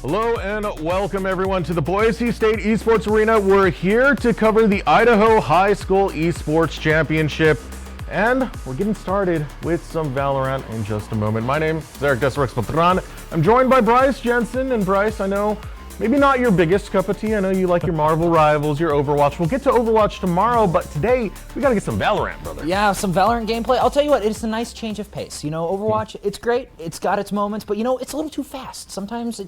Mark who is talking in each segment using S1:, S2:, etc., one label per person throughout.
S1: Hello and welcome everyone to the BSU State Esports Arena. We're here to cover the Idaho High School Esports Championship, and we're getting started with some Valorant in just a moment. My name is Eric Desrex Patron. I'm joined by Bryce Jensen, and Bryce, I know maybe not your biggest cup of tea. I know you like your Marvel Rivals, your Overwatch. We'll get to Overwatch tomorrow, but today we gotta get some Valorant, brother.
S2: Yeah, some Valorant gameplay. I'll tell you what, it's a nice change of pace. You know, Overwatch, it's great, it's got its moments, but you know, it's a little too fast. Sometimes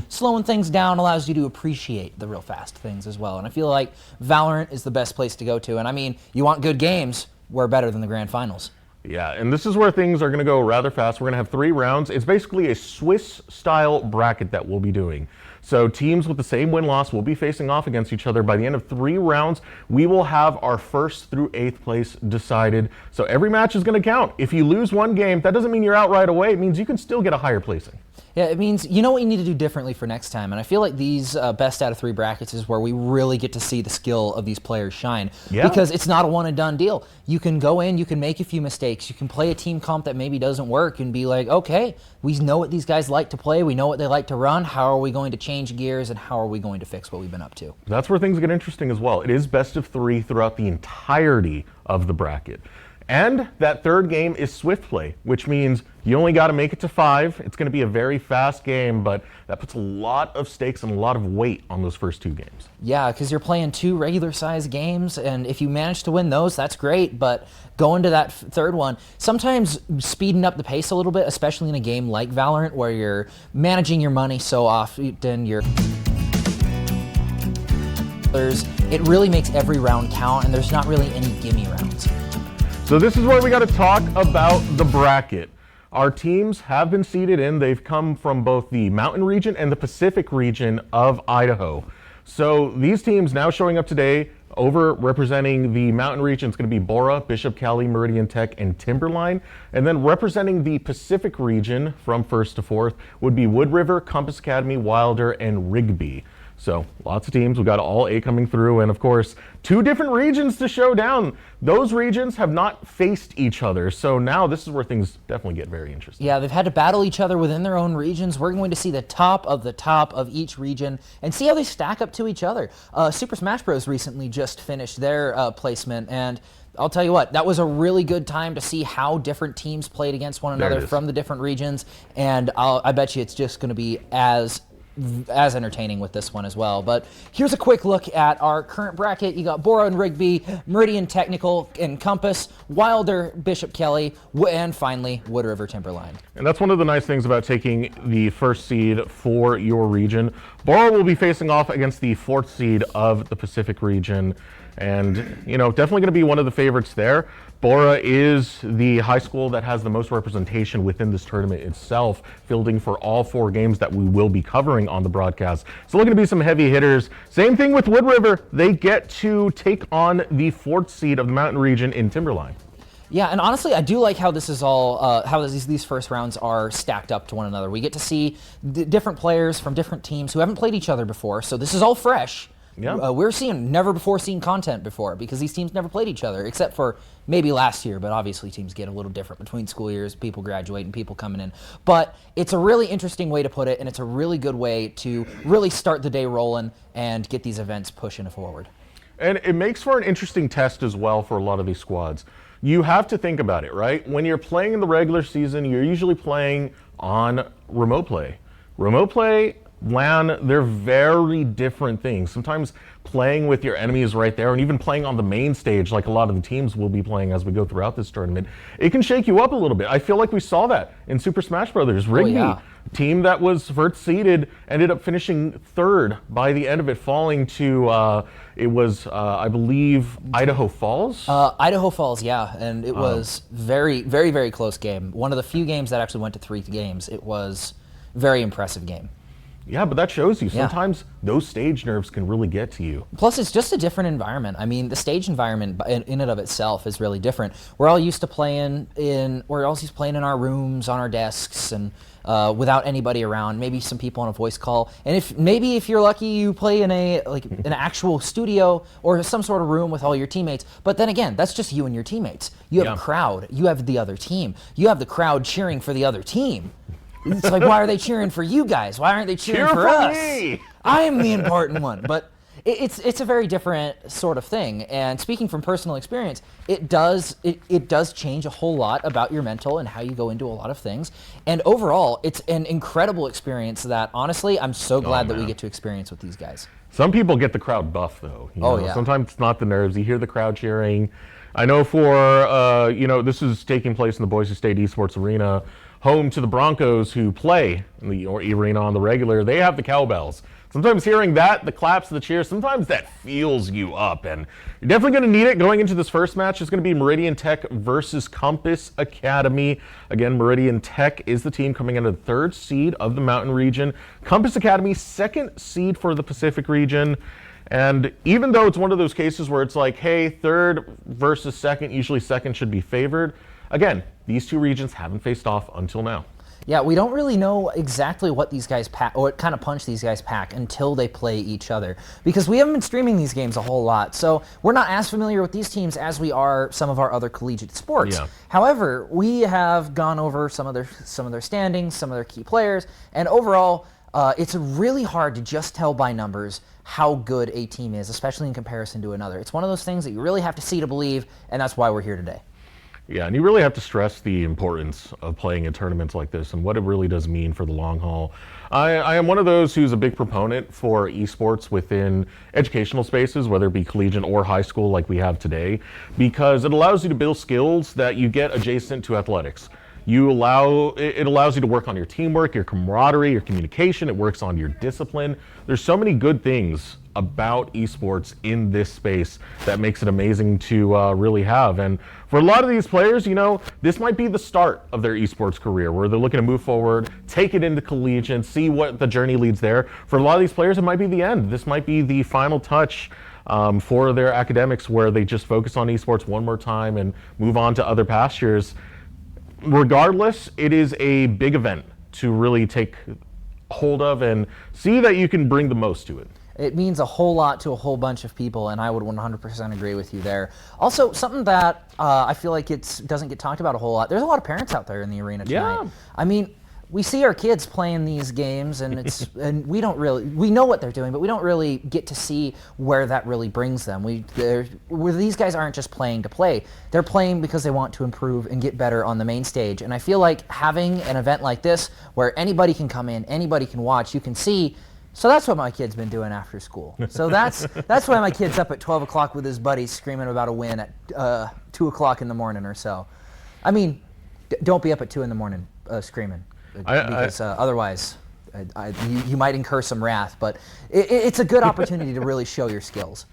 S2: slowing things down allows you to appreciate the real fast things as well. And I feel like Valorant is the best place to go to. And I mean, you want good games, we're better than the grand finals.
S1: Yeah, and this is where things are going to go rather fast. We're going to have 3 rounds. It's basically a Swiss-style bracket that we'll be doing. So teams with the same win-loss will be facing off against each other. By the end of 3 rounds, we will have our 1st through 8th place decided. So every match is going to count. If you lose one game, that doesn't mean you're out right away. It means you can still get a higher placing.
S2: Yeah, it means you know what you need to do differently for next time. And I feel like these best out of 3 brackets is where we really get to see the skill of these players shine.
S1: Yeah.
S2: Because it's not a one and done deal. You can go in, you can make a few mistakes, you can play a team comp that maybe doesn't work and be like, okay, we know what these guys like to play, we know what they like to run, how are we going to change gears and how are we going to fix what we've been up to?
S1: That's where things get interesting as well. It is best of 3 throughout the entirety of the bracket. And that 3rd game is swift play, which means you only got to make it to 5. It's going to be a very fast game, but that puts a lot of stakes and a lot of weight on those first 2 games.
S2: Yeah, because you're playing 2 regular-sized games, and if you manage to win those, that's great, but going to that 3rd one, sometimes speeding up the pace a little bit, especially in a game like Valorant, where you're managing your money so often, it really makes every round count, and there's not really any gimme rounds.
S1: So this is where we got to talk about the bracket. Our teams have been seeded in. They've come from both the mountain region and the Pacific region of Idaho. So these teams now showing up today, over representing the mountain region, it's going to be Bora, Bishop Cali, Meridian Tech, and Timberline. And then representing the Pacific region from 1st to 4th would be Wood River, Compass Academy, Wilder, and Rigby. So lots of teams. We've got all 8 coming through, and of course 2 different regions to show down. Those regions have not faced each other, so now this is where things definitely get very interesting.
S2: Yeah, they've had to battle each other within their own regions. We're going to see the top of each region and see how they stack up to each other. Super Smash Bros. Recently just finished their placement, and I'll tell you what, that was a really good time to see how different teams played against one another from the different regions, and I bet you it's just going to be as entertaining with this one as well. But here's a quick look at our current bracket. You got Bora and Rigby, Meridian Technical and Compass, Wilder, Bishop Kelly, and finally Wood River Timberline.
S1: And that's one of the nice things about taking the 1st seed for your region. Bora will be facing off against the 4th seed of the Pacific region, and you know, definitely going to be one of the favorites there. Bora is the high school that has the most representation within this tournament itself, fielding for all 4 games that we will be covering on the broadcast. So looking to be some heavy hitters. Same thing with Wood River. They get to take on the 4th seed of the mountain region in Timberline.
S2: Yeah, and honestly, I do like how this is all, how these first rounds are stacked up to one another. We get to see different players from different teams who haven't played each other before, so this is all fresh.
S1: Yeah.
S2: We're seeing never before seen content before because these teams never played each other, except for maybe last year, but obviously teams get a little different between school years, people graduate and people coming in. But it's a really interesting way to put it, and it's a really good way to really start the day rolling and get these events pushing forward.
S1: And it makes for an interesting test as well for a lot of these squads. You have to think about it, right? When you're playing in the regular season, you're usually playing on remote play. Remote play, LAN, they're very different things. Sometimes playing with your enemies right there, and even playing on the main stage like a lot of the teams will be playing as we go throughout this tournament, it can shake you up a little bit. I feel like we saw that in Super Smash Bros. Rigby, team that was 1st seeded, ended up finishing 3rd by the end of it, falling to, it was, I believe, Idaho Falls?
S2: Idaho Falls, yeah, and it was very, very, very close game. One of the few games that actually went to 3 games. It was a very impressive game.
S1: Yeah, but that shows you sometimes those stage nerves can really get to you.
S2: Plus, it's just a different environment. I mean, the stage environment in and of itself is really different. We're all used to playing in our rooms, on our desks, and without anybody around. Maybe some people on a voice call. And if you're lucky, you play in an actual studio or some sort of room with all your teammates. But then again, that's just you and your teammates. You have a crowd. You have the other team. You have the crowd cheering for the other team. It's like, why are they cheering for you guys? Why aren't they cheering
S1: Cheer
S2: for
S1: for
S2: us?
S1: me!
S2: I am the important one. But it's a very different sort of thing. And speaking from personal experience, it does change a whole lot about your mental and how you go into a lot of things. And overall, it's an incredible experience that, honestly, I'm so glad that we get to experience with these guys.
S1: Some people get the crowd buff, though. You know?
S2: Yeah.
S1: Sometimes it's not the nerves. You hear the crowd cheering. I know this is taking place in the Boise State Esports Arena, home to the Broncos, who play in the arena on the regular. They have the cowbells. Sometimes hearing that, the claps, the cheers, sometimes that fuels you up. And you're definitely going to need it going into this first match. It's going to be Meridian Tech versus Compass Academy. Again, Meridian Tech is the team coming into the 3rd seed of the Mountain region. Compass Academy, 2nd seed for the Pacific region. And even though it's one of those cases where it's like, hey, 3rd versus 2nd, usually 2nd should be favored. Again, these two regions haven't faced off until now.
S2: Yeah, we don't really know exactly what these guys pack, or what kind of punch these guys pack until they play each other, because we haven't been streaming these games a whole lot, so we're not as familiar with these teams as we are some of our other collegiate sports.
S1: Yeah.
S2: However, we have gone over some of their standings, some of their key players, and overall, it's really hard to just tell by numbers how good a team is, especially in comparison to another. It's one of those things that you really have to see to believe, and that's why we're here today.
S1: Yeah, and you really have to stress the importance of playing in tournaments like this and what it really does mean for the long haul. I am one of those who's a big proponent for esports within educational spaces, whether it be collegiate or high school like we have today, because it allows you to build skills that you get adjacent to athletics. It allows you to work on your teamwork, your camaraderie, your communication. It works on your discipline. There's so many good things about esports in this space that makes it amazing to really have. And for a lot of these players, this might be the start of their esports career where they're looking to move forward, take it into collegiate, see what the journey leads there. For a lot of these players, it might be the end. This might be the final touch for their academics, where they just focus on esports one more time and move on to other pastures. Regardless, it is a big event to really take hold of and see that you can bring the most to it.
S2: It means a whole lot to a whole bunch of people, and I would 100% agree with you there. Also, something that I feel like doesn't get talked about a whole lot, there's a lot of parents out there in the arena tonight.
S1: Yeah.
S2: I mean, we see our kids playing these games, and we know what they're doing, but we don't really get to see where that really brings them. Where these guys aren't just playing to play; they're playing because they want to improve and get better on the main stage. And I feel like having an event like this, where anybody can come in, anybody can watch, you can see. So that's what my kid's been doing after school. So that's why my kid's up at 12 o'clock with his buddies screaming about a win at 2 o'clock in the morning or so. I mean, don't be up at 2 in the morning screaming. Because otherwise, you might incur some wrath. But it's a good opportunity to really show your skills.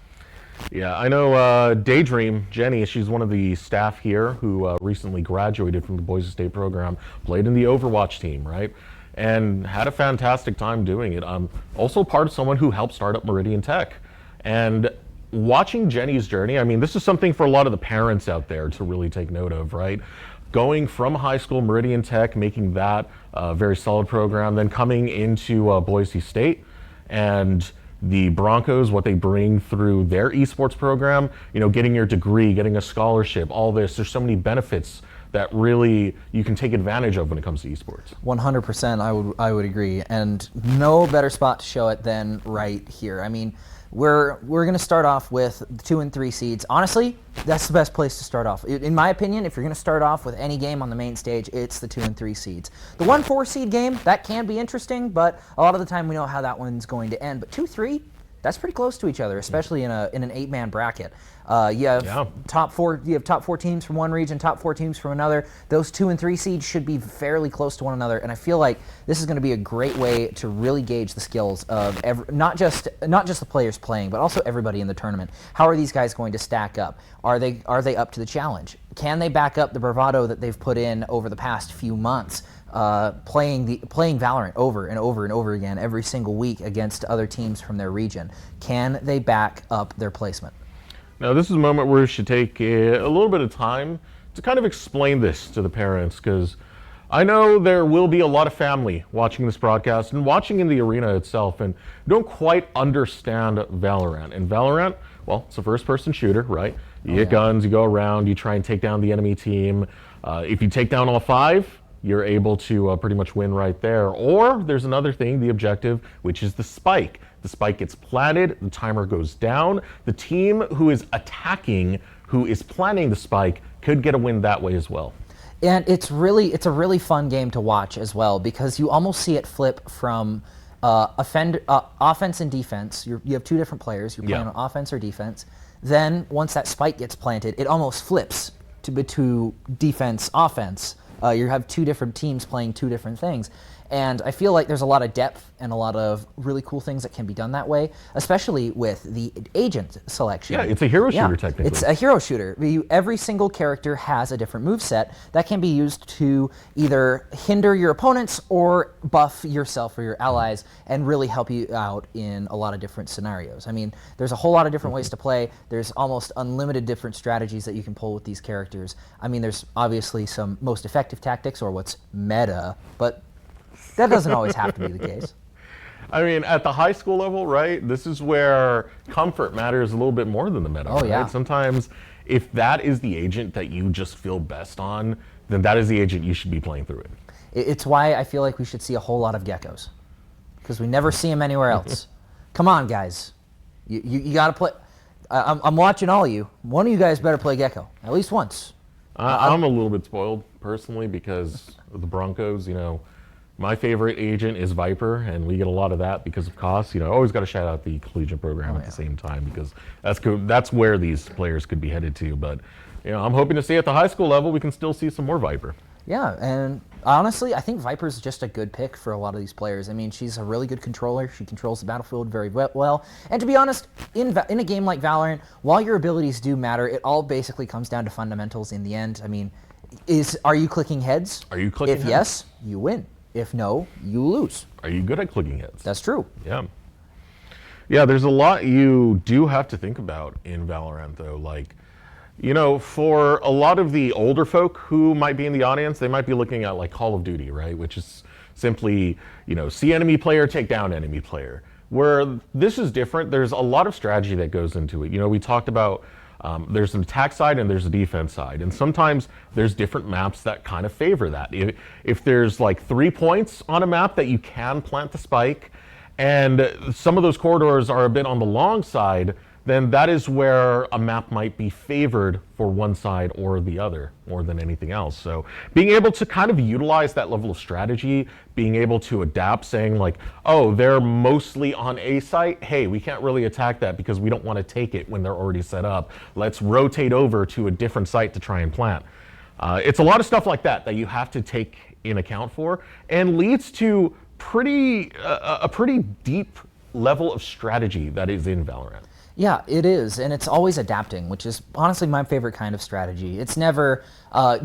S1: Yeah, I know Daydream, Jenny, she's one of the staff here who recently graduated from the Boise State program, played in the Overwatch team, right? And had a fantastic time doing it. Also part of someone who helped start up Meridian Tech. And watching Jenny's journey, I mean, this is something for a lot of the parents out there to really take note of, right? Going from high school, Meridian Tech, making that a very solid program, then coming into Boise State, and the Broncos, what they bring through their esports program, getting your degree, getting a scholarship, all this, there's so many benefits that really you can take advantage of when it comes to esports.
S2: 100%, I would agree, and no better spot to show it than right here. I mean, we're going to start off with 2 and 3 seeds. Honestly, that's the best place to start off. In my opinion, if you're going to start off with any game on the main stage, it's the 2 and 3 seeds. The 1-4 seed game, that can be interesting, but a lot of the time we know how that one's going to end. But 2-3, that's pretty close to each other, especially in an 8-man bracket. You have top four teams from one region, top 4 teams from another. Those 2 and 3 seeds should be fairly close to one another, and I feel like this is going to be a great way to really gauge the skills of not just the players playing, but also everybody in the tournament. How are these guys going to stack up? Are they up to the challenge? Can they back up the bravado that they've put in over the past few months? Playing Valorant over and over and over again every single week against other teams from their region. Can they back up their placement?
S1: Now, this is a moment where we should take a little bit of time to kind of explain this to the parents, because I know there will be a lot of family watching this broadcast and watching in the arena itself and don't quite understand Valorant. And Valorant, well, it's a first-person shooter, right? You get guns, you go around, you try and take down the enemy team. If you take down all 5, you're able to pretty much win right there. Or there's another thing, the objective, which is the spike. The spike gets planted, the timer goes down. The team who is attacking, who is planting the spike, could get a win that way as well.
S2: And it's a really fun game to watch as well, because you almost see it flip from offense and defense. You have two different players. You're playing on offense or defense. Then once that spike gets planted, it almost flips to defense, offense. You have two different teams playing two different things. And I feel like there's a lot of depth and a lot of really cool things that can be done that way, especially with the agent selection.
S1: Yeah, it's a hero shooter technically.
S2: It's a hero shooter. Every single character has a different moveset that can be used to either hinder your opponents or buff yourself or your allies and really help you out in a lot of different scenarios. I mean, there's a whole lot of different ways to play. There's almost unlimited different strategies that you can pull with these characters. I mean, there's obviously some most effective tactics or what's meta, but that doesn't always have to be the case.
S1: I mean, at the high school level, right, this is where comfort matters a little bit more than the meta.
S2: Oh, yeah.
S1: Right? Sometimes if that is the agent that you just feel best on, then that is the agent you should be playing through it.
S2: It's why I feel like we should see a whole lot of geckos, because we never see them anywhere else. Come on, guys. You got to play. I'm watching all of you. One of you guys better play gecko, at least once.
S1: I'm a little bit spoiled, personally, because of the Broncos, you know. My favorite agent is Viper, and we get a lot of that because of cost. You know, always got to shout out the collegiate program at the same time, because that's where these players could be headed to. But, you know, I'm hoping to see at the high school level we can still see some more Viper.
S2: Yeah, and honestly, I think Viper's just a good pick for a lot of these players. I mean, she's a really good controller. She controls the battlefield very well. And to be honest, in a game like Valorant, while your abilities do matter, it all basically comes down to fundamentals in the end. I mean, are you clicking heads?
S1: Are you clicking heads?
S2: If yes, you win. If no, you lose.
S1: Are you good at clicking heads?
S2: That's true.
S1: Yeah. Yeah, there's a lot you do have to think about in Valorant, though. Like, you know, for a lot of the older folk who might be in the audience, they might be looking at like Call of Duty, right? Which is simply, you know, see enemy player, take down enemy player. Where this is different, there's a lot of strategy that goes into it. You know, we talked about there's an attack side and there's a defense side. And sometimes there's different maps that kind of favor that. If there's like 3 points on a map that you can plant the spike, and some of those corridors are a bit on the long side, then that is where a map might be favored for one side or the other more than anything else. So being able to kind of utilize that level of strategy, being able to adapt, saying like, oh, they're mostly on A site. Hey, we can't really attack that because we don't want to take it when they're already set up. Let's rotate over to a different site to try and plant. It's a lot of stuff like that that you have to take in account for, and leads to a pretty deep level of strategy that is in Valorant.
S2: Yeah, it is, and it's always adapting, which is honestly my favorite kind of strategy. It's never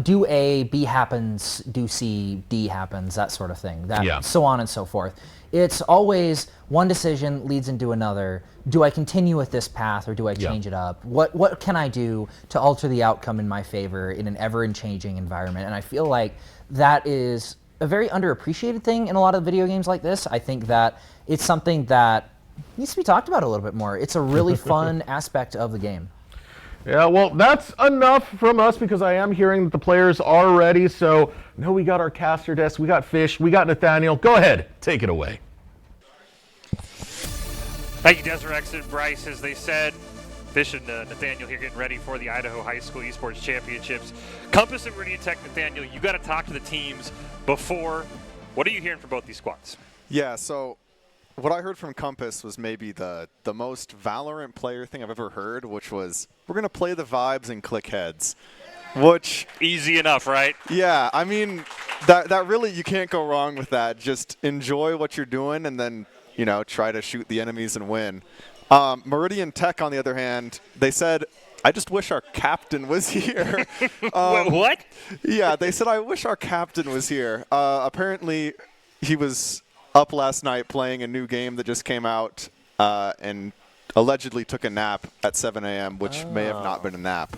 S2: do A, B happens, do C, D happens, that sort of thing, so on and so forth. It's always one decision leads into another. Do I continue with this path, or do I change it up? What can I do to alter the outcome in my favor in an ever-changing environment? And I feel like that is a very underappreciated thing in a lot of video games like this. I think that it's something that needs to be talked about a little bit more. It's a really fun aspect of the game.
S1: Yeah, well, that's enough from us, because I am hearing that the players are ready. So, no, we got our caster desk, we got Fish, we got Nathaniel. Go ahead, take it away.
S3: Thank you, Desiree and Bryce. As they said, Fish and Nathaniel here getting ready for the Idaho High School Esports Championships. Compass and Meridian Tech, Nathaniel, you got to talk to the teams before. What are you hearing from both these squads?
S4: Yeah, so what I heard from Compass was maybe the most Valorant player thing I've ever heard, which was, we're going to play the vibes and click heads. Which,
S3: easy enough, right?
S4: Yeah, I mean, that really, you can't go wrong with that. Just enjoy what you're doing and then, you know, try to shoot the enemies and win. Meridian Tech, on the other hand, they said, I just wish our captain was here.
S3: Wait, what?
S4: Yeah, they said, I wish our captain was here. Apparently, he was up last night playing a new game that just came out and allegedly took a nap at 7 a.m., which may have not been a nap.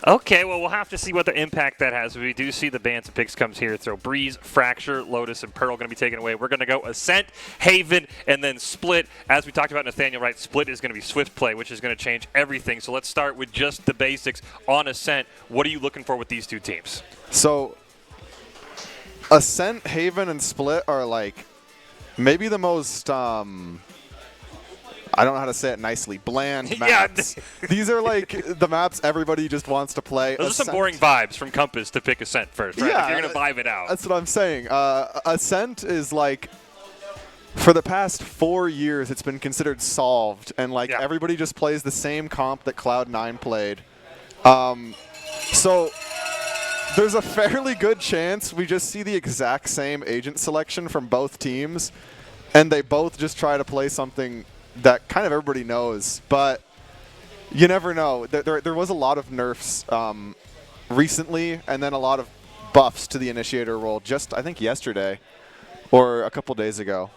S3: Okay, well, we'll have to see what the impact that has. We do see the bands and picks comes here. So Breeze, Fracture, Lotus, and Pearl going to be taken away. We're going to go Ascent, Haven, and then Split. As we talked about, Nathaniel, right, Split is going to be Swift Play, which is going to change everything. So let's start with just the basics on Ascent. What are you looking for with these two teams?
S4: So Ascent, Haven, and Split are like maybe the most I don't know how to say it nicely. Bland maps. These are like the maps everybody just wants to play.
S3: Those are some boring vibes from Compass to pick Ascent first, right?
S4: Yeah,
S3: if you're going to vibe it out.
S4: That's what I'm saying. Ascent is like, for the past 4 years, it's been considered solved, and like everybody just plays the same comp that Cloud9 played. So there's a fairly good chance we just see the exact same agent selection from both teams, and they both just try to play something that kind of everybody knows, but you never know. There was a lot of nerfs recently, and then a lot of buffs to the initiator role just, I think, yesterday or a couple days ago.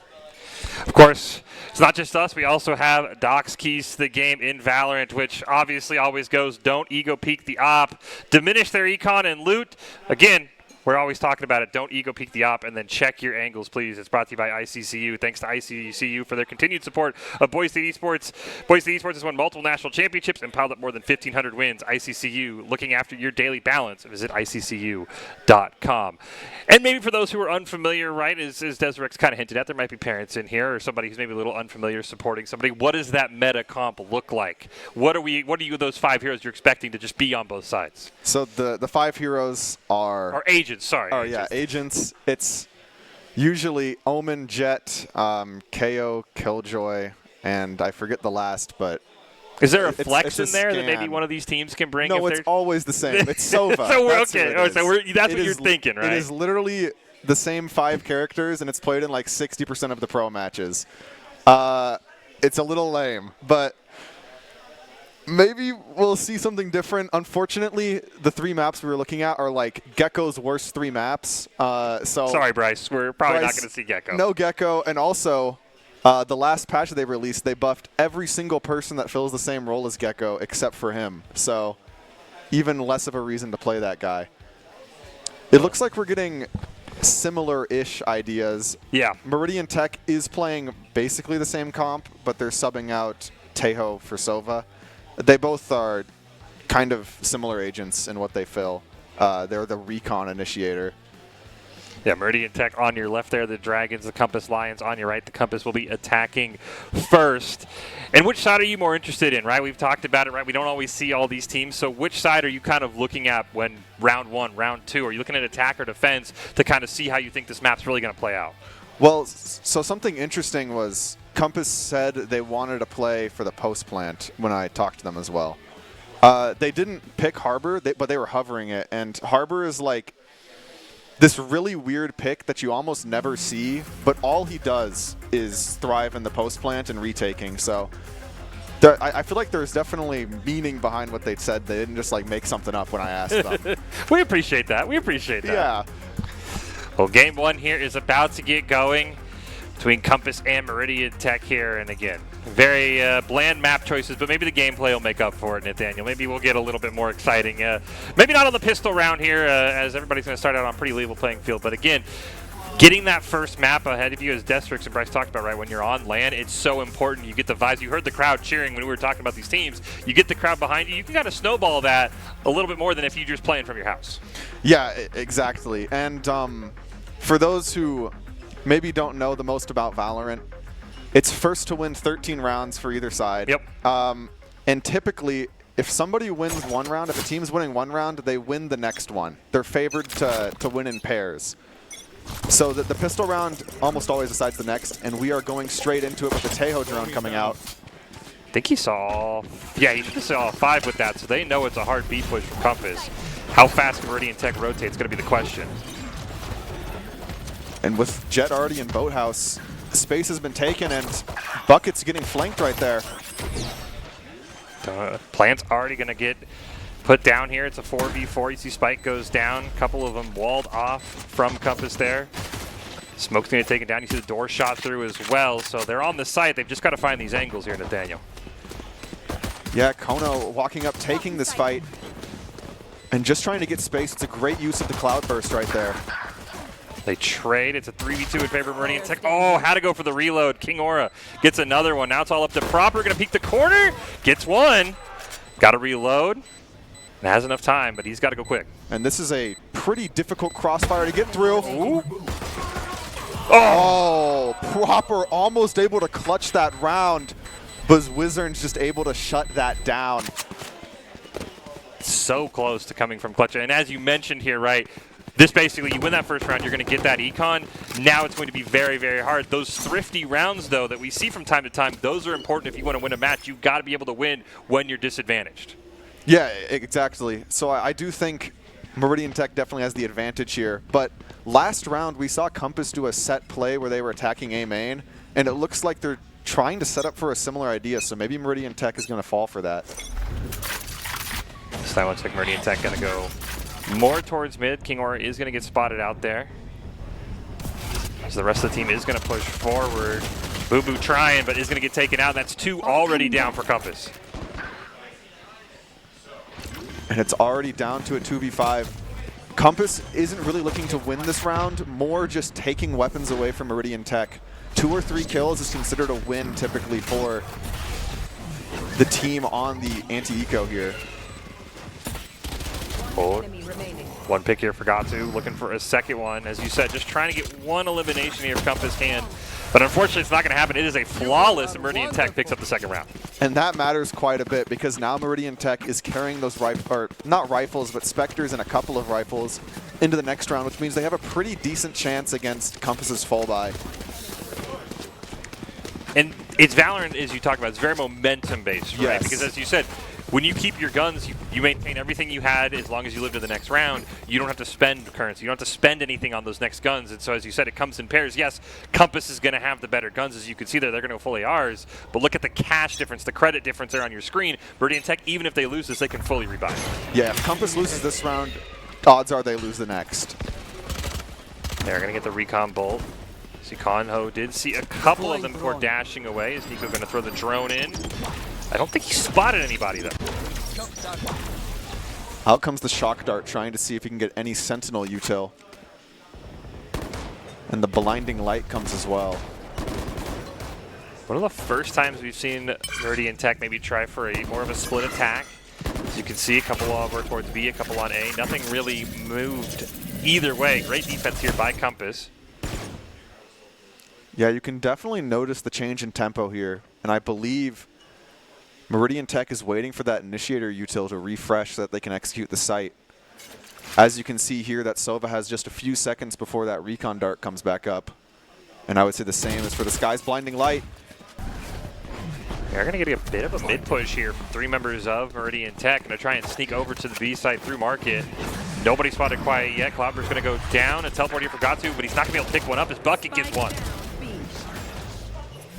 S3: Of course, it's not just us. We also have Doc's keys to the game in Valorant, which obviously always goes, don't ego peek the op, diminish their econ and loot. Again, we're always talking about it. Don't ego peek the op, and then check your angles, please. It's brought to you by ICCU. Thanks to ICCU for their continued support of Boise Esports. Boise Esports has won multiple national championships and piled up more than 1,500 wins. ICCU, looking after your daily balance. Visit ICCU.com. And maybe for those who are unfamiliar, right, as Desiree kind of hinted at, there might be parents in here or somebody who's maybe a little unfamiliar supporting somebody. What does that meta comp look like? What are you those 5 heroes you're expecting to just be on both sides?
S4: So the 5 heroes are
S3: agents. Sorry.
S4: Oh, yeah, agents. It's usually Omen, Jet, KO, Killjoy, and I forget the last, but...
S3: Is there a flex in there
S4: scan
S3: that maybe one of these teams can bring?
S4: No, it's always the same. It's Sova.
S3: That's what you're thinking, right?
S4: It is literally the same 5 characters, and it's played in like 60% of the pro matches. It's a little lame, but... maybe we'll see something different. Unfortunately, the 3 maps we were looking at are like Gecko's worst 3 maps.
S3: Sorry, Bryce. We're probably not going to see Gecko.
S4: No Gecko. And also, the last patch that they released, they buffed every single person that fills the same role as Gecko except for him. So even less of a reason to play that guy. It looks like we're getting similar-ish ideas.
S3: Yeah.
S4: Meridian Tech is playing basically the same comp, but they're subbing out Tejo for Sova. They both are kind of similar agents in what they fill. They're the recon initiator.
S3: Yeah, Meridian Tech on your left there, the Dragons, the Compass Lions on your right. The Compass will be attacking first. And which side are you more interested in, right? We've talked about it, right? We don't always see all these teams. So which side are you kind of looking at when round 1, round 2? Are you looking at attack or defense to kind of see how you think this map's really going to play out?
S4: Well, so something interesting was Compass said they wanted to play for the post plant when I talked to them as well. They didn't pick Harbor, but they were hovering it. And Harbor is like this really weird pick that you almost never see, but all he does is thrive in the post plant and retaking. So I feel like there's definitely meaning behind what they said. They didn't just like make something up when I asked them.
S3: We appreciate that. We appreciate that.
S4: Yeah.
S3: Well, game 1 here is about to get going between Compass and Meridian Tech here. And again, very bland map choices, but maybe the gameplay will make up for it, Nathaniel. Maybe we'll get a little bit more exciting. Maybe not on the pistol round here, as everybody's going to start out on a pretty level playing field. But again, getting that first map ahead of you, as Destrix and Bryce talked about, right, when you're on LAN, it's so important. You get the vibes. You heard the crowd cheering when we were talking about these teams. You get the crowd behind you. You can kind of snowball that a little bit more than if you're just playing from your house.
S4: Yeah, exactly. And for those who maybe don't know the most about Valorant, it's first to win 13 rounds for either side.
S3: Yep.
S4: And typically, if somebody wins one round, if a team's winning one round, they win the next one. They're favored to win in pairs. So the pistol round almost always decides the next, and we are going straight into it with the Tejo drone coming out.
S3: I think he saw, yeah, he just saw 5 with that, so they know it's a hard B push from Compass. How fast can Meridian Tech rotate is going to be the question.
S4: And with Jet already in Boathouse, space has been taken, and Bucket's getting flanked right there.
S3: Plant's already going to get put down here. It's a 4v4. You see Spike goes down. A couple of them walled off from Compass there. Smoke's going to take it down. You see the door shot through as well. So they're on the site. They've just got to find these angles here, Nathaniel.
S4: Yeah, Kono walking up, taking this fight, and just trying to get space. It's a great use of the Cloud Burst right there.
S3: They trade. It's a 3v2 in favor of Meridian Tech. Oh, had to go for the reload. King Aura gets another one. Now it's all up to Proper. Going to peek the corner. Gets one. Got to reload. And has enough time, but he's got to go quick.
S4: And this is a pretty difficult crossfire to get through. Ooh. Oh, Proper almost able to clutch that round, but Wizards just able to shut that down.
S3: So close to coming from clutch. And as you mentioned here, right, this basically, you win that first round, you're going to get that econ. Now it's going to be very, very hard. Those thrifty rounds, though, that we see from time to time, those are important if you want to win a match. You've got to be able to win when you're disadvantaged.
S4: Yeah, exactly. So I do think Meridian Tech definitely has the advantage here. But last round, we saw Compass do a set play where they were attacking A main, and it looks like they're trying to set up for a similar idea. So maybe Meridian Tech is going to fall for that.
S3: This time looks like Meridian Tech going to go more towards mid. King Aura is going to get spotted out there. So the rest of the team is going to push forward. Boo Boo trying, but is going to get taken out. That's 2 already down for Compass.
S4: And it's already down to a 2v5. Compass isn't really looking to win this round, more just taking weapons away from Meridian Tech. 2 or 3 kills is considered a win typically for the team on the anti-eco here.
S3: Hold. 1 pick here for Gatu, looking for a second one. As you said, just trying to get 1 elimination here if Compass can. But unfortunately, it's not going to happen. It is a flawless, and Meridian Tech picks up the second round.
S4: And that matters quite a bit because now Meridian Tech is carrying those not rifles, but Spectres and a couple of rifles into the next round, which means they have a pretty decent chance against Compass's fall buy.
S3: And it's Valorant, as you talk about, it's very momentum-based, right?
S4: Yes.
S3: Because as you said, when you keep your guns, you maintain everything you had as long as you live to the next round. You don't have to spend currency. You don't have to spend anything on those next guns. And so, as you said, it comes in pairs. Yes, Compass is going to have the better guns. As you can see there, they're going to go fully ours. But look at the cash difference, the credit difference there on your screen. Meridian Tech, even if they lose this, they can fully rebuy.
S4: Yeah, if Compass loses this round, odds are they lose the next.
S3: They're going to get the recon bolt. See, Conho did see a couple of them before dashing away. Is Nico going to throw the drone in? I don't think he spotted anybody, though.
S4: Out comes the shock dart, trying to see if he can get any sentinel util. And the blinding light comes as well.
S3: One of the first times we've seen Meridian Tech maybe try for a more of a split attack. As you can see, a couple over towards B, a couple on A. Nothing really moved either way. Great defense here by Compass.
S4: Yeah, you can definitely notice the change in tempo here. And I believe Meridian Tech is waiting for that initiator util to refresh so that they can execute the site. As you can see here, that Sova has just a few seconds before that recon dart comes back up. And I would say the same as for the Sky's blinding light.
S3: They're going to get a bit of a mid push here from 3 members of Meridian Tech. Going to try and sneak over to the B site through market. Nobody spotted Quiet yet. Cloudburst's going to go down and teleport here for Gatu, but he's not going to be able to pick one up. His bucket gets one.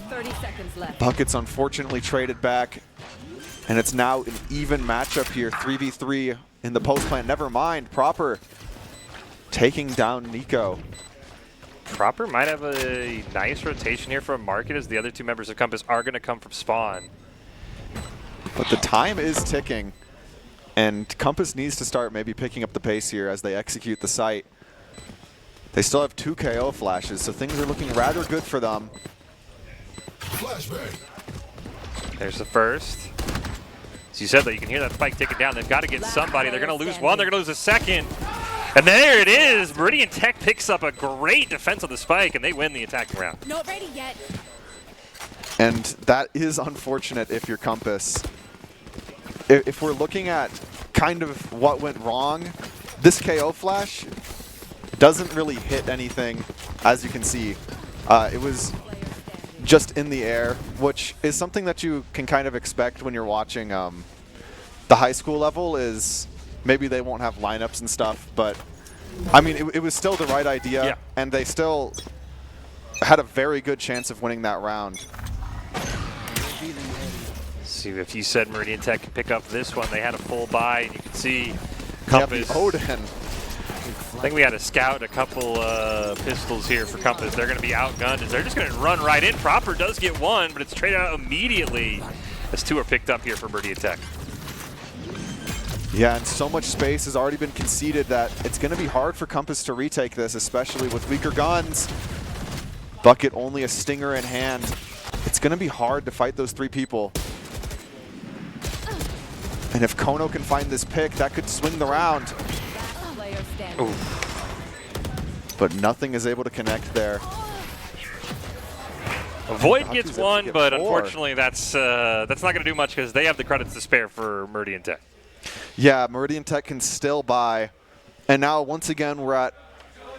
S5: 30 seconds left.
S4: Bucket's unfortunately traded back. And it's now an even matchup here, 3v3 in the post plant. Never mind, Proper taking down Nico.
S3: Proper might have a nice rotation here from market as the other 2 members of Compass are going to come from spawn.
S4: But the time is ticking. And Compass needs to start maybe picking up the pace here as they execute the site. They still have 2 KO flashes, so things are looking rather good for them.
S3: There's the first. As you said, though, you can hear that spike taken down. They've got to get somebody. They're going to lose one. They're going to lose a second. And there it is. Meridian Tech picks up a great defense on the spike, and they win the attacking round.
S5: Not ready yet.
S4: And that is unfortunate if you're Compass. If we're looking at kind of what went wrong, this KO flash doesn't really hit anything, as you can see. It was just in the air, which is something that you can kind of expect when you're watching the high school level. Is maybe they won't have lineups and stuff, but I mean, it was still the right idea,
S3: yeah.
S4: And they still had a very good chance of winning that round.
S3: See, if you said Meridian Tech can pick up this one, they had a full buy, and you can see Compass.
S4: Yep, Odin.
S3: I think we had a scout, a couple pistols here for Compass. They're going to be outgunned as they're just going to run right in. Proper does get one, but it's traded out immediately as 2 are picked up here for Meridian Tech.
S4: Yeah, and so much space has already been conceded that it's going to be hard for Compass to retake this, especially with weaker guns. Bucket only a stinger in hand. It's going to be hard to fight those 3 people. And if Kono can find this pick, that could swing the round.
S5: standing.
S4: But nothing is able to connect there.
S3: Void gets
S4: able to
S3: one,
S4: get
S3: but
S4: 4.
S3: unfortunately that's not going to do much because they have the credits to spare for Meridian Tech.
S4: Yeah, Meridian Tech can still buy. And now, once again, we're at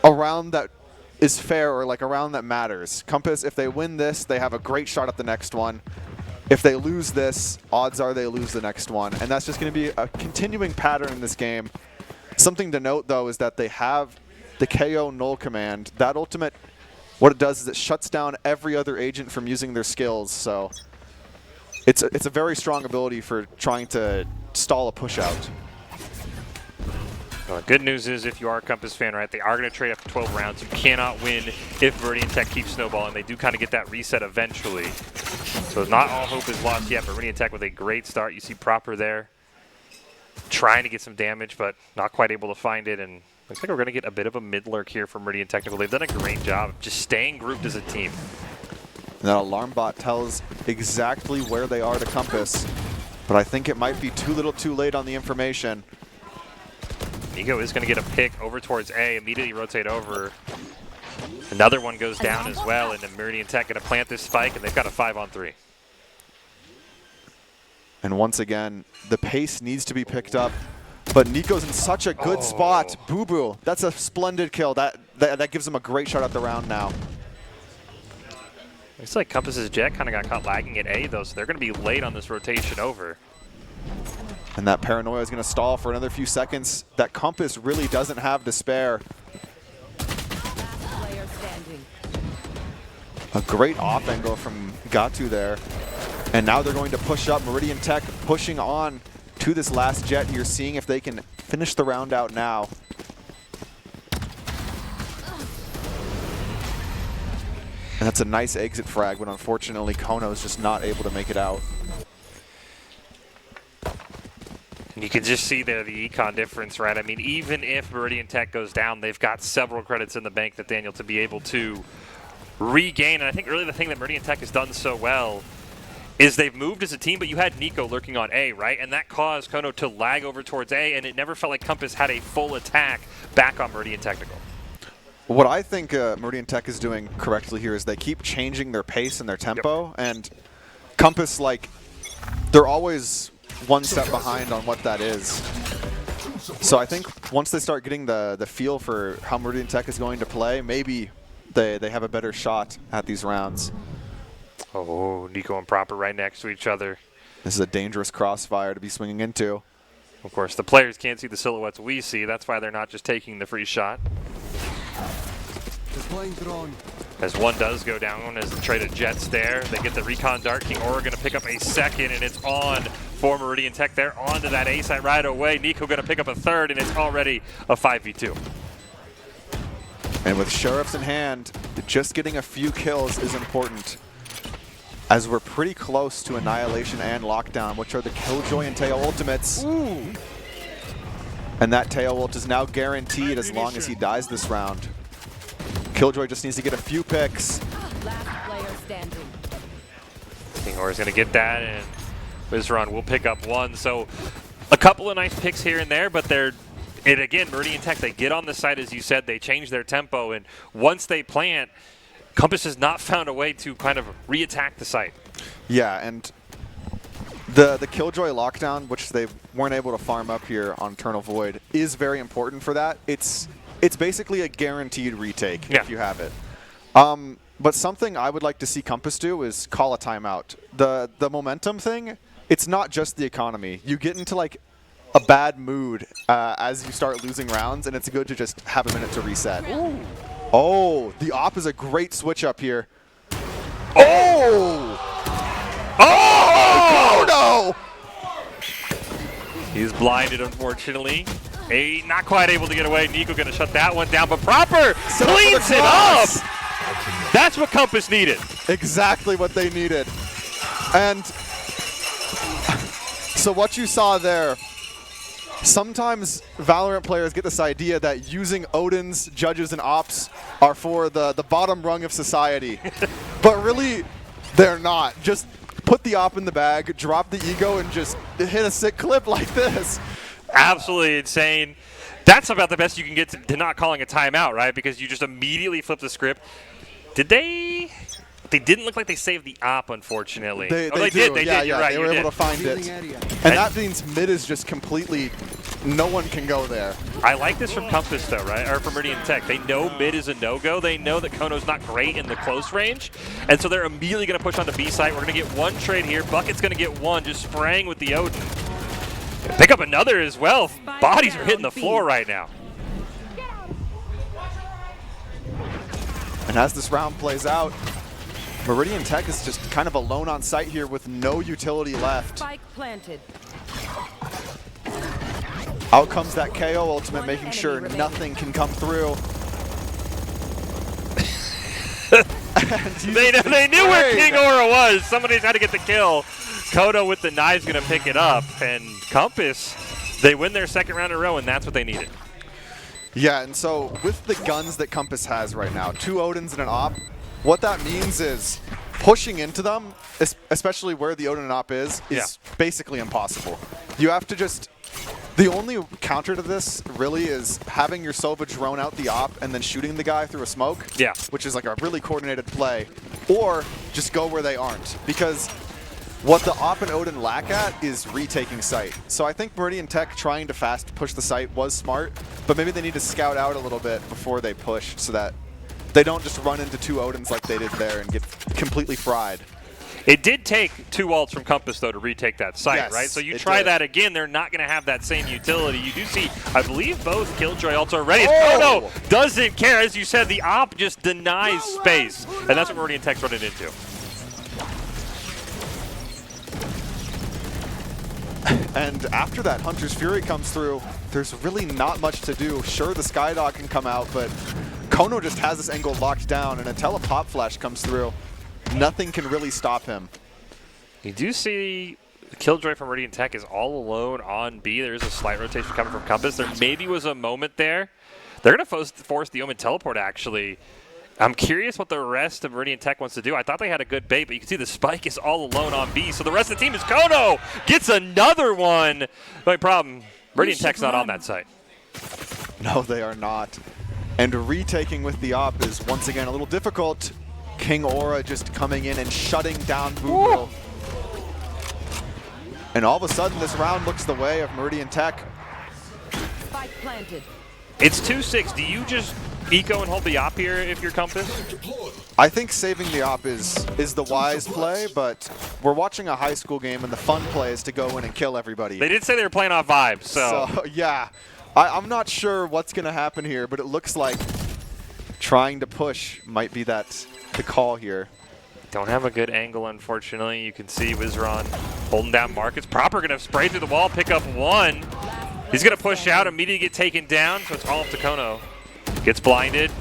S4: a round that is fair, or like a round that matters. Compass, if they win this, they have a great shot at the next one. If they lose this, odds are they lose the next one. And that's just going to be a continuing pattern in this game. Something to note, though, is that they have the KO null command. That ultimate, what it does is it shuts down every other agent from using their skills. So it's a very strong ability for trying to stall a push out.
S3: Well, good news is if you are a Compass fan, right, they are going to trade up to 12 rounds. You cannot win if Meridian Tech keeps snowballing. They do kind of get that reset eventually. So not all hope is lost yet, but Meridian Tech with a great start. You see Proper there trying to get some damage, but not quite able to find it. And looks like we're going to get a bit of a mid lurk here from Meridian Technical. They've done a great job of just staying grouped as a team.
S4: And that alarm bot tells exactly where they are to Compass. But I think it might be too little too late on the information.
S3: Nico is going to get a pick over towards A, immediately rotate over. Another one goes down as well, and then Meridian Tech going to plant this spike, and they've got a 5-on-3.
S4: And once again, the pace needs to be picked up. But Nico's in such a good spot. Boo Boo, that's a splendid kill. That gives him a great shot at the round now.
S3: Looks like Compass's jet kind of got caught lagging at A, though, so they're going to be late on this rotation over.
S4: And that paranoia is going to stall for another few seconds. That Compass really doesn't have to spare.
S5: Player standing.
S4: A great off angle from Gatu there. And now they're going to push up. Meridian Tech pushing on to this last jet here, seeing if they can finish the round out now. And that's a nice exit frag, but unfortunately Kono's just not able to make it out.
S3: And you can just see there the econ difference, right? I mean, even if Meridian Tech goes down, they've got several credits in the bank that Daniel to be able to regain. And I think really the thing that Meridian Tech has done so well is they've moved as a team, but you had Nico lurking on A, right? And that caused Kono to lag over towards A, and it never felt like Compass had a full attack back on Meridian Technical.
S4: What I think Meridian Tech is doing correctly here is they keep changing their pace and their tempo, and Compass, like, they're always one step behind on what that is. So I think once they start getting the feel for how Meridian Tech is going to play, maybe they have a better shot at these rounds.
S3: Oh, Nico and Proper right next to each other.
S4: This is a dangerous crossfire to be swinging into.
S3: Of course, the players can't see the silhouettes we see. That's why they're not just taking the free shot. As one does go down, as the traded Jets there, they get the recon dart. King Aura going to pick up a second, and it's on for Meridian Tech. They're onto that A site right away. Nico going to pick up a third, and it's already a 5v2.
S4: And with Sheriffs in hand, just getting a few kills is important, as we're pretty close to Annihilation and Lockdown, which are the Killjoy and Teo ultimates.
S3: Ooh.
S4: And that Teo ult is now guaranteed as long as he dies this round. Killjoy just needs to get a few picks.
S5: Last player standing.
S3: King Aura's going to get that, and Wizron will pick up one. So a couple of nice picks here and there, but again, Meridian Tech, they get on the site, as you said, they change their tempo, and once they plant, Compass has not found a way to kind of re-attack the site.
S4: Yeah, and the Killjoy lockdown, which they weren't able to farm up here on Eternal Void, is very important for that. It's basically a guaranteed retake if you have it. But something I would like to see Compass do is call a timeout. The momentum thing, it's not just the economy. You get into like a bad mood as you start losing rounds, and it's good to just have a minute to reset.
S3: Ooh.
S4: Oh, the op is a great switch up here. Oh!
S3: Oh!
S4: No!
S3: He's blinded, unfortunately. Not quite able to get away. Nico going to shut that one down, but Proper cleans it up! That's what Compass needed.
S4: Exactly what they needed. And so what you saw there, sometimes Valorant players get this idea that using Odin's, judges, and ops are for the bottom rung of society. But really, they're not. Just put the op in the bag, drop the ego, and just hit a sick clip like this.
S3: Absolutely insane. That's about the best you can get to not calling a timeout, right? Because you just immediately flip the script. Did they? They didn't look like they saved the op, unfortunately.
S4: They
S3: did. They
S4: yeah,
S3: did. You're
S4: yeah,
S3: right.
S4: They
S3: you
S4: were
S3: did.
S4: able to find it. And that means mid is just completely, no one can go there.
S3: I like this from Compass, though, right? Or from Meridian Tech. They know mid is a no-go. They know that Kono's not great in the close range. And so they're immediately going to push on the B site. We're going to get one trade here. Bucket's going to get one, just spraying with the Odin. Pick up another as well. Bodies are hitting the floor right now.
S4: And as this round plays out, Meridian Tech is just kind of alone on site here with no utility left.
S5: Spike planted.
S4: Out comes that KO ultimate,
S5: One
S4: making
S5: enemy
S4: sure
S5: remaining.
S4: nothing can come through.
S3: They knew where King Aura was. Somebody's had to get the kill. Kono with the knife's going to pick it up. And Compass, they win their second round in a row, and that's what they needed.
S4: Yeah, and so with the guns that Compass has right now, 2 Odins and an Op, what that means is pushing into them, especially where the Odin and Op is basically impossible. You have to just... The only counter to this really is having your Sova drone out the Op and then shooting the guy through a smoke, which is like a really coordinated play, or just go where they aren't. Because what the Op and Odin lack at is retaking site. So I think Meridian Tech trying to fast push the site was smart, but maybe they need to scout out a little bit before they push so that they don't just run into 2 Odins like they did there and get completely fried.
S3: It did take 2 ults from Compass, though, to retake that site,
S4: Yes,
S3: right? So you
S4: it
S3: try
S4: did.
S3: that again, they're not going to have that same utility. You do see, I believe, both Killjoy ults are ready.
S4: Oh!
S3: Kono doesn't care. As you said, the op just denies space, and that's what Meridian Tech's running into.
S4: And after that, Hunter's Fury comes through. There's really not much to do. Sure, the Skydog can come out, but Kono just has this angle locked down, and until a pop flash comes through, nothing can really stop him.
S3: You do see Killjoy from Meridian Tech is all alone on B. There is a slight rotation coming from Compass. There maybe was a moment there. They're going to force the Omen teleport, actually. I'm curious what the rest of Meridian Tech wants to do. I thought they had a good bait, but you can see the Spike is all alone on B. So the rest of the team is Kono. Gets another one. The only problem, Meridian Tech's not on that site.
S4: No, they are not. And retaking with the op is once again a little difficult. King Aura just coming in and shutting down Boogle. And all of a sudden, this round looks the way of Meridian Tech.
S5: Spike planted.
S3: It's 2-6. Do you just eco and hold the op here if you're Compass?
S4: I think saving the op is the wise play, but we're watching a high school game, and the fun play is to go in and kill everybody.
S3: They did say they were playing off vibes, so
S4: yeah. I'm not sure what's going to happen here, but it looks like trying to push might be the call here.
S3: don't have a good angle, unfortunately. You can see Wizron holding down Marcus. Proper going to spray through the wall, pick up one. He's going to push out, immediately get taken down, so it's all up to Kono. Gets blinded.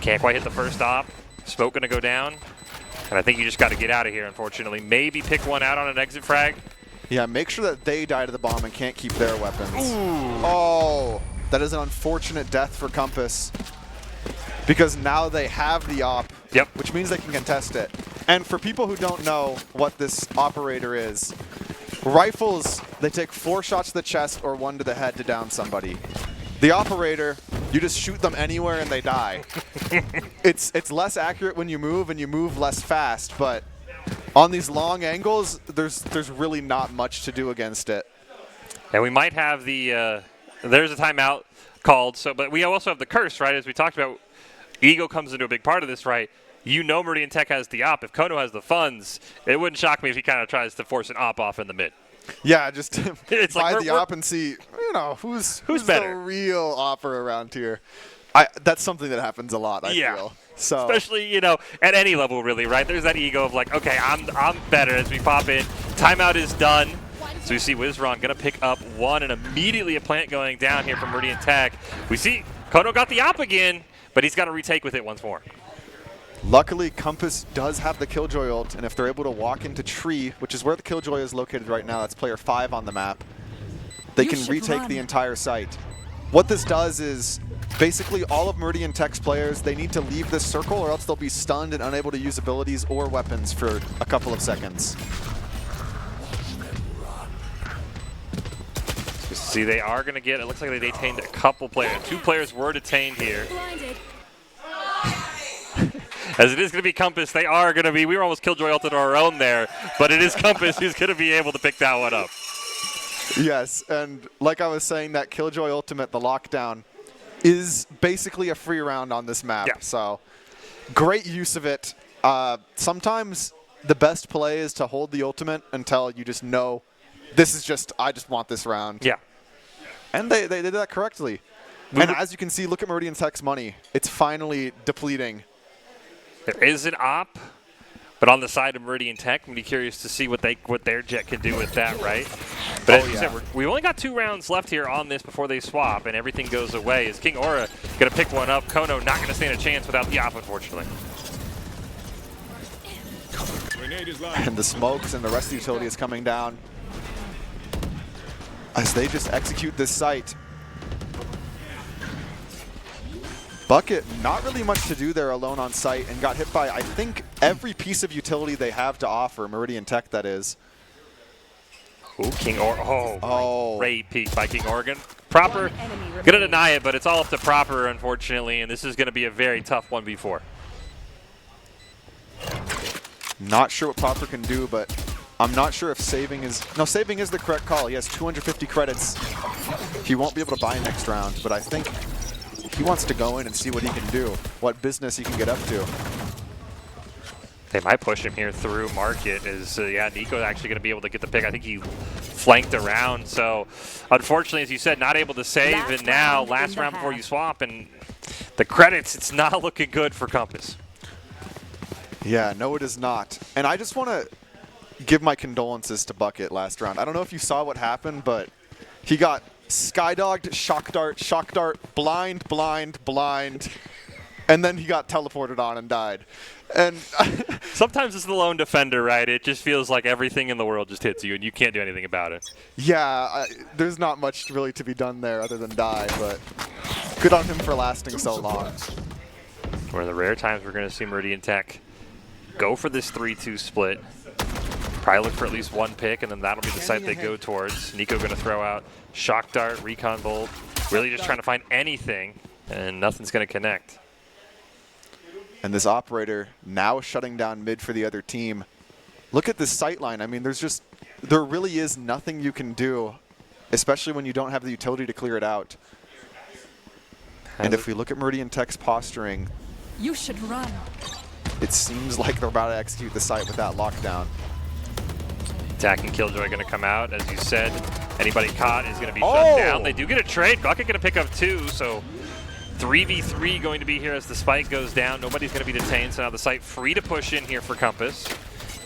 S3: Can't quite hit the first op. Smoke going to go down. And I think you just got to get out of here, unfortunately. Maybe pick one out on an exit frag.
S4: Yeah, make sure that they die to the bomb and can't keep their weapons.
S3: Ooh.
S4: Oh, that is an unfortunate death for Compass. Because now they have the op, which means they can contest it. And for people who don't know what this operator is, rifles, they take 4 shots to the chest or 1 to the head to down somebody. The operator, you just shoot them anywhere and they die. It's less accurate when you move and you move less fast, but on these long angles, there's really not much to do against it.
S3: And we might have the, there's a timeout called, but we also have the curse, right? As we talked about, Ego comes into a big part of this, right? You know Meridian Tech has the op. If Kono has the funds, it wouldn't shock me if he kind of tries to force an op off in the mid.
S4: Yeah, just
S3: it's
S4: buy
S3: like
S4: the op and see, you know, who's
S3: better?
S4: the real opper around here. That's something that happens a lot, I feel. So
S3: especially, you know, at any level, really, right? There's that ego of like, okay, I'm better as we pop in. Timeout is done. So we see Wizron going to pick up one, and immediately a plant going down here from Meridian Tech. We see Kono got the op again, but he's got to retake with it once more.
S4: luckily, Compass does have the Killjoy ult, and if they're able to walk into Tree, which is where the Killjoy is located right now, that's player 5 on the map, they can retake the entire site. What this does is basically all of Meridian Tech's players, they need to leave this circle or else they'll be stunned and unable to use abilities or weapons for a couple of seconds.
S3: See, they are going to get, it looks like they detained a couple players. 2 players were detained here.
S5: Blinded.
S3: As it is going to be Compass, they are going to be, we were almost Killjoy ulted our own there, but it is Compass who's going to be able to pick that one up.
S4: Yes, and like I was saying, that Killjoy ultimate, the lockdown, is basically a free round on this map.
S3: Yeah.
S4: So great use of it. Sometimes the best play is to hold the ultimate until you just know this is just, I just want this round.
S3: Yeah.
S4: And they did that correctly. And as you can see, look at Meridian Tech's money. It's finally depleting.
S3: There is an op, but on the side of Meridian Tech, I'm going to be curious to see what their jet can do with that, right? But as you said, we've only got 2 rounds left here on this before they swap, and everything goes away. Is King Aura going to pick one up? Kono not going to stand a chance without the op, unfortunately.
S4: And the smokes and the rest of the utility is coming down as they just execute this site. Bucket, not really much to do there alone on site, and got hit by, I think, every piece of utility they have to offer, Meridian Tech, that is.
S3: Ooh, King Oregon.
S4: Oh.
S3: Great peek by King Oregon. Proper, going to deny it, but it's all up to Proper, unfortunately, and this is going to be a very tough 1v4.
S4: Not sure what Proper can do, but I'm not sure if saving is... No, saving is the correct call. He has 250 credits. He won't be able to buy next round, but I think he wants to go in and see what he can do, what business he can get up to.
S3: They might push him here through market. Yeah, Nico's actually going to be able to get the pick. I think he flanked around. So, unfortunately, as you said, not able to save. And now, last round before you swap, and the credits, it's not looking good for Compass.
S4: Yeah, no, it is not. And I just want to give my condolences to Bucket last round. I don't know if you saw what happened, but he got skydogged, shock dart, blind, and then he got teleported on and died. And
S3: sometimes it's the lone defender, right? It just feels like everything in the world just hits you and you can't do anything about it.
S4: Yeah, there's not much really to be done there other than die, but good on him for lasting so long.
S3: One of the rare times we're going to see Meridian Tech go for this 3-2 split. Probably look for at least 1 pick, and then that'll be the site they go towards. Nico going to throw out Shock Dart, Recon Bolt, really just trying to find anything, and nothing's going to connect.
S4: And this operator now shutting down mid for the other team. Look at this sight line. I mean, there really is nothing you can do, especially when you don't have the utility to clear it out. And if we look at Meridian Tech's posturing,
S5: You should run.
S4: it seems like they're about to execute the site with that lockdown.
S3: Attacking Killjoy going to come out. As you said, anybody caught is going to be shut down. They do get a trade. Bucket going to pick up 2, so 3v3 going to be here as the spike goes down. Nobody's going to be detained, so now the site free to push in here for Compass.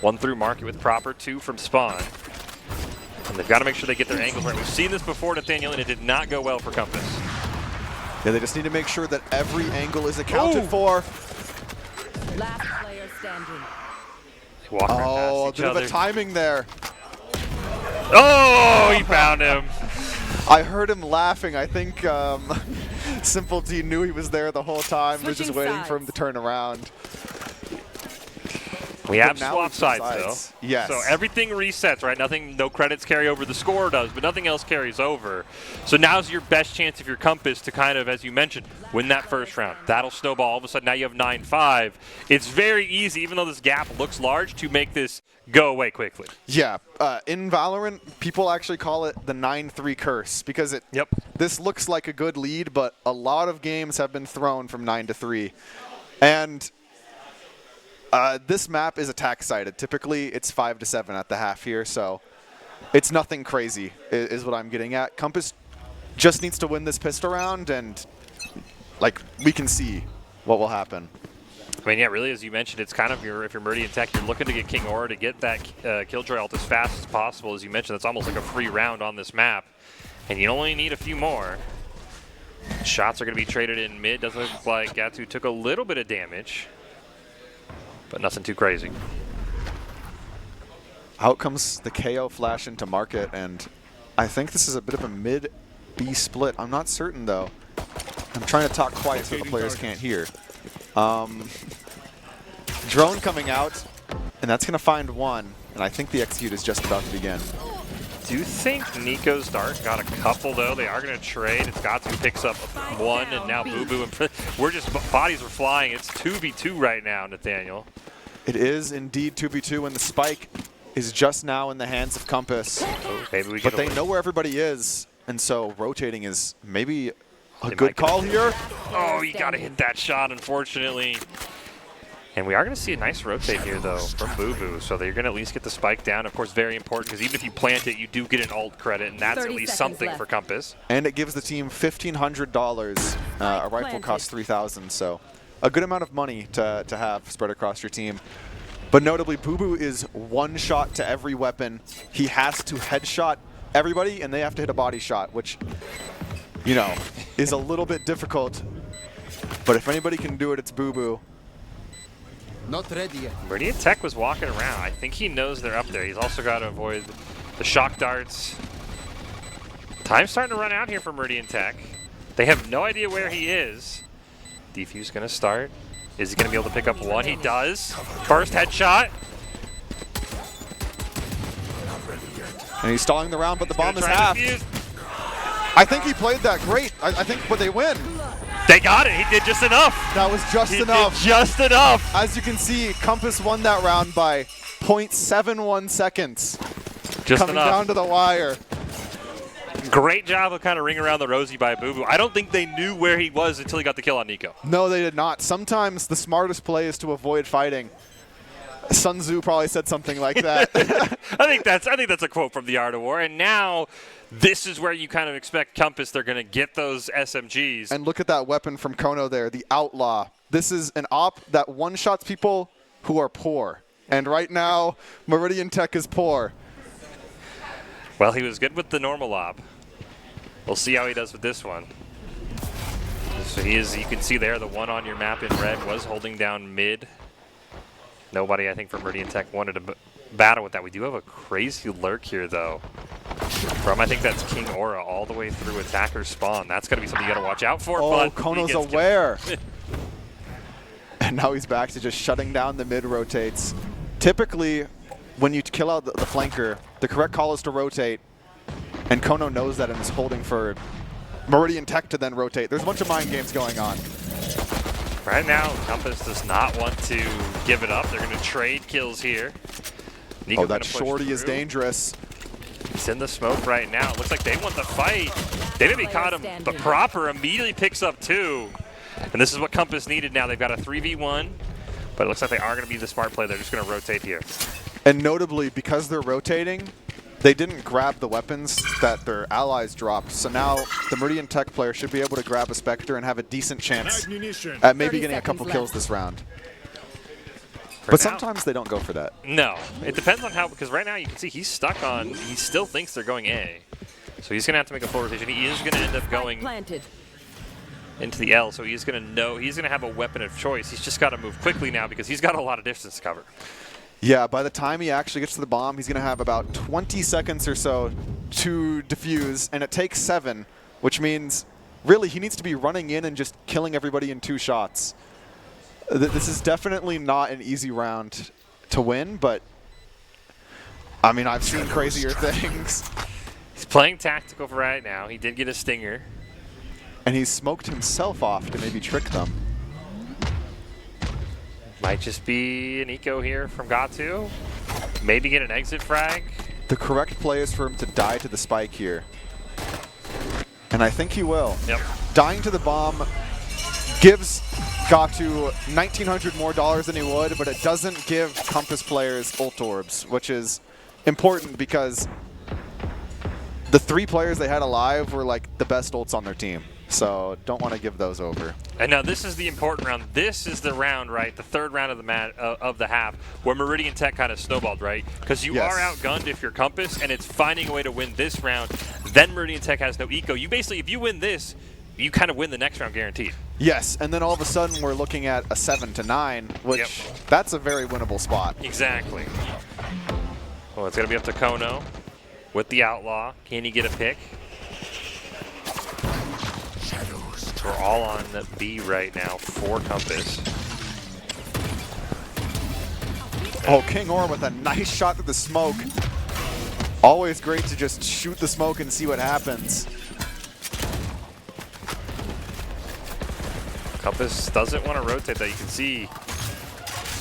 S3: 1 through market with Proper, 2 from spawn. And they've got to make sure they get their angles right. We've seen this before, Nathaniel, and it did not go well for Compass.
S4: Yeah, they just need to make sure that every angle is accounted for.
S5: Last player standing.
S3: Walking past
S4: Oh, a
S3: each
S4: bit of
S3: other.
S4: a timing there.
S3: Oh, he found him.
S4: I heard him laughing. I think Simple D knew he was there the whole time. Was just
S5: Switching
S4: waiting for him
S5: sides.
S4: to turn around.
S3: We have
S4: now
S3: swap
S4: we switch
S3: sides,
S4: sides.
S3: though.
S4: Yes.
S3: So everything resets, right? No credits carry over. The score does, but nothing else carries over. So now's your best chance if you're Compass to kind of, as you mentioned, win that first round. That'll snowball. All of a sudden, now you have 9-5. It's very easy, even though this gap looks large, to make this go away quickly.
S4: Yeah, in Valorant, people actually call it the 9-3 curse because this looks like a good lead, but a lot of games have been thrown from 9-3. And this map is attack sided. Typically, it's 5-7 at the half here, so it's nothing crazy is what I'm getting at. Compass just needs to win this pistol round, and like we can see what will happen.
S3: I mean, yeah, really, as you mentioned, it's kind of if you're Meridian Tech, you're looking to get King Aura to get that Killjoy ult as fast as possible. As you mentioned, that's almost like a free round on this map, and you only need a few more. Shots are going to be traded in mid. Doesn't look like Gatu took a little bit of damage, but nothing too crazy.
S4: Out comes the KO flash into market, and I think this is a bit of a mid-B split. I'm not certain, though. I'm trying to talk quiet so the players can't hear. Drone coming out, and that's going to find 1, and I think the execute is just about to begin.
S3: do think Nico's Dart got a couple, though. They are going to trade. It's got to picks up one, and now Boo Boo. We're just, bodies are flying. It's 2v2 right now, Nathaniel.
S4: It is indeed 2v2, and the spike is just now in the hands of Compass.
S3: Oh, maybe we
S4: but they know where everybody is, and so rotating is maybe a good call here.
S3: Oh, you got to hit that shot, unfortunately. And we are going to see a nice rotate here, though, from Boo Boo. So they're going to at least get the spike down. Of course, very important, because even if you plant it, you do get an ult credit, and that's at least something left for Compass.
S4: And it gives the team $1,500. A rifle costs $3,000, so a good amount of money to have spread across your team. But notably, Boo Boo is one shot to every weapon. He has to headshot everybody, and they have to hit a body shot, which, you know, is a little bit difficult. But if anybody can do it, it's Boo Boo.
S6: Not ready yet.
S3: Meridian Tech was walking around. I think he knows they're up there. He's also got to avoid the shock darts. Time's starting to run out here for Meridian Tech. They have no idea where he is. Defuse going to start. Is he going to be able to pick up one? He does. First headshot.
S4: And he's stalling the round, but the bomb is half. I think he played that great. I think, but they win.
S3: They got it. He did just enough.
S4: That was just enough.
S3: Did just enough.
S4: As you can see, Compass won that round by 0.71 seconds.
S3: Just
S4: coming
S3: enough.
S4: Down to the wire.
S3: Great job of kind of ringing around the rosy by Boo Boo. I don't think they knew where he was until he got the kill on Nico.
S4: No, they did not. Sometimes the smartest play is to avoid fighting. Sun Tzu probably said something like that.
S3: I think that's a quote from The Art of War. And now this is where you kind of expect Compass. They're going to get those SMGs.
S4: And look at that weapon from Kono there, the Outlaw. This is an op that one-shots people who are poor. And right now, Meridian Tech is poor.
S3: Well, he was good with the normal op. We'll see how he does with this one. So he is, you can see there, the one on your map in red was holding down mid. Nobody, I think, from Meridian Tech wanted to battle with that. We do have a crazy lurk here, though. From, I think that's King Aura all the way through attacker spawn. That's going to be something you got to watch out for.
S4: Oh,
S3: but
S4: Kono's aware. And now he's back to just shutting down the mid rotates. Typically, when you kill out the flanker, the correct call is to rotate. And Kono knows that and is holding for Meridian Tech to then rotate. There's a bunch of mind games going on.
S3: Right now, Compass does not want to give it up. They're going to trade kills here. Nico
S4: that shorty is dangerous.
S3: He's in the smoke right now. It looks like they want the fight. They maybe caught him, but Proper immediately picks up two. And this is what Compass needed now. They've got a 3v1, but it looks like they are going to be the smart play. They're just going to rotate here.
S4: And notably, because they're rotating, they didn't grab the weapons that their allies dropped. So now the Meridian Tech player should be able to grab a Spectre and have a decent chance at maybe getting a couple kills this round. But sometimes they don't go for that.
S3: No, it depends on how, because right now you can see he's stuck on, he still thinks they're going A. So he's going to have to make a full rotation. He is going to end up going into the L, so he's going to know, he's going to have a weapon of choice. He's just got to move quickly now because he's got a lot of distance to cover.
S4: Yeah, by the time he actually gets to the bomb, he's going to have about 20 seconds or so to defuse, and it takes 7, which means really he needs to be running in and just killing everybody in 2 shots. This is definitely not an easy round to win, but I mean, I've seen crazier things.
S3: He's playing tactical for right now. He did get a stinger.
S4: And he's smoked himself off to maybe trick them.
S3: Might just be an eco here from Gatu. Maybe get an exit frag.
S4: The correct play is for him to die to the spike here. And I think he will.
S3: Yep.
S4: Dying to the bomb gives Gatu $1,900 more than he would, but it doesn't give Compass players ult orbs, which is important because the 3 players they had alive were like the best ults on their team. So don't want to give those over.
S3: And now this is the important round. This is the round, right? The 3rd round of the half, where Meridian Tech kind of snowballed, right? Because you are outgunned if you're Compass, and it's finding a way to win this round. Then Meridian Tech has no eco. You basically, if you win this, you kind of win the next round guaranteed.
S4: Yes, and then all of a sudden we're looking at a 7-9, which that's a very winnable spot.
S3: Exactly. Well, it's going to be up to Kono with the Outlaw. Can he get a pick? We're all on B right now for Compass.
S4: Oh, King Aura with a nice shot to the smoke. Always great to just shoot the smoke and see what happens.
S3: Compass doesn't want to rotate that. You can see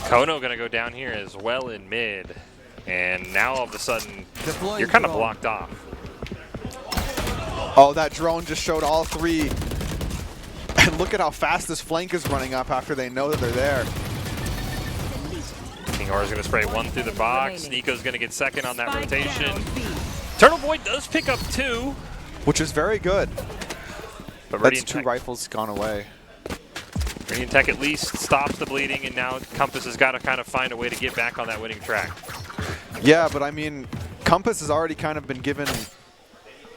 S3: Kono going to go down here as well in mid. And now all of a sudden,
S6: Deploying
S3: you're kind of
S6: drone.
S3: blocked off.
S4: Oh, that drone just showed all three. And look at how fast this flank is running up after they know that they're there.
S3: King Aura's going to spray one through the box.
S5: remaining.
S3: Nico's going to get second on that
S5: Spike
S3: rotation.
S5: down B.
S3: Turtle Boy does pick up 2.
S4: Which is very good.
S3: But
S4: That's
S3: Meridian
S4: 2
S3: Tech,
S4: rifles gone away.
S3: Meridian Tech at least stops the bleeding, and now Compass has got to kind of find a way to get back on that winning track.
S4: Yeah, but I mean, Compass has already kind of been given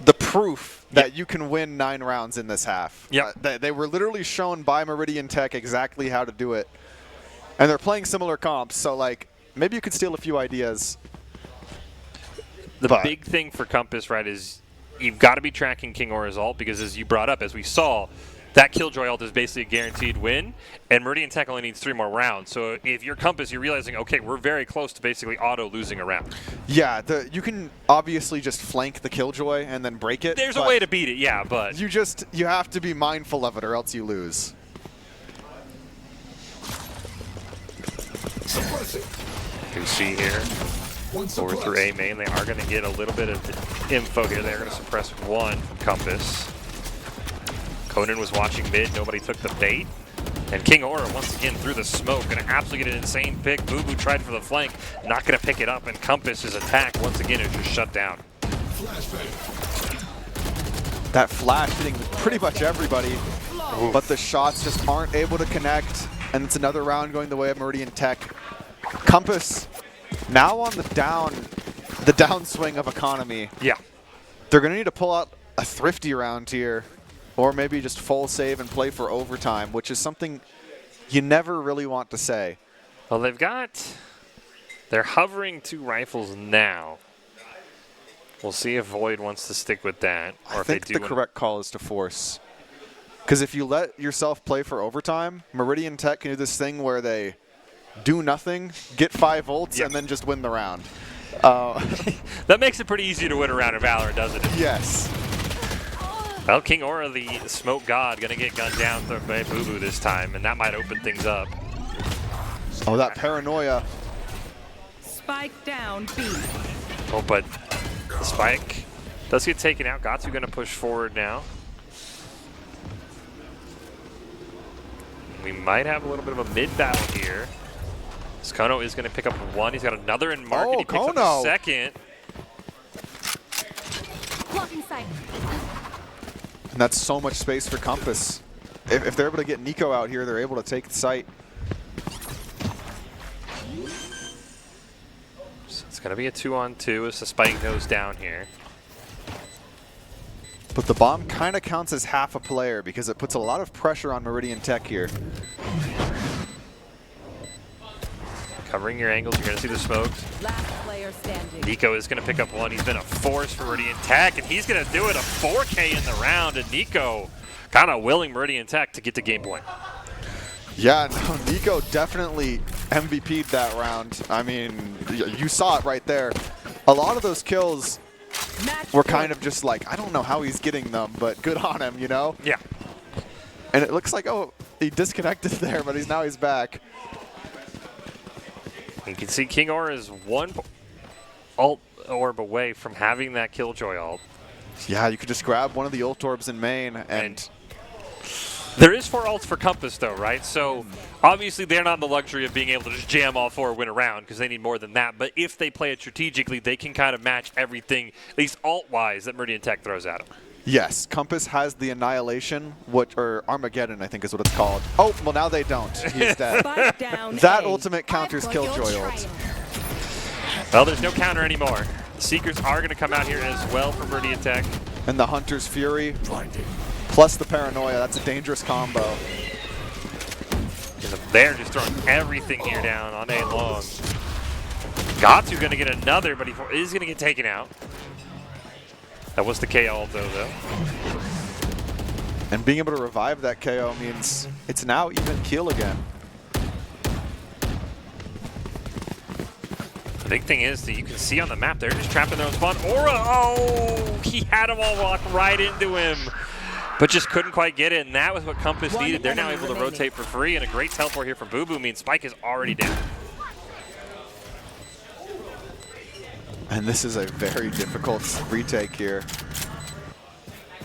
S4: the proof that you can win 9 rounds in this half.
S3: Yep.
S4: They were literally shown by Meridian Tech exactly how to do it. And they're playing similar comps, so like, maybe you could steal a few ideas.
S3: The
S4: But-
S3: big thing for Compass, right, is you've got to be tracking King Aura's ult because, as you brought up, as we saw, that Killjoy ult is basically a guaranteed win, and Meridian Tech only needs 3 more rounds. So if you're Compass, you're realizing, okay, we're very close to basically auto losing a round.
S4: Yeah, you can obviously just flank the Killjoy and then break it.
S3: There's a
S4: but
S3: way to beat it, yeah, but
S4: you have to be mindful of it or else you lose.
S3: you see here, over through A main, they are going to get a little bit of info here. They're going to suppress 1 from Compass. Conan was watching mid, nobody took the bait. And King Aura, once again, through the smoke, going to absolutely get an insane pick. Boo Boo tried for the flank, not going to pick it up, and Compass's attack, once again, is just shut down.
S4: That flash hitting pretty much everybody, but the shots just aren't able to connect, and it's another round going the way of Meridian Tech. Compass now on the downswing of economy.
S3: Yeah.
S4: They're going to need to pull out a thrifty round here, or maybe just full save and play for overtime, which is something you never really want to say.
S3: Well, they're hovering 2 rifles now. We'll see if Void wants to stick with that, or
S4: I
S3: if they
S4: think
S3: do.
S4: the correct call is to force. Because if you let yourself play for overtime, Meridian Tech can do this thing where they do nothing, get 5 ults,
S3: Yep.
S4: and then just win the round.
S3: That makes it pretty easy to win around in Valorant, doesn't it?
S4: Yes.
S3: Well, King Aura, the smoke god, going to get gunned down by Boo Boo this time, and that might open things up.
S4: Oh, that paranoia.
S5: Spike down B.
S3: Oh, but the spike does get taken out. Gatsu going to push forward now. We might have a little bit of a mid battle here. Kono is going to pick up 1. He's got another in market.
S4: Oh,
S3: He picks up
S4: Kono.
S3: a second.
S5: Blocking sight.
S4: And that's so much space for Compass. If they're able to get Nico out here, they're able to take the site.
S3: So it's going to be a 2-on-2 as the spike goes down here.
S4: But the bomb kind of counts as half a player because it puts a lot of pressure on Meridian Tech here.
S3: Covering your angles, you're going to see the smokes.
S5: Last player standing.
S3: Nico is going to pick up 1. He's been a force for Meridian Tech, and he's going to do it, a 4K in the round, and Nico kind of willing Meridian Tech to get the game point.
S4: Yeah, no, Nico definitely MVP'd that round. I mean, you saw it right there. A lot of those kills were kind of just like, I don't know how he's getting them, but good on him, you know?
S3: Yeah.
S4: And it looks like, oh, he disconnected there, but he's back.
S3: You can see King Aura is 1 ult orb away from having that Killjoy ult.
S4: Yeah, you could just grab one of the ult orbs in main and
S3: There is 4 ults for Compass, though, right? So obviously they're not in the luxury of being able to just jam all 4 and win a round because they need more than that. But if they play it strategically, they can kind of match everything, at least ult-wise, that Meridian Tech throws at them.
S4: yes, Compass has the Annihilation, or Armageddon, I think is what it's called. Oh, well now they don't. He's dead.
S5: Spike down
S4: That
S5: A.
S4: ultimate counters Killjoy ult.
S3: Well, there's no counter anymore. The Seekers are going to come out here as well for Meridian Tech.
S4: And the Hunter's Fury, plus the Paranoia. That's a dangerous combo.
S3: And they're just throwing everything here down on A long. Gatsu going to get another, but he is going to get taken out. That was the KO though.
S4: And being able to revive that KO means it's now even kill again.
S3: Big thing is that you can see on the map, they're just trapped in their own spawn. Aura, oh, he had them all walk right into him, but just couldn't quite get it, and that was what Compass needed. They're now able to rotate for free, and a great teleport here from Boo Boo means Spike is already down.
S4: And this is a very difficult retake here.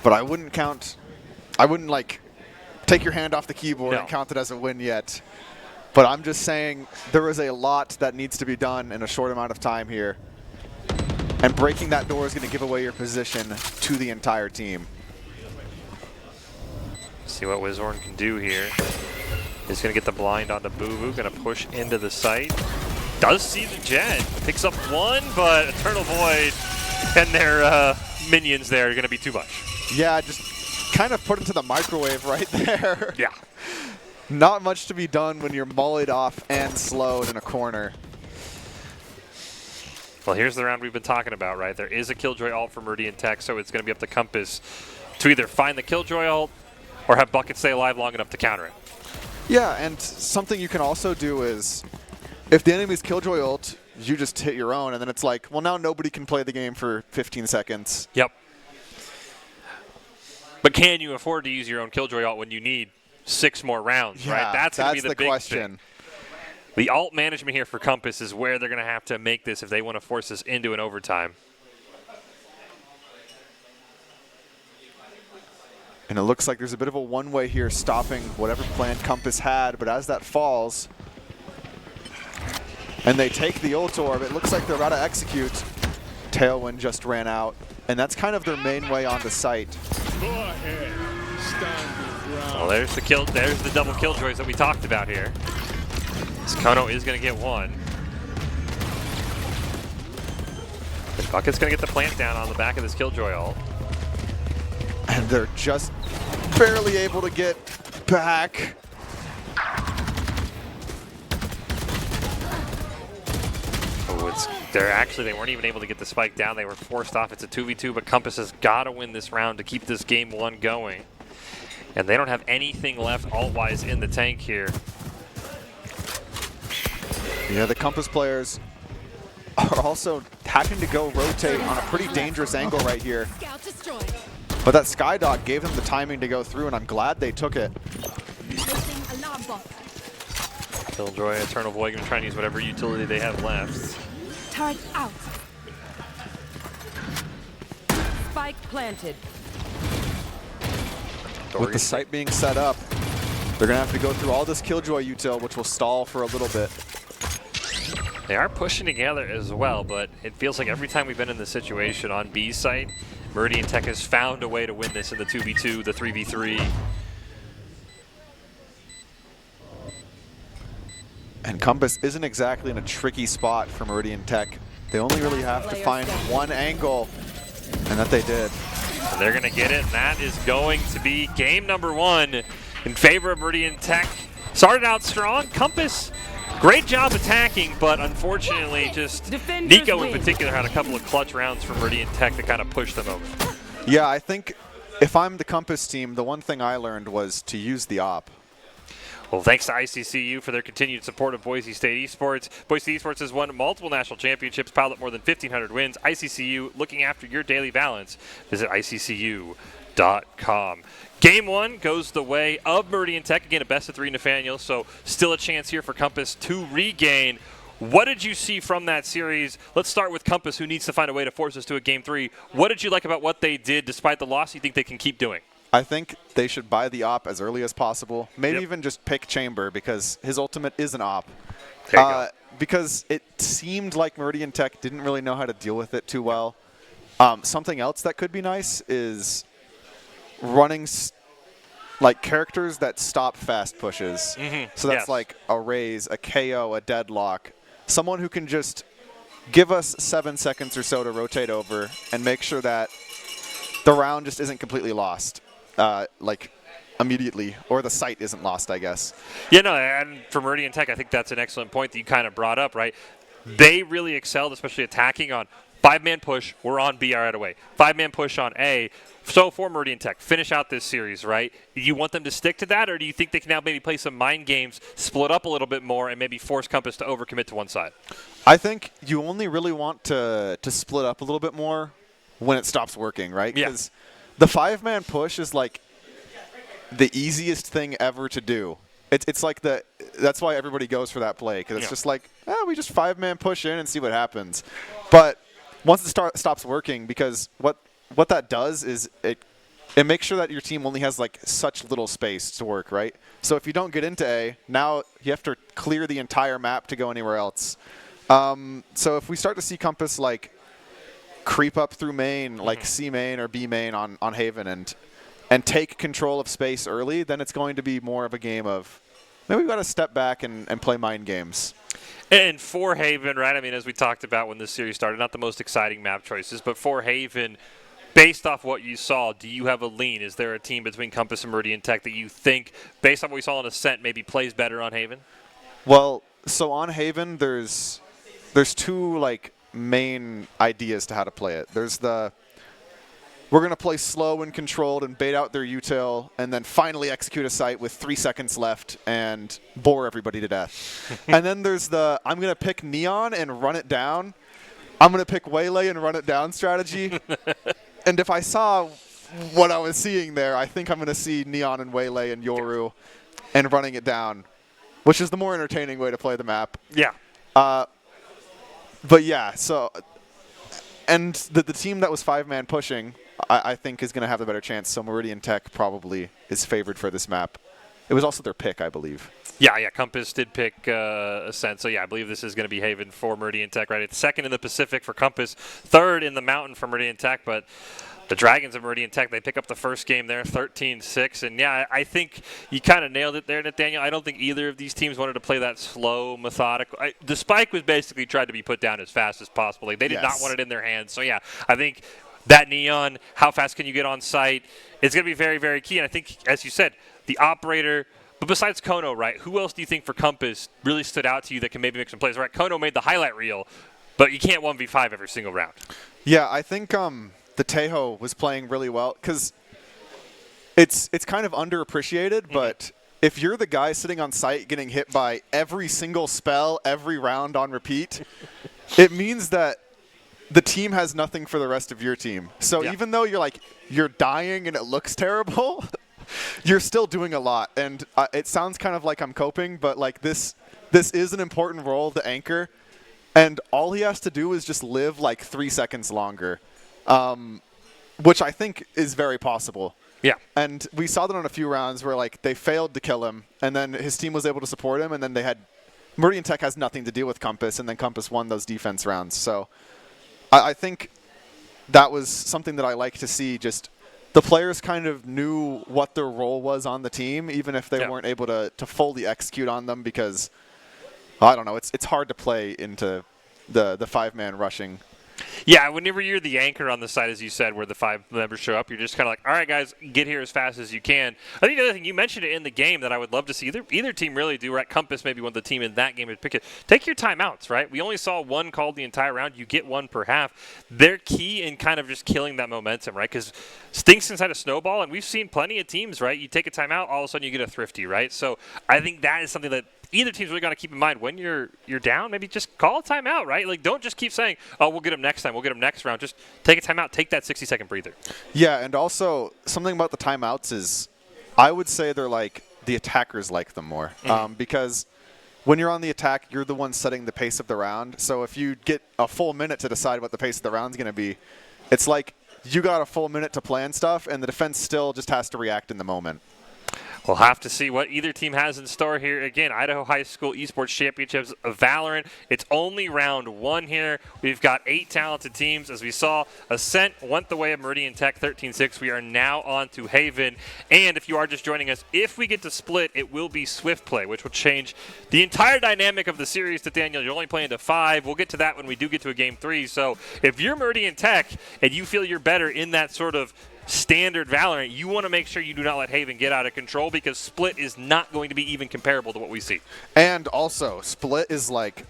S4: But I wouldn't like take your hand off the keyboard and count it as a win yet. But I'm just saying there is a lot that needs to be done in a short amount of time here. And breaking that door is going to give away your position to the entire team.
S3: See what Wizhorn can do here. He's going to get the blind onto Boo Boo, going to push into the site. Does see the Jet, picks up one, but Eternal Void and their minions there are going to be too much.
S4: Yeah, just kind of put into the microwave right there.
S3: Yeah.
S4: Not much to be done when you're mullied off and slowed in a corner.
S3: Well, here's the round we've been talking about, right? There is a Killjoy ult for Meridian Tech, so it's going to be up to Compass to either find the Killjoy ult or have Bucket stay alive long enough to counter it.
S4: Yeah, and something you can also do is, if the enemy's Killjoy ult, you just hit your own, and then it's like, well, now nobody can play the game for 15 seconds.
S3: Yep. But can you afford to use your own Killjoy ult when you need 6 more rounds, right? That's going to be the big
S4: question.
S3: thing. The ult management here for Compass is where they're going to have to make this if they want to force this into an overtime.
S4: And it looks like there's a bit of a one-way here stopping whatever plan Compass had, but as that falls, and they take the ult orb, it looks like they're about to execute. Tailwind just ran out, and that's kind of their main way on the site.
S6: Go ahead. Stand your ground.
S3: Well, there's the double Killjoys that we talked about here. Kono is going to get one. But Bucket's going to get the plant down on the back of this Killjoy ult.
S4: And they're just barely able to get back.
S3: They weren't even able to get the spike down. They were forced off. It's a 2v2, but Compass has got to win this round to keep this game 1 going. And they don't have anything left ult-wise in the tank here.
S4: Yeah, the Compass players are also having to go rotate on a pretty dangerous angle right here.
S5: Scout destroyed.
S4: But that Skydog gave them the timing to go through, and I'm glad they took it.
S5: Placing alarm bot.
S3: Killjoy, Eternal Void, going to try and use whatever utility they have left.
S5: Turret out. Spike planted.
S4: With the site being set up, they're going to have to go through all this Killjoy util, which will stall for a little bit.
S3: They are pushing together as well, but it feels like every time we've been in this situation on B's site, Meridian Tech has found a way to win this in the 2v2, the 3v3.
S4: And Compass isn't exactly in a tricky spot for Meridian Tech. They only really have to find one angle, and that they did.
S3: And they're going to get it, and that is going to be game number 1 in favor of Meridian Tech. Started out strong. Compass, great job attacking, but unfortunately just Nico in particular had a couple of clutch rounds from Meridian Tech that kind of pushed them over.
S4: Yeah, I think if I'm the Compass team, the one thing I learned was to use the op.
S3: Well, thanks to ICCU for their continued support of Boise State Esports. Boise Esports has won multiple national championships, piled up more than 1,500 wins. ICCU, looking after your daily balance. Visit ICCU.com. Game 1 goes the way of Meridian Tech. Again, a best-of-3 Nathaniel, so still a chance here for Compass to regain. What did you see from that series? Let's start with Compass, who needs to find a way to force us to a Game 3. What did you like about what they did despite the loss you think they can keep doing?
S4: I think they should buy the op as early as possible. Maybe even just pick Chamber, because his ultimate is an op.
S3: There you go.
S4: Because it seemed like Meridian Tech didn't really know how to deal with it too well. Something else that could be nice is running like characters that stop fast pushes. So that's like a raise, a KO, a deadlock. Someone who can just give us 7 seconds or so to rotate over and make sure that the round just isn't completely lost. Like immediately, or the site isn't lost, I guess.
S3: Yeah, no, and for Meridian Tech, I think that's an excellent point that you kind of brought up, right? They really excelled, especially attacking on 5-man push, we're on B right away. 5-man push on A. So for Meridian Tech, finish out this series, right? Do you want them to stick to that, or do you think they can now maybe play some mind games, split up a little bit more, and maybe force Compass to overcommit to one side?
S4: I think you only really want to split up a little bit more when it stops working, right?
S3: Yeah.
S4: Because the 5-man push is like the easiest thing ever to do. It's like that's why everybody goes for that play, because it's just like, we just 5-man push in and see what happens. But once it stops working, because what that does is it makes sure that your team only has like such little space to work, right? So if you don't get into A, now you have to clear the entire map to go anywhere else. So if we start to see Compass like creep up through main, like C main or B main on Haven and take control of space early, then it's going to be more of a game of maybe we've got to step back and play mind games.
S3: And for Haven, right, I mean, as we talked about when this series started, not the most exciting map choices, but for Haven, based off what you saw, do you have a lean? Is there a team between Compass and Meridian Tech that you think, based on what we saw on Ascent, maybe plays better on Haven?
S4: Well, so on Haven, there's two like main ideas to how to play it. There's we're going to play slow and controlled and bait out their util and then finally execute a site with 3 seconds left and bore everybody to death. And then there's I'm going to pick Neon and run it down. I'm going to pick Waylay and run it down strategy. And if I saw what I was seeing there, I think I'm going to see Neon and Waylay and Yoru and running it down, which is the more entertaining way to play the map.
S3: Yeah.
S4: But yeah, so and the team that was 5-man pushing, I think is going to have the better chance. So Meridian Tech probably is favored for this map. It was also their pick, I believe.
S3: Yeah, Compass did pick Ascent. So, yeah, I believe this is going to be Haven for Meridian Tech, right? It's second in the Pacific for Compass, third in the Mountain for Meridian Tech, but the Dragons of Meridian Tech, they pick up the first game there, 13-6. And, yeah, I think you kind of nailed it there, Nathaniel. I don't think either of these teams wanted to play that slow, methodical. The spike was basically tried to be put down as fast as possible. Like, they did not want it in their hands. So, yeah, I think that Neon, how fast can you get on site, is going to be very, very key. And I think, as you said, the operator – but besides Kono, right, who else do you think for Compass really stood out to you that can maybe make some plays? Right, Kono made the highlight reel, but you can't 1v5 every single round.
S4: Yeah, I think the Tejo was playing really well because it's kind of underappreciated, but if you're the guy sitting on site getting hit by every single spell, every round on repeat, it means that the team has nothing for the rest of your team. So even though you're dying and it looks terrible, you're still doing a lot. And it sounds kind of like I'm coping, but like this is an important role to anchor. And all he has to do is just live like 3 seconds longer, which I think is very possible.
S3: Yeah.
S4: And we saw that on a few rounds where like they failed to kill him, and then his team was able to support him, and then Meridian Tech has nothing to do with Compass, and then Compass won those defense rounds. So I think that was something that I like to see. Just the players kind of knew what their role was on the team, even if they weren't able to fully execute on them, because I don't know, it's hard to play into the 5-man rushing.
S3: Yeah, whenever you're the anchor on the side, as you said, where the 5 members show up, you're just kind of like, all right, guys, get here as fast as you can. I think the other thing, you mentioned it in the game that I would love to see either team really do, right? Compass maybe one of the team in that game would pick it. Take your timeouts, right? We only saw one called the entire round. You get one per half. They're key in kind of just killing that momentum, right? Because stinks inside a snowball, and we've seen plenty of teams, right? You take a timeout, all of a sudden you get a thrifty, right? So I think that is something that either team's really got to keep in mind when you're down. Maybe just call a timeout, right? Like, don't just keep saying, "Oh, we'll get them next time. We'll get them next round." Just take a timeout. Take that 60-second breather.
S4: Yeah, and also something about the timeouts is, I would say they're like the attackers like them more, because when you're on the attack, you're the one setting the pace of the round. So if you get a full minute to decide what the pace of the round's going to be, it's like you got a full minute to plan stuff, and the defense still just has to react in the moment.
S3: We'll have to see what either team has in store here. Again, Idaho High School Esports Championships of Valorant. It's only round 1 here. We've got 8 talented teams. As we saw, Ascent went the way of Meridian Tech, 13-6. We are now on to Haven. And if you are just joining us, if we get to split, it will be Swift play, which will change the entire dynamic of the series. Nathaniel, you're only playing to 5. We'll get to that when we do get to a game 3. So if you're Meridian Tech and you feel you're better in that sort of standard Valorant, you want to make sure you do not let Haven get out of control, because Split is not going to be even comparable to what we see.
S4: And also, Split is like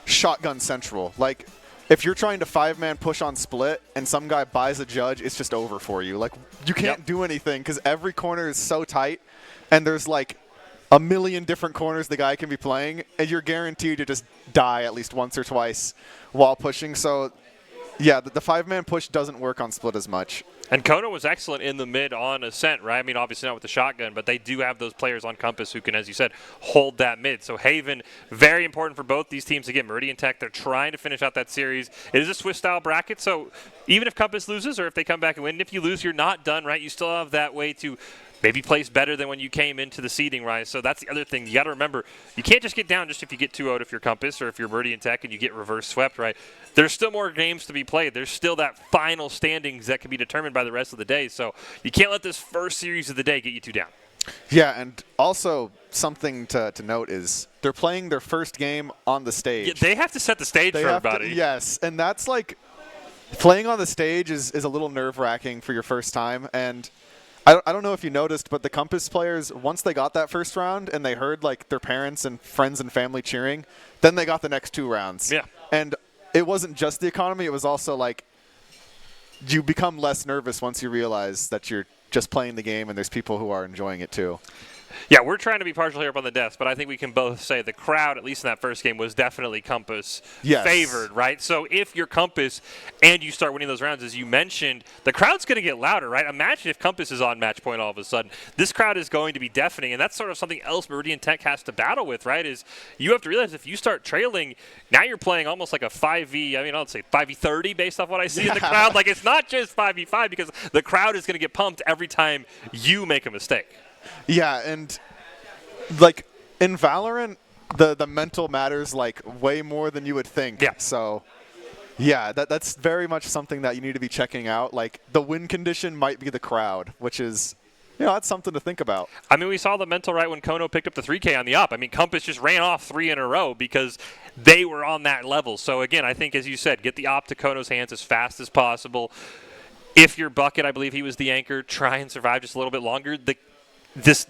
S4: shotgun central. Like, if you're trying to 5-man push on split and some guy buys a judge, it's just over for you. Like, you can't do anything because every corner is so tight, and there's like a million different corners the guy can be playing, and you're guaranteed to just die at least once or twice while pushing. So, yeah, the 5-man push doesn't work on split as much.
S3: And Kono was excellent in the mid on Ascent, right? I mean, obviously not with the shotgun, but they do have those players on Compass who can, as you said, hold that mid. So Haven, very important for both these teams. Again, Meridian Tech, they're trying to finish out that series. It is a Swiss-style bracket, so even if Compass loses or if they come back and win, if you lose, you're not done, right? You still have that way to maybe place better than when you came into the seeding, right? So that's the other thing. You got to remember, you can't just get down just if you get 2-0 if you're Compass or if you're Meridian Tech and you get reverse swept, right? There's still more games to be played. There's still that final standings that can be determined by the rest of the day. So you can't let this first series of the day get you 2 down.
S4: Yeah, and also something to note is they're playing their first game on the stage.
S3: Yeah, they have to set the stage for everybody.
S4: Yes, and that's like playing on the stage is a little nerve-wracking for your first time. And I don't know if you noticed, but the Compass players, once they got that first round and they heard like their parents and friends and family cheering, then they got the next 2 rounds.
S3: Yeah.
S4: And it wasn't just the economy. It was also like you become less nervous once you realize that you're just playing the game and there's people who are enjoying it too.
S3: Yeah, we're trying to be partial here up on the desk, but I think we can both say the crowd, at least in that first game, was definitely Compass favored, right? So if you're Compass and you start winning those rounds, as you mentioned, the crowd's going to get louder, right? Imagine if Compass is on match point all of a sudden. This crowd is going to be deafening, and that's sort of something else Meridian Tech has to battle with, right? Is you have to realize if you start trailing, now you're playing almost like a 5v, I mean, I'll say 5v30 based off what I see in the crowd. Like, it's not just 5v5 because the crowd is going to get pumped every time you make a mistake.
S4: Yeah, and like in Valorant, the mental matters like way more than you would think.
S3: Yeah.
S4: So, yeah, that's very much something that you need to be checking out. Like the win condition might be the crowd, which is, you know, that's something to think about.
S3: I mean, we saw the mental right when Kono picked up the 3K on the up. I mean, Compass just ran off 3 in a row because they were on that level. So again, I think as you said, get the op to Kono's hands as fast as possible. If you're Bucket, I believe he was the anchor, try and survive just a little bit longer.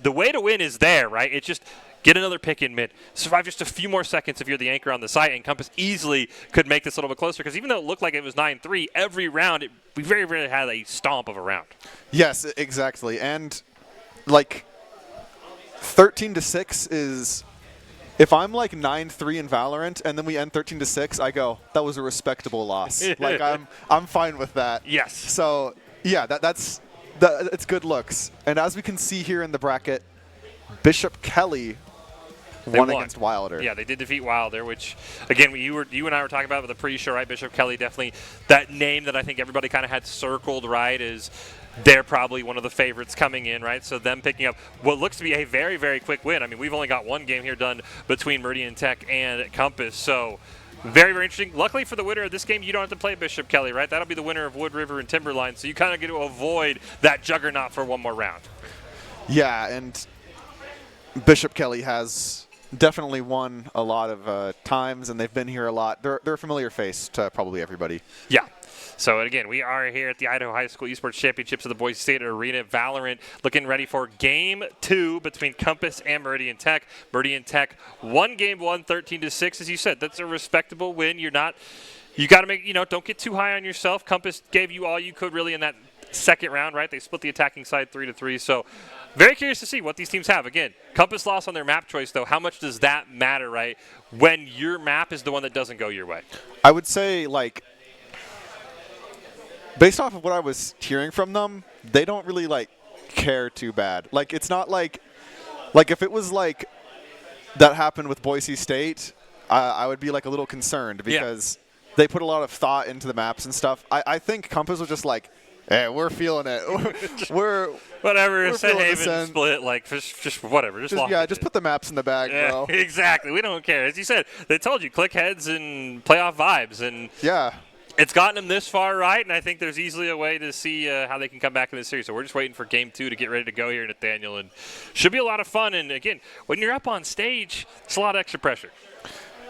S3: The way to win is there, right? It's just get another pick in mid. Survive just a few more seconds if you're the anchor on the site, and Compass easily could make this a little bit closer because even though it looked like it was 9-3, every round, we very rarely had a stomp of a round.
S4: Yes, exactly. And, like, 13-6 is – if I'm, like, 9-3 in Valorant and then we end 13-6, I go, that was a respectable loss. Like, I'm fine with that.
S3: Yes.
S4: So, yeah, that's – it's good looks. And as we can see here in the bracket, Bishop Kelly won against Wilder.
S3: Yeah, they did defeat Wilder, which, again, you and I were talking about with the pre-show, right? Bishop Kelly, definitely that name that I think everybody kind of had circled, right, is they're probably one of the favorites coming in, right? So them picking up what looks to be a very, very quick win. I mean, we've only got one game here done between Meridian Tech and Compass, so very, very interesting. Luckily for the winner of this game, you don't have to play Bishop Kelly, right? That'll be the winner of Wood River and Timberline, so you kind of get to avoid that juggernaut for one more round.
S4: Yeah, and Bishop Kelly has definitely won a lot of times, and they've been here a lot. They're a familiar face to probably everybody.
S3: Yeah. So, again, we are here at the Idaho High School Esports Championships of the Boise State Arena. Valorant looking ready for Game 2 between Compass and Meridian Tech. Meridian Tech won Game 1, 13-6. As you said, that's a respectable win. You got to make, don't get too high on yourself. Compass gave you all you could really in that second round, right? They split the attacking side 3-3. So, very curious to see what these teams have. Again, Compass lost on their map choice, though. How much does that matter, right, when your map is the one that doesn't go your way?
S4: I would say, like, based off of what I was hearing from them, they don't really, like, care too bad. Like, it's not like if it was, like, that happened with Boise State, I would be, like, a little concerned because they put a lot of thought into the maps and stuff. I think Compass was just like, hey, we're feeling it. we're
S3: whatever. Set Haven split, like, just whatever.
S4: Just put the maps in the bag, bro.
S3: Exactly. We don't care. As you said, they told you, click heads and playoff vibes. And
S4: yeah.
S3: It's gotten them this far, right? And I think there's easily a way to see how they can come back in this series. So we're just waiting for Game 2 to get ready to go here, Nathaniel. And should be a lot of fun. And, again, when you're up on stage, it's a lot of extra pressure.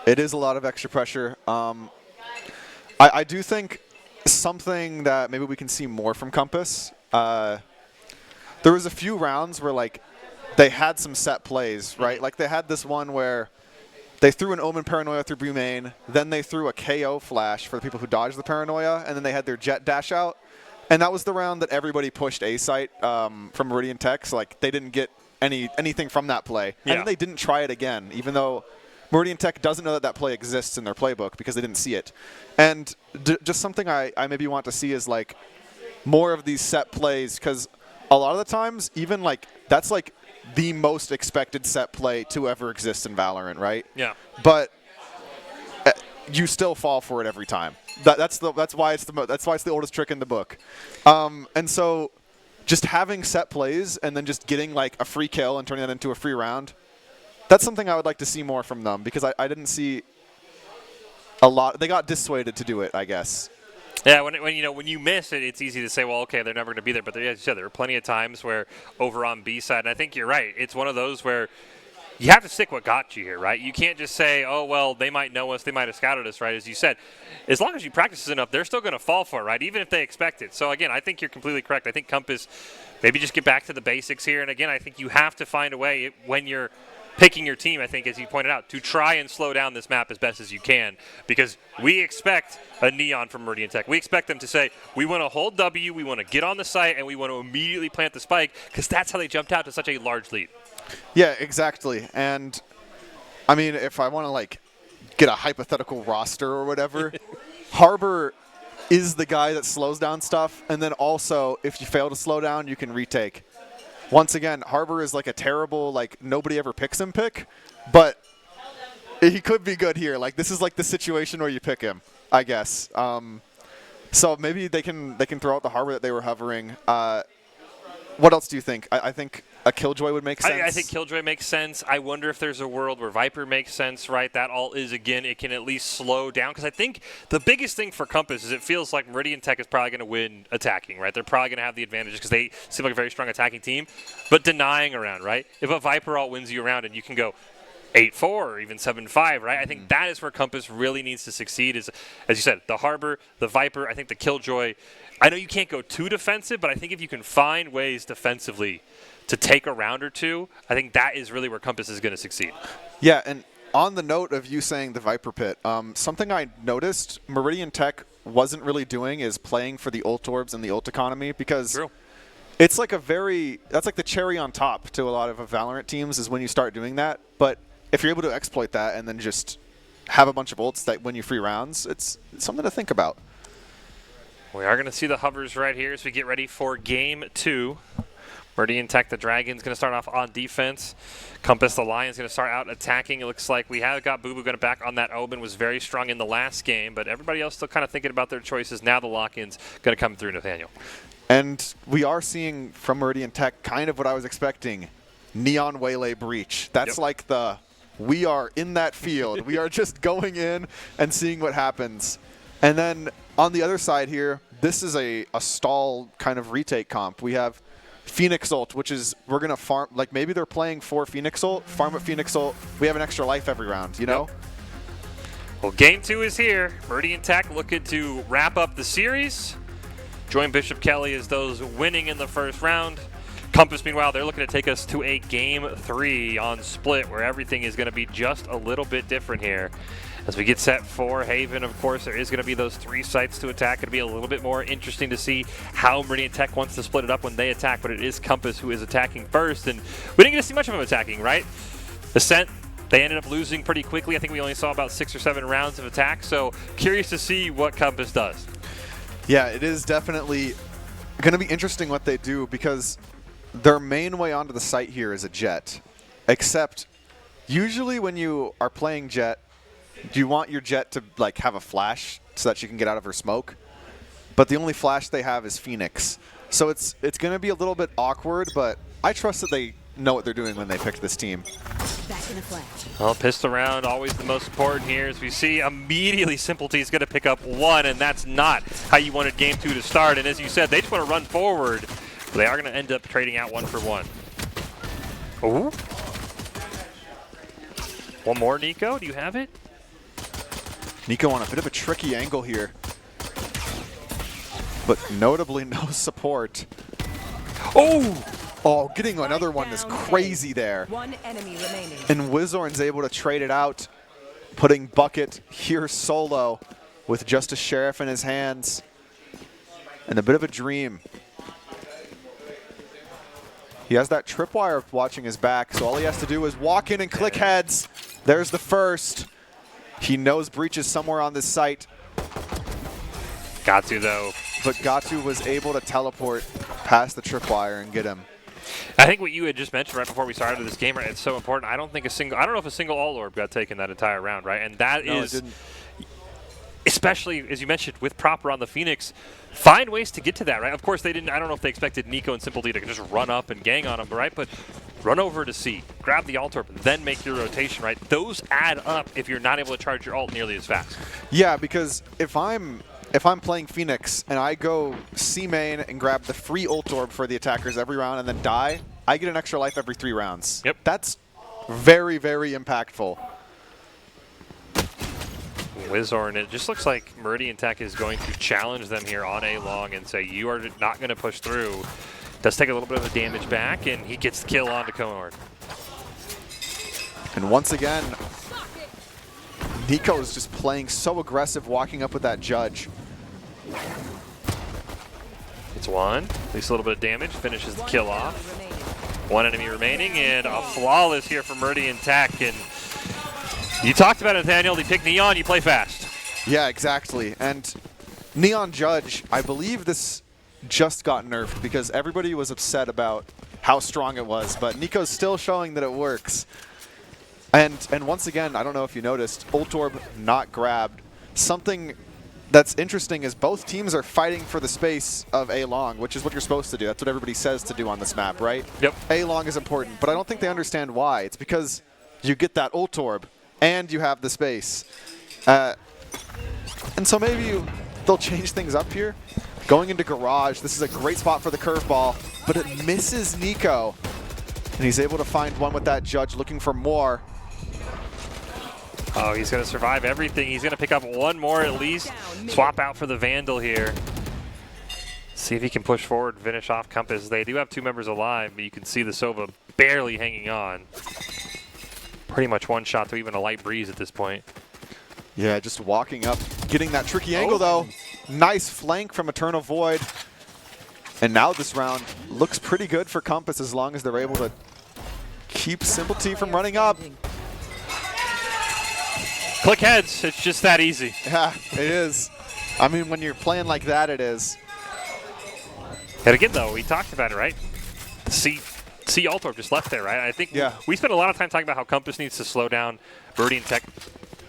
S4: It is a lot of extra pressure. I do think something that maybe we can see more from Compass, there was a few rounds where, like, they had some set plays, right? Like, they had this one where They threw an Omen Paranoia through B main, then they threw a KO flash for the people who dodged the Paranoia, and then they had their Jet dash out. And that was the round that everybody pushed A-Site from Meridian Tech, so like they didn't get anything from that play.
S3: Yeah.
S4: And they didn't try it again, even though Meridian Tech doesn't know that that play exists in their playbook because they didn't see it. And just something I maybe want to see is like more of these set plays, because a lot of the times, even like that's like the most expected set play to ever exist in Valorant, right?
S3: Yeah.
S4: But you still fall for it every time. That's why it's the oldest trick in the book. And so just having set plays and then just getting like a free kill and turning that into a free round, that's something I would like to see more from them, because I didn't see a lot. They got dissuaded to do it, I guess.
S3: Yeah, when you miss it, it's easy to say, well, okay, they're never going to be there. But as you said, there are plenty of times where over on B side, and I think you're right. It's one of those where you have to stick what got you here, right? You can't just say, oh, well, they might know us, they might have scouted us, right? As you said, as long as you practice enough, they're still going to fall for it, right? Even if they expect it. So, again, I think you're completely correct. I think Compass, maybe just get back to the basics here. And, again, I think you have to find a way when you're picking your team, I think, as you pointed out, to try and slow down this map as best as you can, because we expect a Neon from Meridian Tech. We expect them to say, we want to hold W, we want to get on the site, and we want to immediately plant the spike, because that's how they jumped out to such a large lead.
S4: Yeah, exactly. And I mean, if I want to like get a hypothetical roster or whatever, Harbor is the guy that slows down stuff, and then also if you fail to slow down, you can retake. Once again, Harbor is like a terrible, like nobody ever picks him pick, but he could be good here. Like this is like the situation where you pick him, I guess. So maybe they can throw out the Harbor that they were hovering. What else do you think? I think a Killjoy would make sense.
S3: I think Killjoy makes sense. I wonder if there's a world where Viper makes sense, right? That all is, again, it can at least slow down. Because I think the biggest thing for Compass is it feels like Meridian Tech is probably going to win attacking, right? They're probably going to have the advantage because they seem like a very strong attacking team. But denying around, right? If a Viper ult wins you around and you can go 8-4 or even 7-5, right? I think that is where Compass really needs to succeed is, as you said, the Harbor, the Viper, I think the Killjoy. I know you can't go too defensive, but I think if you can find ways defensively to take a round or two, I think that is really where Compass is going to succeed.
S4: Yeah, and on the note of you saying the Viper Pit, something I noticed Meridian Tech wasn't really doing is playing for the ult orbs and the ult economy, because it's like that's like the cherry on top to a lot of Valorant teams is when you start doing that. But if you're able to exploit that and then just have a bunch of ults that win you free rounds, it's something to think about.
S3: We are going to see the hovers right here as we get ready for Game 2. Meridian Tech, the Dragon's going to start off on defense. Compass, the Lion's going to start out attacking. It looks like we have got Boo Boo going to back on that Omen. Was very strong in the last game, but everybody else still kind of thinking about their choices. Now the lock-in's going to come through, Nathaniel.
S4: And we are seeing from Meridian Tech kind of what I was expecting. Neon Waylay Breach. That's like we are in that field. We are just going in and seeing what happens. And then on the other side here, this is a stall kind of retake comp. We have Phoenix ult, which is we're going to farm. Like maybe they're playing for Phoenix ult, farm at Phoenix ult. We have an extra life every round, you know?
S3: Well, Game 2 is here. Meridian Tech looking to wrap up the series. Join Bishop Kelly as those winning in the first round. Compass, meanwhile, they're looking to take us to a Game 3 on Split, where everything is going to be just a little bit different here. As we get set for Haven, of course, there is going to be those 3 sites to attack. It'll be a little bit more interesting to see how Meridian Tech wants to split it up when they attack, but it is Compass who is attacking first, and we didn't get to see much of them attacking, right? Ascent, they ended up losing pretty quickly. I think we only saw about 6 or 7 rounds of attack, so curious to see what Compass does.
S4: Yeah, it is definitely going to be interesting what they do, because their main way onto the site here is a Jet, except usually when you are playing Jet, do you want your Jet to like have a flash so that you can get out of her smoke? But the only flash they have is Phoenix. So it's going to be a little bit awkward, but I trust that they know what they're doing when they picked this team.
S5: Back in a flash.
S3: Well, pistol round, always the most important here. As we see, immediately Simplety is going to pick up 1, and that's not how you wanted Game 2 to start. And as you said, they just want to run forward. But they are going to end up trading out 1 for 1. Ooh. One more, Nico. Do you have it?
S4: Nico on a bit of a tricky angle here, but notably no support. Oh, getting another one is crazy there.
S5: 1 enemy remaining.
S4: And Wizorn's able to trade it out. putting Bucket here solo with just a sheriff in his hands and a bit of a dream. He has that tripwire watching his back, so all he has to do is walk in and click heads. There's the first. He knows Breach is somewhere on this site.
S3: Got to, though.
S4: But Gatu was able to teleport past the tripwire and get him.
S3: I think what you had just mentioned right before we started this game, right, it's so important. I don't know if a single all orb got taken that entire round, right? And that is,
S4: it didn't.
S3: Especially as you mentioned with proper on the Phoenix, find ways to get to that, right? Of course they didn't. I don't know if they expected Nico and Simple D to just run up and gang on him, right? But run over to C, grab the ult orb, then make your rotation, right? Those add up if you're not able to charge your ult nearly as fast.
S4: Yeah, because if I'm playing Phoenix and I go C main and grab the free ult orb for the attackers every round and then die, I get an extra life every 3 rounds.
S3: Yep.
S4: That's very, very impactful.
S3: Wizorn, it just looks like Meridian Tech is going to challenge them here on A long and say, you are not going to push through. Does take a little bit of a damage back, and he gets the kill onto Conord.
S4: And once again, Nico is just playing so aggressive, walking up with that judge.
S3: It's one, at least a little bit of damage, finishes the kill off. One enemy remaining, and a flawless here for Meridian Tech. And you talked about it, Nathaniel. You pick Neon, you play fast.
S4: Yeah, exactly. And Neon Judge, I believe this just got nerfed because everybody was upset about how strong it was, but Nico's still showing that it works. And once again, I don't know if you noticed, ult orb not grabbed. Something that's interesting is both teams are fighting for the space of A long, which is what you're supposed to do. That's what everybody says to do on this map, right?
S3: Yep.
S4: A long is important, but I don't think they understand why. It's because you get that ult orb and you have the space. And so maybe they'll change things up here. Going into Garage, this is a great spot for the curveball, but it misses Nico. And he's able to find one with that judge, looking for more.
S3: Oh, he's going to survive everything. He's going to pick up one more at least. Swap out for the Vandal here. See if he can push forward and finish off Compass. They do have 2 members alive, but you can see the Sova barely hanging on. Pretty much one shot to even a light breeze at this point.
S4: Yeah, just walking up, getting that tricky angle though. Nice flank from Eternal Void. And now this round looks pretty good for Compass as long as they're able to keep Simple T from running up.
S3: Click heads, it's just that easy.
S4: Yeah, it is. I mean, when you're playing like that, it is.
S3: And again though, we talked about it, right? C ult orb just left there, right? I think we spent a lot of time talking about how Compass needs to slow down Meridian Tech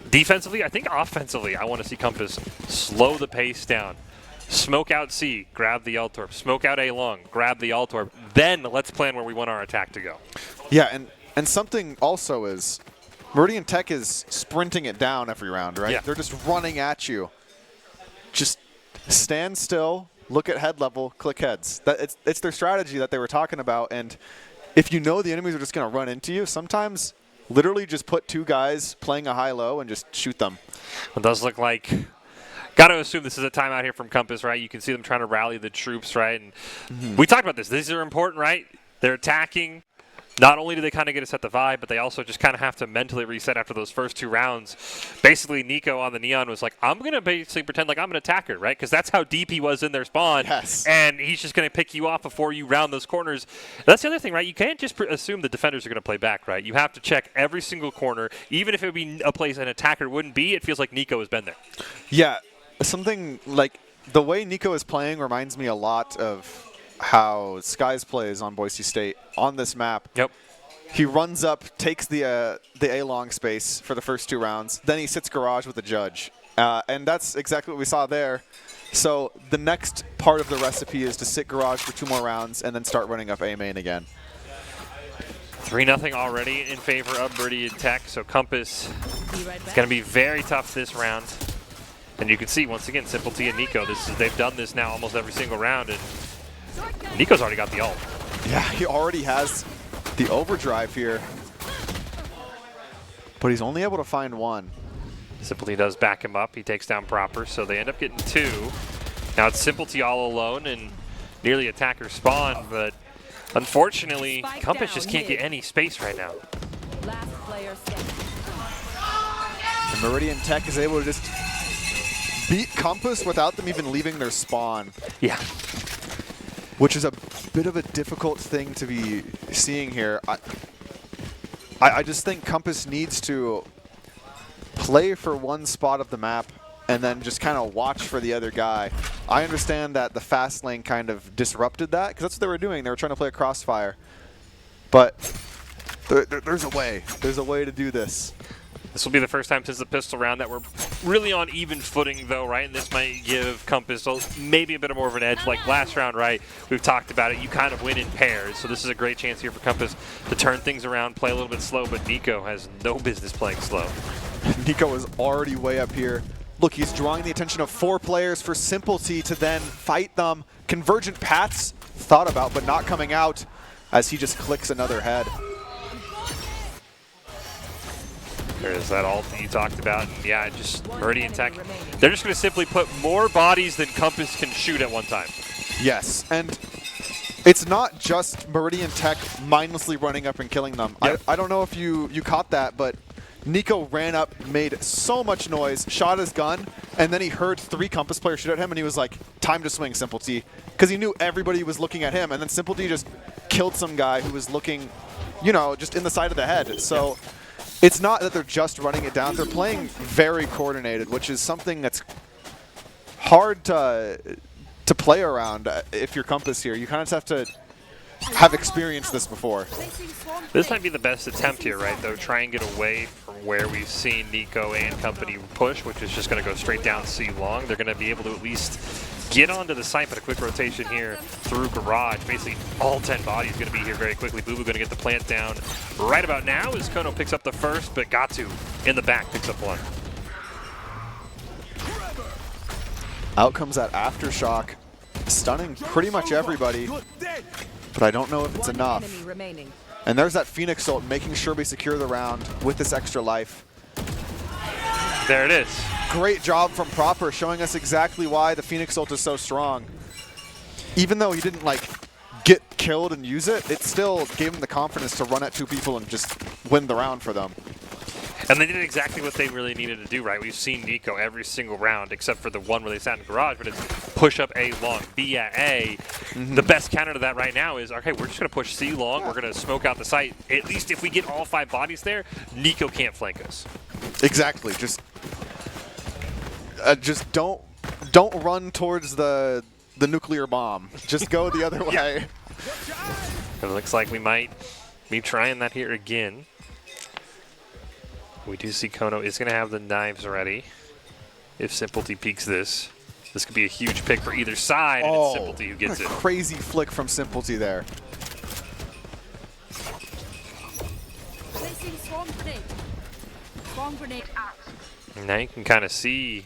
S3: defensively. I think offensively, I want to see Compass slow the pace down. Smoke out C, grab the ult orb. Smoke out A long, grab the ult orb. Then let's plan where we want our attack to go.
S4: Yeah, and something also is Meridian Tech is sprinting it down every round, right?
S3: Yeah.
S4: They're just running at you. Just stand still, look at head level, click heads. It's their strategy that they were talking about, and if you know the enemies are just going to run into you, sometimes literally just put 2 guys playing a high-low and just shoot them.
S3: It does look like, got to assume this is a timeout here from Compass, right? You can see them trying to rally the troops, right? And we talked about this. These are important, right? They're attacking. Not only do they kind of get to set the vibe, but they also just kind of have to mentally reset after those first 2 rounds. Basically, Nico on the Neon was like, I'm going to basically pretend like I'm an attacker, right? Because that's how deep he was in their spawn.
S4: Yes.
S3: And he's just going to pick you off before you round those corners. That's the other thing, right? You can't just assume the defenders are going to play back, right? You have to check every single corner. Even if it would be a place an attacker wouldn't be, it feels like Nico has been there.
S4: Yeah, something like the way Nico is playing reminds me a lot of how Skies plays on Boise State on this map.
S3: Yep.
S4: He runs up, takes the A-long space for the first 2 rounds, then he sits Garage with the judge. And that's exactly what we saw there. So the next part of the recipe is to sit Garage for 2 more rounds and then start running up A main again.
S3: 3-0 already in favor of Meridian Tech, so Compass is going to be very tough this round. And you can see, once again, Simple T and Nico, they've done this now almost every single round, and Nico's already got the ult.
S4: Yeah, he already has the overdrive here, but he's only able to find 1.
S3: Simple T does back him up. He takes down Proper, so they end up getting 2. Now it's Simple T all alone and nearly attacker spawn, but unfortunately, Compass just can't get any space right now.
S5: Last player standing.
S4: And Meridian Tech is able to just beat Compass without them even leaving their spawn.
S3: Yeah.
S4: Which is a bit of a difficult thing to be seeing here. I just think Compass needs to play for one spot of the map and then just kind of watch for the other guy. I understand that the fast lane kind of disrupted that, because that's what they were doing. They were trying to play a crossfire. But there's a way. There's a way to do this.
S3: This will be the first time since the pistol round that we're really on even footing, though, right? And this might give Compass maybe a bit more of an edge. Like last round, right? We've talked about it. You kind of win in pairs. So this is a great chance here for Compass to turn things around, play a little bit slow. But Nico has no business playing slow.
S4: Nico is already way up here. Look, he's drawing the attention of 4 players for Simplety to then fight them. Convergent Pats thought about, but not coming out as he just clicks another head.
S3: There's that ult that you talked about. And yeah, just Meridian Tech. They're just going to simply put more bodies than Compass can shoot at one time.
S4: Yes, and it's not just Meridian Tech mindlessly running up and killing them.
S3: Yep.
S4: I don't know if you caught that, but Nico ran up, made so much noise, shot his gun, and then he heard 3 Compass players shoot at him, and he was like, time to swing, Simplety. Because he knew everybody was looking at him, and then Simplety just killed some guy who was looking, you know, just in the side of the head. So it's not that they're just running it down. They're playing very coordinated, which is something that's hard to play around if you're Compass here. You kind of just have to have experienced this before.
S3: This might be the best attempt here, right, though? Try and get away from where we've seen Nico and company push, which is just going to go straight down C long. They're going to be able to at least get onto the site, but a quick rotation here through Garage. Basically, all 10 bodies going to be here very quickly. Boo Boo going to get the plant down right about now as Kono picks up the first, but Gatu in the back picks up one.
S4: Out comes that Aftershock, stunning pretty much everybody. But I don't know if it's enough. And there's that Phoenix ult, making sure we secure the round with this extra life.
S3: There it is.
S4: Great job from Proper, showing us exactly why the Phoenix ult is so strong. Even though he didn't like get killed and use it, it still gave him the confidence to run at 2 people and just win the round for them.
S3: And they did exactly what they really needed to do, right? We've seen Nico every single round, except for the one where they sat in Garage, but it's push up A long, B at A. The best counter to that right now is, okay, we're just going to push C long. We're going to smoke out the site. At least if we get all 5 bodies there, Nico can't flank us.
S4: Exactly. Just don't run towards the nuclear bomb. Just go the other way.
S3: It looks like we might be trying that here again. We do see Kono is going to have the knives ready. If Simplety peeks this, this could be a huge pick for either side, and it's Simplety who gets it.
S4: Crazy flick from Simplety there.
S5: Placing swarm grenade. Swarm grenade out.
S3: Now you can kind of see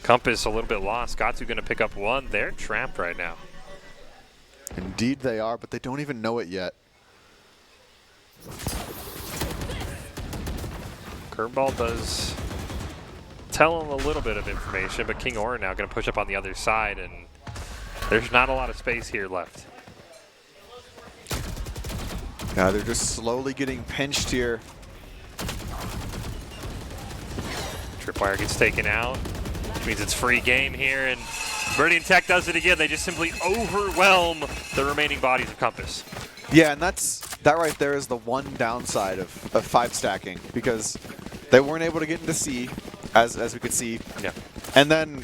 S3: Compass a little bit lost. Gatu going to pick up one. They're trapped right now.
S4: Indeed they are, but they don't even know it yet.
S3: Curveball does tell him a little bit of information, but King Orin now going to push up on the other side, and there's not a lot of space here left.
S4: Now they're just slowly getting pinched here.
S3: Tripwire gets taken out, which means it's free game here, and Meridian Tech does it again. They just simply overwhelm the remaining bodies of Compass.
S4: Yeah, and that right there is the one downside of 5 stacking, because they weren't able to get into C, as we could see.
S3: Yeah.
S4: And then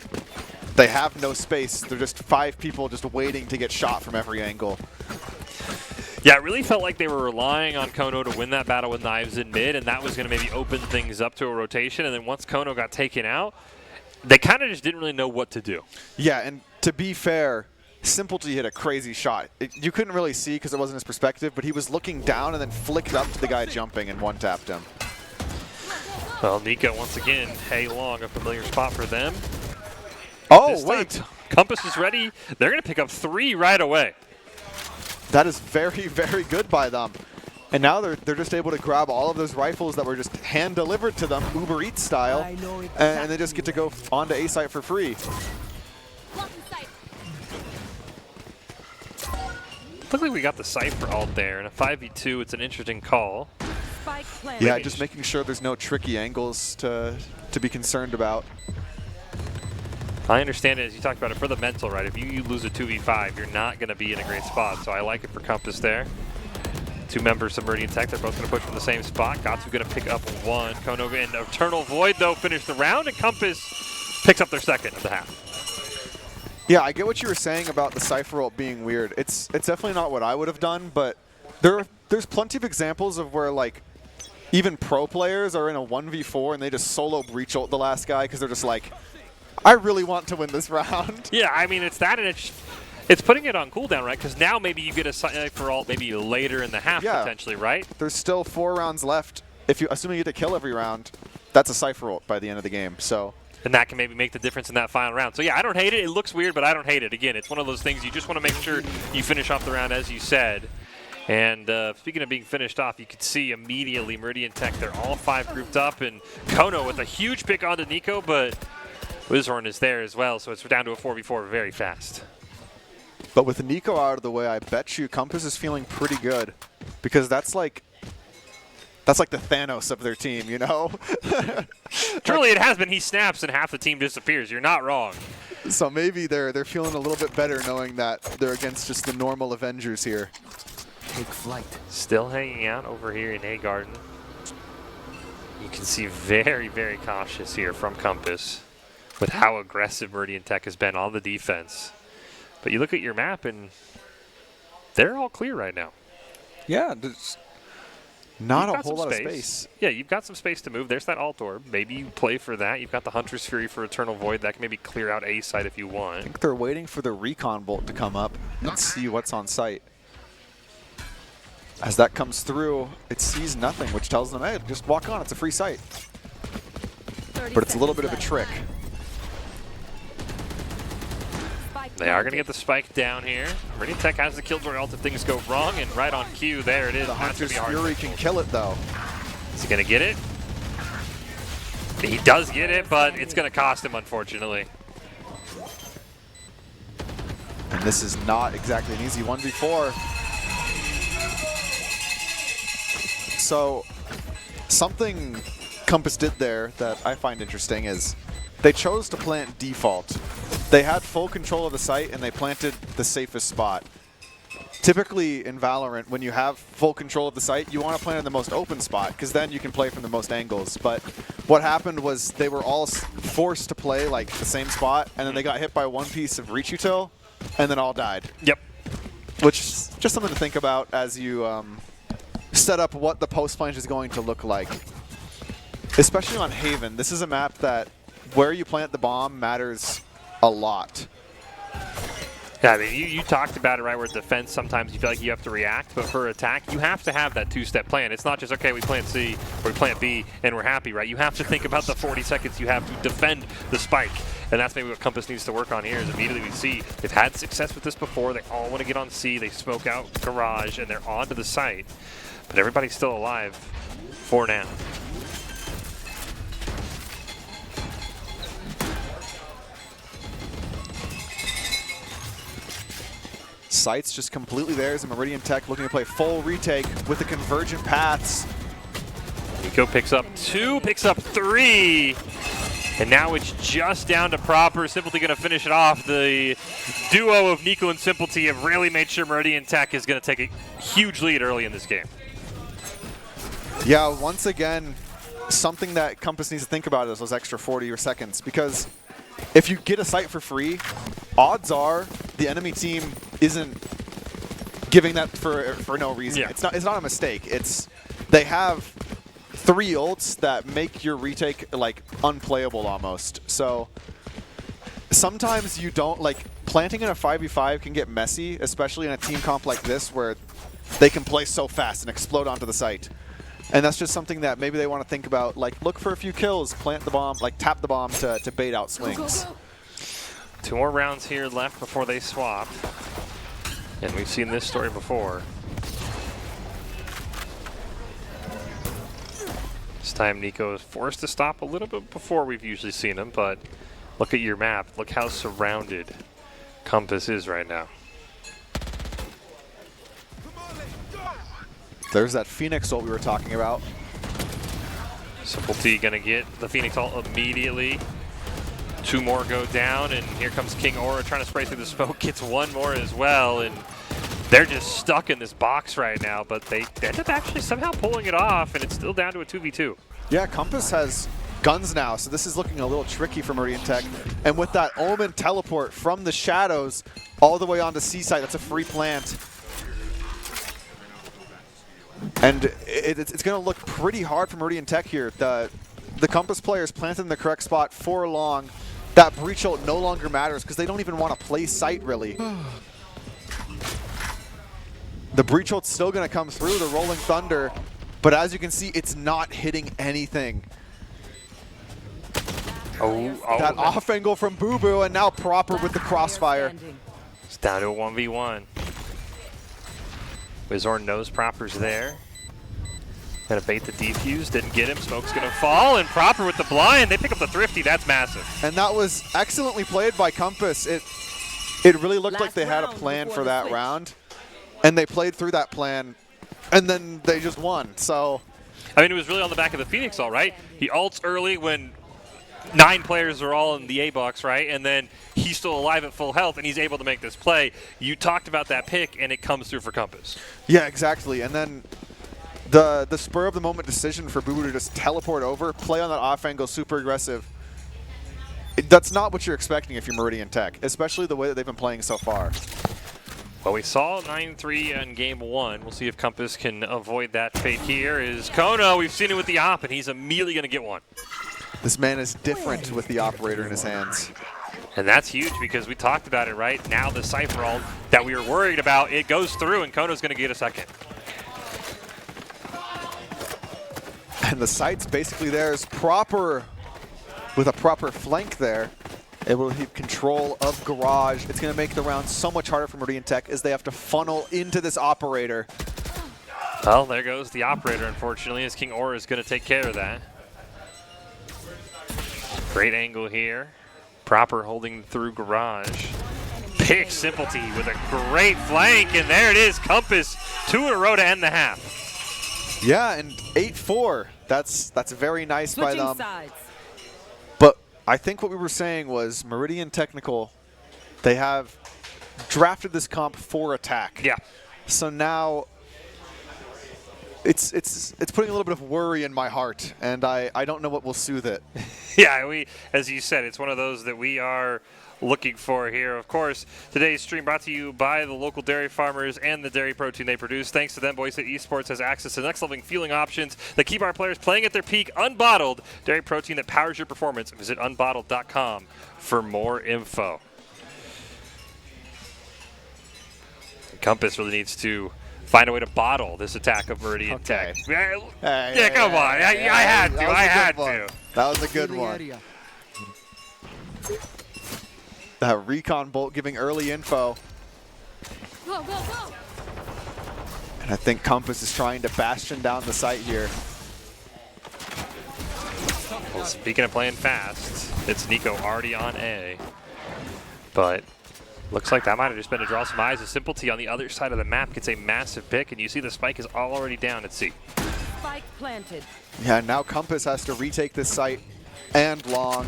S4: they have no space. They're just 5 people just waiting to get shot from every angle.
S3: Yeah, it really felt like they were relying on Kono to win that battle with knives in mid, and that was going to maybe open things up to a rotation. And then once Kono got taken out, they kind of just didn't really know what to do.
S4: Yeah, and to be fair, Simplety hit a crazy shot. You couldn't really see because it wasn't his perspective, but he was looking down and then flicked up to the guy jumping and one-tapped him.
S3: Well, Nico, once again, A long, a familiar spot for them.
S4: Oh,
S3: This time,
S4: wait.
S3: Compass is ready. They're going to pick up 3 right away.
S4: That is very, very good by them. And now they're just able to grab all of those rifles that were just hand-delivered to them, Uber Eats style, and they just get to go onto A site for free.
S3: Looked like we got the Cypher ult there. In a 5v2, it's an interesting call.
S5: Spike planted.
S4: Yeah, just making sure there's no tricky angles to be concerned about.
S3: I understand it, as you talked about it, for the mental, right? If you lose a 2v5, you're not going to be in a great spot. So I like it for Compass there. Two members of Meridian Tech, they're both going to push from the same spot. Gatsu going to pick up one. Kono and Eternal Void, though, finish the round, and Compass picks up their second of the half.
S4: Yeah, I get what you were saying about the Cypher ult being weird. It's definitely not what I would have done, but there's plenty of examples of where, like, even pro players are in a 1v4 and they just solo breach ult the last guy because they're just like, I really want to win this round.
S3: Yeah, I mean, it's that, and it's putting it on cooldown, right? Because now maybe you get a Cypher ult maybe later in the half, potentially, right?
S4: There's still 4 rounds left. Assuming you get to kill every round, that's a Cypher ult by the end of the game. So.
S3: And that can maybe make the difference in that final round. So yeah, I don't hate it. It looks weird, but I don't hate it. Again, it's one of those things you just want to make sure you finish off the round, as you said. And speaking of being finished off, you could see immediately Meridian Tech, they're all 5 grouped up, and Kono with a huge pick onto Nico, but Wizhorn is there as well, so it's down to a 4v4 very fast.
S4: But with Nico out of the way, I bet you Compass is feeling pretty good, because that's like the Thanos of their team, you know?
S3: Truly, it has been. He snaps and half the team disappears. You're not wrong.
S4: So maybe they're feeling a little bit better knowing that they're against just the normal Avengers here.
S2: Take flight.
S3: Still hanging out over here in A Garden. You can see very, very cautious here from Compass with how aggressive Meridian Tech has been on the defense. But you look at your map and they're all clear right now.
S4: Yeah, there's not a whole lot of space.
S3: Yeah, you've got some space to move. There's that alt orb. Maybe you play for that. You've got the Hunter's Fury for Eternal Void. That can maybe clear out A site if you want.
S4: I think they're waiting for the recon bolt to come up and see what's on site. As that comes through, it sees nothing, which tells them, hey, just walk on. It's a free site. But it's a little bit of a trick.
S3: They are going to get the spike down here. Meridian Tech has the Killjoy ult if things go wrong, and right on cue, there it is.
S4: The Hunter's Fury can kill it, though.
S3: Is he going to get it? He does get it, but it's going to cost him, unfortunately.
S4: And this is not exactly an easy 1v4. So, something Compass did there that I find interesting is they chose to plant default. They had full control of the site and they planted the safest spot. Typically in Valorant, when you have full control of the site, you want to plant in the most open spot because then you can play from the most angles. But what happened was they were all forced to play like the same spot, and then they got hit by one piece of reach util and then all died.
S3: Yep.
S4: Which is just something to think about as you set up what the post plant is going to look like. Especially on Haven, this is a map that where you plant the bomb matters a lot.
S3: Yeah, I mean, you talked about it, right, where defense sometimes you feel like you have to react, but for attack, you have to have that two-step plan. It's not just, okay, we plant C or we plant B and we're happy, right? You have to think about the 40 seconds you have to defend the spike. And that's maybe what Compass needs to work on here is immediately we see they've had success with this before. They all want to get on C. They smoke out Garage, and they're onto the site. But everybody's still alive for now.
S4: Site's just completely theirs, and Meridian Tech looking to play full retake with the convergent paths.
S3: Nico picks up 2, picks up 3, and now it's just down to Proper. Simply going to finish it off. The duo of Nico and Simplety have really made sure Meridian Tech is going to take a huge lead early in this game.
S4: Yeah, once again, something that Compass needs to think about is those extra 40 seconds, because if you get a site for free, odds are the enemy team isn't giving that for no reason.
S3: Yeah.
S4: It's not a mistake. They have 3 ults that make your retake like unplayable almost. So sometimes you don't like planting in a 5v5 can get messy, especially in a team comp like this where they can play so fast and explode onto the site. And that's just something that maybe they want to think about, like look for a few kills, plant the bomb, like tap the bomb to bait out swings.
S3: 2 more rounds here left before they swap. And we've seen this story before. This time Nico is forced to stop a little bit before we've usually seen him, but look at your map. Look how surrounded Compass is right now.
S4: There's that Phoenix ult we were talking about.
S3: Simplety gonna get the Phoenix ult immediately. 2 more go down, and here comes King Aura trying to spray through the smoke. Gets 1 more as well, and they're just stuck in this box right now, but they end up actually somehow pulling it off, and it's still down to a 2v2.
S4: Yeah, Compass has guns now, so this is looking a little tricky for Meridian Tech. And with that Omen teleport from the shadows all the way onto C-site, that's a free plant. And it's going to look pretty hard for Meridian Tech here. The Compass players planted in the correct spot for long. That breach ult no longer matters because they don't even want to play site, really. The breach ult's still going to come through, the Rolling Thunder, but as you can see, it's not hitting anything. That off angle from Boo Boo, and now Proper with the crossfire.
S3: It's down to a 1v1. Wizorn knows Proper's there. Gonna bait the defuse, didn't get him. Smoke's gonna fall, and Proper with the blind. They pick up the Thrifty, that's massive.
S4: And that was excellently played by Compass. It really looked like they had a plan for that round, and they played through that plan, and then they just won. So,
S3: I mean, it was really on the back of the Phoenix ult, right? He ults early when 9 players are all in the A box, right? And then he's still alive at full health, and he's able to make this play. You talked about that pick, and it comes through for Compass.
S4: Yeah, exactly. And then the spur of the moment decision for Boo Boo to just teleport over, play on that off angle, super aggressive. That's not what you're expecting if you're Meridian Tech, especially the way that they've been playing so far.
S3: Well, we saw 9-3 in game 1. We'll see if Compass can avoid that fate here. Is Kono, we've seen it with the op, and he's immediately going to get one.
S4: This man is different with the operator in his hands.
S3: And that's huge because we talked about it, right? Now the Cypher ult that we were worried about, it goes through, and Kono's going to get a second.
S4: And the site's basically theirs, Proper with a proper flank there. Able to keep control of Garage. It's going to make the round so much harder for Meridian Tech as they have to funnel into this operator.
S3: Well, there goes the operator, unfortunately, as King Aura is going to take care of that. Great angle here. Proper holding through Garage. Pick Simplety with a great flank, and there it is, Compass, 2 in a row to end the half.
S4: Yeah, and 8-4. That's very nice by them.
S5: Sides.
S4: But I think what we were saying was Meridian Technical, they have drafted this comp for attack.
S3: Yeah.
S4: So now it's putting a little bit of worry in my heart, and I don't know what will soothe it.
S3: Yeah, as you said, it's one of those that we are looking for here. Of course, today's stream brought to you by the local dairy farmers and the dairy protein they produce. Thanks to them, Idaho Esports has access to next-level fueling options that keep our players playing at their peak. Unbottled dairy protein that powers your performance. Visit unbottled.com for more info. Compass really needs to find a way to bottle this attack of Meridian Tech. Yeah, come on. I had to.
S4: That was a good one. That recon bolt giving early info.
S5: Go, go, go.
S4: And I think Compass is trying to bastion down the site here.
S3: Well, speaking of playing fast, it's Nico already on A. But looks like that might have just been to draw some eyes. A Simplety on the other side of the map gets a massive pick, and you see the spike is already down at C.
S5: Spike planted.
S4: Yeah, now Compass has to retake this site and long.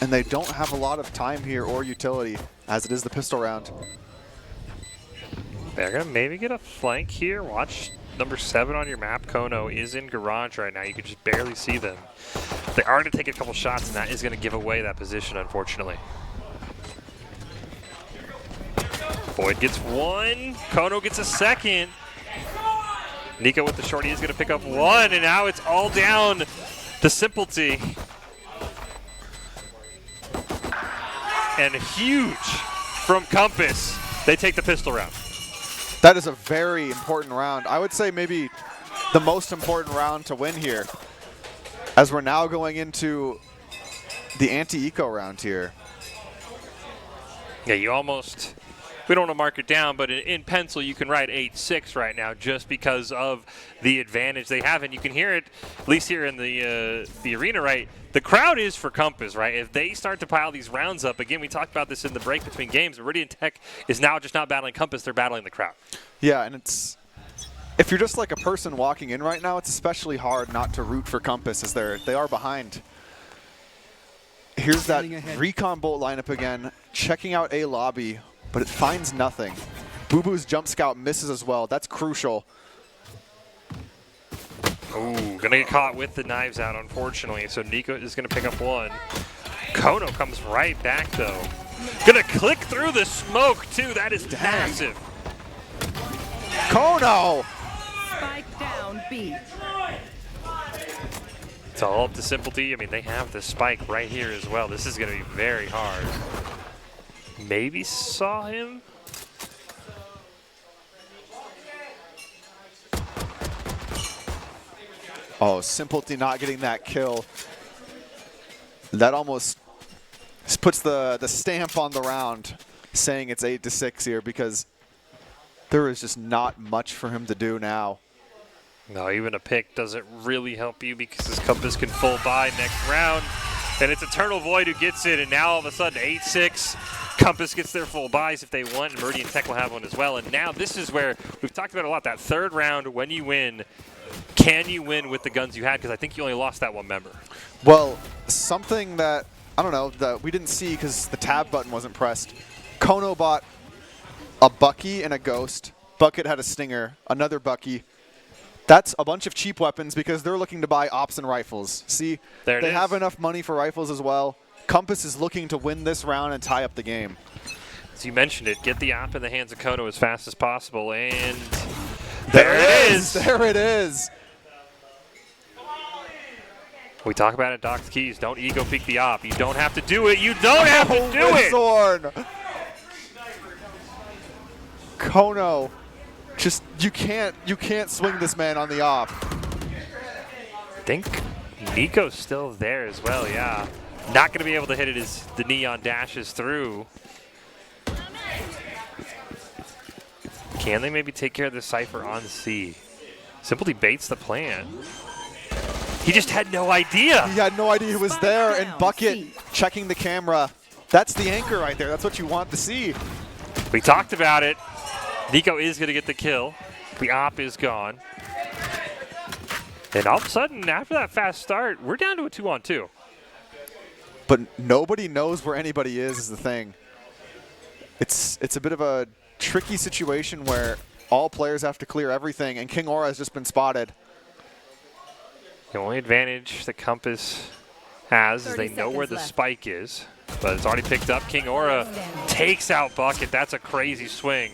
S4: And they don't have a lot of time here or utility, as it is the pistol round.
S3: They're going to maybe get a flank here. Watch number 7 on your map. Kono is in Garage right now. You can just barely see them. They are going to take a couple shots, and that is going to give away that position, unfortunately. Boyd gets 1. Kono gets a second. Nico with the shorty is going to pick up 1, and now it's all down to Simplety. And huge from Compass. They take the pistol round.
S4: That is a very important round. I would say maybe the most important round to win here, as we're now going into the anti-eco round here.
S3: Yeah, you almost, we don't want to mark it down, but in pencil you can write 8-6 right now just because of the advantage they have. And you can hear it, at least here in the arena, right? The crowd is for Compass, right? If they start to pile these rounds up, again, we talked about this in the break between games, Meridian Tech is now just not battling Compass, they're battling the crowd.
S4: Yeah, and it's if you're just like a person walking in right now, it's especially hard not to root for Compass as they are behind. Here's that recon bolt lineup again, checking out A lobby, but it finds nothing. Boo Boo's jump scout misses as well. That's crucial.
S3: Ooh, gonna get caught with the knives out, unfortunately. So Nico is gonna pick up one. Kono comes right back though. Gonna click through the smoke too. That is massive.
S4: Kono!
S5: Spike down B.
S3: It's all up to Simplety. I mean, they have the spike right here as well. This is gonna be very hard. Maybe saw him.
S4: Oh, Simplety not getting that kill. That almost puts the stamp on the round, saying it's 8-6 here because there is just not much for him to do now.
S3: No, even a pick doesn't really help you because this Compass can full buy next round. And it's Eternal Void who gets it, and now all of a sudden 8-6. Compass gets their full buys if they want, and Meridian Tech will have one as well. And now this is where we've talked about a lot, that third round when you win. Can you win with the guns you had? Because I think you only lost that one member.
S4: Well, something that, I don't know, that we didn't see because the tab button wasn't pressed. Kono bought a Bucky and a Ghost. Bucket had a Stinger, another Bucky. That's a bunch of cheap weapons because they're looking to buy ops and rifles. See, they have enough money for rifles as well. Compass is looking to win this round and tie up the game.
S3: As you mentioned it, get the op in the hands of Kono as fast as possible, and there it is!
S4: There it is!
S3: We talk about it, Doc's Keys. Don't ego peek the op. You don't have to do it. You don't have to do it!
S4: Zorn. Kono, just you can't swing this man on the op.
S3: I think Nico's still there as well, yeah. Not going to be able to hit it as the Neon dashes through. Can they maybe take care of the Cypher on C? Simply baits the plan. He just had no idea.
S4: He had no idea he was there, and Bucket checking the camera. That's the anchor right there. That's what you want to see.
S3: We talked about it. Nico is going to get the kill. The op is gone. And all of a sudden, after that fast start, we're down to a 2-on-2.
S4: But nobody knows where anybody is the thing. It's a bit of a tricky situation where all players have to clear everything, and King Aura has just been spotted.
S3: The only advantage that Compass has is they know where the spike is, but it's already picked up. King Aura takes out Bucket. That's a crazy swing.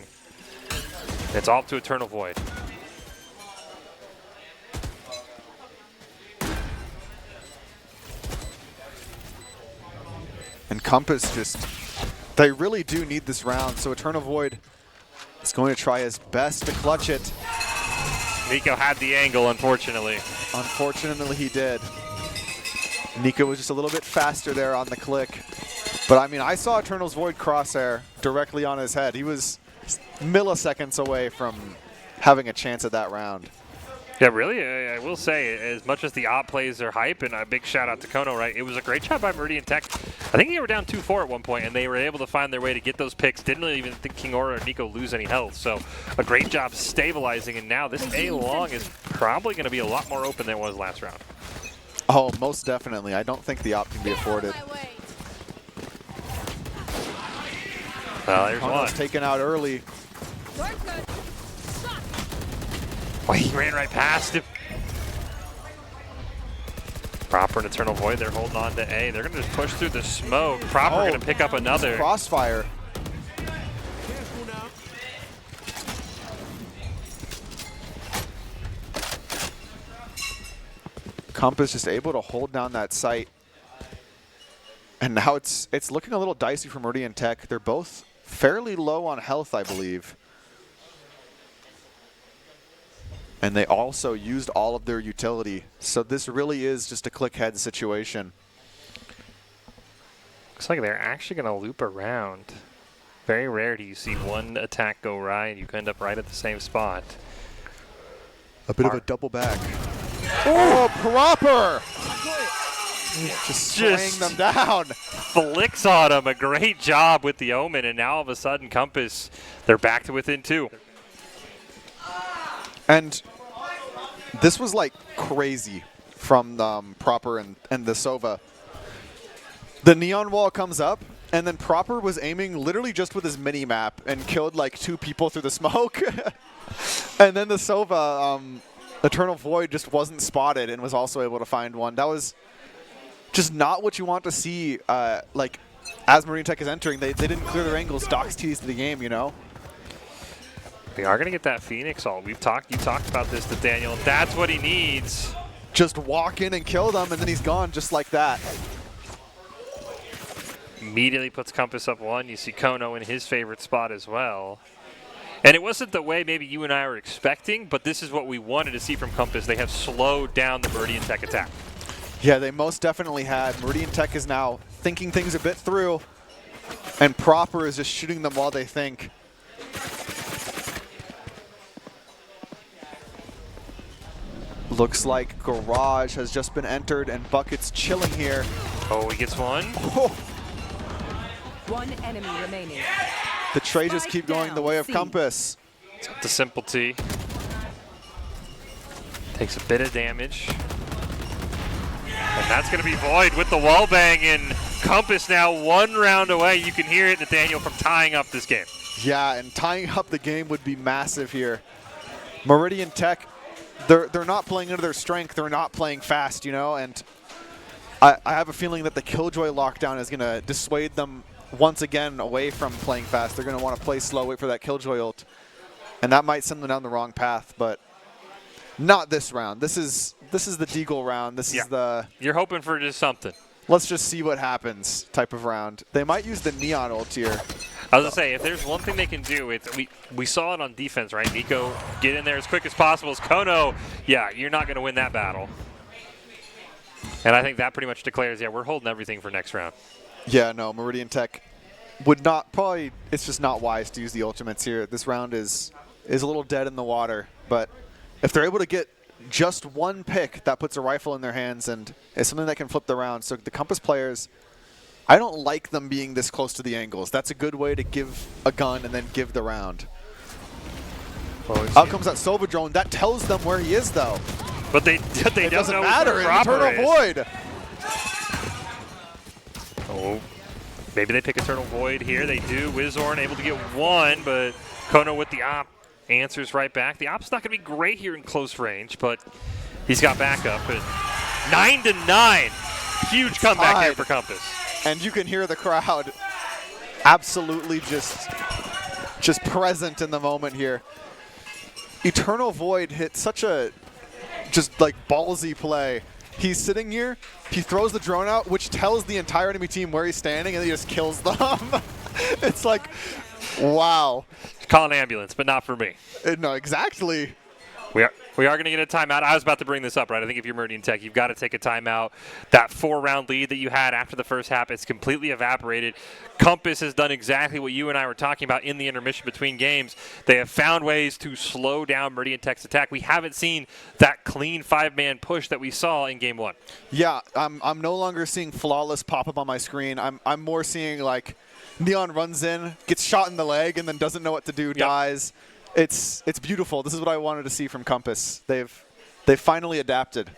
S3: It's off to Eternal Void.
S4: And Compass just, they really do need this round, so Eternal Void is going to try his best to clutch it.
S3: Nico had the angle, unfortunately.
S4: Unfortunately, he did. Nico was just a little bit faster there on the click. But I mean, I saw Eternal's Void crosshair directly on his head. He was milliseconds away from having a chance at that round.
S3: Yeah, really, I will say, as much as the op plays are hype, and a big shout out to Kono, right? It was a great job by Meridian Tech. I think they were down 2-4 at one point, and they were able to find their way to get those picks. Didn't even think King Aura or Nico lose any health. So a great job stabilizing, and now this A long is probably going to be a lot more open than it was last round.
S4: Oh, most definitely. I don't think the op can be afforded.
S3: Well, there's
S4: Kono's
S3: one.
S4: taken out early.
S3: Oh, he ran right past him. Proper and Eternal Void, they're holding on to A. They're going to just push through the smoke. Proper going to pick up another.
S4: Crossfire. Compass just able to hold down that site. And now it's looking a little dicey for Meridian Tech. They're both fairly low on health, I believe. And they also used all of their utility. So this really is just a click head situation.
S3: Looks like they're actually going to loop around. Very rare do you see one attack go right and you end up right at the same spot.
S4: A bit of a double back. Oh, proper! Just spraying them down.
S3: Flicks on him. A great job with the Omen. And now all of a sudden, Compass, they're back to within 2.
S4: And this was like crazy from Proper and the Sova. The Neon Wall comes up, and then Proper was aiming literally just with his mini-map and killed like 2 people through the smoke. And then the Sova, Eternal Void just wasn't spotted and was also able to find one. That was just not what you want to see, like, as Marine Tech is entering. They didn't clear their angles. Doc's keys to the game, you know?
S3: They are going to get that Phoenix ult. You talked about this to Daniel. That's what he needs.
S4: Just walk in and kill them, and then he's gone just like that.
S3: Immediately puts Compass up 1. You see Kono in his favorite spot as well. And it wasn't the way maybe you and I were expecting, but this is what we wanted to see from Compass. They have slowed down the Meridian Tech attack.
S4: Yeah, they most definitely had. Meridian Tech is now thinking things a bit through, and Proper is just shooting them while they think. Looks like Garage has just been entered, and Bucket's chilling here.
S3: Oh, he gets one.
S4: Oh,
S5: One enemy remaining.
S4: the trade just keep going the way of Compass.
S3: It's up to Simple T. Takes a bit of damage. And that's going to be Void with the wall bang, and Compass now 1 round away. You can hear it, Nathaniel, from tying up this game.
S4: Yeah, and tying up the game would be massive here. Meridian Tech, they're not playing into their strength. They're not playing fast, you know, and I have a feeling that the Killjoy lockdown is going to dissuade them once again away from playing fast. They're going to want to play slow, wait for that Killjoy ult, and that might send them down the wrong path, but not this round. This is the Deagle round. This is the...
S3: You're hoping for just something.
S4: Let's just see what happens type of round. They might use the Neon ult here.
S3: I was going to say, if there's one thing they can do, it's we saw it on defense, right? Nico, get in there as quick as possible. As Kono, yeah, you're not going to win that battle. And I think that pretty much declares, yeah, we're holding everything for next round.
S4: Yeah, no, Meridian Tech would not, probably, it's just not wise to use the ultimates here. This round is a little dead in the water, but if they're able to get just 1 pick, that puts a rifle in their hands and is something that can flip the round. So the Compass players, I don't like them being this close to the angles. That's a good way to give a gun and then give the round. Out comes that Sova drone. That tells them where he is, though.
S3: But they
S4: It
S3: don't
S4: doesn't
S3: know
S4: matter.
S3: where
S4: It's
S3: Proper
S4: Eternal
S3: is.
S4: Void.
S3: Oh, maybe they pick Eternal Void here. They do. Wizorn able to get 1, but Kono with the op answers right back. The op's not going to be great here in close range, but he's got backup. But 9-9, huge comeback here for Compass.
S4: And you can hear the crowd absolutely just present in the moment here. Eternal Void hit such a just like ballsy play. He's sitting here, he throws the drone out, which tells the entire enemy team where he's standing, and he just kills them. It's like, wow.
S3: Call an ambulance, but not for me.
S4: No, exactly.
S3: We are going to get a timeout. I was about to bring this up, right? I think if you're Meridian Tech, you've got to take a timeout. That 4-round lead that you had after the first half, it's completely evaporated. Compass has done exactly what you and I were talking about in the intermission between games. They have found ways to slow down Meridian Tech's attack. We haven't seen that clean 5-man push that we saw in Game 1.
S4: Yeah, I'm no longer seeing Flawless pop up on my screen. I'm more seeing like Neon runs in, gets shot in the leg, and then doesn't know what to do, dies. It's beautiful. This is what I wanted to see from Compass. They've finally adapted.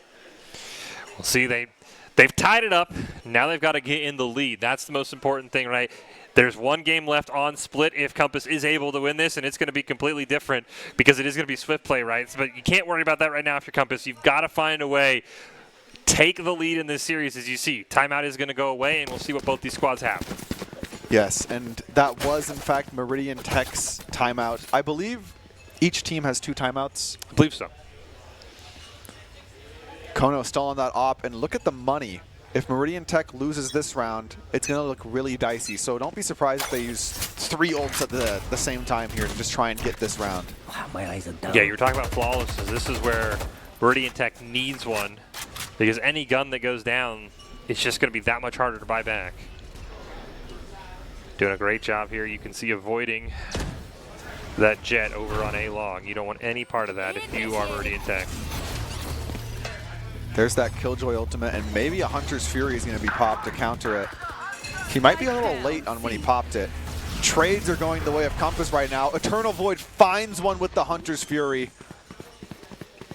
S3: We'll see. They've tied it up. Now they've got to get in the lead. That's the most important thing, right? There's 1 game left on Split if Compass is able to win this, and it's going to be completely different because it is going to be swift play, right? But you can't worry about that right now if you're Compass. You've got to find a way. Take the lead in this series as you see. Timeout is going to go away, and we'll see what both these squads have.
S4: Yes, and that was, in fact, Meridian Tech's timeout. I believe each team has 2 timeouts.
S3: I believe so.
S4: Kono still on that op, and look at the money. If Meridian Tech loses this round, it's going to look really dicey. So don't be surprised if they use 3 ults at the same time here to just try and get this round.
S7: Wow, my eyes are down.
S3: Yeah, you were talking about flawlesses. This is where Meridian Tech needs one because any gun that goes down, it's just going to be that much harder to buy back. Doing a great job here. You can see avoiding that jet over on A-Long. You don't want any part of that if you are Meridian Tech.
S4: There's that Killjoy ultimate, and maybe a Hunter's Fury is going to be popped to counter it. He might be a little late on when he popped it. Trades are going the way of Compass right now. Eternal Void finds one with the Hunter's Fury.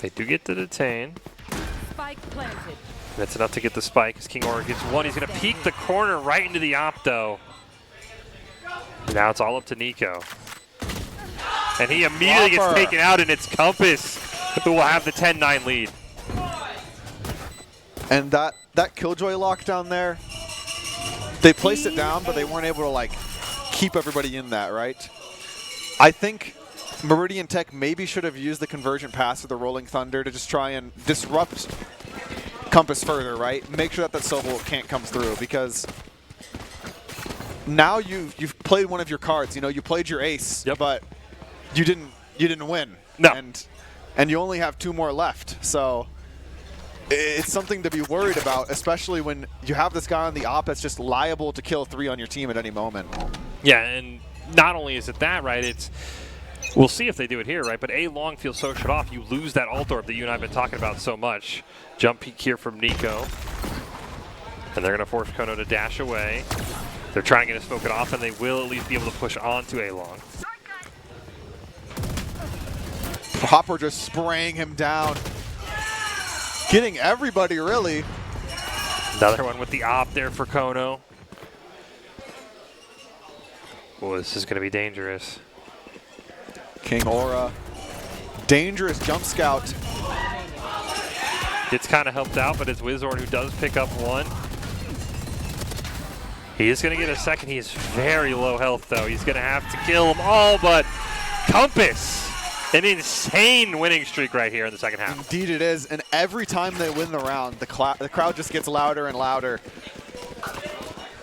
S3: They do get to detain.
S5: Spike planted.
S3: That's enough to get the spike as King Aura gets one. He's going to peek the corner right into the Opto. Now it's all up to Nico. And he immediately gets taken out, and it's Compass who will have the 10-9 lead.
S4: And that Killjoy lockdown there, they placed it down, but they weren't able to like keep everybody in that, right? I think Meridian Tech maybe should have used the conversion pass of the Rolling Thunder to just try and disrupt Compass further, right? Make sure that that Sobel can't come through, because now you've played one of your cards. You know, you played your ace, but you didn't win.
S3: No.
S4: And you only have 2 more left. So it's something to be worried about, especially when you have this guy on the op that's just liable to kill 3 on your team at any moment.
S3: Yeah, and not only is it that, right, it's we'll see if they do it here, right, but A long feels so shut off, you lose that ult orb that you and I have been talking about so much. Jump peek here from Nico. And they're going to force Kono to dash away. They're trying to smoke it off, and they will at least be able to push onto A long.
S4: Hopper just spraying him down. Getting everybody, really.
S3: Another one with the op there for Kono. Oh, this is going to be dangerous.
S4: King Aura. Dangerous jump scout.
S3: Gets kind of helped out, but it's Wizorn who does pick up one. He is going to get a second. He is very low health, though. He's going to have to kill them all, but Compass. An insane winning streak right here in the second half.
S4: Indeed it is, and every time they win the round, the crowd just gets louder and louder.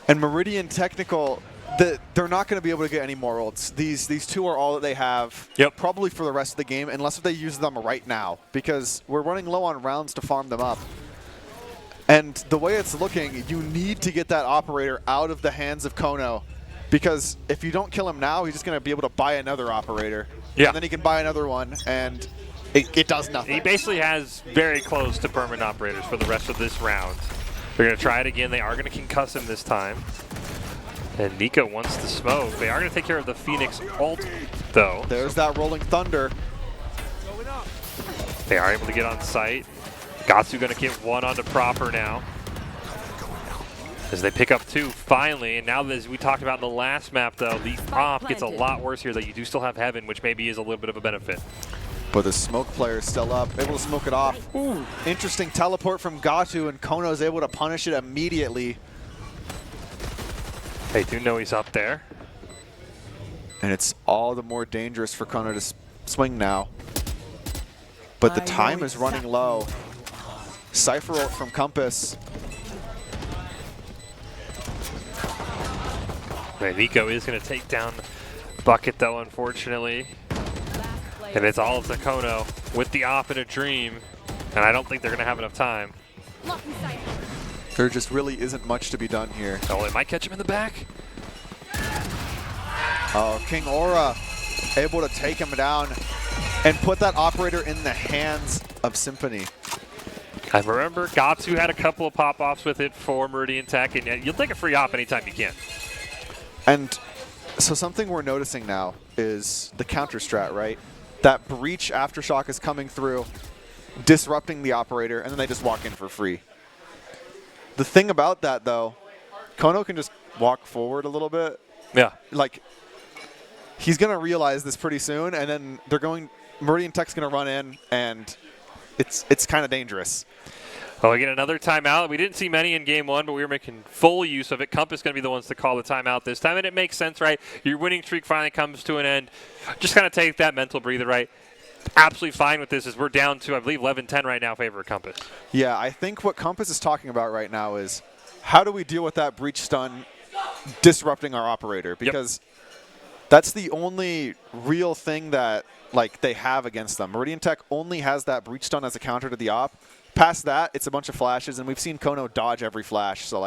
S4: And Meridian Technical, they're not going to be able to get any more ults. These 2 are all that they have, probably for the rest of the game, unless they use them right now, because we're running low on rounds to farm them up. And the way it's looking, you need to get that operator out of the hands of Kono, because if you don't kill him now, he's just going to be able to buy another operator.
S3: Yeah.
S4: And then he can buy another one, and it does nothing.
S3: He basically has very close to permanent operators for the rest of this round. They're going to try it again. They are going to concuss him this time. And Nico wants to smoke. They are going to take care of the Phoenix ult, though.
S4: There's that Rolling Thunder.
S3: They are able to get on site. Gatsu going to get one onto Proper now. As they pick up 2 finally, and now as we talked about in the last map, though, the op gets a lot worse here. That you do still have Heaven, which maybe is a little bit of a benefit.
S4: But the smoke player is still up, able to smoke it off. Ooh, interesting teleport from Gatu, and Kono is able to punish it immediately.
S3: They do know he's up there.
S4: And it's all the more dangerous for Kono to swing now. But the time is running low. Cypher ult from Compass.
S3: Nico is going to take down Bucket, though, unfortunately. And it's all of the Kono with the op in a dream. And I don't think they're going to have enough time.
S4: There just really isn't much to be done here.
S3: Oh, they might catch him in the back.
S4: Oh, King Aura able to take him down and put that operator in the hands of Symphony.
S3: I remember Gatsu had a couple of pop-offs with it for Meridian Tech, and you'll take a free op anytime you can.
S4: And so something we're noticing now is the counter strat, right? That breach aftershock is coming through, disrupting the operator, and then they just walk in for free. The thing about that, though, Kono can just walk forward a little bit.
S3: Yeah.
S4: Like, he's going to realize this pretty soon, and then Meridian Tech's going to run in, and it's kind of dangerous.
S3: Well, we get another timeout. We didn't see many in game 1, but we were making full use of it. Compass going to be the ones to call the timeout this time, and it makes sense, right? Your winning streak finally comes to an end. Just kind of take that mental breather, right? Absolutely fine with this as we're down to, I believe, 11-10 right now, favor of Compass.
S4: Yeah, I think what Compass is talking about right now is how do we deal with that breach stun disrupting our operator? Because that's the only real thing that they have against them. Meridian Tech only has that breach stun as a counter to the op. Past that, it's a bunch of flashes, and we've seen Kono dodge every flash. So,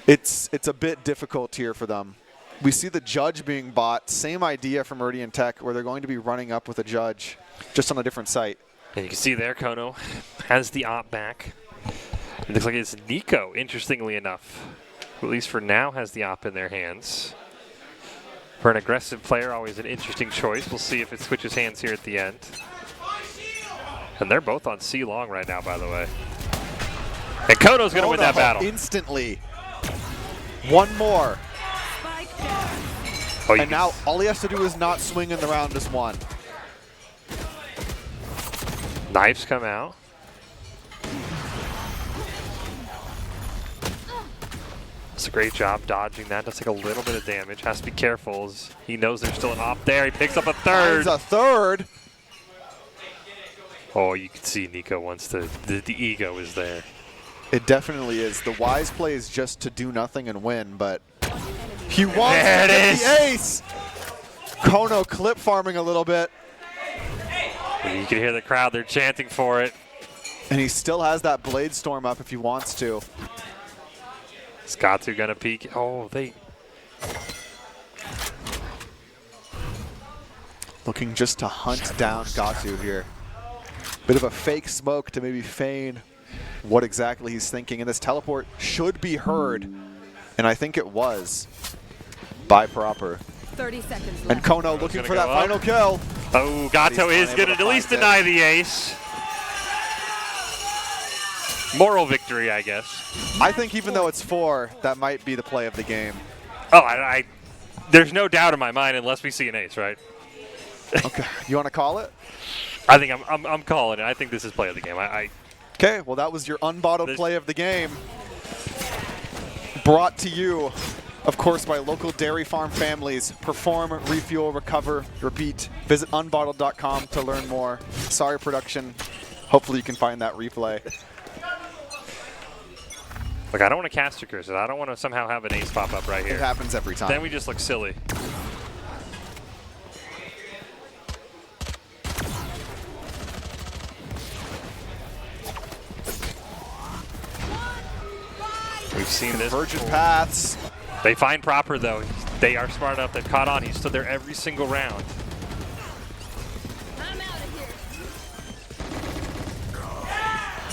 S4: it's a bit difficult here for them. We see the Judge being bought. Same idea for Meridian Tech, where they're going to be running up with a Judge, just on a different site.
S3: And you can see there, Kono has the op back. It looks like it's Nico, interestingly enough, who at least for now has the op in their hands. For an aggressive player, always an interesting choice. We'll see if it switches hands here at the end. And they're both on C long right now, by the way. And Kono's going to win that battle.
S4: Instantly. One more.
S5: Spike down.
S3: Oh, you
S4: And
S3: can
S4: now all he has to do is not swing in the round as one.
S3: Knives come out. That's a great job dodging that. Does take a little bit of damage. Has to be careful as he knows there's still an op there. He picks up a third.
S4: Finds a third.
S3: Oh, you can see Nico once the ego is there.
S4: It definitely is. The wise play is just to do nothing and win, but he wants
S3: There
S4: to
S3: it
S4: get
S3: is.
S4: the ace. Kono clip farming a little bit,
S3: You can hear the crowd. They're chanting for it.
S4: and he still has that Blade Storm up if he wants to.
S3: Scottu gonna peek. Oh, they.
S4: Looking just to hunt down Gatu here. Bit of a fake smoke to maybe feign what exactly he's thinking. And this teleport should be heard. And I think it was by Proper.
S5: 30 seconds
S4: And
S5: left.
S4: Kono looking
S3: gonna
S4: for
S3: go
S4: that
S3: up.
S4: final kill.
S3: Oh, Gato
S4: He's
S3: is
S4: unable
S3: gonna
S4: to
S3: at least
S4: find it.
S3: deny the ace. Moral victory, I guess.
S4: I think even though it's 4, that might be the play of the game.
S3: Oh, there's no doubt in my mind unless we see an ace, right?
S4: Okay, you want to call it?
S3: I think I'm calling it. I think this is play of the game.
S4: Okay, well that was your unbottled
S3: This-
S4: play of the game. Brought to you, of course, by local dairy farm families. Perform, refuel, recover, repeat. Visit unbottled.com to learn more. Sorry, production. Hopefully you can find that replay.
S3: Look, I don't want to cast a curse. I don't want to somehow have an ace pop up right
S4: It
S3: here.
S4: happens every time.
S3: Then we just look silly. We've seen this.
S4: Convergent
S3: before.
S4: paths.
S3: They find Proper, though. They are smart enough. They've caught on. He stood there every single round.
S5: I'm out of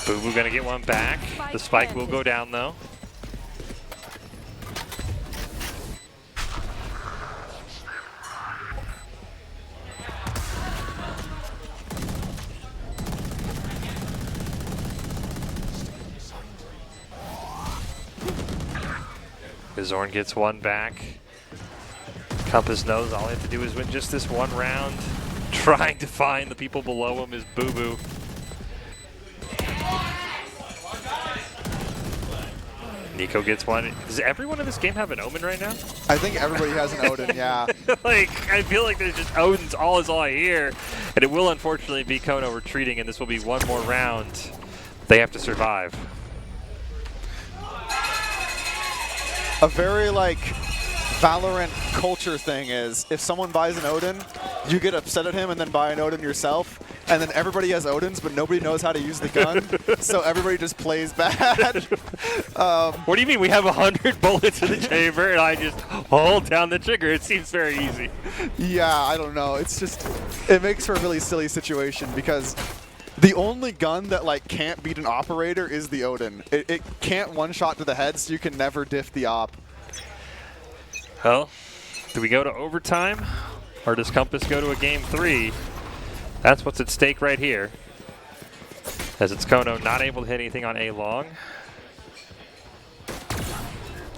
S5: here.
S3: Boo Boo gonna get one back. The spike will go down, though. Zorn gets one back. Compass knows all he has to do is win just this one round. Trying to find the people below him is Boo Boo. Nico gets one. Does everyone in this game have an Omen right now?
S4: I think everybody has an Odin, yeah.
S3: Like, I feel like there's just Odins all is all I hear. And it will unfortunately be Kono retreating, and this will be one more round. They have to survive.
S4: A very, like, Valorant culture thing is if someone buys an Odin, you get upset at him and then buy an Odin yourself, and then everybody has Odins, but nobody knows how to use the gun, so everybody just plays bad.
S3: What do you mean? We have 100 bullets in the chamber, and I just hold down the trigger. It seems very easy.
S4: Yeah, I don't know. It's just, it makes for a really silly situation because the only gun that like can't beat an operator is the Odin. It can't one-shot to the head, so you can never diff the op.
S3: Well, do we go to overtime, or does Compass go to a game 3? That's what's at stake right here. As it's Kono not able to hit anything on A long.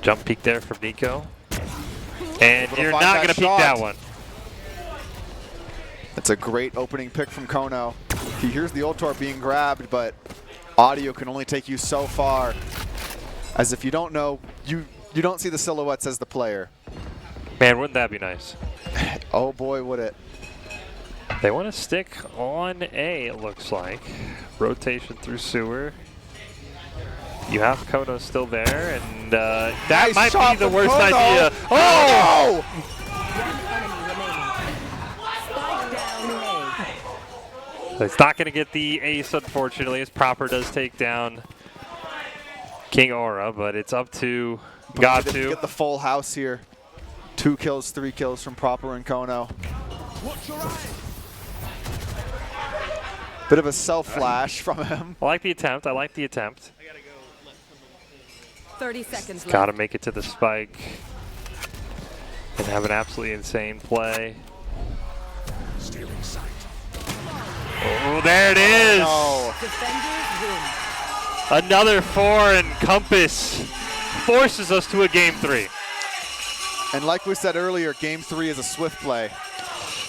S3: Jump peek there from Nico. And
S4: Able to
S3: you're
S4: find
S3: not
S4: that
S3: going to peek
S4: shot.
S3: that one.
S4: That's a great opening pick from Kono. He hears the Ultor being grabbed, but audio can only take you so far. As if you don't know, you don't see the silhouettes as the player.
S3: Man, wouldn't that be nice?
S4: Oh boy, would it.
S3: They want to stick on A, it looks like. Rotation through sewer. You have Kono still there, and that
S4: Nice
S3: might
S4: shot
S3: be the
S4: from
S3: worst
S4: Kono.
S3: idea.
S4: Oh!
S5: Spike down A.
S3: It's not going to get the ace, unfortunately, as Proper does take down King Aura, but it's up to
S4: Didn't
S3: Gatu.
S4: get the full house here. 2 kills, 3 kills from Proper and Kono. Bit of a self-flash from him.
S3: I like the attempt. I like the attempt.
S5: 30 seconds
S3: Got to
S5: left.
S3: make it to the spike and have an absolutely insane play. Oh, there it is.
S4: No.
S5: Defenders win.
S3: Another 4, and Compass forces us to a game 3.
S4: And like we said earlier, game 3 is a swift play.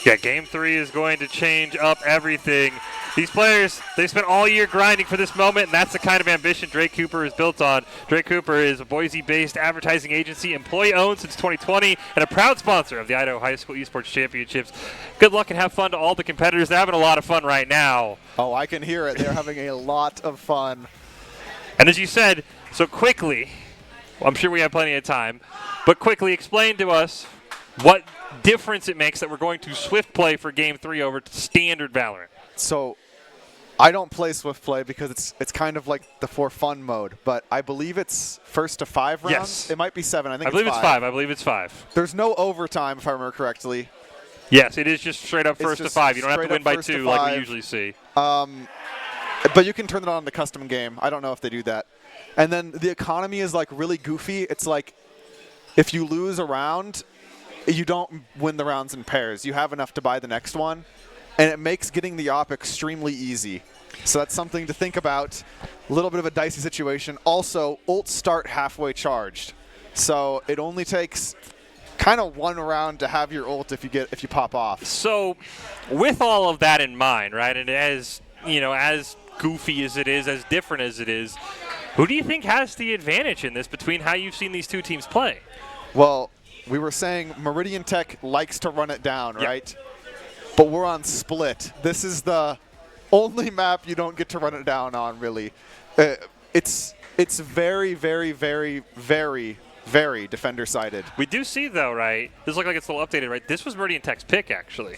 S3: Yeah, game 3 is going to change up everything. These players, they spent all year grinding for this moment, and that's the kind of ambition Drake Cooper is built on. Drake Cooper is a Boise-based advertising agency, employee-owned since 2020, and a proud sponsor of the Idaho High School Esports Championships. Good luck and have fun to all the competitors. They're having a lot of fun right now.
S4: Oh, I can hear it. They're having a lot of fun.
S3: And as you said, so quickly, well, I'm sure we have plenty of time, but quickly explain to us what difference it makes that we're going to swift play for game 3 over standard Valorant.
S4: So I don't play swift play because it's kind of like the for fun mode, but I believe it's first to 5 rounds.
S3: Yes.
S4: It might be 7. I think
S3: I believe it's 5. I believe it's 5.
S4: There's no overtime, if I remember correctly.
S3: Yes, it is just straight up
S4: It's
S3: first to
S4: just
S3: 5. You don't have to
S4: straight
S3: win
S4: up
S3: by
S4: first to
S3: 2 like we
S4: 5.
S3: usually see.
S4: But you can turn it on the custom game. I don't know if they do that. And then the economy is like really goofy. It's like if you lose a round, you don't win the rounds in pairs. You have enough to buy the next one. And it makes getting the op extremely easy. So that's something to think about. A little bit of a dicey situation. Also, ults start halfway charged. So it only takes kind of 1 round to have your ult if you pop off.
S3: So with all of that in mind, right, and as, you know, as goofy as it is, as different as it is, who do you think has the advantage in this between how you've seen these two teams play?
S4: Well, we were saying Meridian Tech likes to run it down,
S3: Yep.
S4: right? But we're on Split. This is the only map you don't get to run it down on, really. It's very, very, very, very, very defender-sided.
S3: We do see, though, right, this looks like it's a little updated, right? This was Meridian Tech's pick, actually.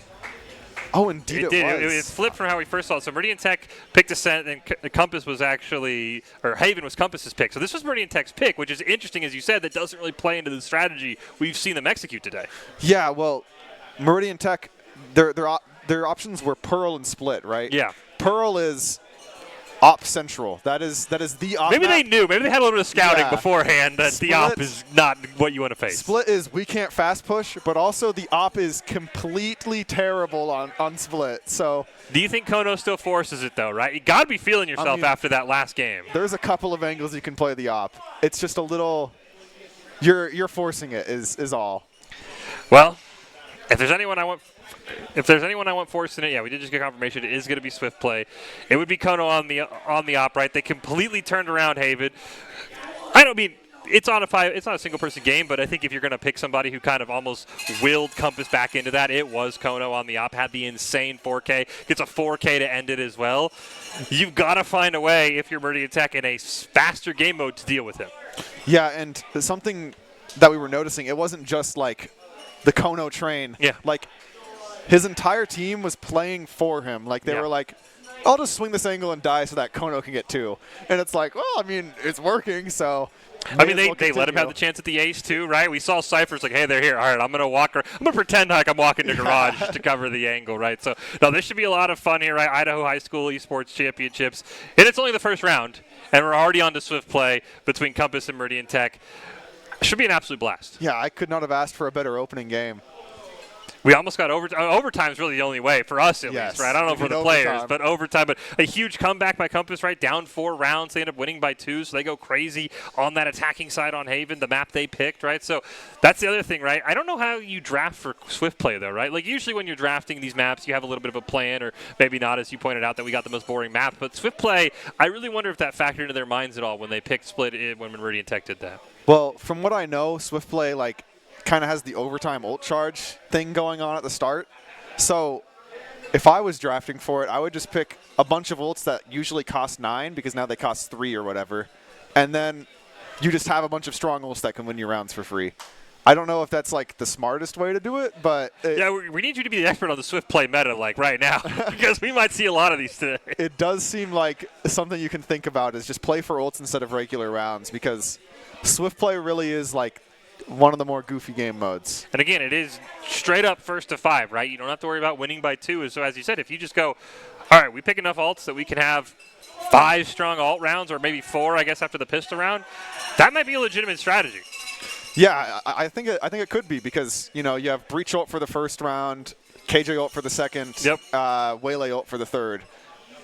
S4: Oh, indeed it
S3: did.
S4: was.
S3: It flipped from how we first saw it. So Meridian Tech picked Ascent, and Compass was actually, or Haven was Compass's pick. So this was Meridian Tech's pick, which is interesting, as you said, that doesn't really play into the strategy we've seen them execute today.
S4: Yeah, well, Meridian Tech, their options were Pearl and Split, right?
S3: Yeah.
S4: Pearl is Op Central. That is the op
S3: Maybe
S4: map.
S3: they knew. Maybe they had a little bit of scouting
S4: Yeah.
S3: beforehand that the op is not what you want to face.
S4: Split is we can't fast push, but also the op is completely terrible on Split. So
S3: Do you think Kono still forces it, though, right? You got to be feeling yourself
S4: mean,
S3: after that last game.
S4: there's a couple of angles you can play the op. It's just a little you're forcing it is all.
S3: Well, if there's anyone I want forcing it, yeah, we did just get confirmation it is going to be swift play. It would be Kono on the op, right? They completely turned around Haven. I don't mean it's not a single person game, but I think if you're going to pick somebody who kind of almost willed Compass back into that, it was Kono on the op. Had the insane 4K, gets a 4K to end it as well. You've got to find a way if you're Meridian Tech in a faster game mode to deal with him.
S4: Yeah, and something that we were noticing, it wasn't just like the Kono train.
S3: Yeah.
S4: Like his entire team was playing for him. Like they
S3: Yeah.
S4: were like, I'll just swing this angle and die so that Kono can get 2. And it's like, well, I mean, it's working, so
S3: I mean,
S4: may as well
S3: they let him have the
S4: continue.
S3: chance at the ace, too, right? We saw Cypher's like, hey, they're here. All right, I'm going to pretend like I'm walking to garage just to cover the angle, right? So, no, this should be a lot of fun here, right? Idaho High School Esports Championships. And it's only the first round, and we're already on to swift play between Compass and Meridian Tech. Should be an absolute blast.
S4: Yeah, I could not have asked for a better opening game.
S3: We almost got overtime. Overtime's really the only way, for us at
S4: Yes,
S3: least, right? I don't know
S4: we
S3: for
S4: need
S3: the players,
S4: overtime.
S3: but overtime. But a huge comeback by Compass, right? Down 4 rounds. They end up winning by 2, so they go crazy on that attacking side on Haven, the map they picked, right? So that's the other thing, right? I don't know how you draft for swift play, though, right? Like, usually when you're drafting these maps, you have a little bit of a plan, or maybe not, as you pointed out, that we got the most boring map. But swift play, I really wonder if that factored into their minds at all when they picked Split when Meridian Tech did that.
S4: Well, from what I know, Swift Play like kind of has the overtime ult charge thing going on at the start. So if I was drafting for it, I would just pick a bunch of ults that usually cost 9 because now they cost 3 or whatever. And then you just have a bunch of strong ults that can win you rounds for free. I don't know if that's like the smartest way to do it, but
S3: Yeah, we need you to be the expert on the swift play meta, like right now, because we might see a lot of these today.
S4: it does seem like something you can think about is just play for ults instead of regular rounds because Swift Play really is like one of the more goofy game modes.
S3: And again, it is straight up first to 5, right? You don't have to worry about winning by 2. So as you said, if you just go, all right, we pick enough alts that we can have 5 strong alt rounds, or maybe 4, I guess, after the pistol round, that might be a legitimate strategy.
S4: Yeah, I think it could be because you know you have breach ult for the first round, KJ ult for the second.
S3: Yep.
S4: Waylay ult for the third.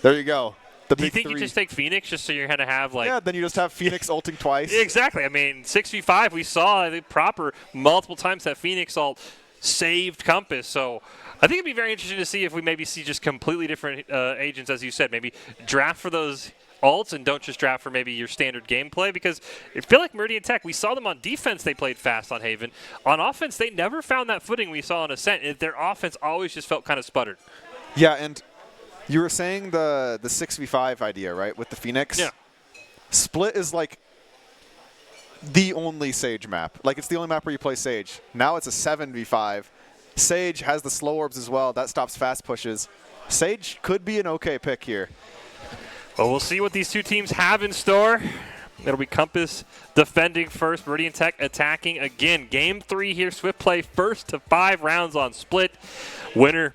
S4: There you go. The
S3: Do you
S4: big
S3: think
S4: three.
S3: you just take Phoenix just so you're going to have like...
S4: Yeah, then you just have Phoenix ulting twice.
S3: Exactly. I mean, 6v5, we saw I think, proper multiple times that Phoenix ult saved Compass. So I think it'd be very interesting to see if we maybe see just completely different agents, as you said. Maybe draft for those ults and don't just draft for maybe your standard gameplay, because I feel like Meridian Tech, we saw them on defense, they played fast on Haven. On offense, they never found that footing we saw on Ascent. Their offense always just felt kind of sputtered.
S4: Yeah, and you were saying the 6v5 idea, right, with the Phoenix?
S3: Yeah.
S4: Split is like the only Sage map. Like, it's the only map where you play Sage. Now it's a 7v5. Sage has the slow orbs as well. That stops fast pushes. Sage could be an okay pick here.
S3: Well, we'll see what these two teams have in store. It'll be Compass defending first, Meridian Tech attacking again. Game 3 here, Swift play first to 5 rounds on Split. Winner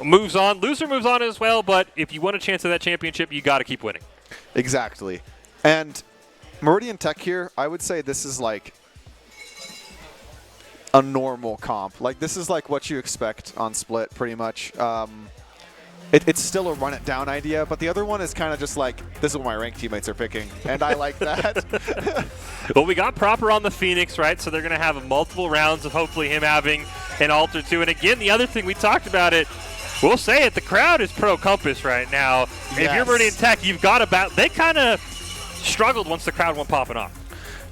S3: moves on. Loser moves on as well, but if you want a chance at that championship, you got to keep winning.
S4: Exactly. And Meridian Tech here, I would say this is like a normal comp. Like, this is like what you expect on Split, pretty much. It's still a run it down idea, but the other one is kind of just like, this is what my ranked teammates are picking, and I like that.
S3: Well, we got Proper on the Phoenix, right? So they're going to have multiple rounds of hopefully him having an ult or two. And again, the other thing, we talked about it, we'll say it, the crowd is pro Compass right now.
S4: Yes.
S3: If you're Meridian Tech, you've got about, they kind of struggled once the crowd went popping off.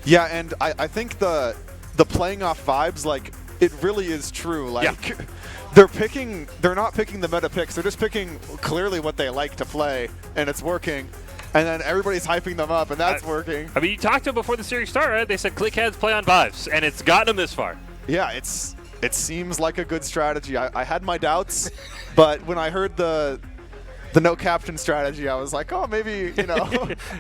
S4: Yeah, and I think the playing off vibes, like, it really is true. Like,
S3: Yeah.
S4: they're not picking the meta picks. They're just picking clearly what they like to play, and it's working. And then everybody's hyping them up, and that's working.
S3: I mean, you talked to them before the series started, right? They said clickheads play on vibes, and it's gotten them this far.
S4: Yeah, it seems like a good strategy. I had my doubts, but when I heard the no captain strategy, I was like, oh, maybe, you know.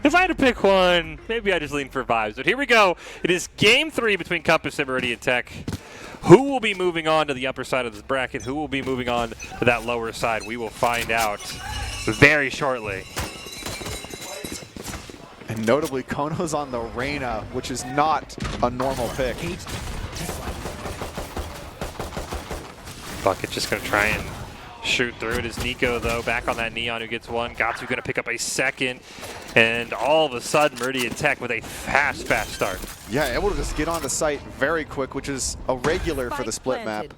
S3: If I had to pick one, maybe I just lean for vibes. But here we go. It is Game 3 between Compass and Meridian Tech. Who will be moving on to the upper side of this bracket? Who will be moving on to that lower side? We will find out very shortly.
S4: And notably, Kono's on the Reyna, which is not a normal pick.
S3: Bucket just going to try and shoot through it. Is Nico, though, back on that Neon, who gets one. Gatsu going to pick up a second. And all of a sudden, Meridian Tech with a fast start.
S4: Yeah, able to just get on the site very quick, which is a regular for the Split map.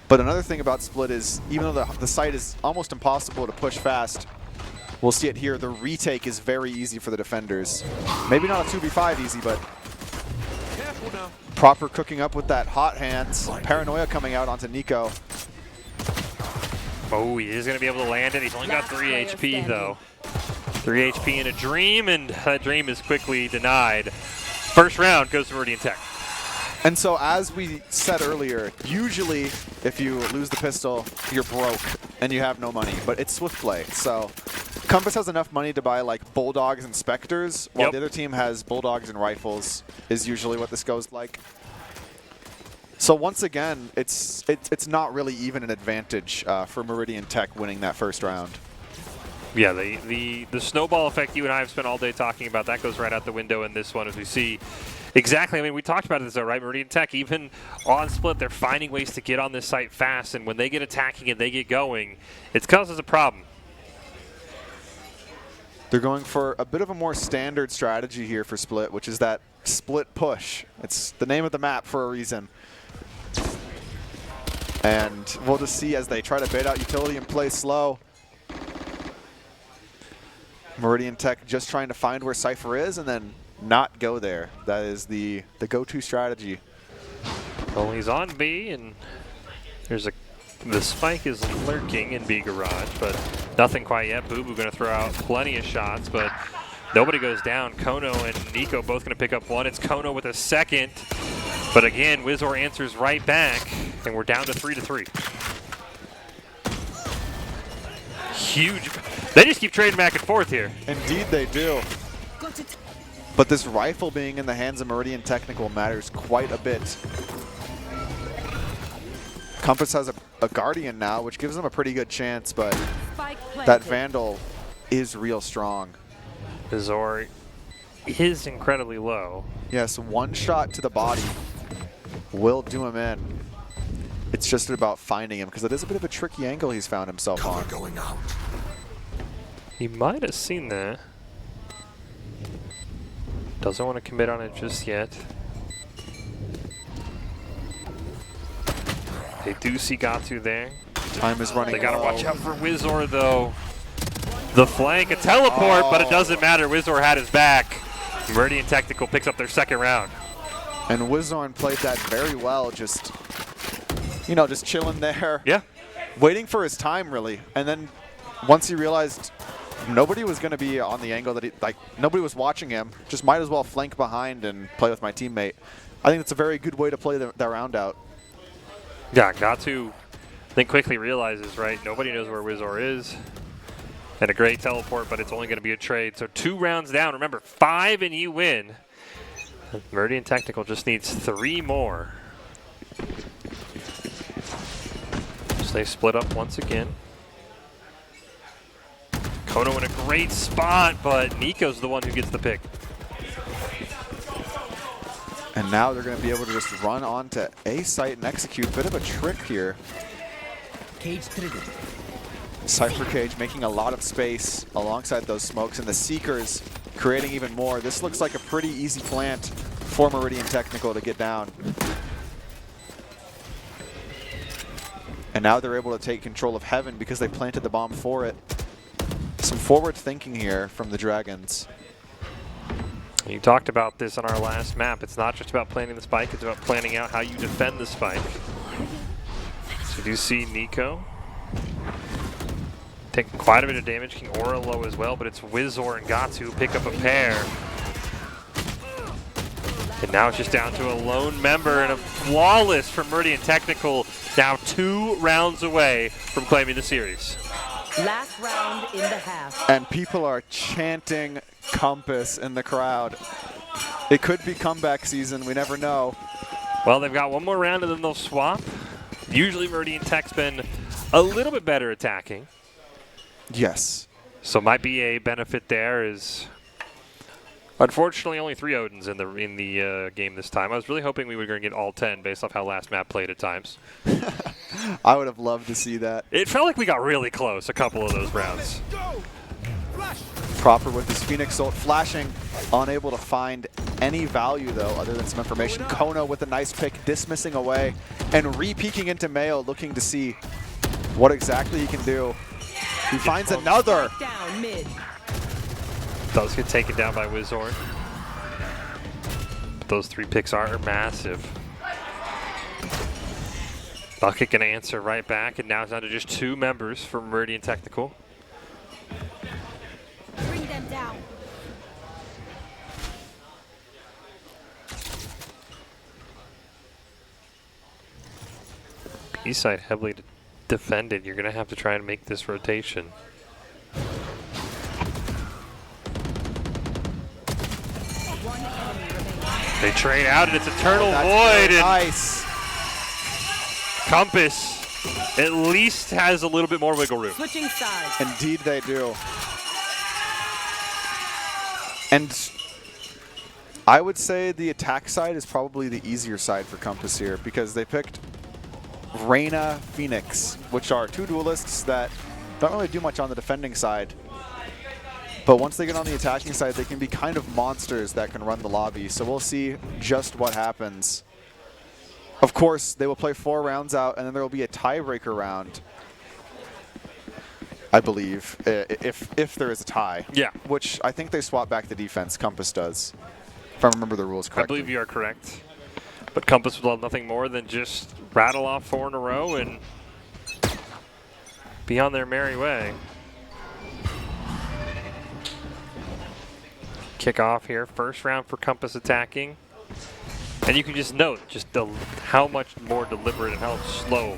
S4: But another thing about Split is, even though the site is almost impossible to push fast, we'll see it here, the retake is very easy for the defenders. Maybe not a 2v5 easy, but Proper cooking up with that hot hands. Paranoia coming out onto Nico.
S3: Oh, he is going to be able to land it. He's only got 3 HP, though. 3 HP in a dream, and that dream is quickly denied. First round goes to Meridian Tech.
S4: And so, as we said earlier, usually if you lose the pistol, you're broke and you have no money. But it's Swift play, so Compass has enough money to buy like Bulldogs and Spectres, while the other team has Bulldogs and Rifles, is usually what this goes like. So once again, it's not really even an advantage for Meridian Tech winning that first round.
S3: Yeah, the snowball effect you and I have spent all day talking about, that goes right out the window in this one, as we see. Exactly. I mean, we talked about this, though, right? Meridian Tech, even on Split, they're finding ways to get on this site fast, and when they get attacking and they get going, it causes a problem.
S4: They're going for a bit of a more standard strategy here for Split, which is that split push. It's the name of the map for a reason. And we'll just see as they try to bait out utility and play slow. Meridian Tech just trying to find where Cypher is and then not go there. That is the go-to strategy.
S3: Well, he's on B, and the spike is lurking in B garage, but nothing quite yet. Boo Boo going to throw out plenty of shots, but nobody goes down. Kono and Nico both going to pick up one. It's Kono with a second, but again, Wizor answers right back, and we're down to 3-3. Huge. They just keep trading back and forth here.
S4: Indeed they do. But this rifle being in the hands of Meridian Technical matters quite a bit. Compass has a Guardian now, which gives them a pretty good chance, but that Vandal is real strong.
S3: Wizor is incredibly low.
S4: Yes, one shot to the body will do him in. It's just about finding him because it is a bit of a tricky angle he's found himself on.
S7: Going out.
S3: He might have seen that. Doesn't want to commit on it just yet. They do see Gatu there.
S4: Time is running
S3: They gotta
S4: low.
S3: watch out for Wizor though. The flank, a teleport, but it doesn't matter. Wizor had his back. Meridian Technical picks up their second round.
S4: And Wizorn played that very well, just, you know, just chilling there.
S3: Yeah.
S4: Waiting for his time, really. And then once he realized nobody was going to be on the angle that he, like, nobody was watching him, just might as well flank behind and play with my teammate. I think it's a very good way to play that round out.
S3: Yeah, Gatu then quickly realizes, right, nobody knows where Wizor is. And a great teleport, but it's only going to be a trade. So 2 rounds down. Remember, 5 and you win. Meridian Technical just needs 3 more. So they split up once again. Kono in a great spot, but Nico's the one who gets the pick.
S4: And now they're going to be able to just run onto A site and execute. Bit of a trick here.
S5: Cage triggered.
S4: Cypher Cage making a lot of space alongside those smokes, and the Seekers creating even more. This looks like a pretty easy plant for Meridian Technical to get down. And now they're able to take control of Heaven because they planted the bomb for it. Some forward thinking here from the Dragons.
S3: You talked about this on our last map. It's not just about planting the spike, it's about planning out how you defend the spike. So you do see Nico taking quite a bit of damage, King Aura low as well, but it's Wizor and Gatu pick up a pair. And now it's just down to a lone member and a flawless from Meridian Technical, now 2 rounds away from claiming the series.
S5: Last round in the half.
S4: And people are chanting Compass in the crowd. It could be comeback season, we never know.
S3: Well, they've got 1 more round and then they'll swap. Usually Meridian Tech's been a little bit better attacking.
S4: Yes.
S3: So might be a benefit there. Is unfortunately only 3 Odins in the game this time. I was really hoping we were going to get all 10 based off how last map played at times.
S4: I would have loved to see that.
S3: It felt like we got really close a couple of those rounds.
S4: Proper with his Phoenix ult flashing, unable to find any value though other than some information. Kono with a nice pick, dismissing away, and re-peeking into Mayo looking to see what exactly he can do. He finds another.
S5: Down mid.
S3: Does get taken down by Wizor. But those 3 picks are massive. Bucket gonna answer right back, and now it's down to just 2 members for Meridian Technical.
S5: Bring them down.
S3: East side heavily defended. You're gonna have to try and make this rotation. They trade out, and it's Eternal Void, and
S4: Nice.
S3: Compass at least has a little bit more wiggle room.
S5: Switching sides.
S4: Indeed they do. And I would say the attack side is probably the easier side for Compass here because they picked Reyna, Phoenix, which are 2 duelists that don't really do much on the defending side. But once they get on the attacking side, they can be kind of monsters that can run the lobby. So we'll see just what happens. Of course, they will play 4 rounds out, and then there will be a tiebreaker round, I believe, if there is a tie.
S3: Yeah.
S4: Which I think they swap back the defense, Compass does, if I remember the rules correctly.
S3: I believe you are correct. But Compass will have nothing more than just rattle off 4 in a row and be on their merry way. Kick off here, first round for Compass attacking. And you can just note how much more deliberate and how slow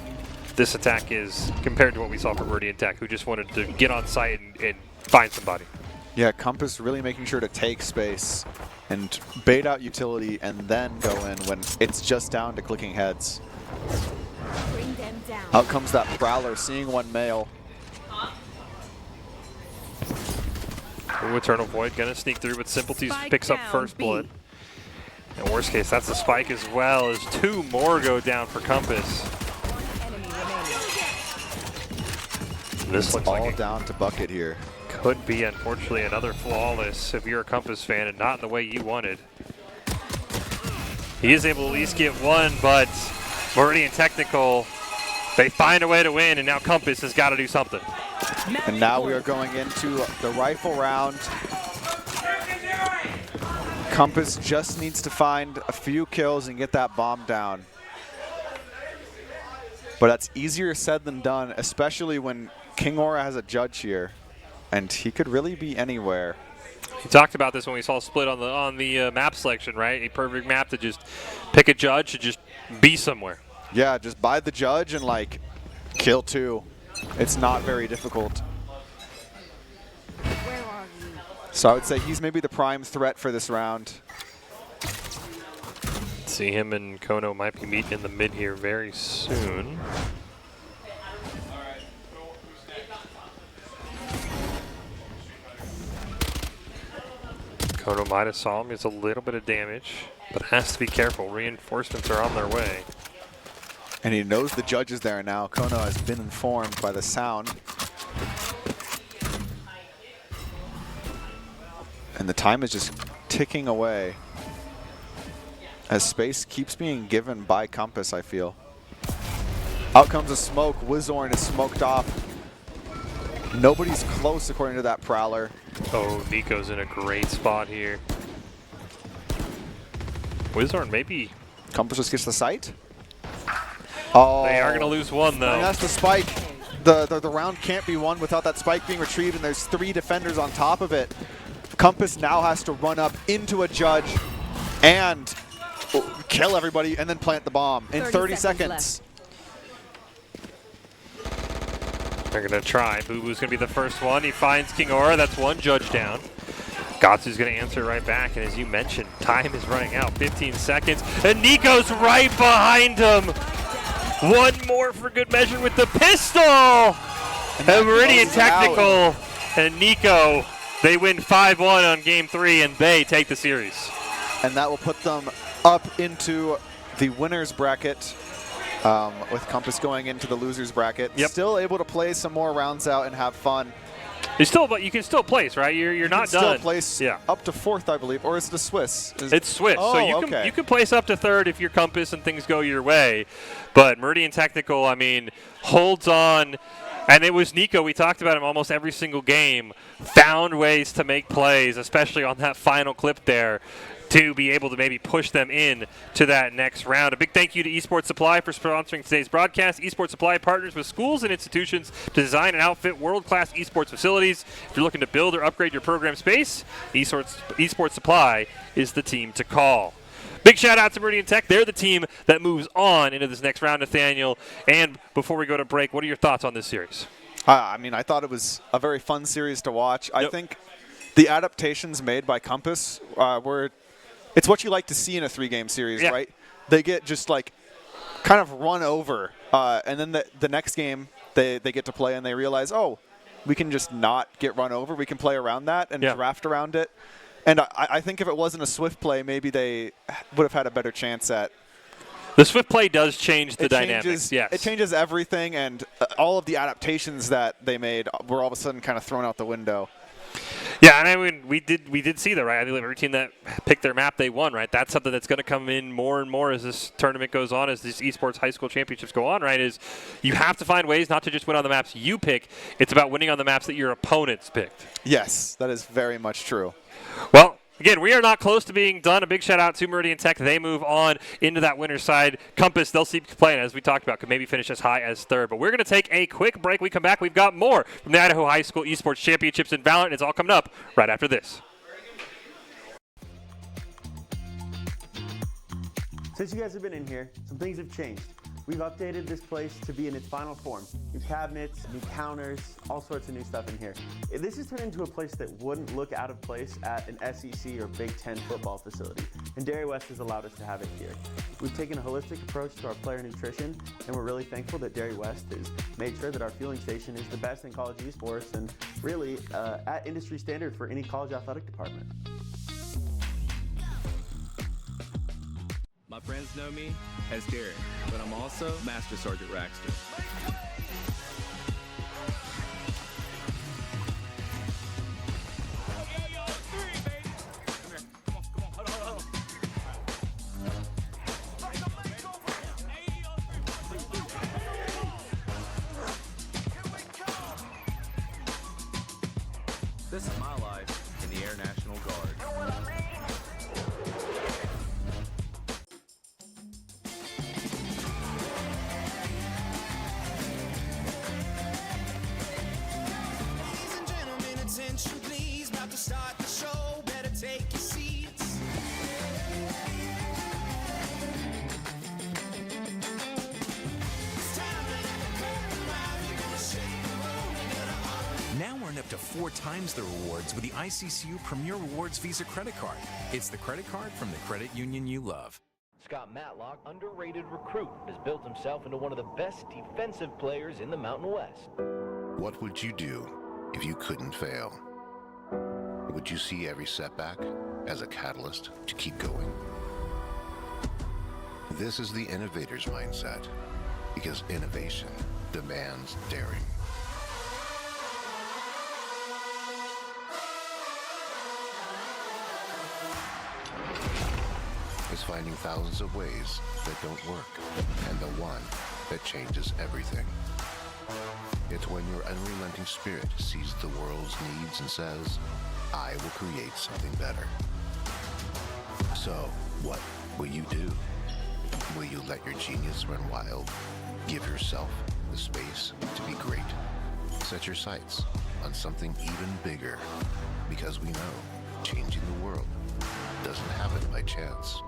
S3: this attack is compared to what we saw from Meridian Tech, who just wanted to get on site and find somebody.
S4: Yeah, Compass really making sure to take space and bait out utility and then go in when it's just down to clicking heads.
S5: Bring them down.
S4: Out comes that Prowler, seeing one male.
S3: Ooh, Eternal Void gonna sneak through, but Simpleties
S5: Spike
S3: picks up
S5: down,
S3: first
S5: B.
S3: blood. In worst case, that's a spike as well, as 2 more go down for Compass. This
S4: It's
S3: looks
S4: all
S3: like it
S4: down to bucket here.
S3: could be, unfortunately, another flawless if you're a Compass fan and not in the way you wanted. He is able to at least get one, but Meridian Technical, they find a way to win, and now Compass has got to do something.
S4: And now we are going into the rifle round. Compass just needs to find a few kills and get that bomb down. But that's easier said than done, especially when King Aura has a judge here, and he could really be anywhere.
S3: We talked about this when we saw Split on the map selection, right? A perfect map to just pick a judge to just be somewhere.
S4: Yeah, just buy the judge and like kill 2. It's not very difficult.
S5: Where are you?
S4: So I would say he's maybe the prime threat for this round.
S3: See, him and Kono might be meeting in the mid here very soon. Kono might have saw him. It's a little bit of damage, but has to be careful. Reinforcements are on their way.
S4: And he knows the judge is there now. Kono has been informed by the sound. And the time is just ticking away as space keeps being given by Compass, I feel. Out comes a smoke. Wizorn is smoked off. Nobody's close according to that Prowler.
S3: Oh, Nico's in a great spot here. Wizorn maybe.
S4: Compass just gets the sight. Oh,
S3: They are going to lose one, though.
S4: and that's the spike. The round can't be won without that spike being retrieved, and there's 3 defenders on top of it. Compass now has to run up into a judge and kill everybody and then plant the bomb in 30 seconds.
S3: They're going to try. Boo Boo's going to be the first one. He finds King Aura. That's one judge down. Gatsu's going to answer right back. And as you mentioned, time is running out. 15 seconds. And Nico's right behind him. One more for good measure with the pistol. And Meridian Technical and Nico, they win 5-1 on game 3, and they take the series.
S4: And that will put them up into the winner's bracket. With Compass going into the loser's bracket.
S3: Yep.
S4: Still able to play some more rounds out and have fun.
S3: But you can still place, right? You're not done.
S4: Still place
S3: Yeah.
S4: up to 4th, I believe, or is it a Swiss?
S3: It's Swiss,
S4: Oh,
S3: so you can place up to 3rd if your Compass and things go your way. But Meridian Technical, I mean, holds on. And it was Nico, we talked about him almost every single game, found ways to make plays, especially on that final clip there, to be able to maybe push them in to that next round. A big thank you to Esports Supply for sponsoring today's broadcast. Esports Supply partners with schools and institutions to design and outfit world-class esports facilities. If you're looking to build or upgrade your program space, Esports Supply is the team to call. Big shout out to Meridian Tech. They're the team that moves on into this next round, Nathaniel. And before we go to break, what are your thoughts on this series?
S4: I mean, I thought it was a very fun series to watch. I
S3: Yep.
S4: think the adaptations made by Compass were it's what you like to see in a 3-game series,
S3: Yeah.
S4: right? They get just like kind of run over, and then the next game they get to play and they realize, oh, we can just not get run over. We can play around that and
S3: Yeah.
S4: draft around it. And I think if it wasn't a swift play, maybe they would have had a better chance at.
S3: The swift play does change the
S4: It
S3: dynamics.
S4: changes,
S3: Yes.
S4: it changes everything, and all of the adaptations that they made were all of a sudden kind of thrown out the window.
S3: Yeah, and I mean, we did see that, right? I believe every team that picked their map, they won, right? That's something that's going to come in more and more as this tournament goes on, as these esports high school championships go on, right? Is you have to find ways not to just win on the maps you pick. It's about winning on the maps that your opponents picked.
S4: Yes, that is very much true.
S3: Well, again, we are not close to being done. A big shout out to Meridian Tech. They move on into that winner's side. Compass, they'll keep playing, as we talked about, could maybe finish as high as 3rd. But we're going to take a quick break. We come back. We've got more from the Idaho High School Esports Championships in Valorant. It's all coming up right after this.
S7: Since you guys have been in here, some things have changed. We've updated this place to be in its final form. New cabinets, new counters, all sorts of new stuff in here. This has turned into a place that wouldn't look out of place at an SEC or Big Ten football facility, and Dairy West has allowed us to have it here. We've taken a holistic approach to our player nutrition, and we're really thankful that Dairy West has made sure that our fueling station is the best in college esports and really at industry standard for any college athletic department.
S8: My friends know me as Derek, but I'm also Master Sergeant Raxter. This is my life in the Air National Guard.
S9: Ladies and gentlemen, attention please. About to start the show. Better take your seats. It's time to let the curtain rise. We're gonna shake the room. We're gonna honor.
S10: Now earn up to 4 times the rewards with the ICCU Premier Rewards Visa credit card. It's the credit card from the credit union you love.
S11: Scott Matlock, underrated recruit, has built himself into one of the best defensive players in the Mountain West.
S12: What would you do if you couldn't fail? Would you see every setback as a catalyst to keep going? This is the innovator's mindset, because innovation demands daring. It's finding thousands of ways that don't work, and the one that changes everything. It's when your unrelenting spirit sees the world's needs and says, I will create something better. So, what will you do? Will you let your genius run wild? Give yourself the space to be great. Set your sights on something even bigger, because we know changing the world doesn't happen by chance.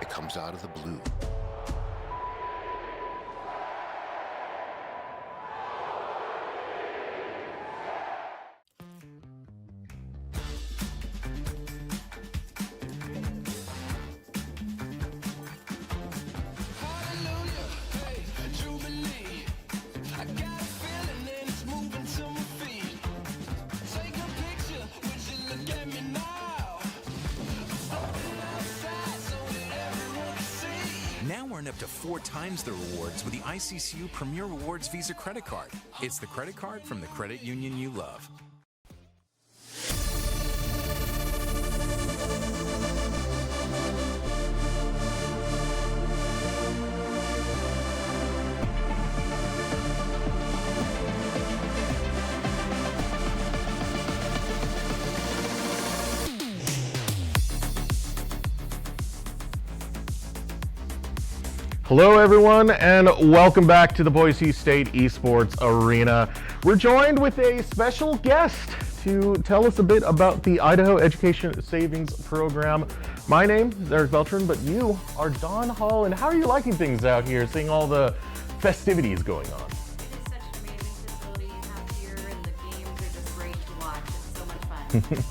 S12: It comes out of the blue.
S9: Hallelujah, hey, Jubilee. I got a feeling that it's moving to my feet. Take a picture, would you look at me now? Something outside so that everyone can see.
S10: Now earn up to 4 times the rewards with the ICCU Premier Rewards Visa credit card. It's the credit card from the credit union you love.
S1: Hello everyone and welcome back to the Boise State Esports Arena. We're joined with a special guest to tell us a bit about the Idaho Education Savings Program. My name is Eric Beltran, but you are Don Hall, and how are you liking things out here, seeing all the festivities going on?
S13: It is such an amazing facility you have here, and the games are just great to watch. It's so much fun.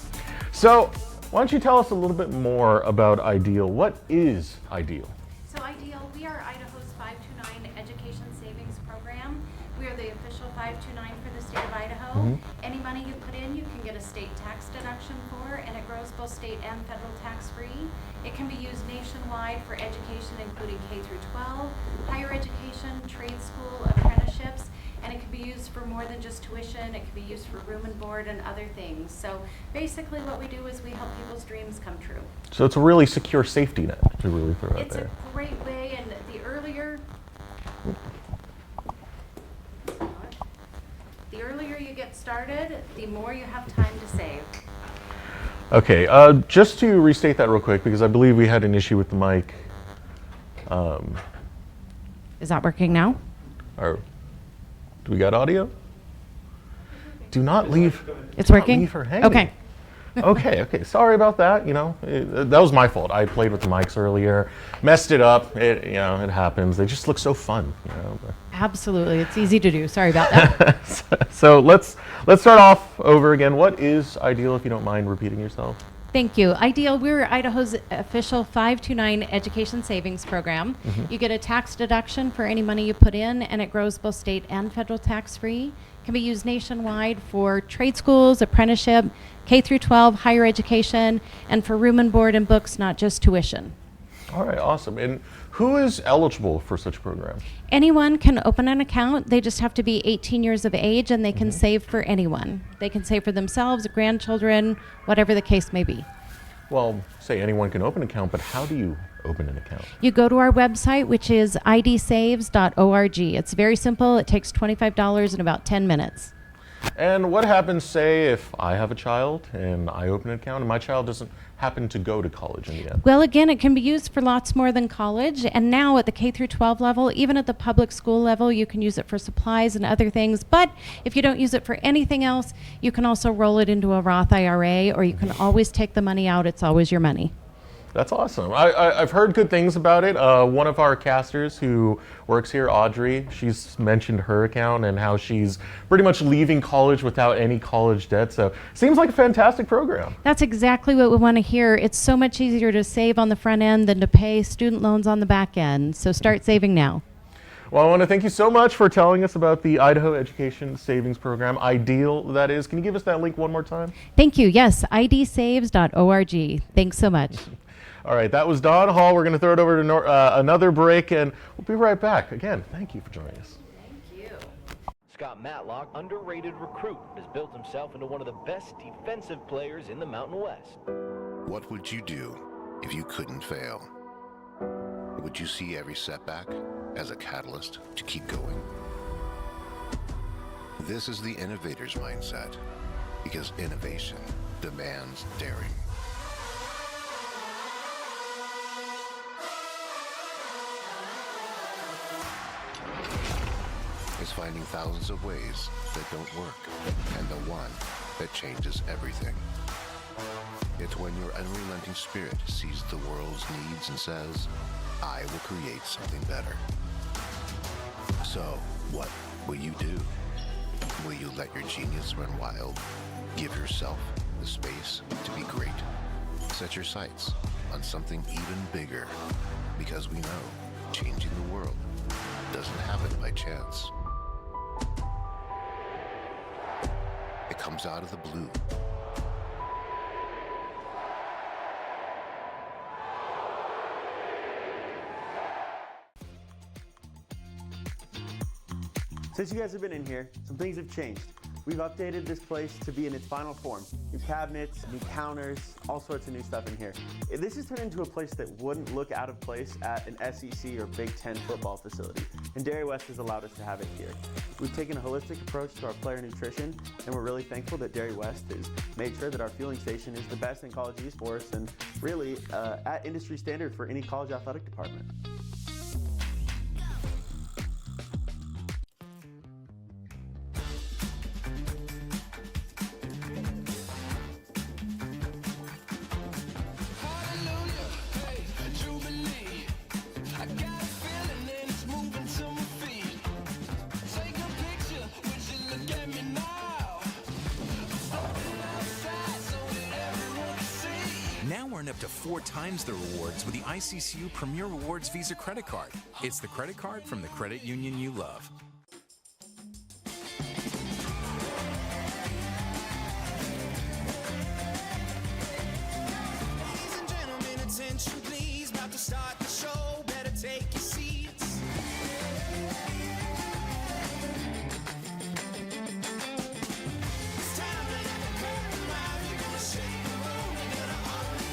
S1: So, why don't you tell us a little bit more about Ideal? What is Ideal?
S13: So Ideal, we are Idaho's 529 Education Savings Program. We are the official 529 for the state of Idaho. Any money you put in, you can get a state tax deduction for, and it grows both state and federal tax free. It can be used nationwide for education, including K through 12, higher education, trade school, apprenticeships, and it can be used for more than just tuition. It can be used for room and board and other things. So basically what we do is we help people's dreams come true.
S1: So it's a really secure safety net to really throw out
S13: It's
S1: there.
S13: a great way, and the earlier you get started, the more you have time to save.
S1: Okay, just to restate that real quick, because I believe we had an issue with the mic.
S13: Is that working now?
S1: Or, do we got audio? Do not leave.
S13: It's
S1: do not
S13: working?
S1: leave her hanging.
S13: Okay.
S1: Okay. Sorry about that. You know, that was my fault. I played with the mics earlier, messed it up. It happens. They just look so fun. You know.
S13: Absolutely. It's easy to do. Sorry about that.
S1: So let's start off over again. What is Ideal, if you don't mind repeating yourself?
S13: Thank you. Ideal, we're Idaho's official 529 Education Savings Program. You get a tax deduction for any money you put in, and it grows both state and federal tax free. Can be used nationwide for trade schools, apprenticeship, K through 12, higher education, and for room and board and books, not just tuition.
S1: All right, awesome. And who is eligible for such programs?
S13: Anyone can open an account. They just have to be 18 years of age, and they can save for anyone. They can save for themselves, grandchildren, whatever the case may be.
S1: Well, say anyone can open an account, but how do you open an account?
S14: You go to our website, which is idsaves.org. It's very simple. It takes $25 in about 10 minutes.
S1: And what happens, say, if I have a child and I open an account and my child doesn't happen to go to college in the end?
S14: Well, again, it can be used for lots more than college. And now at the K through 12 level, even at the public school level, you can use it for supplies and other things. But if you don't use it for anything else, you can also roll it into a Roth IRA, or you can always take the money out. It's always your money.
S1: That's awesome. I've heard good things about it. One of our casters who works here, Audrey, she's mentioned her account and how she's pretty much leaving college without any college debt. So seems like a fantastic program.
S14: That's exactly what we want to hear. It's so much easier to save on the front end than to pay student loans on the back end. So start saving now.
S1: Well, I want to thank you so much for telling us about the Idaho Education Savings Program. Ideal, that is. Can you give us that link one more time?
S14: Thank you. Yes, idsaves.org. Thanks so much.
S1: All right, that was Don Hall. We're going to throw it over to another break, and we'll be right back. Again, thank you for joining us.
S11: Thank you. Scott Matlock, underrated recruit, has built himself into one of the best defensive players in the Mountain West.
S12: What would you do if you couldn't fail? Would you see every setback as a catalyst to keep going? This is the innovator's mindset, because innovation demands daring. Is finding thousands of ways that don't work, and the one that changes everything. It's when your unrelenting spirit sees the world's needs and says, I will create something better. So, what will you do? Will you let your genius run wild? Give yourself the space to be great? Set your sights on something even bigger, because we know changing the world doesn't happen by chance. It comes out of the blue.
S7: Since you guys have been in here, some things have changed. We've updated this place to be in its final form. New cabinets, new counters, all sorts of new stuff in here. This has turned into a place that wouldn't look out of place at an SEC or Big Ten football facility, and Dairy West has allowed us to have it here. We've taken a holistic approach to our player nutrition, and we're really thankful that Dairy West has made sure that our fueling station is the best in college esports and really at industry standard for any college athletic department.
S10: Earn up to 4 times the rewards with the ICCU Premier Rewards Visa credit card. It's the credit card from the credit union you love.
S9: Ladies and gentlemen, attention please. About to start the show. Better take your seats.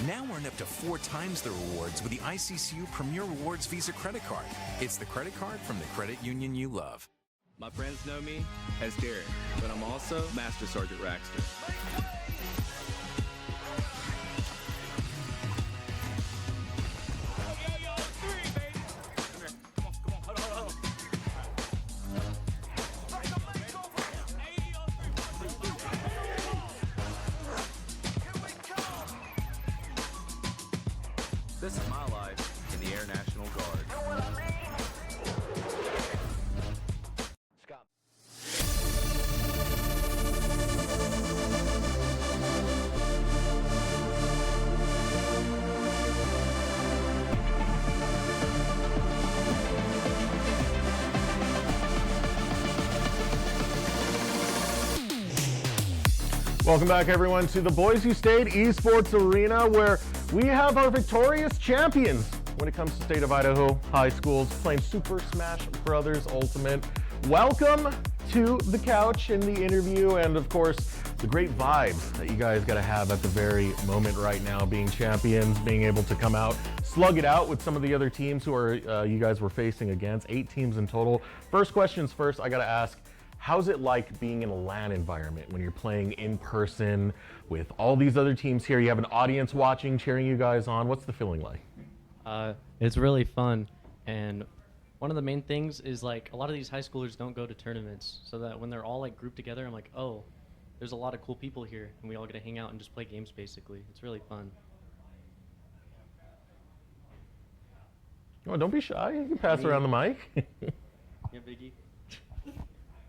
S10: Now earn up to 4 times the rewards with the ICCU Premier Rewards Visa credit card. It's the credit card from the credit union you love.
S8: My friends know me as Derek, but I'm also Master Sergeant Raxter. This is my life in the Air National Guard.
S11: Scott.
S1: Welcome back, everyone, to the Boise State Esports Arena, where we have our victorious champions when it comes to State of Idaho high schools playing Super Smash Brothers Ultimate. Welcome to the couch in the interview, and of course, the great vibes that you guys got to have at the very moment right now, being champions, being able to come out, slug it out with some of the other teams who are you guys were facing against. 8 teams in total. First questions first, I got to ask, how's it like being in a LAN environment when you're playing in person with all these other teams here? You have an audience watching, cheering you guys on. What's the feeling like?
S15: It's really fun, and one of the main things is like a lot of these high schoolers don't go to tournaments, so that when they're all like grouped together, I'm like, oh, there's a lot of cool people here, and we all get to hang out and just play games basically. It's really fun.
S1: Oh, don't be shy. You can pass around the mic.
S15: Yeah, Biggie.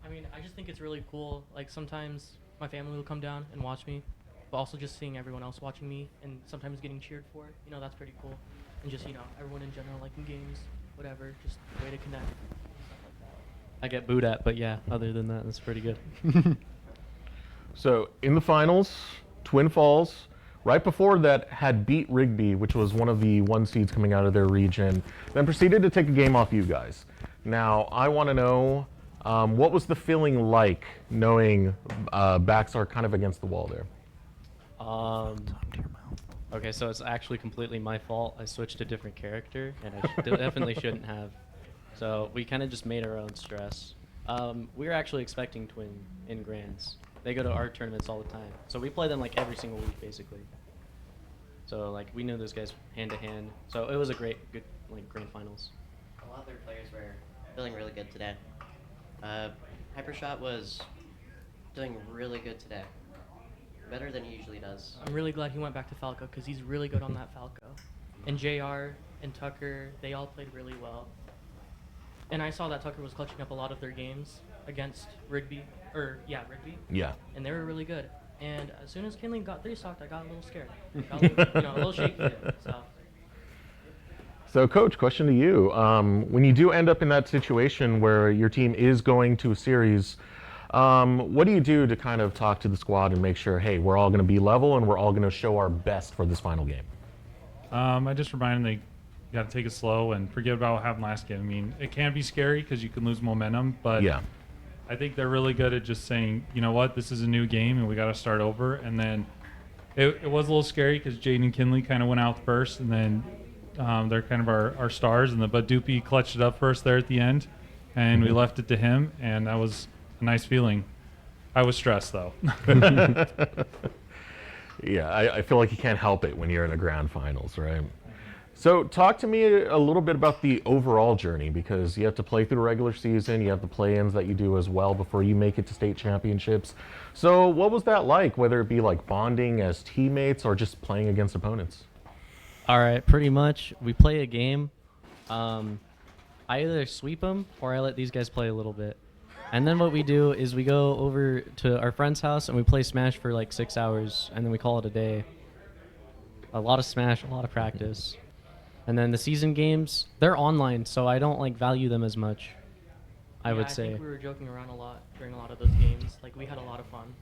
S16: I mean, I just think it's really cool. Like sometimes my family will come down and watch me, but also just seeing everyone else watching me and sometimes getting cheered for, that's pretty cool. And just, everyone in general liking games, whatever, just a way to connect.
S15: I get booed at, but yeah, other than that, that's pretty good.
S1: So in the finals, Twin Falls, right before that, had beat Rigby, which was one of the 1 seeds coming out of their region, then proceeded to take a game off you guys. Now, I want to know, what was the feeling like knowing backs are kind of against the wall there?
S15: Okay, so it's actually completely my fault. I switched to a different character, and I definitely shouldn't have. So we kind of just made our own stress. We were actually expecting Twin in Grands. They go to our tournaments all the time. So we play them like every single week, basically. So like we knew those guys hand to hand. So it was a good like grand finals.
S17: A lot of their players were feeling really good today. Hypershot was doing really good today. Better than he usually does.
S16: I'm really glad he went back to Falco because he's really good on that Falco. And JR and Tucker, they all played really well. And I saw that Tucker was clutching up a lot of their games against Rigby. Rigby.
S1: Yeah.
S16: And they were really good. And as soon as Kinley got 3-stocked, I got a little scared. A little shaky there,
S1: So, Coach, question to you. When you do end up in that situation where your team is going to a series, what do you do to kind of talk to the squad and make sure, hey, we're all going to be level and we're all going to show our best for this final game?
S18: I just remind them they got to take it slow and forget about what happened last game. I mean, it can be scary because you can lose momentum, but
S1: yeah.
S18: I think they're really good at just saying, you know what, this is a new game and we got to start over. And then it was a little scary because Jaden and Kinley kind of went out first, and then they're kind of our stars, but Doopy clutched it up first there at the end, and we left it to him, and that was a nice feeling. I was stressed though.
S1: Yeah, I feel like you can't help it when you're in a grand finals, right? So talk to me a little bit about the overall journey, because you have to play through the regular season, you have the play-ins that you do as well before you make it to state championships. So what was that like, whether it be like bonding as teammates or just playing against opponents?
S15: All right, pretty much. We play a game. I either sweep them or I let these guys play a little bit. And then what we do is we go over to our friend's house and we play Smash for like 6 hours, and then we call it a day. A lot of Smash, a lot of practice. And then the season games, they're online, so I don't like value them as much, I would say.
S16: I think we were joking around a lot during a lot of those games. Like, we had a lot of fun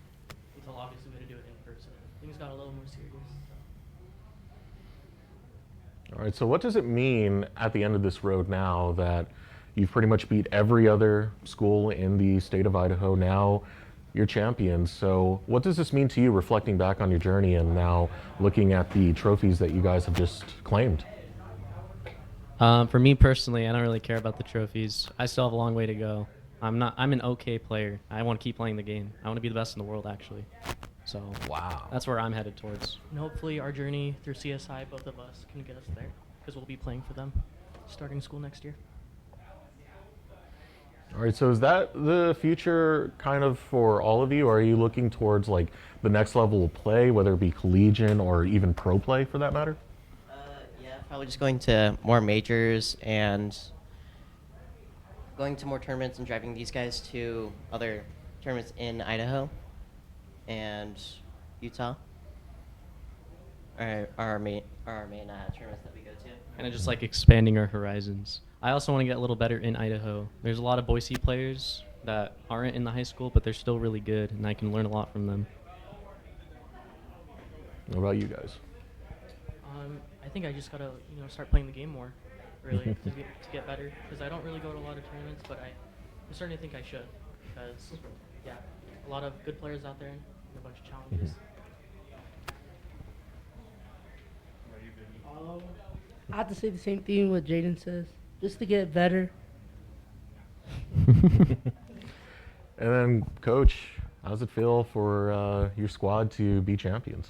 S16: until obviously we had to do it in person. Things got a little more serious.
S1: All right, so what does it mean at the end of this road now that you've pretty much beat every other school in the state of Idaho? Now you're champions. So what does this mean to you, reflecting back on your journey and now looking at the trophies that you guys have just claimed?
S15: For me personally, I don't really care about the trophies. I still have a long way to go. I'm an okay player. I want to keep playing the game. I want to be the best in the world, actually. So
S1: wow,
S15: that's where I'm headed towards.
S16: And hopefully our journey through CSI, both of us, can get us there, because we'll be playing for them starting school next year.
S1: All right, so is that the future kind of for all of you, or are you looking towards like the next level of play, whether it be collegiate or even pro play for that matter?
S17: Yeah, probably just going to more majors and going to more tournaments and driving these guys to other tournaments in Idaho and Utah. Our main tournaments that we go to.
S15: Kind of just like expanding our horizons. I also want to get a little better in Idaho. There's a lot of Boise players that aren't in the high school, but they're still really good, and I can learn a lot from them.
S1: What about you guys?
S16: I think I just gotta, start playing the game more, really, to get better. Because I don't really go to a lot of tournaments, but I'm starting to think I should. Because, yeah, a lot of good players out there, and a bunch of challenges.
S19: I have to say the same thing what Jaden says, just to get better.
S1: And then, Coach, how does it feel for your squad to be champions?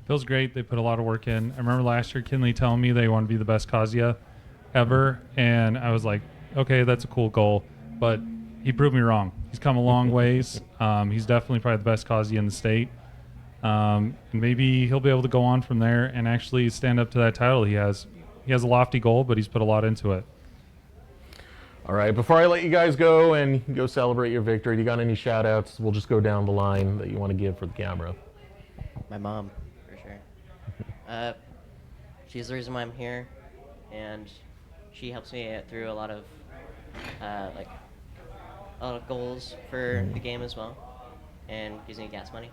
S18: It feels great. They put a lot of work in. I remember last year Kinley telling me they want to be the best Kazuya ever, and I was like, okay, that's a cool goal. But he proved me wrong. He's come a long ways. He's definitely probably the best Kazuya in the state. And maybe he'll be able to go on from there and actually stand up to that title. He has a lofty goal, but he's put a lot into it.
S1: All right, before I let you guys go and go celebrate your victory, do you got any shout-outs? We'll just go down the line that you want to give for the camera.
S17: My mom, for sure. She's the reason why I'm here, and she helps me through a lot of goals for the game as well, and gives me gas money.